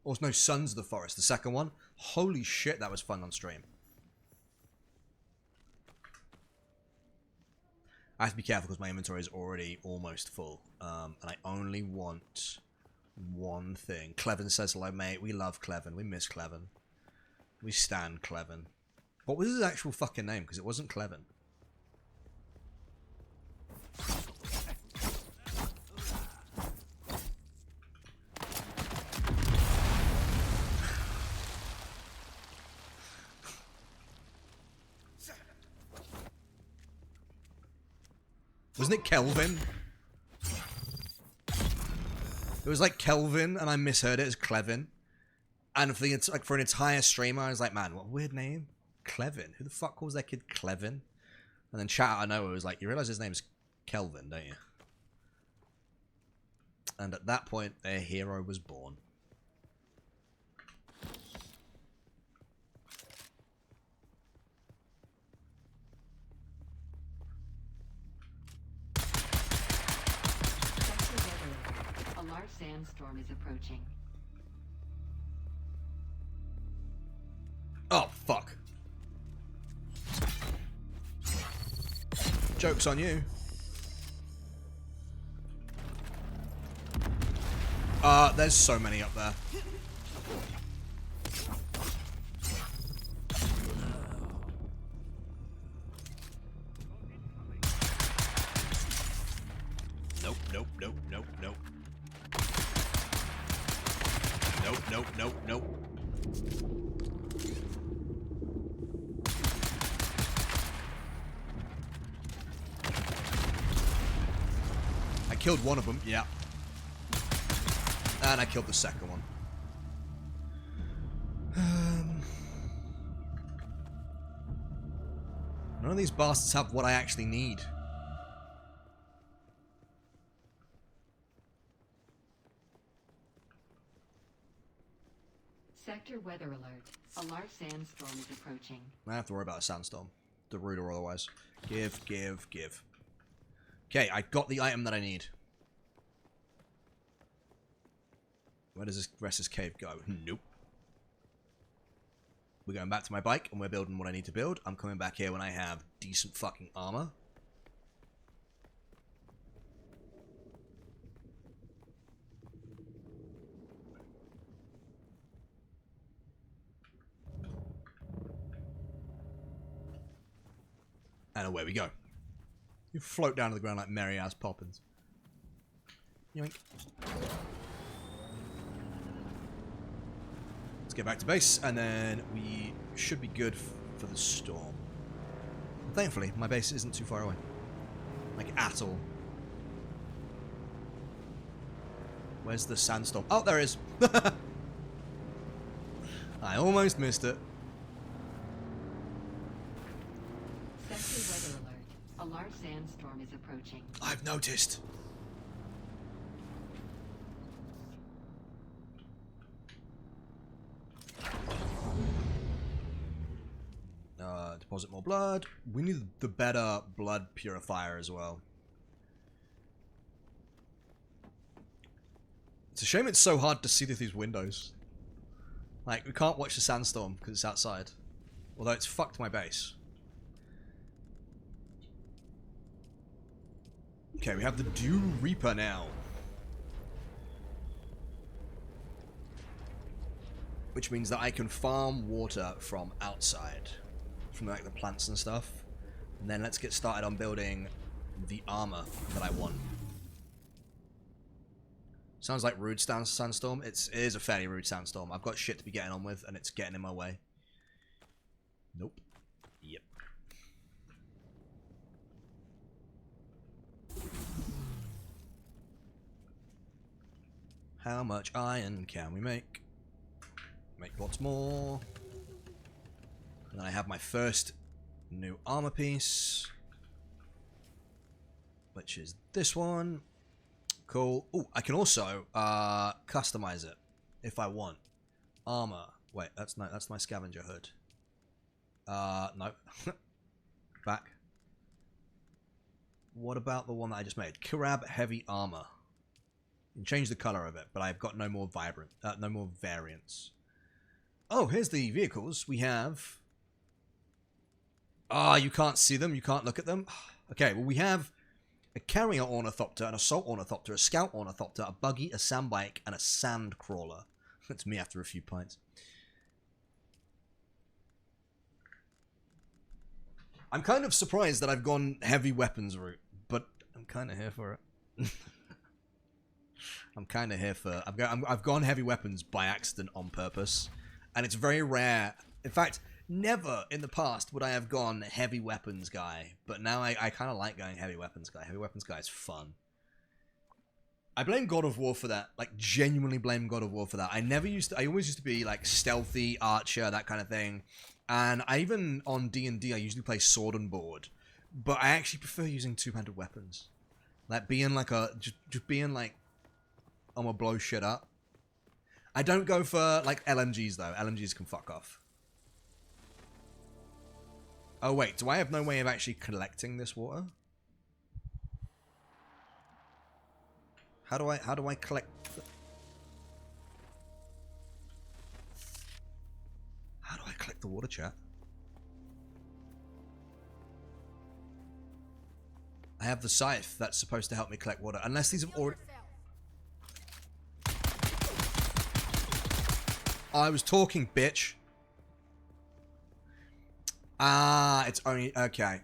Or no, Sons of the Forest, the second one. Holy shit, that was fun on stream. I have to be careful because my inventory is already almost full. And I only want one thing. Clevin says hello, mate. We love Clevin. We miss Clevin. We stand Clevin. What was his actual fucking name? Because it wasn't Clevin. Wasn't it Kelvin? It was like Kelvin, and I misheard it as Clevin. And for an entire stream, I was like, man, what a weird name. Clevin. Who the fuck calls their kid Clevin? And then chat out of nowhere was like, you realize his name's Kelvin, don't you? And at that point, a hero was born. A large sandstorm is approaching. Oh, fuck. Joke's on you. There's so many up there. Nope, nope, nope, nope, nope. Nope, nope, nope, nope. I killed one of them, yeah. And I killed the second one. None of these bastards have what I actually need. Sector weather alert. A large sandstorm is approaching. I don't have to worry about a sandstorm. Darude or otherwise. Give, give, give. Okay, I got the item that I need. Where does this rest of this cave go? Nope. We're going back to my bike, and we're building what I need to build. I'm coming back here when I have decent fucking armor. And away we go. You float down to the ground like Merry Ass Poppins. Yoink. Let's get back to base, and then we should be good for the storm. Thankfully, my base isn't too far away. Like, at all. Where's the sandstorm? Oh, there it is! I almost missed it. Sector weather alert. A large sandstorm is approaching. I've noticed. Deposit more blood. We need the better blood purifier as well. It's a shame it's so hard to see through these windows. Like, we can't watch the sandstorm because it's outside. Although it's fucked my base. Okay, we have the Dune Reaper now. Which means that I can farm water from outside. From like the plants and stuff. And then let's get started on building the armor that I want. Sounds like rude sandstorm. It is a fairly rude sandstorm. I've got shit to be getting on with and it's getting in my way. Nope. Yep. How much iron can we make? Make lots more. And then I have my first new armor piece. Which is this one. Cool. Oh, I can also customize it if I want. Armor. Wait, that's my scavenger hood. No. Back. What about the one that I just made? Karab heavy armor. You can change the color of it, but I've got no more no more variants. Oh, here's the vehicles. We have. Ah, you can't see them. You can't look at them. Okay, well we have a carrier ornithopter, an assault ornithopter, a scout ornithopter, a buggy, a sandbike, and a sand crawler. That's me after a few pints. I'm kind of surprised that I've gone heavy weapons route, but I'm kind of here for it. I'm kind of here for. I've gone heavy weapons by accident on purpose, and it's very rare. In fact, never in the past would I have gone heavy weapons guy, but now I kind of like going heavy weapons guy. Heavy weapons guy is fun. I blame God of War for that. Like, genuinely blame God of War for that. I always used to be like stealthy, archer, that kind of thing. And I even on D&D, I usually play sword and board, but I actually prefer using two-handed weapons. Like being like just being like, I'm gonna blow shit up. I don't go for like LMGs though. LMGs can fuck off. Oh wait, do I have no way of actually collecting this water? How do I collect? How do I collect the water, chat? I have the scythe that's supposed to help me collect water, unless these have already. I was talking, bitch. Ah, it's only... Okay.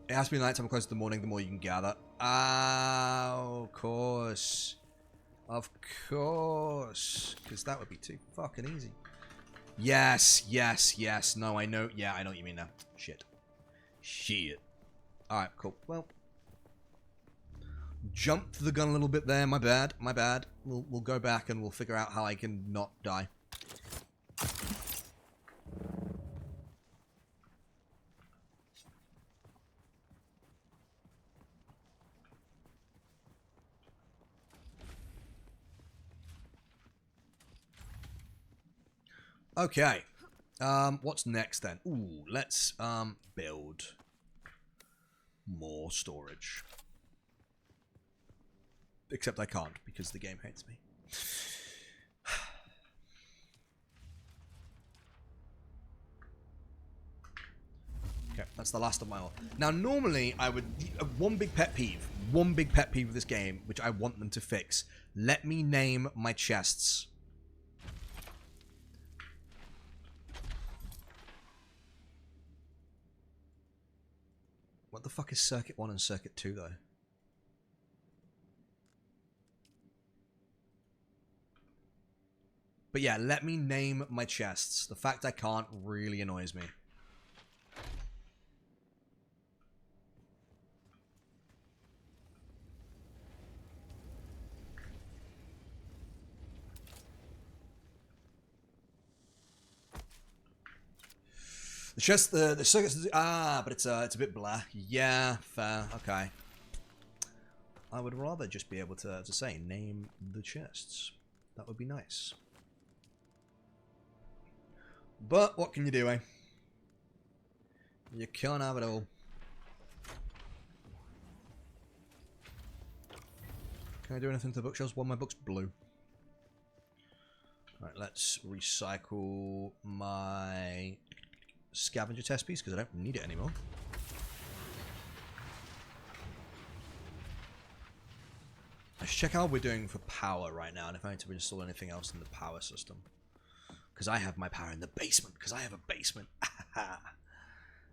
It has to be nighttime close to the morning, the more you can gather. Ah, of course. Of course. Because that would be too fucking easy. Yes, yes, yes. No, I know. Yeah, I know what you mean now. Shit. Shit. Alright, cool. Well. Jumped the gun a little bit there. My bad. My bad. We'll go back and we'll figure out how I can not die. Okay. What's next then? Ooh, let's build more storage. Except I can't because the game hates me. Okay, that's the last of my oil. Now, normally I would one big pet peeve with this game, which I want them to fix. Let me name my chests. What the fuck is Circuit 1 and Circuit 2, though? But yeah, let me name my chests. The fact I can't really annoys me. The chest, the circuits, but it's a bit blah. Yeah, fair, okay. I would rather just be able to say, name the chests. That would be nice. But what can you do, eh? You can't have it all. Can I do anything to the bookshelves? One of my book's blue. Alright, let's recycle my scavenger test piece because I don't need it anymore. Let's check how we're doing for power right now and if I need to install anything else in the power system. Because I have my power in the basement. Because I have a basement.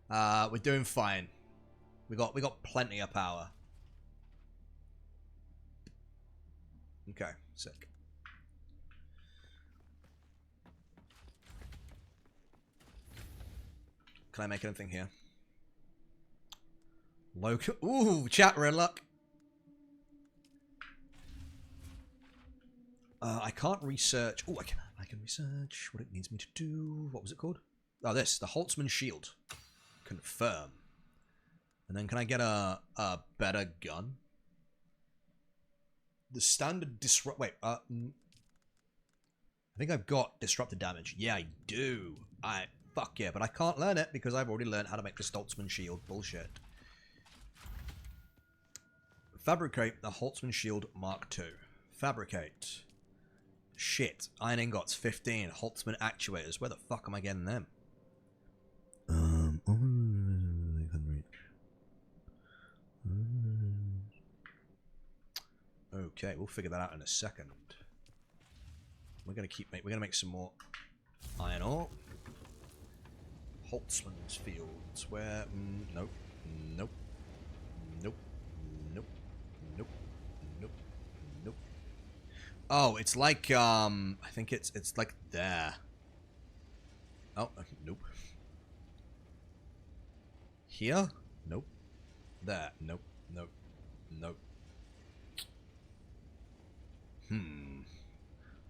We're doing fine. We got plenty of power. Okay, sick. Can I make anything here? Local. Ooh, chat, we're in luck. I can't research. Oh, I can research what it needs me to do. What was it called? Oh, this. The Holtzman Shield. Confirm. And then can I get a better gun? The standard disrupt. Wait. I think I've got disruptor damage. Yeah, I do. Fuck yeah, but I can't learn it because I've already learned how to make the Holtzman Shield. Bullshit. Fabricate the Holtzman Shield Mark II. Fabricate. Shit. Iron ingots, 15. Holtzman actuators. Where the fuck am I getting them? Okay, we'll figure that out in a second. We're gonna make some more iron ore. Holtzman's fields. Where? Nope. Nope. Nope. Nope. Nope. Nope. Nope. Oh, it's like I think it's like there. Oh, nope. Here? Nope. There. Nope. Nope. Nope.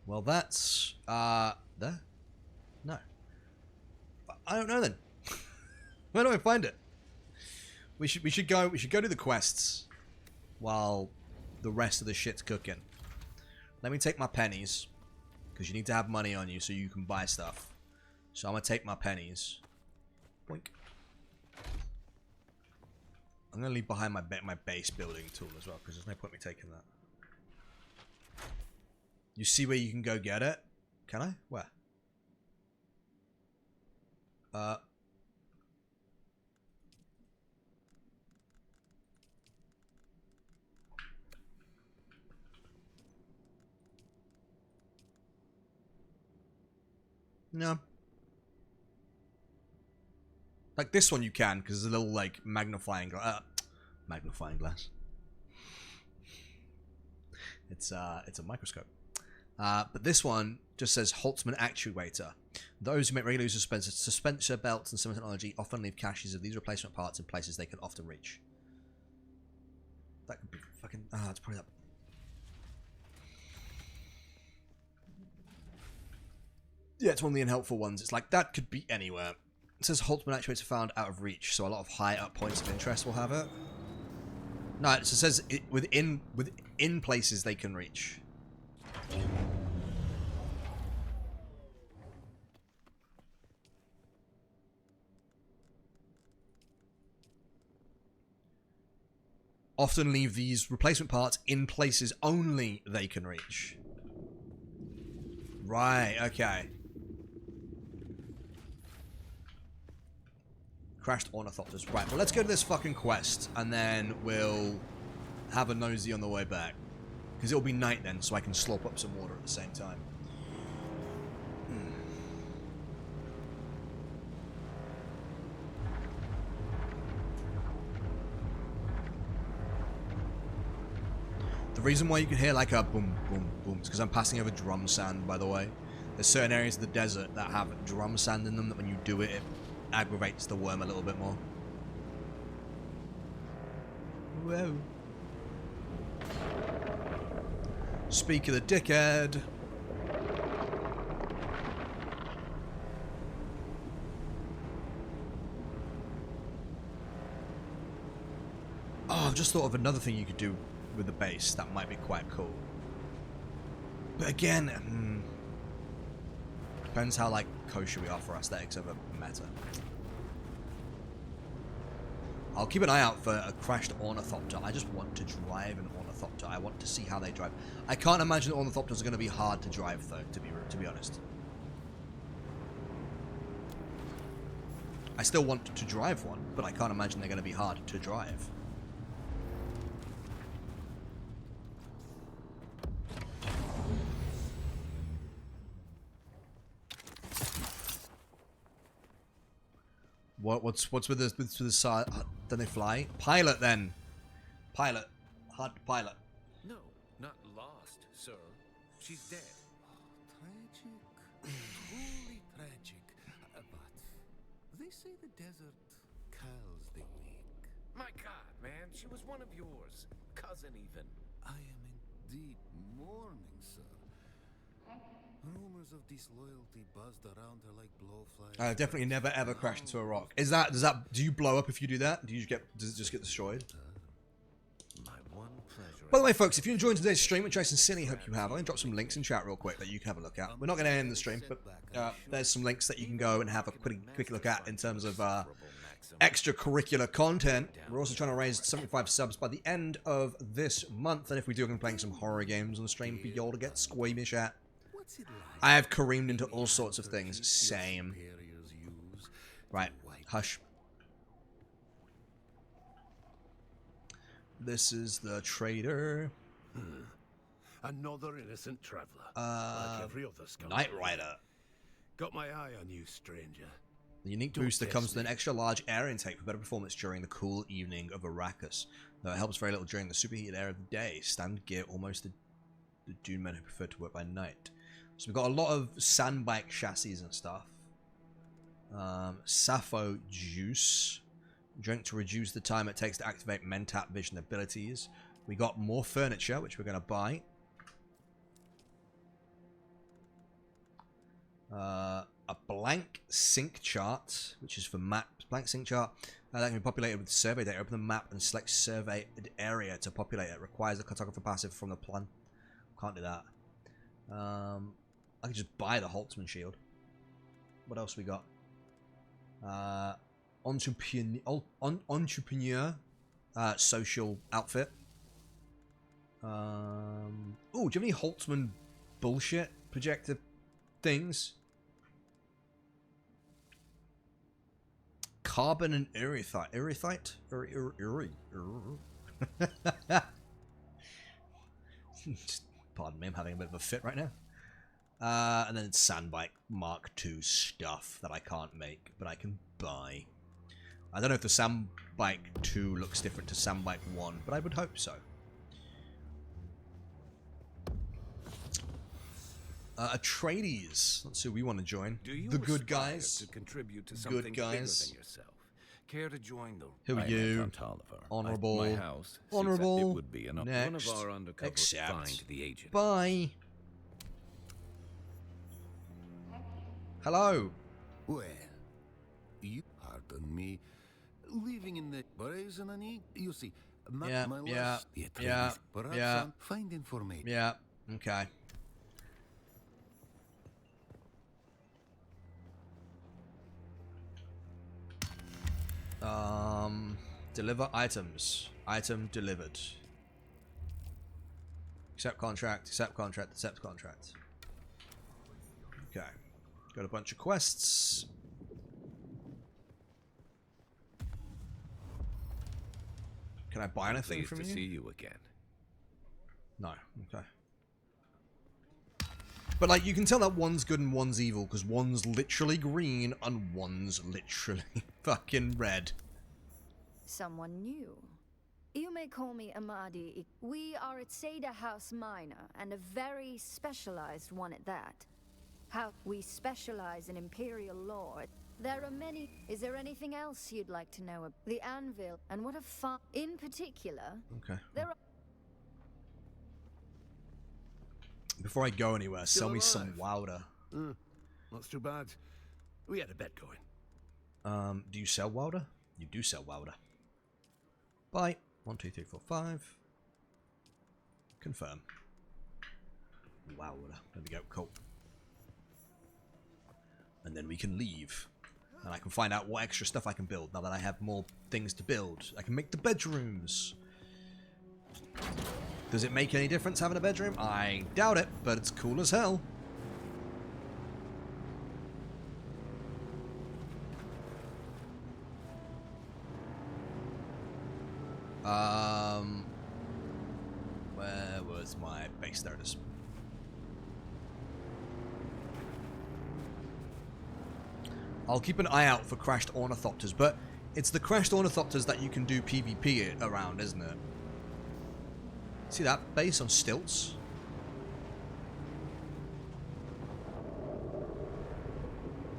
Well, that's there. No. I don't know then. Where do I find it? We should go do the quests while the rest of the shit's cooking. Let me take my pennies because you need to have money on you so you can buy stuff. So I'm gonna take my pennies. Boink. I'm gonna leave behind my base building tool as well because there's no point me taking that. You see where you can go get it? Can I? Where? No. Like this one you can, because there's a little, like, magnifying glass. It's a microscope. But this one just says Holtzman actuator. Those who make regular use of suspensor belts and similar technology often leave caches of these replacement parts in places they can often reach. That could be fucking... it's probably that... Yeah, it's one of the unhelpful ones. It's like, that could be anywhere. It says Holtzman actuator found out of reach, so a lot of high up points of interest will have it. No, it says within places they can reach. often leave these replacement parts in places only they can reach. Right, okay. Crashed ornithopters. Right, well, let's go to this fucking quest, and then we'll have a nosy on the way back. Because it'll be night then, so I can slop up some water at the same time. The reason why you can hear like a boom, boom, boom is because I'm passing over drum sand, by the way. There's certain areas of the desert that have drum sand in them that when you do it, it aggravates the worm a little bit more. Whoa. Speak of the dickhead. Oh, I've just thought of another thing you could do with the base that might be quite cool. But again, depends how like kosher we are for aesthetics over meta. I'll keep an eye out for a crashed ornithopter. I just want to drive an ornithopter. I want to see how they drive. I can't imagine ornithopters are going to be hard to drive though, to be honest. I still want to drive one, but I can't imagine they're going to be hard to drive. What's with the side? Don't they fly? Pilot then. Pilot. Hard to pilot. No, not lost, sir. She's dead. Tragic. Truly tragic. But they say the desert calls the weak. My God, man, she was one of yours. Cousin even. I am in deep mourning, sir. Rumors of disloyalty buzzed around her like blowflies. I definitely never ever crashed into a rock. Do you blow up if you do that? Does it just get destroyed? My one pleasure. By the way, folks, if you're enjoying today's stream, which I sincerely hope you have, I'm going to drop some links in chat real quick that you can have a look at. We're not going to end the stream, but there's some links that you can go and have a quick look at in terms of extracurricular content. We're also trying to raise 75 subs by the end of this month, and if we do, I'm going to be playing some horror games on the stream for y'all to get squeamish at. I have careened into all sorts of things. Same. Right. Hush. This is the trader. Another innocent traveler. Like every other scoundrel. Knight Rider. Got my eye on you, stranger. The unique booster comes with an extra large air intake for better performance during the cool evening of Arrakis. Though it helps very little during the superheated air of the day. Standard gear almost the Dune men who prefer to work by night. So we've got a lot of sandbike chassis and stuff. Sappho juice. Drink to reduce the time it takes to activate Mentat vision abilities. We got more furniture, which we're going to buy. A blank sync chart, which is for maps. Blank sync chart. That can be populated with survey data. Open the map and select surveyed area to populate it. Requires the cartographer passive from the plan. Can't do that. I can just buy the Holtzman shield. What else we got? Entrepreneur social outfit. Oh, do you have any Holtzman bullshit projector things? Carbon and erythite. Erythite? Pardon me, I'm having a bit of a fit right now. And then it's Sandbike Mark II stuff that I can't make, but I can buy. I don't know if the Sandbike 2 looks different to Sandbike 1, but I would hope so. Atreides. Let's see who we want to join. The good guys. To contribute to something good guys. bigger than yourself. Care to join the Who are you? Honorable. My house. Honorable. It would be an Next. one of our undercover Accept. find the agent. Bye. Hello. Well, you pardon me. Living in the Brazenany, you see, Yeah. find information. Yeah. Okay. Deliver items. Item delivered. Accept contract, accept contract, accept contract. Okay. Got a bunch of quests. Can I buy anything Pleased from to you? see you again. No. Okay. But like, you can tell that one's good and one's evil because one's literally green and one's literally fucking red. Someone new. You may call me Amadi. We are at Seda House Minor, and a very specialized one at that. How we specialize in Imperial lore. There are many. Is there anything else you'd like to know? The anvil, and what a fun. In particular, Okay. there are. Before I go anywhere, Still sell me alive. some Wilder. Not too bad. We had a bet going. Do you sell Wilder? You do sell Wilder. Buy. 1, 2, 3, 4, 5. Confirm. Wilder. There we go. Cool. And then we can leave. And I can find out what extra stuff I can build now that I have more things to build. I can make the bedrooms. Does it make any difference having a bedroom? I doubt it, but it's cool as hell. Where was my base? There it is. I'll keep an eye out for crashed ornithopters, but it's the crashed ornithopters that you can do PvP around, isn't it? See that base on stilts?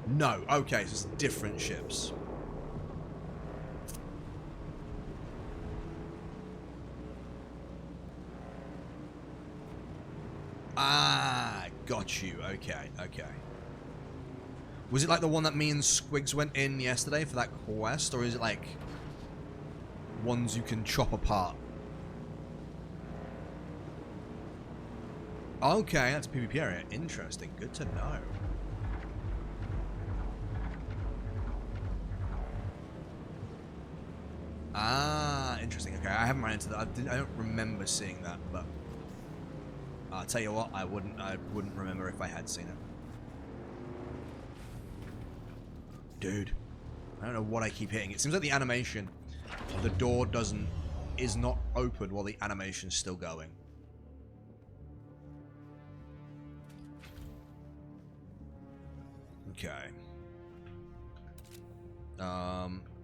No. Okay, so it's different ships. Ah, got you. Okay, okay. Was it like the one that me and Squigs went in yesterday for that quest, or is it like ones you can chop apart? Okay, that's a PvP area. Interesting. Good to know. Ah, interesting. Okay, I haven't run into that. I don't remember seeing that, but I'll tell you what, I wouldn't remember if I had seen it. Dude, I don't know what I keep hitting. It seems like the animation of the door is not open while the animation's still going. Okay.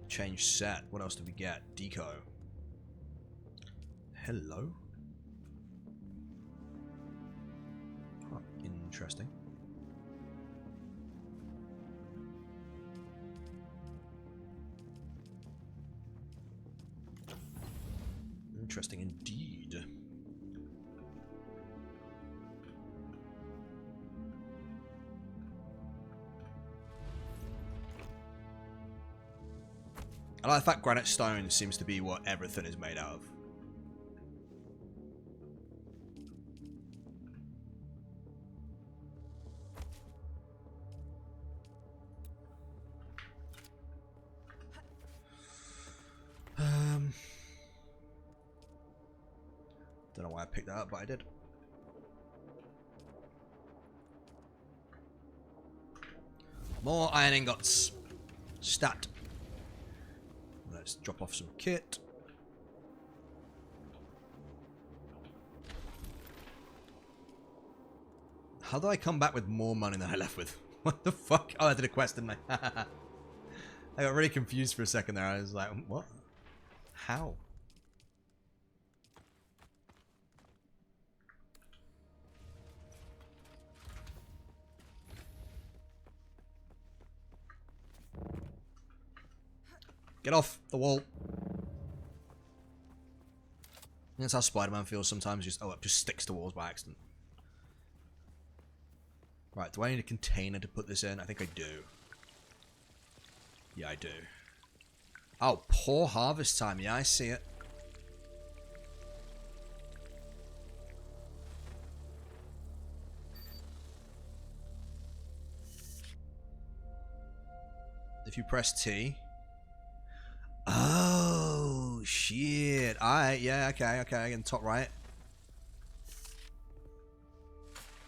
Change set. What else did we get? Deco. Hello. Huh, interesting. Interesting indeed. I like the fact granite stone seems to be what everything is made out of. Don't know why I picked that up, but I did. More iron ingots. Stat. Let's drop off some kit. How do I come back with more money than I left with? What the fuck? Oh, I did a quest, didn't I? I got really confused for a second there. I was like, what? How? Get off the wall. That's how Spider-Man feels sometimes. Just it just sticks to walls by accident. Right, do I need a container to put this in? I think I do. Yeah, I do. Oh, poor harvest time. Yeah, I see it. If you press T... Oh, shit. shit. Alright, yeah, okay. In the top right.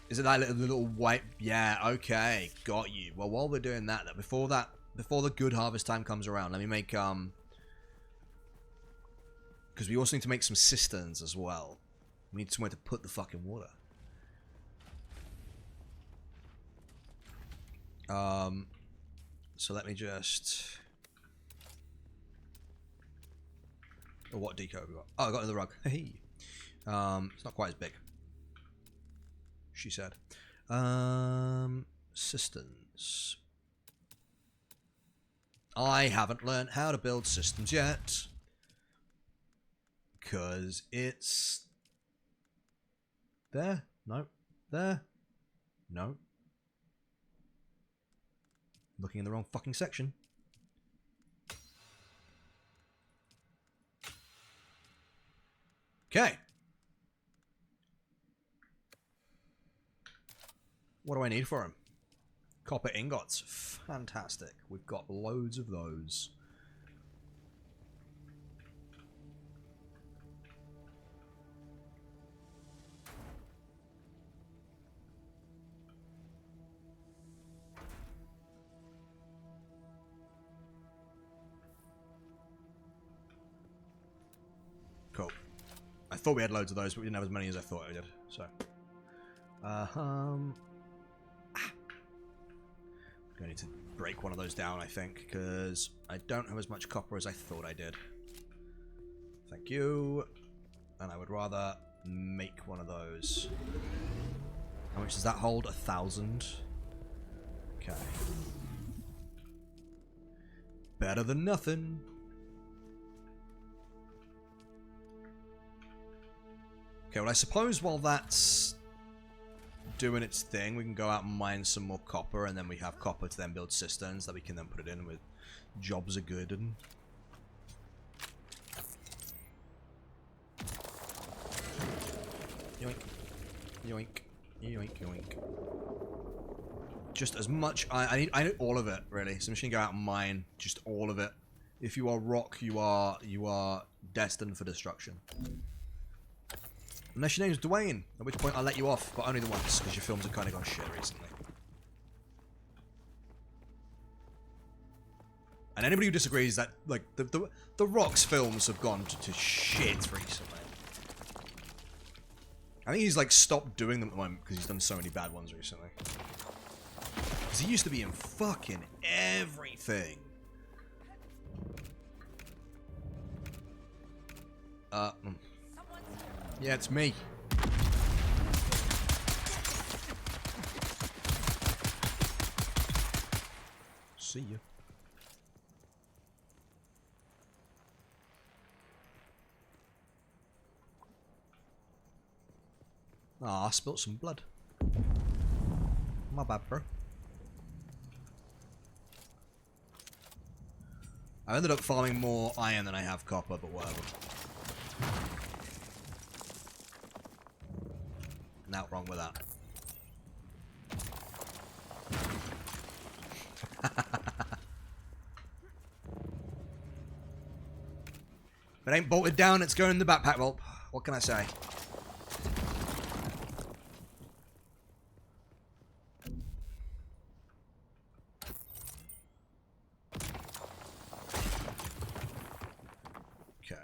Is it that little white? Yeah, okay. Got you. Well, while we're doing that, before the good harvest time comes around, let me make, because we also need to make some cisterns as well. We need somewhere to put the fucking water. So let me just... Oh, what deco have we got? Oh, I got another rug. Hey. It's not quite as big. She said. Systems. I haven't learned how to build systems yet. Because it's... There. No. There. No. Looking in the wrong fucking section. Okay. What do I need for him? Copper ingots. Fantastic. We've got loads of those. Cool. I thought we had loads of those, but we didn't have as many as I thought I did. So, I'm gonna need to break one of those down, I think, because I don't have as much copper as I thought I did. Thank you. And I would rather make one of those. How much does that hold? 1,000. Okay. Better than nothing. Okay, well, I suppose while that's doing its thing, we can go out and mine some more copper, and then we have copper to then build cisterns that we can then put it in with jobs are good and... Yoink. Yoink. Yoink, yoink. Just as much... I need all of it, really. So I'm just gonna go out and mine just all of it. If you are rock, you are destined for destruction. Unless your name's Dwayne, at which point I'll let you off, but only the once, because your films have kind of gone shit recently. And anybody who disagrees that, like, the Rock's films have gone to shit recently. I think he's, like, stopped doing them at the moment because he's done so many bad ones recently. Because he used to be in fucking everything. Yeah, it's me. See ya. Ah, I spilt some blood. My bad, bro. I ended up farming more iron than I have copper, but whatever. Not wrong with that. If it ain't bolted down, it's going in the backpack. Well, what can I say? Okay.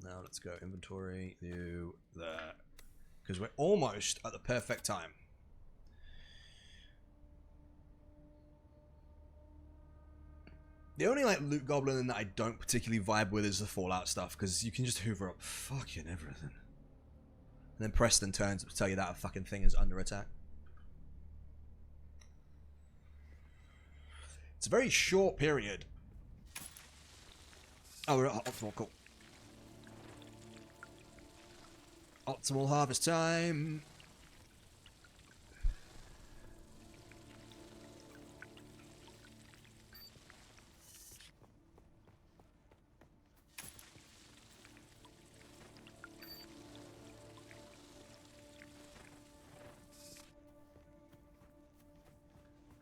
Now let's go inventory, do that. Because we're almost at the perfect time. The only, like, loot goblin that I don't particularly vibe with is the Fallout stuff, because you can just hoover up fucking everything. And then Preston turns up to tell you that a fucking thing is under attack. It's a very short period. Oh, we're at optimal, cool. Optimal harvest time.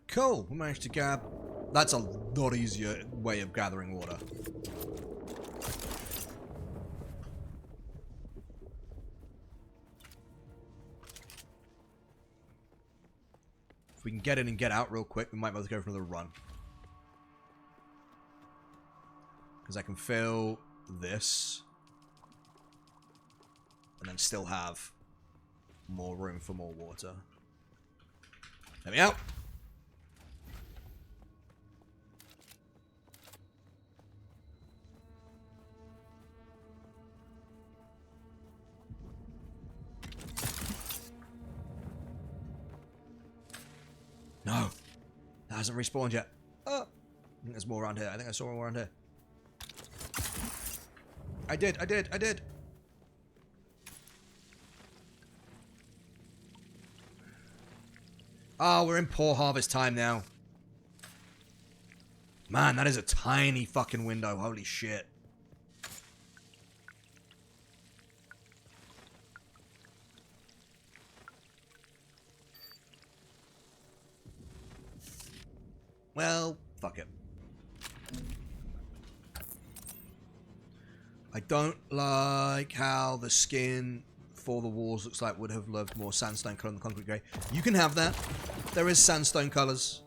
Cool, we managed to grab... That's a lot easier way of gathering water. If we can get in and get out real quick, we might be able to go for another run. Because I can fill this. And then still have more room for more water. Let me out. No. That hasn't respawned yet. Oh. I think there's more around here. I think I saw more around here. I did. Oh, we're in poor harvest time now. Man, that is a tiny fucking window. Holy shit. Well, fuck it. I don't like how the skin for the walls looks like would have loved more sandstone colour than the concrete grey. You can have that. There is sandstone colours.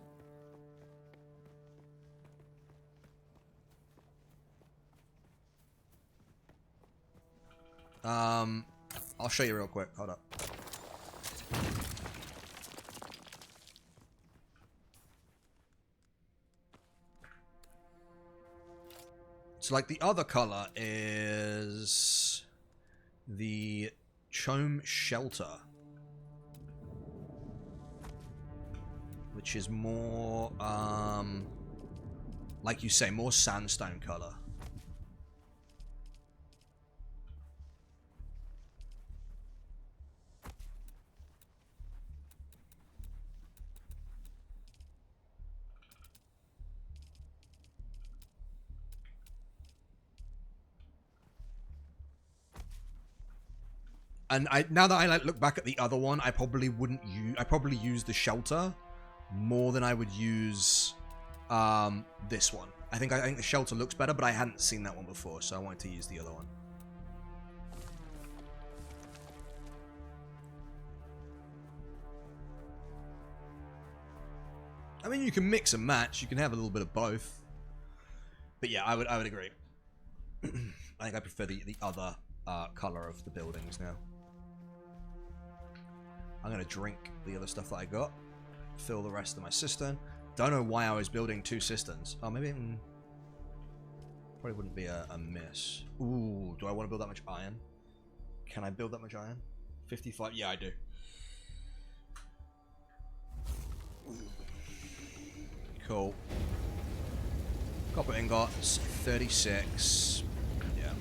I'll show you real quick. Hold up. So, like, the other colour is the Chome Shelter, which is more, like you say, more sandstone colour. And now that I like look back at the other one, I probably wouldn't use. I probably use the shelter more than I would use this one. I think the shelter looks better, but I hadn't seen that one before, so I wanted to use the other one. I mean, you can mix and match. You can have a little bit of both. But yeah, I would agree. I think I prefer the other color of the buildings now. I'm going to drink the other stuff that I got. Fill the rest of my cistern. Don't know why I was building 2 cisterns. Oh, maybe probably wouldn't be a miss. Ooh, do I want to build that much iron? Can I build that much iron? 55? Yeah, I do. Cool. Copper ingots, 36. Yeah.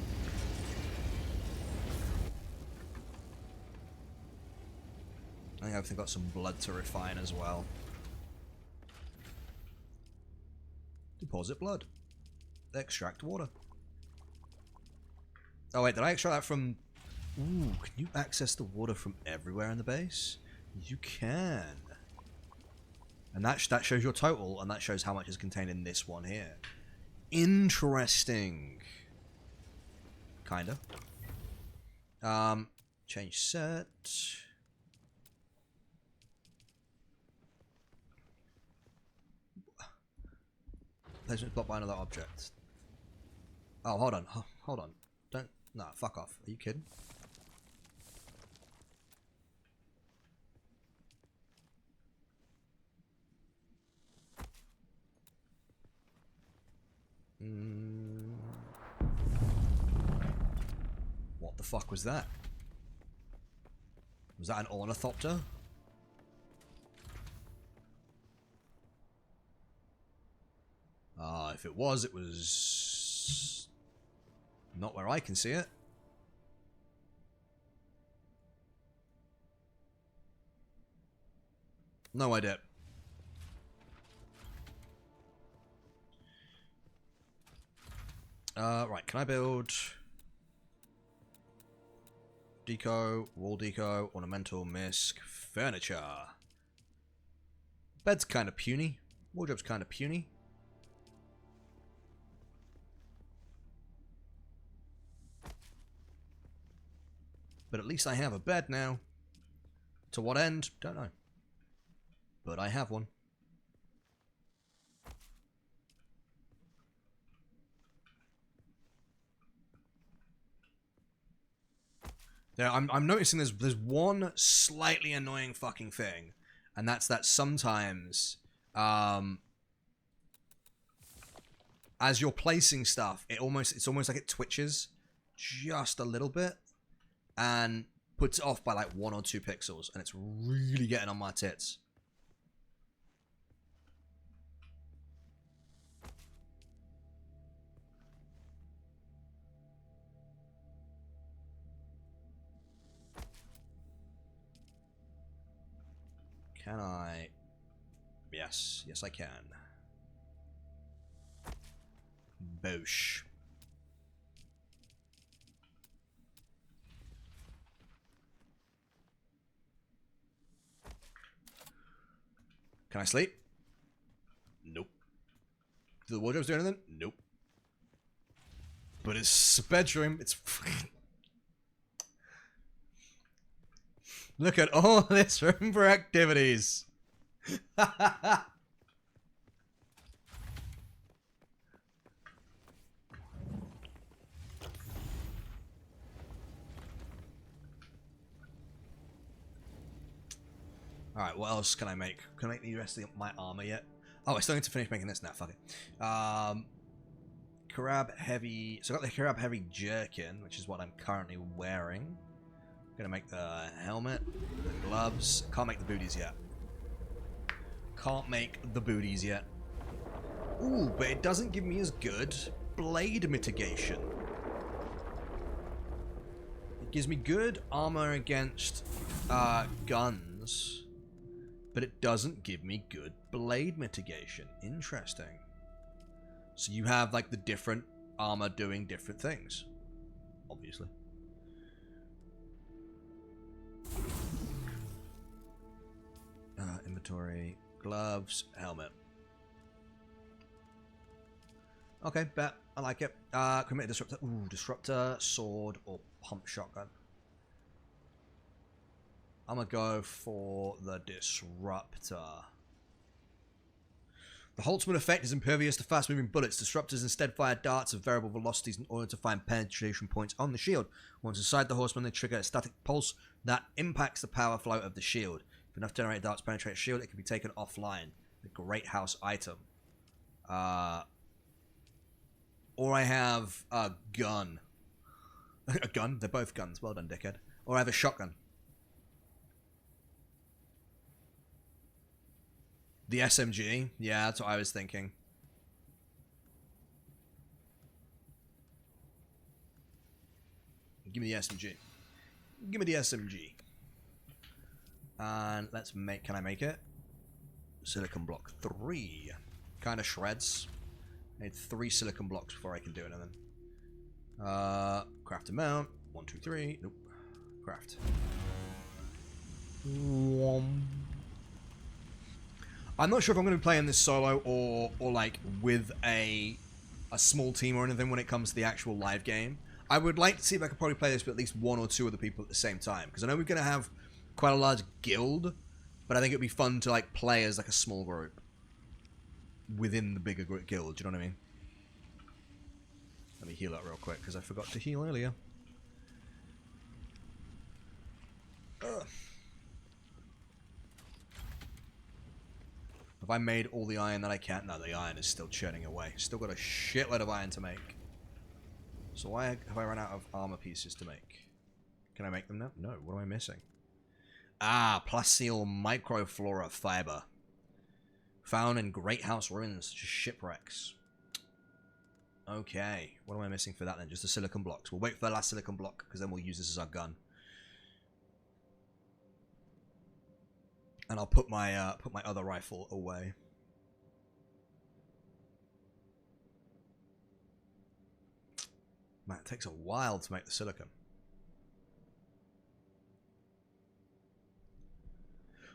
I think I've got some blood to refine as well. Deposit blood. Extract water. Oh wait, did I extract that from... Ooh, can you access the water from everywhere in the base? You can. And that shows your total, and that shows how much is contained in this one here. Interesting. Kinda. Change set. Placement blocked by another object. Oh, hold on. Hold on. Don't... Nah, fuck off. Are you kidding? What the fuck was that? Was that an ornithopter? If it was not where I can see it. No idea. Right, can I build deco, wall deco, ornamental, misc, furniture? Bed's kind of puny. Wardrobe's kind of puny. But at least I have a bed now. To what end? Don't know. but I have one. Yeah, I'm noticing there's one slightly annoying fucking thing, and that's that sometimes, as you're placing stuff, it's almost like it twitches just a little bit, and puts it off by like 1 or 2 pixels, and it's really getting on my tits. Can I? Yes. Yes, I can. Boosh. Can I sleep? Nope. Do the wardrobes do anything? Nope. But it's a bedroom. It's... Look at all this room for activities. Alright, what else can I make? Can I make the rest of my armor yet? Oh, I still need to finish making this now, fuck it. Karab Heavy... So I got the Karab Heavy Jerkin, which is what I'm currently wearing. Gonna make the helmet, the gloves. Can't make the booties yet. Can't make the booties yet. Ooh, but it doesn't give me as good blade mitigation. It gives me good armor against guns, but it doesn't give me good blade mitigation. Interesting. So you have like the different armor doing different things, obviously. Inventory, gloves, helmet. Okay, bet. I like it. Commit disruptor. Ooh, disruptor, sword, or pump shotgun. I'm gonna go for the disruptor. The Holtzman effect is impervious to fast-moving bullets. Disruptors instead fire darts of variable velocities in order to find penetration points on the shield. Once inside the horseman, they trigger a static pulse that impacts the power flow of the shield. If enough generated darts penetrate a shield, it can be taken offline. A great house item. Or I have a gun. A gun? They're both guns. Well done, dickhead. Or I have a shotgun. The SMG? Yeah, that's what I was thinking. Give me the SMG. Give me the SMG. And let's make... Can I make it? Silicon block 3. Kind of shreds. I need 3 silicon blocks before I can do anything. Craft amount. 1, 2, 3. Nope. Craft. I'm not sure if I'm going to be playing this solo or like with a small team or anything when it comes to the actual live game. I would like to see if I could probably play this with at least 1 or 2 other people at the same time, because I know we're going to have quite a large guild, but I think it'd be fun to like play as like a small group within the bigger guild. Do you know what I mean? Let me heal up real quick because I forgot to heal earlier. Ugh. Have I made all the iron that I can? No, the iron is still churning away. Still got a shitload of iron to make. So why have I run out of armor pieces to make? Can I make them now? No. What am I missing? Ah, plasteel microflora fiber. Found in great house ruins, such as shipwrecks. Okay. What am I missing for that then? Just the silicon blocks. We'll wait for the last silicon block, because then we'll use this as our gun. And I'll put my other rifle away. Man, it takes a while to make the silicon.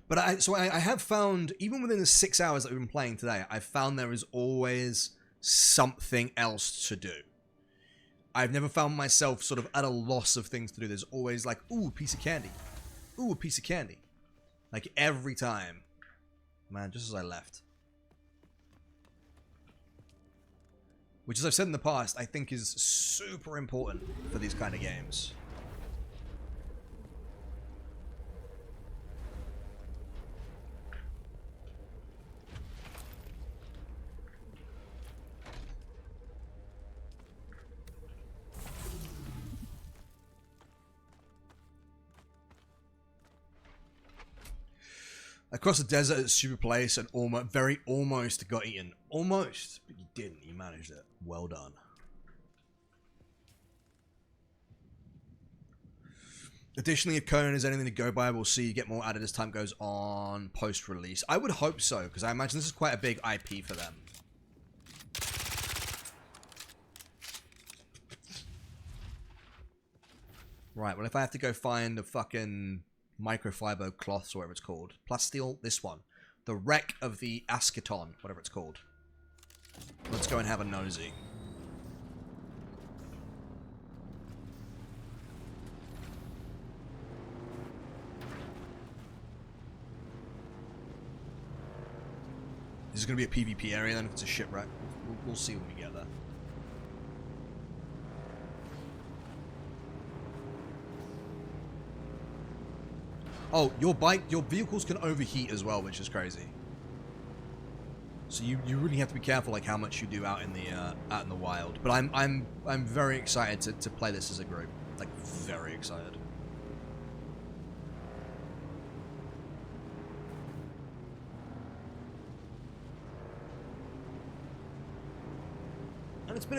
But I have found, even within the 6 hours that we've been playing today, I've found there is always something else to do. I've never found myself sort of at a loss of things to do. There's always like, ooh, a piece of candy. Ooh, a piece of candy. Like every time. Man, just as I left. Which, as I've said in the past, I think is super important for these kind of games. Across the desert at a super place and almost got eaten. Almost, but you didn't. You managed it. Well done. Additionally, if Conan is anything to go by, we'll see you get more added as time goes on post-release. I would hope so, because I imagine this is quite a big IP for them. Right, well if I have to go find a fucking microfiber cloths or whatever it's called. Plasteel, this one. The wreck of the Asketon, whatever it's called. Let's go and have a nosy. This is going to be a PvP area then if it's a shipwreck. We'll see when we get there. Oh, your vehicles can overheat as well, which is crazy. So you really have to be careful, like how much you do out in the wild. But I'm very excited to play this as a group, like very excited. And it's been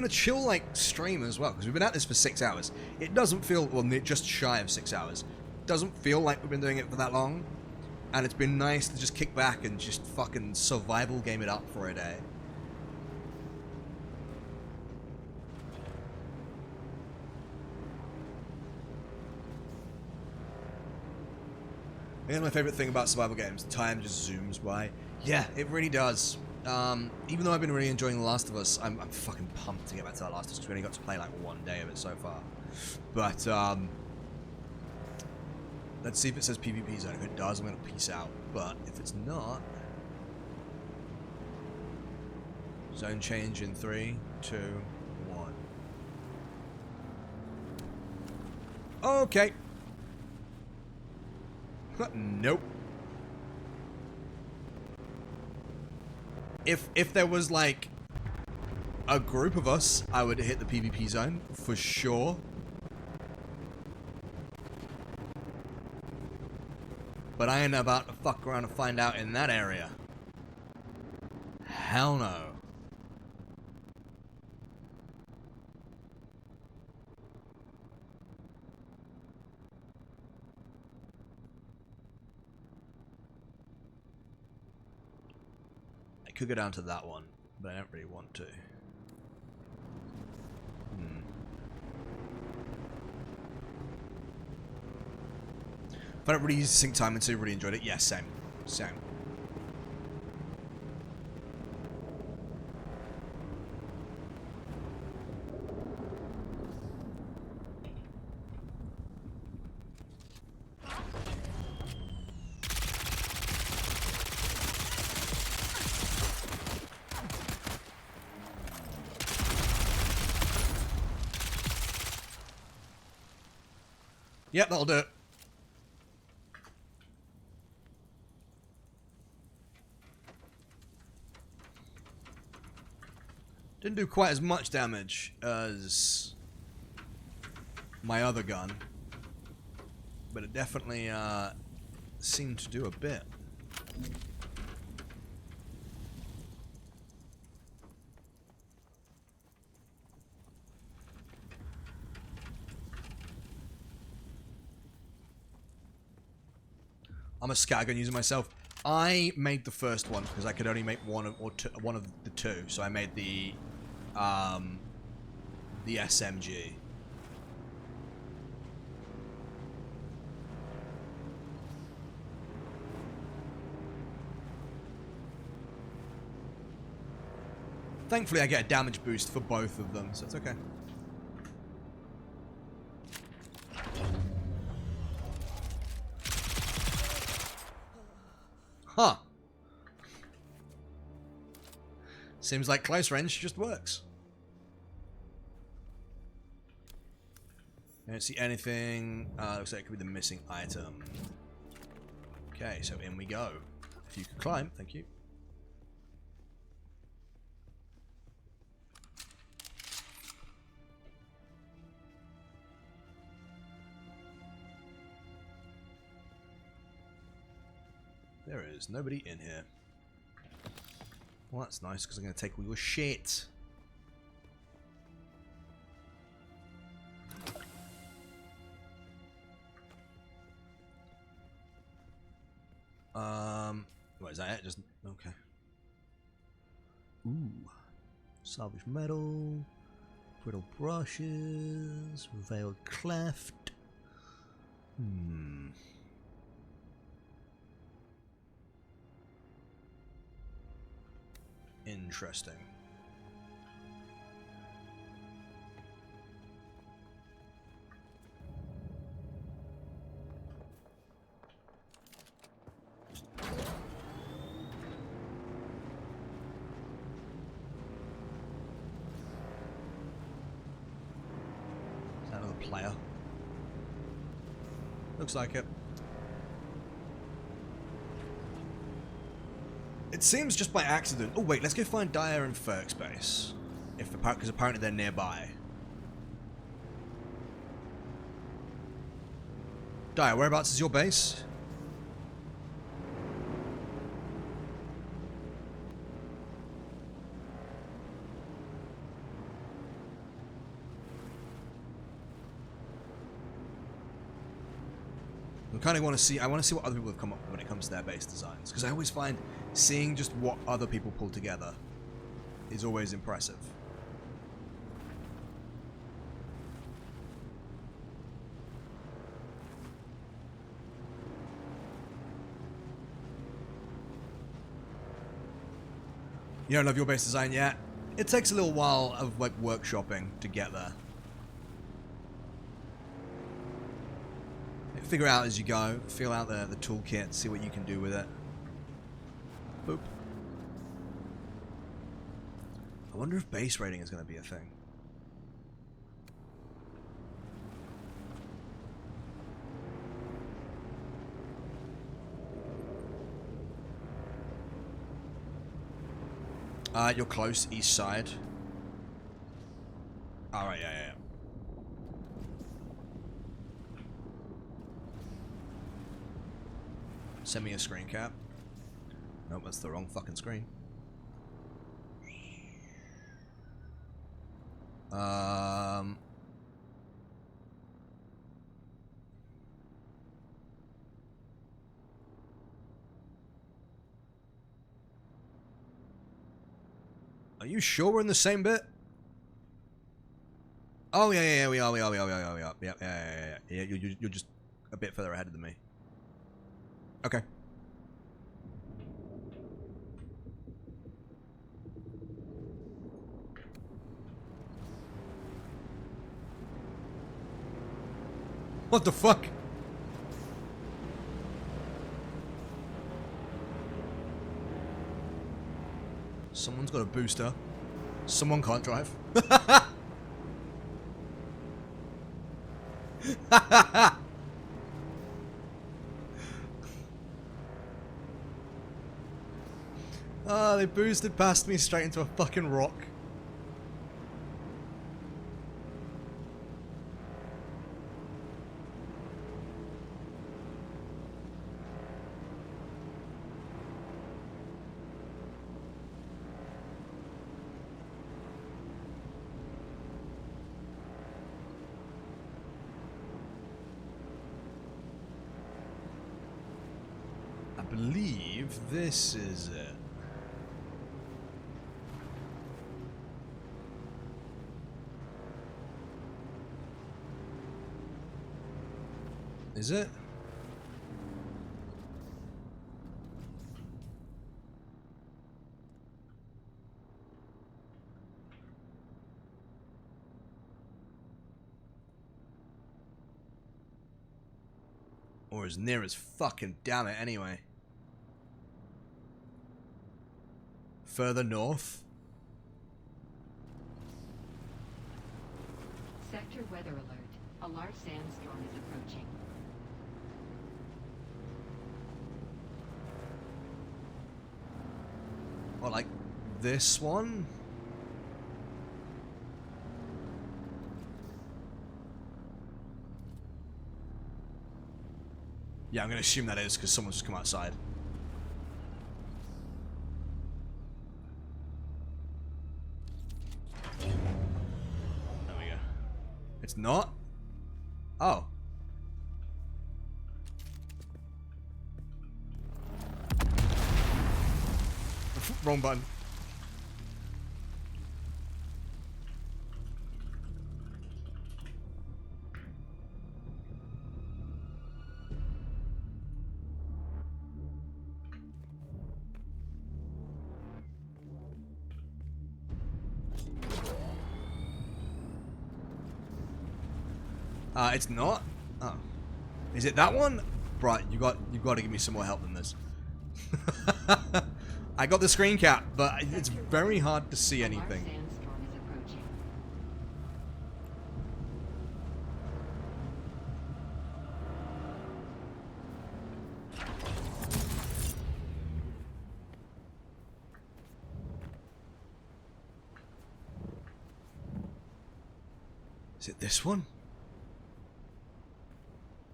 a chill like stream as well because we've been at this for 6 hours. It doesn't feel just shy of 6 hours. Doesn't feel like we've been doing it for that long, and it's been nice to just kick back and just fucking survival game it up for a day. And my favorite thing about survival games, time just zooms by. Yeah, it really does. Even though I've been really enjoying The Last of Us, I'm fucking pumped to get back to The Last of Us because we only got to play like one day of it so far. But let's see if it says PvP zone. If it does, I'm going to peace out. But if it's not... Zone change in 3, 2, 1. Okay. Nope. If there was like a group of us, I would hit the PvP zone for sure. But I ain't about to fuck around and find out in that area. Hell no. I could go down to that one, but I don't really want to. If I don't really sink time into, really enjoyed it. Yeah, same. Same. Yep, that'll do it. Didn't do quite as much damage as my other gun, but it definitely seemed to do a bit. I'm a scatgun user myself. I made the first one because I could only make one of the two, so I made the SMG. Thankfully, I get a damage boost for both of them, so it's okay. Huh. Seems like close range just works. I don't see anything. Looks like it could be the missing item. Okay, so in we go. If you could climb, thank you. There is nobody in here. Well, that's nice because I'm going to take all your shit. What is that? Just okay. Ooh, salvage metal, brittle brushes, veiled cleft. Interesting. Is that another player? Looks like it. It seems just by accident. Oh wait, let's go find Dyer and Ferk's base. Because apparently they're nearby. Dyer, whereabouts is your base? I kind of want to see. I want to see what other people have come up with when it comes to their base designs, because I always find seeing just what other people pull together is always impressive. You don't love your base design yet? It takes a little while of like workshopping to get there. Figure out as you go, feel out the toolkit, see what you can do with it. Boop. I wonder if base raiding is going to be a thing. You're close, east side. Alright, yeah. Send me a screen cap. Nope, that's the wrong fucking screen. Are you sure we're in the same bit? Oh yeah, we are. Yeah. You're just a bit further ahead than me. Okay. What the fuck? Someone's got a booster. Someone can't drive. Ah, they boosted past me straight into a fucking rock. I believe this is it. Is it? Or as near as fucking damn it anyway. Further north? Sector weather alert. A large sandstorm is approaching. Or like this one? Yeah, I'm gonna assume that is because someone's just come outside. There we go. It's not? Oh. Wrong button. It's not? Oh. Is it that one? Right, you got to give me some more help than this. I got the screen cap, but it's very hard to see anything. Sandstorm is approaching. Is it this one?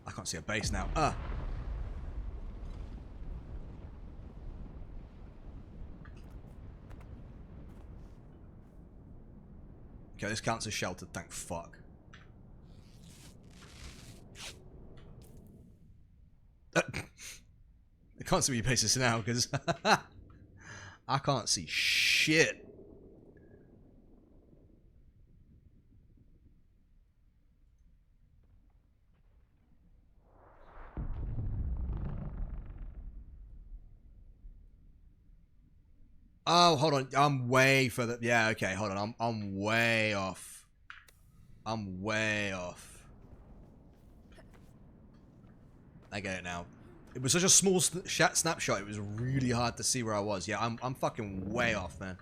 I can't see a base now. Okay, this counts as shelter, thank fuck. I can't see where your base is now, because I can't see shit. Oh, hold on. I'm way further. Yeah, okay, hold on. I'm way off. I'm way off. I get it now. It was such a small snapshot. It was really hard to see where I was. Yeah, I'm fucking way off, man.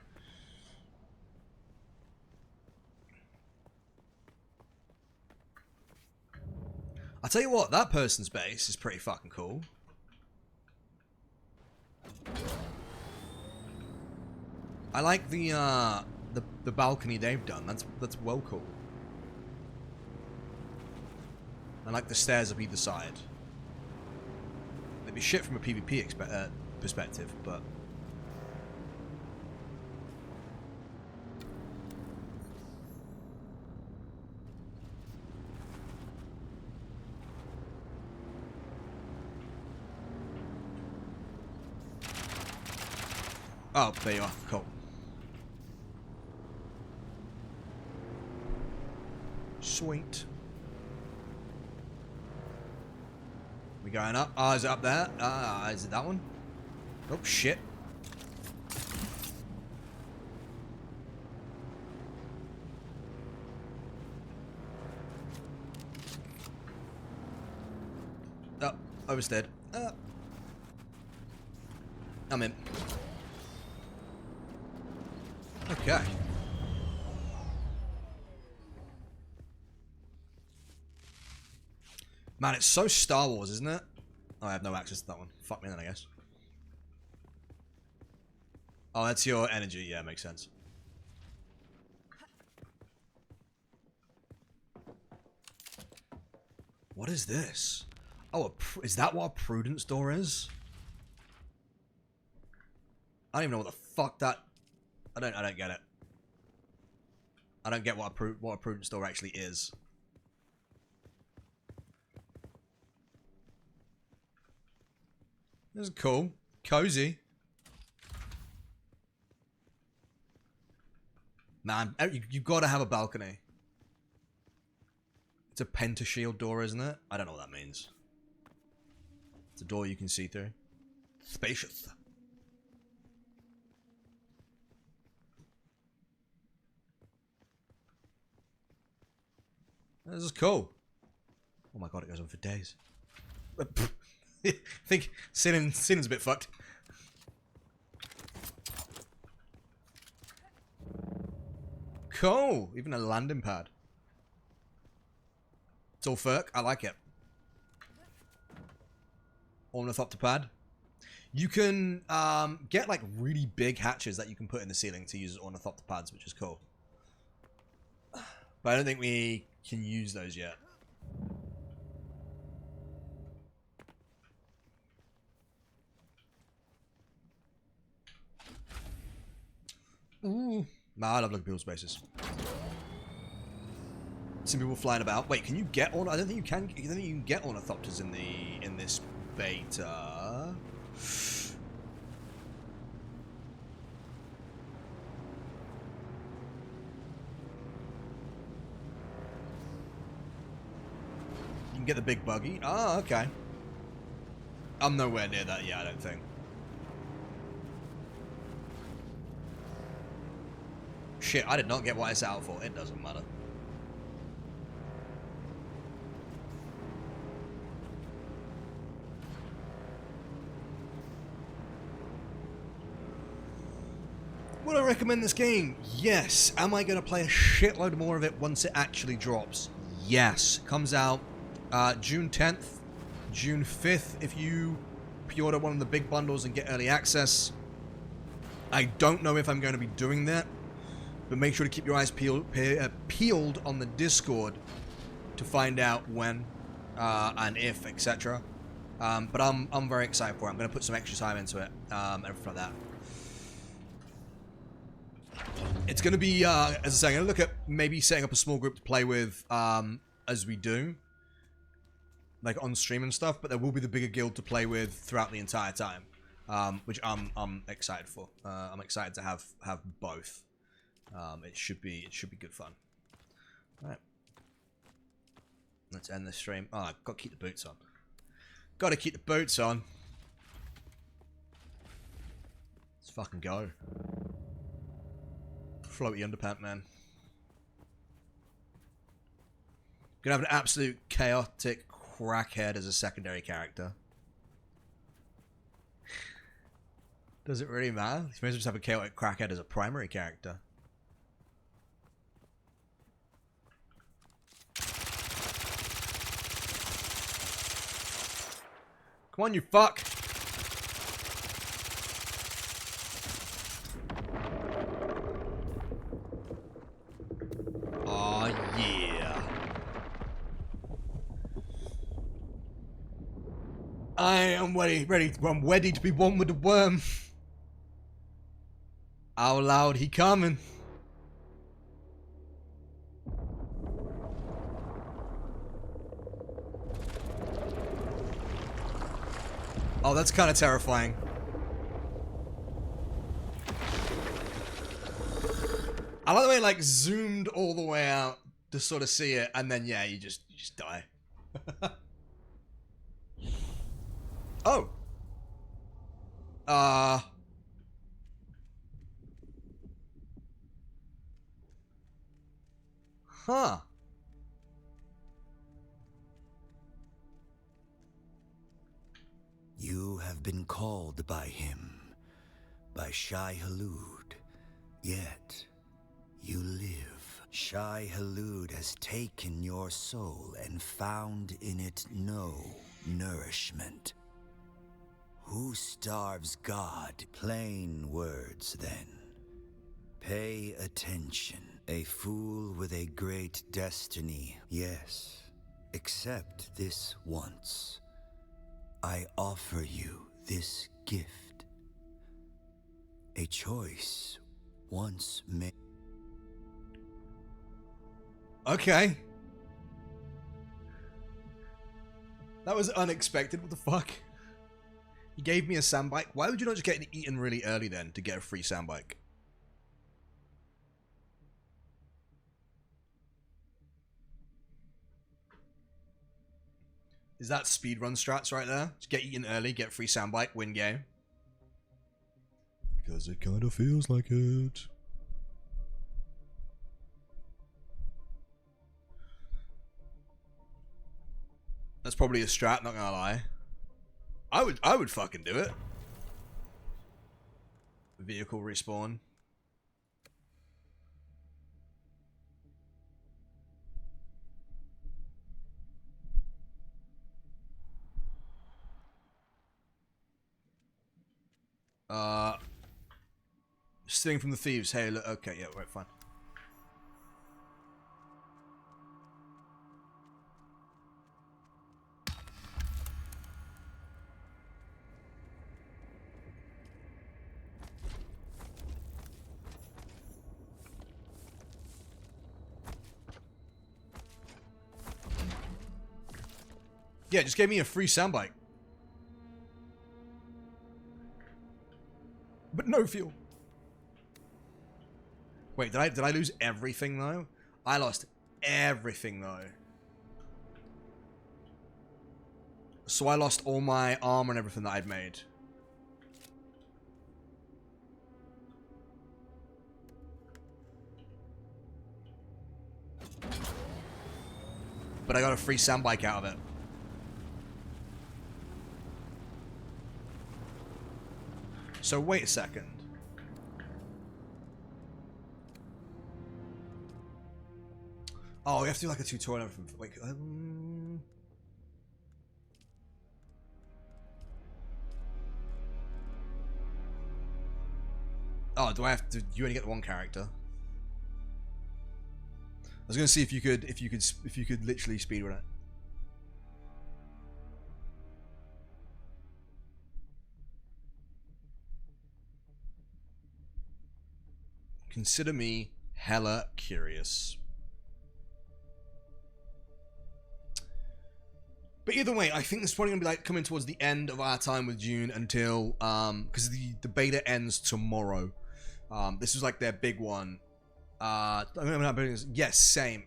I'll tell you what, that person's base is pretty fucking cool. I like the balcony they've done. That's well cool. I like the stairs up either side. They'd be shit from a PvP perspective, but oh, there you are. Cool. Sweet. We going up? Ah, is it up there? Is it that one? Oh, shit. Oh, oversteered. I'm in. Okay. Man, it's so Star Wars, isn't it? Oh, I have no access to that one. Fuck me then, I guess. Oh, that's your energy. Yeah, makes sense. What is this? Oh, is that what a prudence door is? I don't even know what the fuck that... I don't get it. I don't get what a prudence door actually is. This is cool. Cozy. Man, you've got to have a balcony. It's a pentashield door, isn't it? I don't know what that means. It's a door you can see through. Spacious. This is cool. Oh my god, it goes on for days. I think Sin's a bit fucked. Cool. Even a landing pad. Stilferk. I like it. Ornithoptopad. You can get like really big hatches that you can put in the ceiling to use as ornithoptopads, which is cool. But I don't think we can use those yet. Ooh. Nah, I love looking at people's spaces. Some people flying about. Wait, can you get I don't think you can. I don't think you can get ornithopters in this beta. You can get the big buggy. Oh, okay. I'm nowhere near that yet, I don't think. Shit, I did not get what I set out for. It doesn't matter. Would I recommend this game? Yes. Am I going to play a shitload more of it once it actually drops? Yes. Comes out June 10th, June 5th if you pre-order one of the big bundles and get early access. I don't know if I'm going to be doing that, but make sure to keep your eyes peeled on the Discord to find out when and if, etc. But I'm very excited for it. I'm going to put some extra time into it and everything like that. It's going to be, as I say, I'm going to look at maybe setting up a small group to play with as we do. Like on stream and stuff, but there will be the bigger guild to play with throughout the entire time. Which I'm excited for. I'm excited to have both. It should be good fun. All right. Let's end the stream. Oh, I've got to keep the boots on. Got to keep the boots on. Let's fucking go. Floaty underpant man. Gonna have an absolute chaotic crackhead as a secondary character. Does it really matter? You may as well just have a chaotic crackhead as a primary character. Come on, you fuck! Aw, yeah. I am ready. I'm ready to be one with the worm. How loud he coming? Oh, that's kind of terrifying. I like the way it like zoomed all the way out to sort of see it, and then yeah, you just die. Oh. Huh. You have been called by him, by Shai Halud, yet you live. Shai Halud has taken your soul and found in it no nourishment. Who starves God? Plain words, then. Pay attention. A fool with a great destiny, yes. Accept this once. I offer you this gift. A choice once made. Okay. That was unexpected. What the fuck? He gave me a sandbike. Why would you not just get eaten really early then to get a free sandbike? Is that speedrun strats right there? Just get eaten early, get free sandbike, win game. Because it kind of feels like it. That's probably a strat, not gonna lie. I would fucking do it. Vehicle respawn. stealing from the thieves. Hey, look, okay, yeah, right, fine. Yeah, just gave me a free soundbite. But no fuel. Wait, did I lose everything though? I lost everything though. So I lost all my armor and everything that I'd made. But I got a free soundbite out of it. So wait a second. Oh, we have to do like a tutorial and everything. Wait, oh, do I have to? You only get one character. I was gonna see if you could literally speedrun it. Consider me hella curious. But either way, I think this is probably gonna be like coming towards the end of our time with Dune until because the beta ends tomorrow. This is like their big one. Yes, same.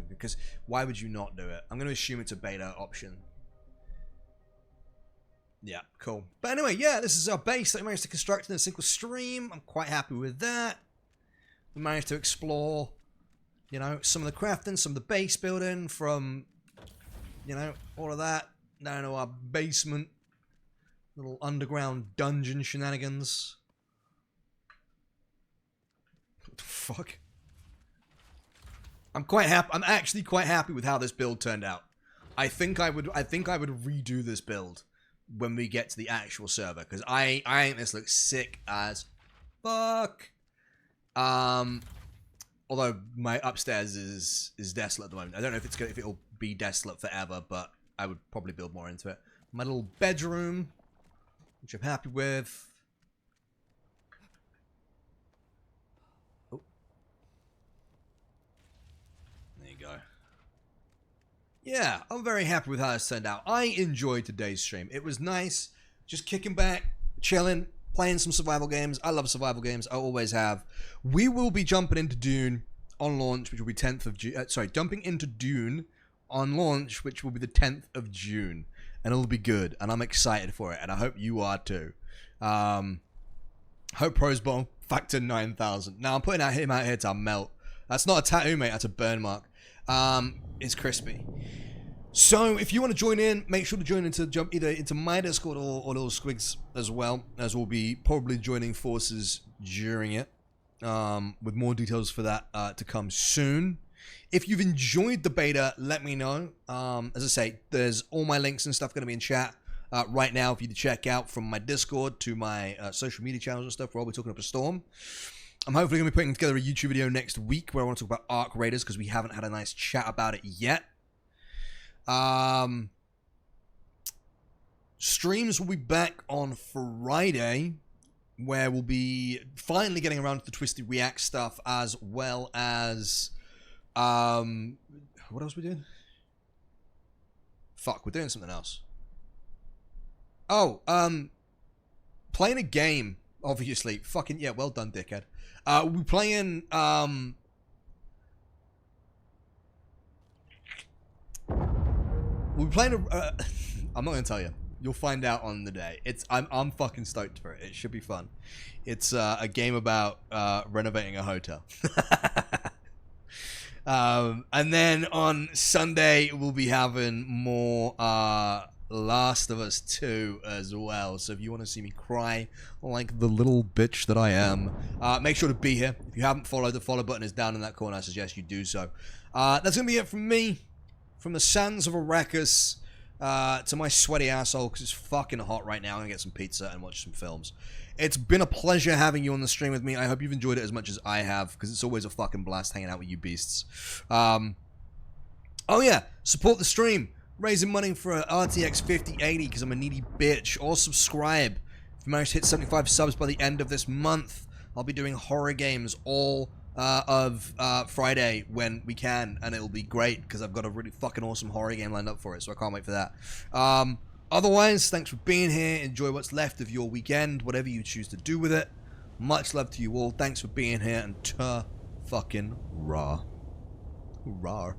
Because why would you not do it? I'm gonna assume it's a beta option. Yeah, cool. But anyway, yeah, this is our base that we managed to construct in a single stream. I'm quite happy with that. We managed to explore, you know, some of the crafting, some of the base building from, you know, all of that down to our basement, little underground dungeon shenanigans. What the fuck? I'm quite happy. I'm actually quite happy with how this build turned out. I think I would redo this build when we get to the actual server because I think this looks sick as fuck. Although my upstairs is desolate at the moment. I don't know if it'll be desolate forever, but I would probably build more into it. My little bedroom, which I'm happy with. Oh. There you go. Yeah, I'm very happy with how this turned out. I enjoyed today's stream. It was nice, just kicking back, chilling, playing some survival games. I love survival games. I always have. We will be jumping into Dune on launch, which will be 10th of June. Jumping into Dune on launch, which will be the 10th of June. And it'll be good. And I'm excited for it. And I hope you are too. Hope Pros Bottom Factor 9000. Now, I'm putting him out here to melt. That's not a tattoo, mate. That's a burn mark. It's crispy. So, if you want to join in, make sure to join jump either into my Discord or Little Squigs as well, as we'll be probably joining forces during it, with more details for that to come soon. If you've enjoyed the beta, let me know. As I say, there's all my links and stuff going to be in chat right now for you to check out, from my Discord to my social media channels and stuff, where I'll be talking up a storm. I'm hopefully going to be putting together a YouTube video next week where I want to talk about Arc Raiders, because we haven't had a nice chat about it yet. Streams will be back on Friday, where we'll be finally getting around to the Twisted React stuff, as well as what else we doing? Fuck, we're doing something else. Oh, playing a game, obviously. Fucking yeah, well done, dickhead. We're playing I'm not gonna tell you. You'll find out on the day. I'm fucking stoked for it. It should be fun. It's a game about renovating a hotel. And then on Sunday we'll be having more Last of Us 2 as well. So if you want to see me cry like the little bitch that I am, make sure to be here. If you haven't followed, the follow button is down in that corner. I suggest you do so. That's gonna be it from me, from the sands of Arrakis. to my sweaty asshole because it's fucking hot right now. I'm gonna get some pizza and watch some films. It's been a pleasure having you on the stream with me. I hope you've enjoyed it as much as I have, because it's always a fucking blast hanging out with you beasts. Oh yeah, support the stream. Raising money for a RTX 5080 because I'm a needy bitch. Or subscribe. If you manage to hit 75 subs by the end of this month, I'll be doing horror games all of Friday when we can, and it'll be great because I've got a really fucking awesome horror game lined up for it, so I can't wait for that. Otherwise, thanks for being here. Enjoy what's left of your weekend, whatever you choose to do with it. Much love to you all. Thanks for being here, and fucking raw. Raw.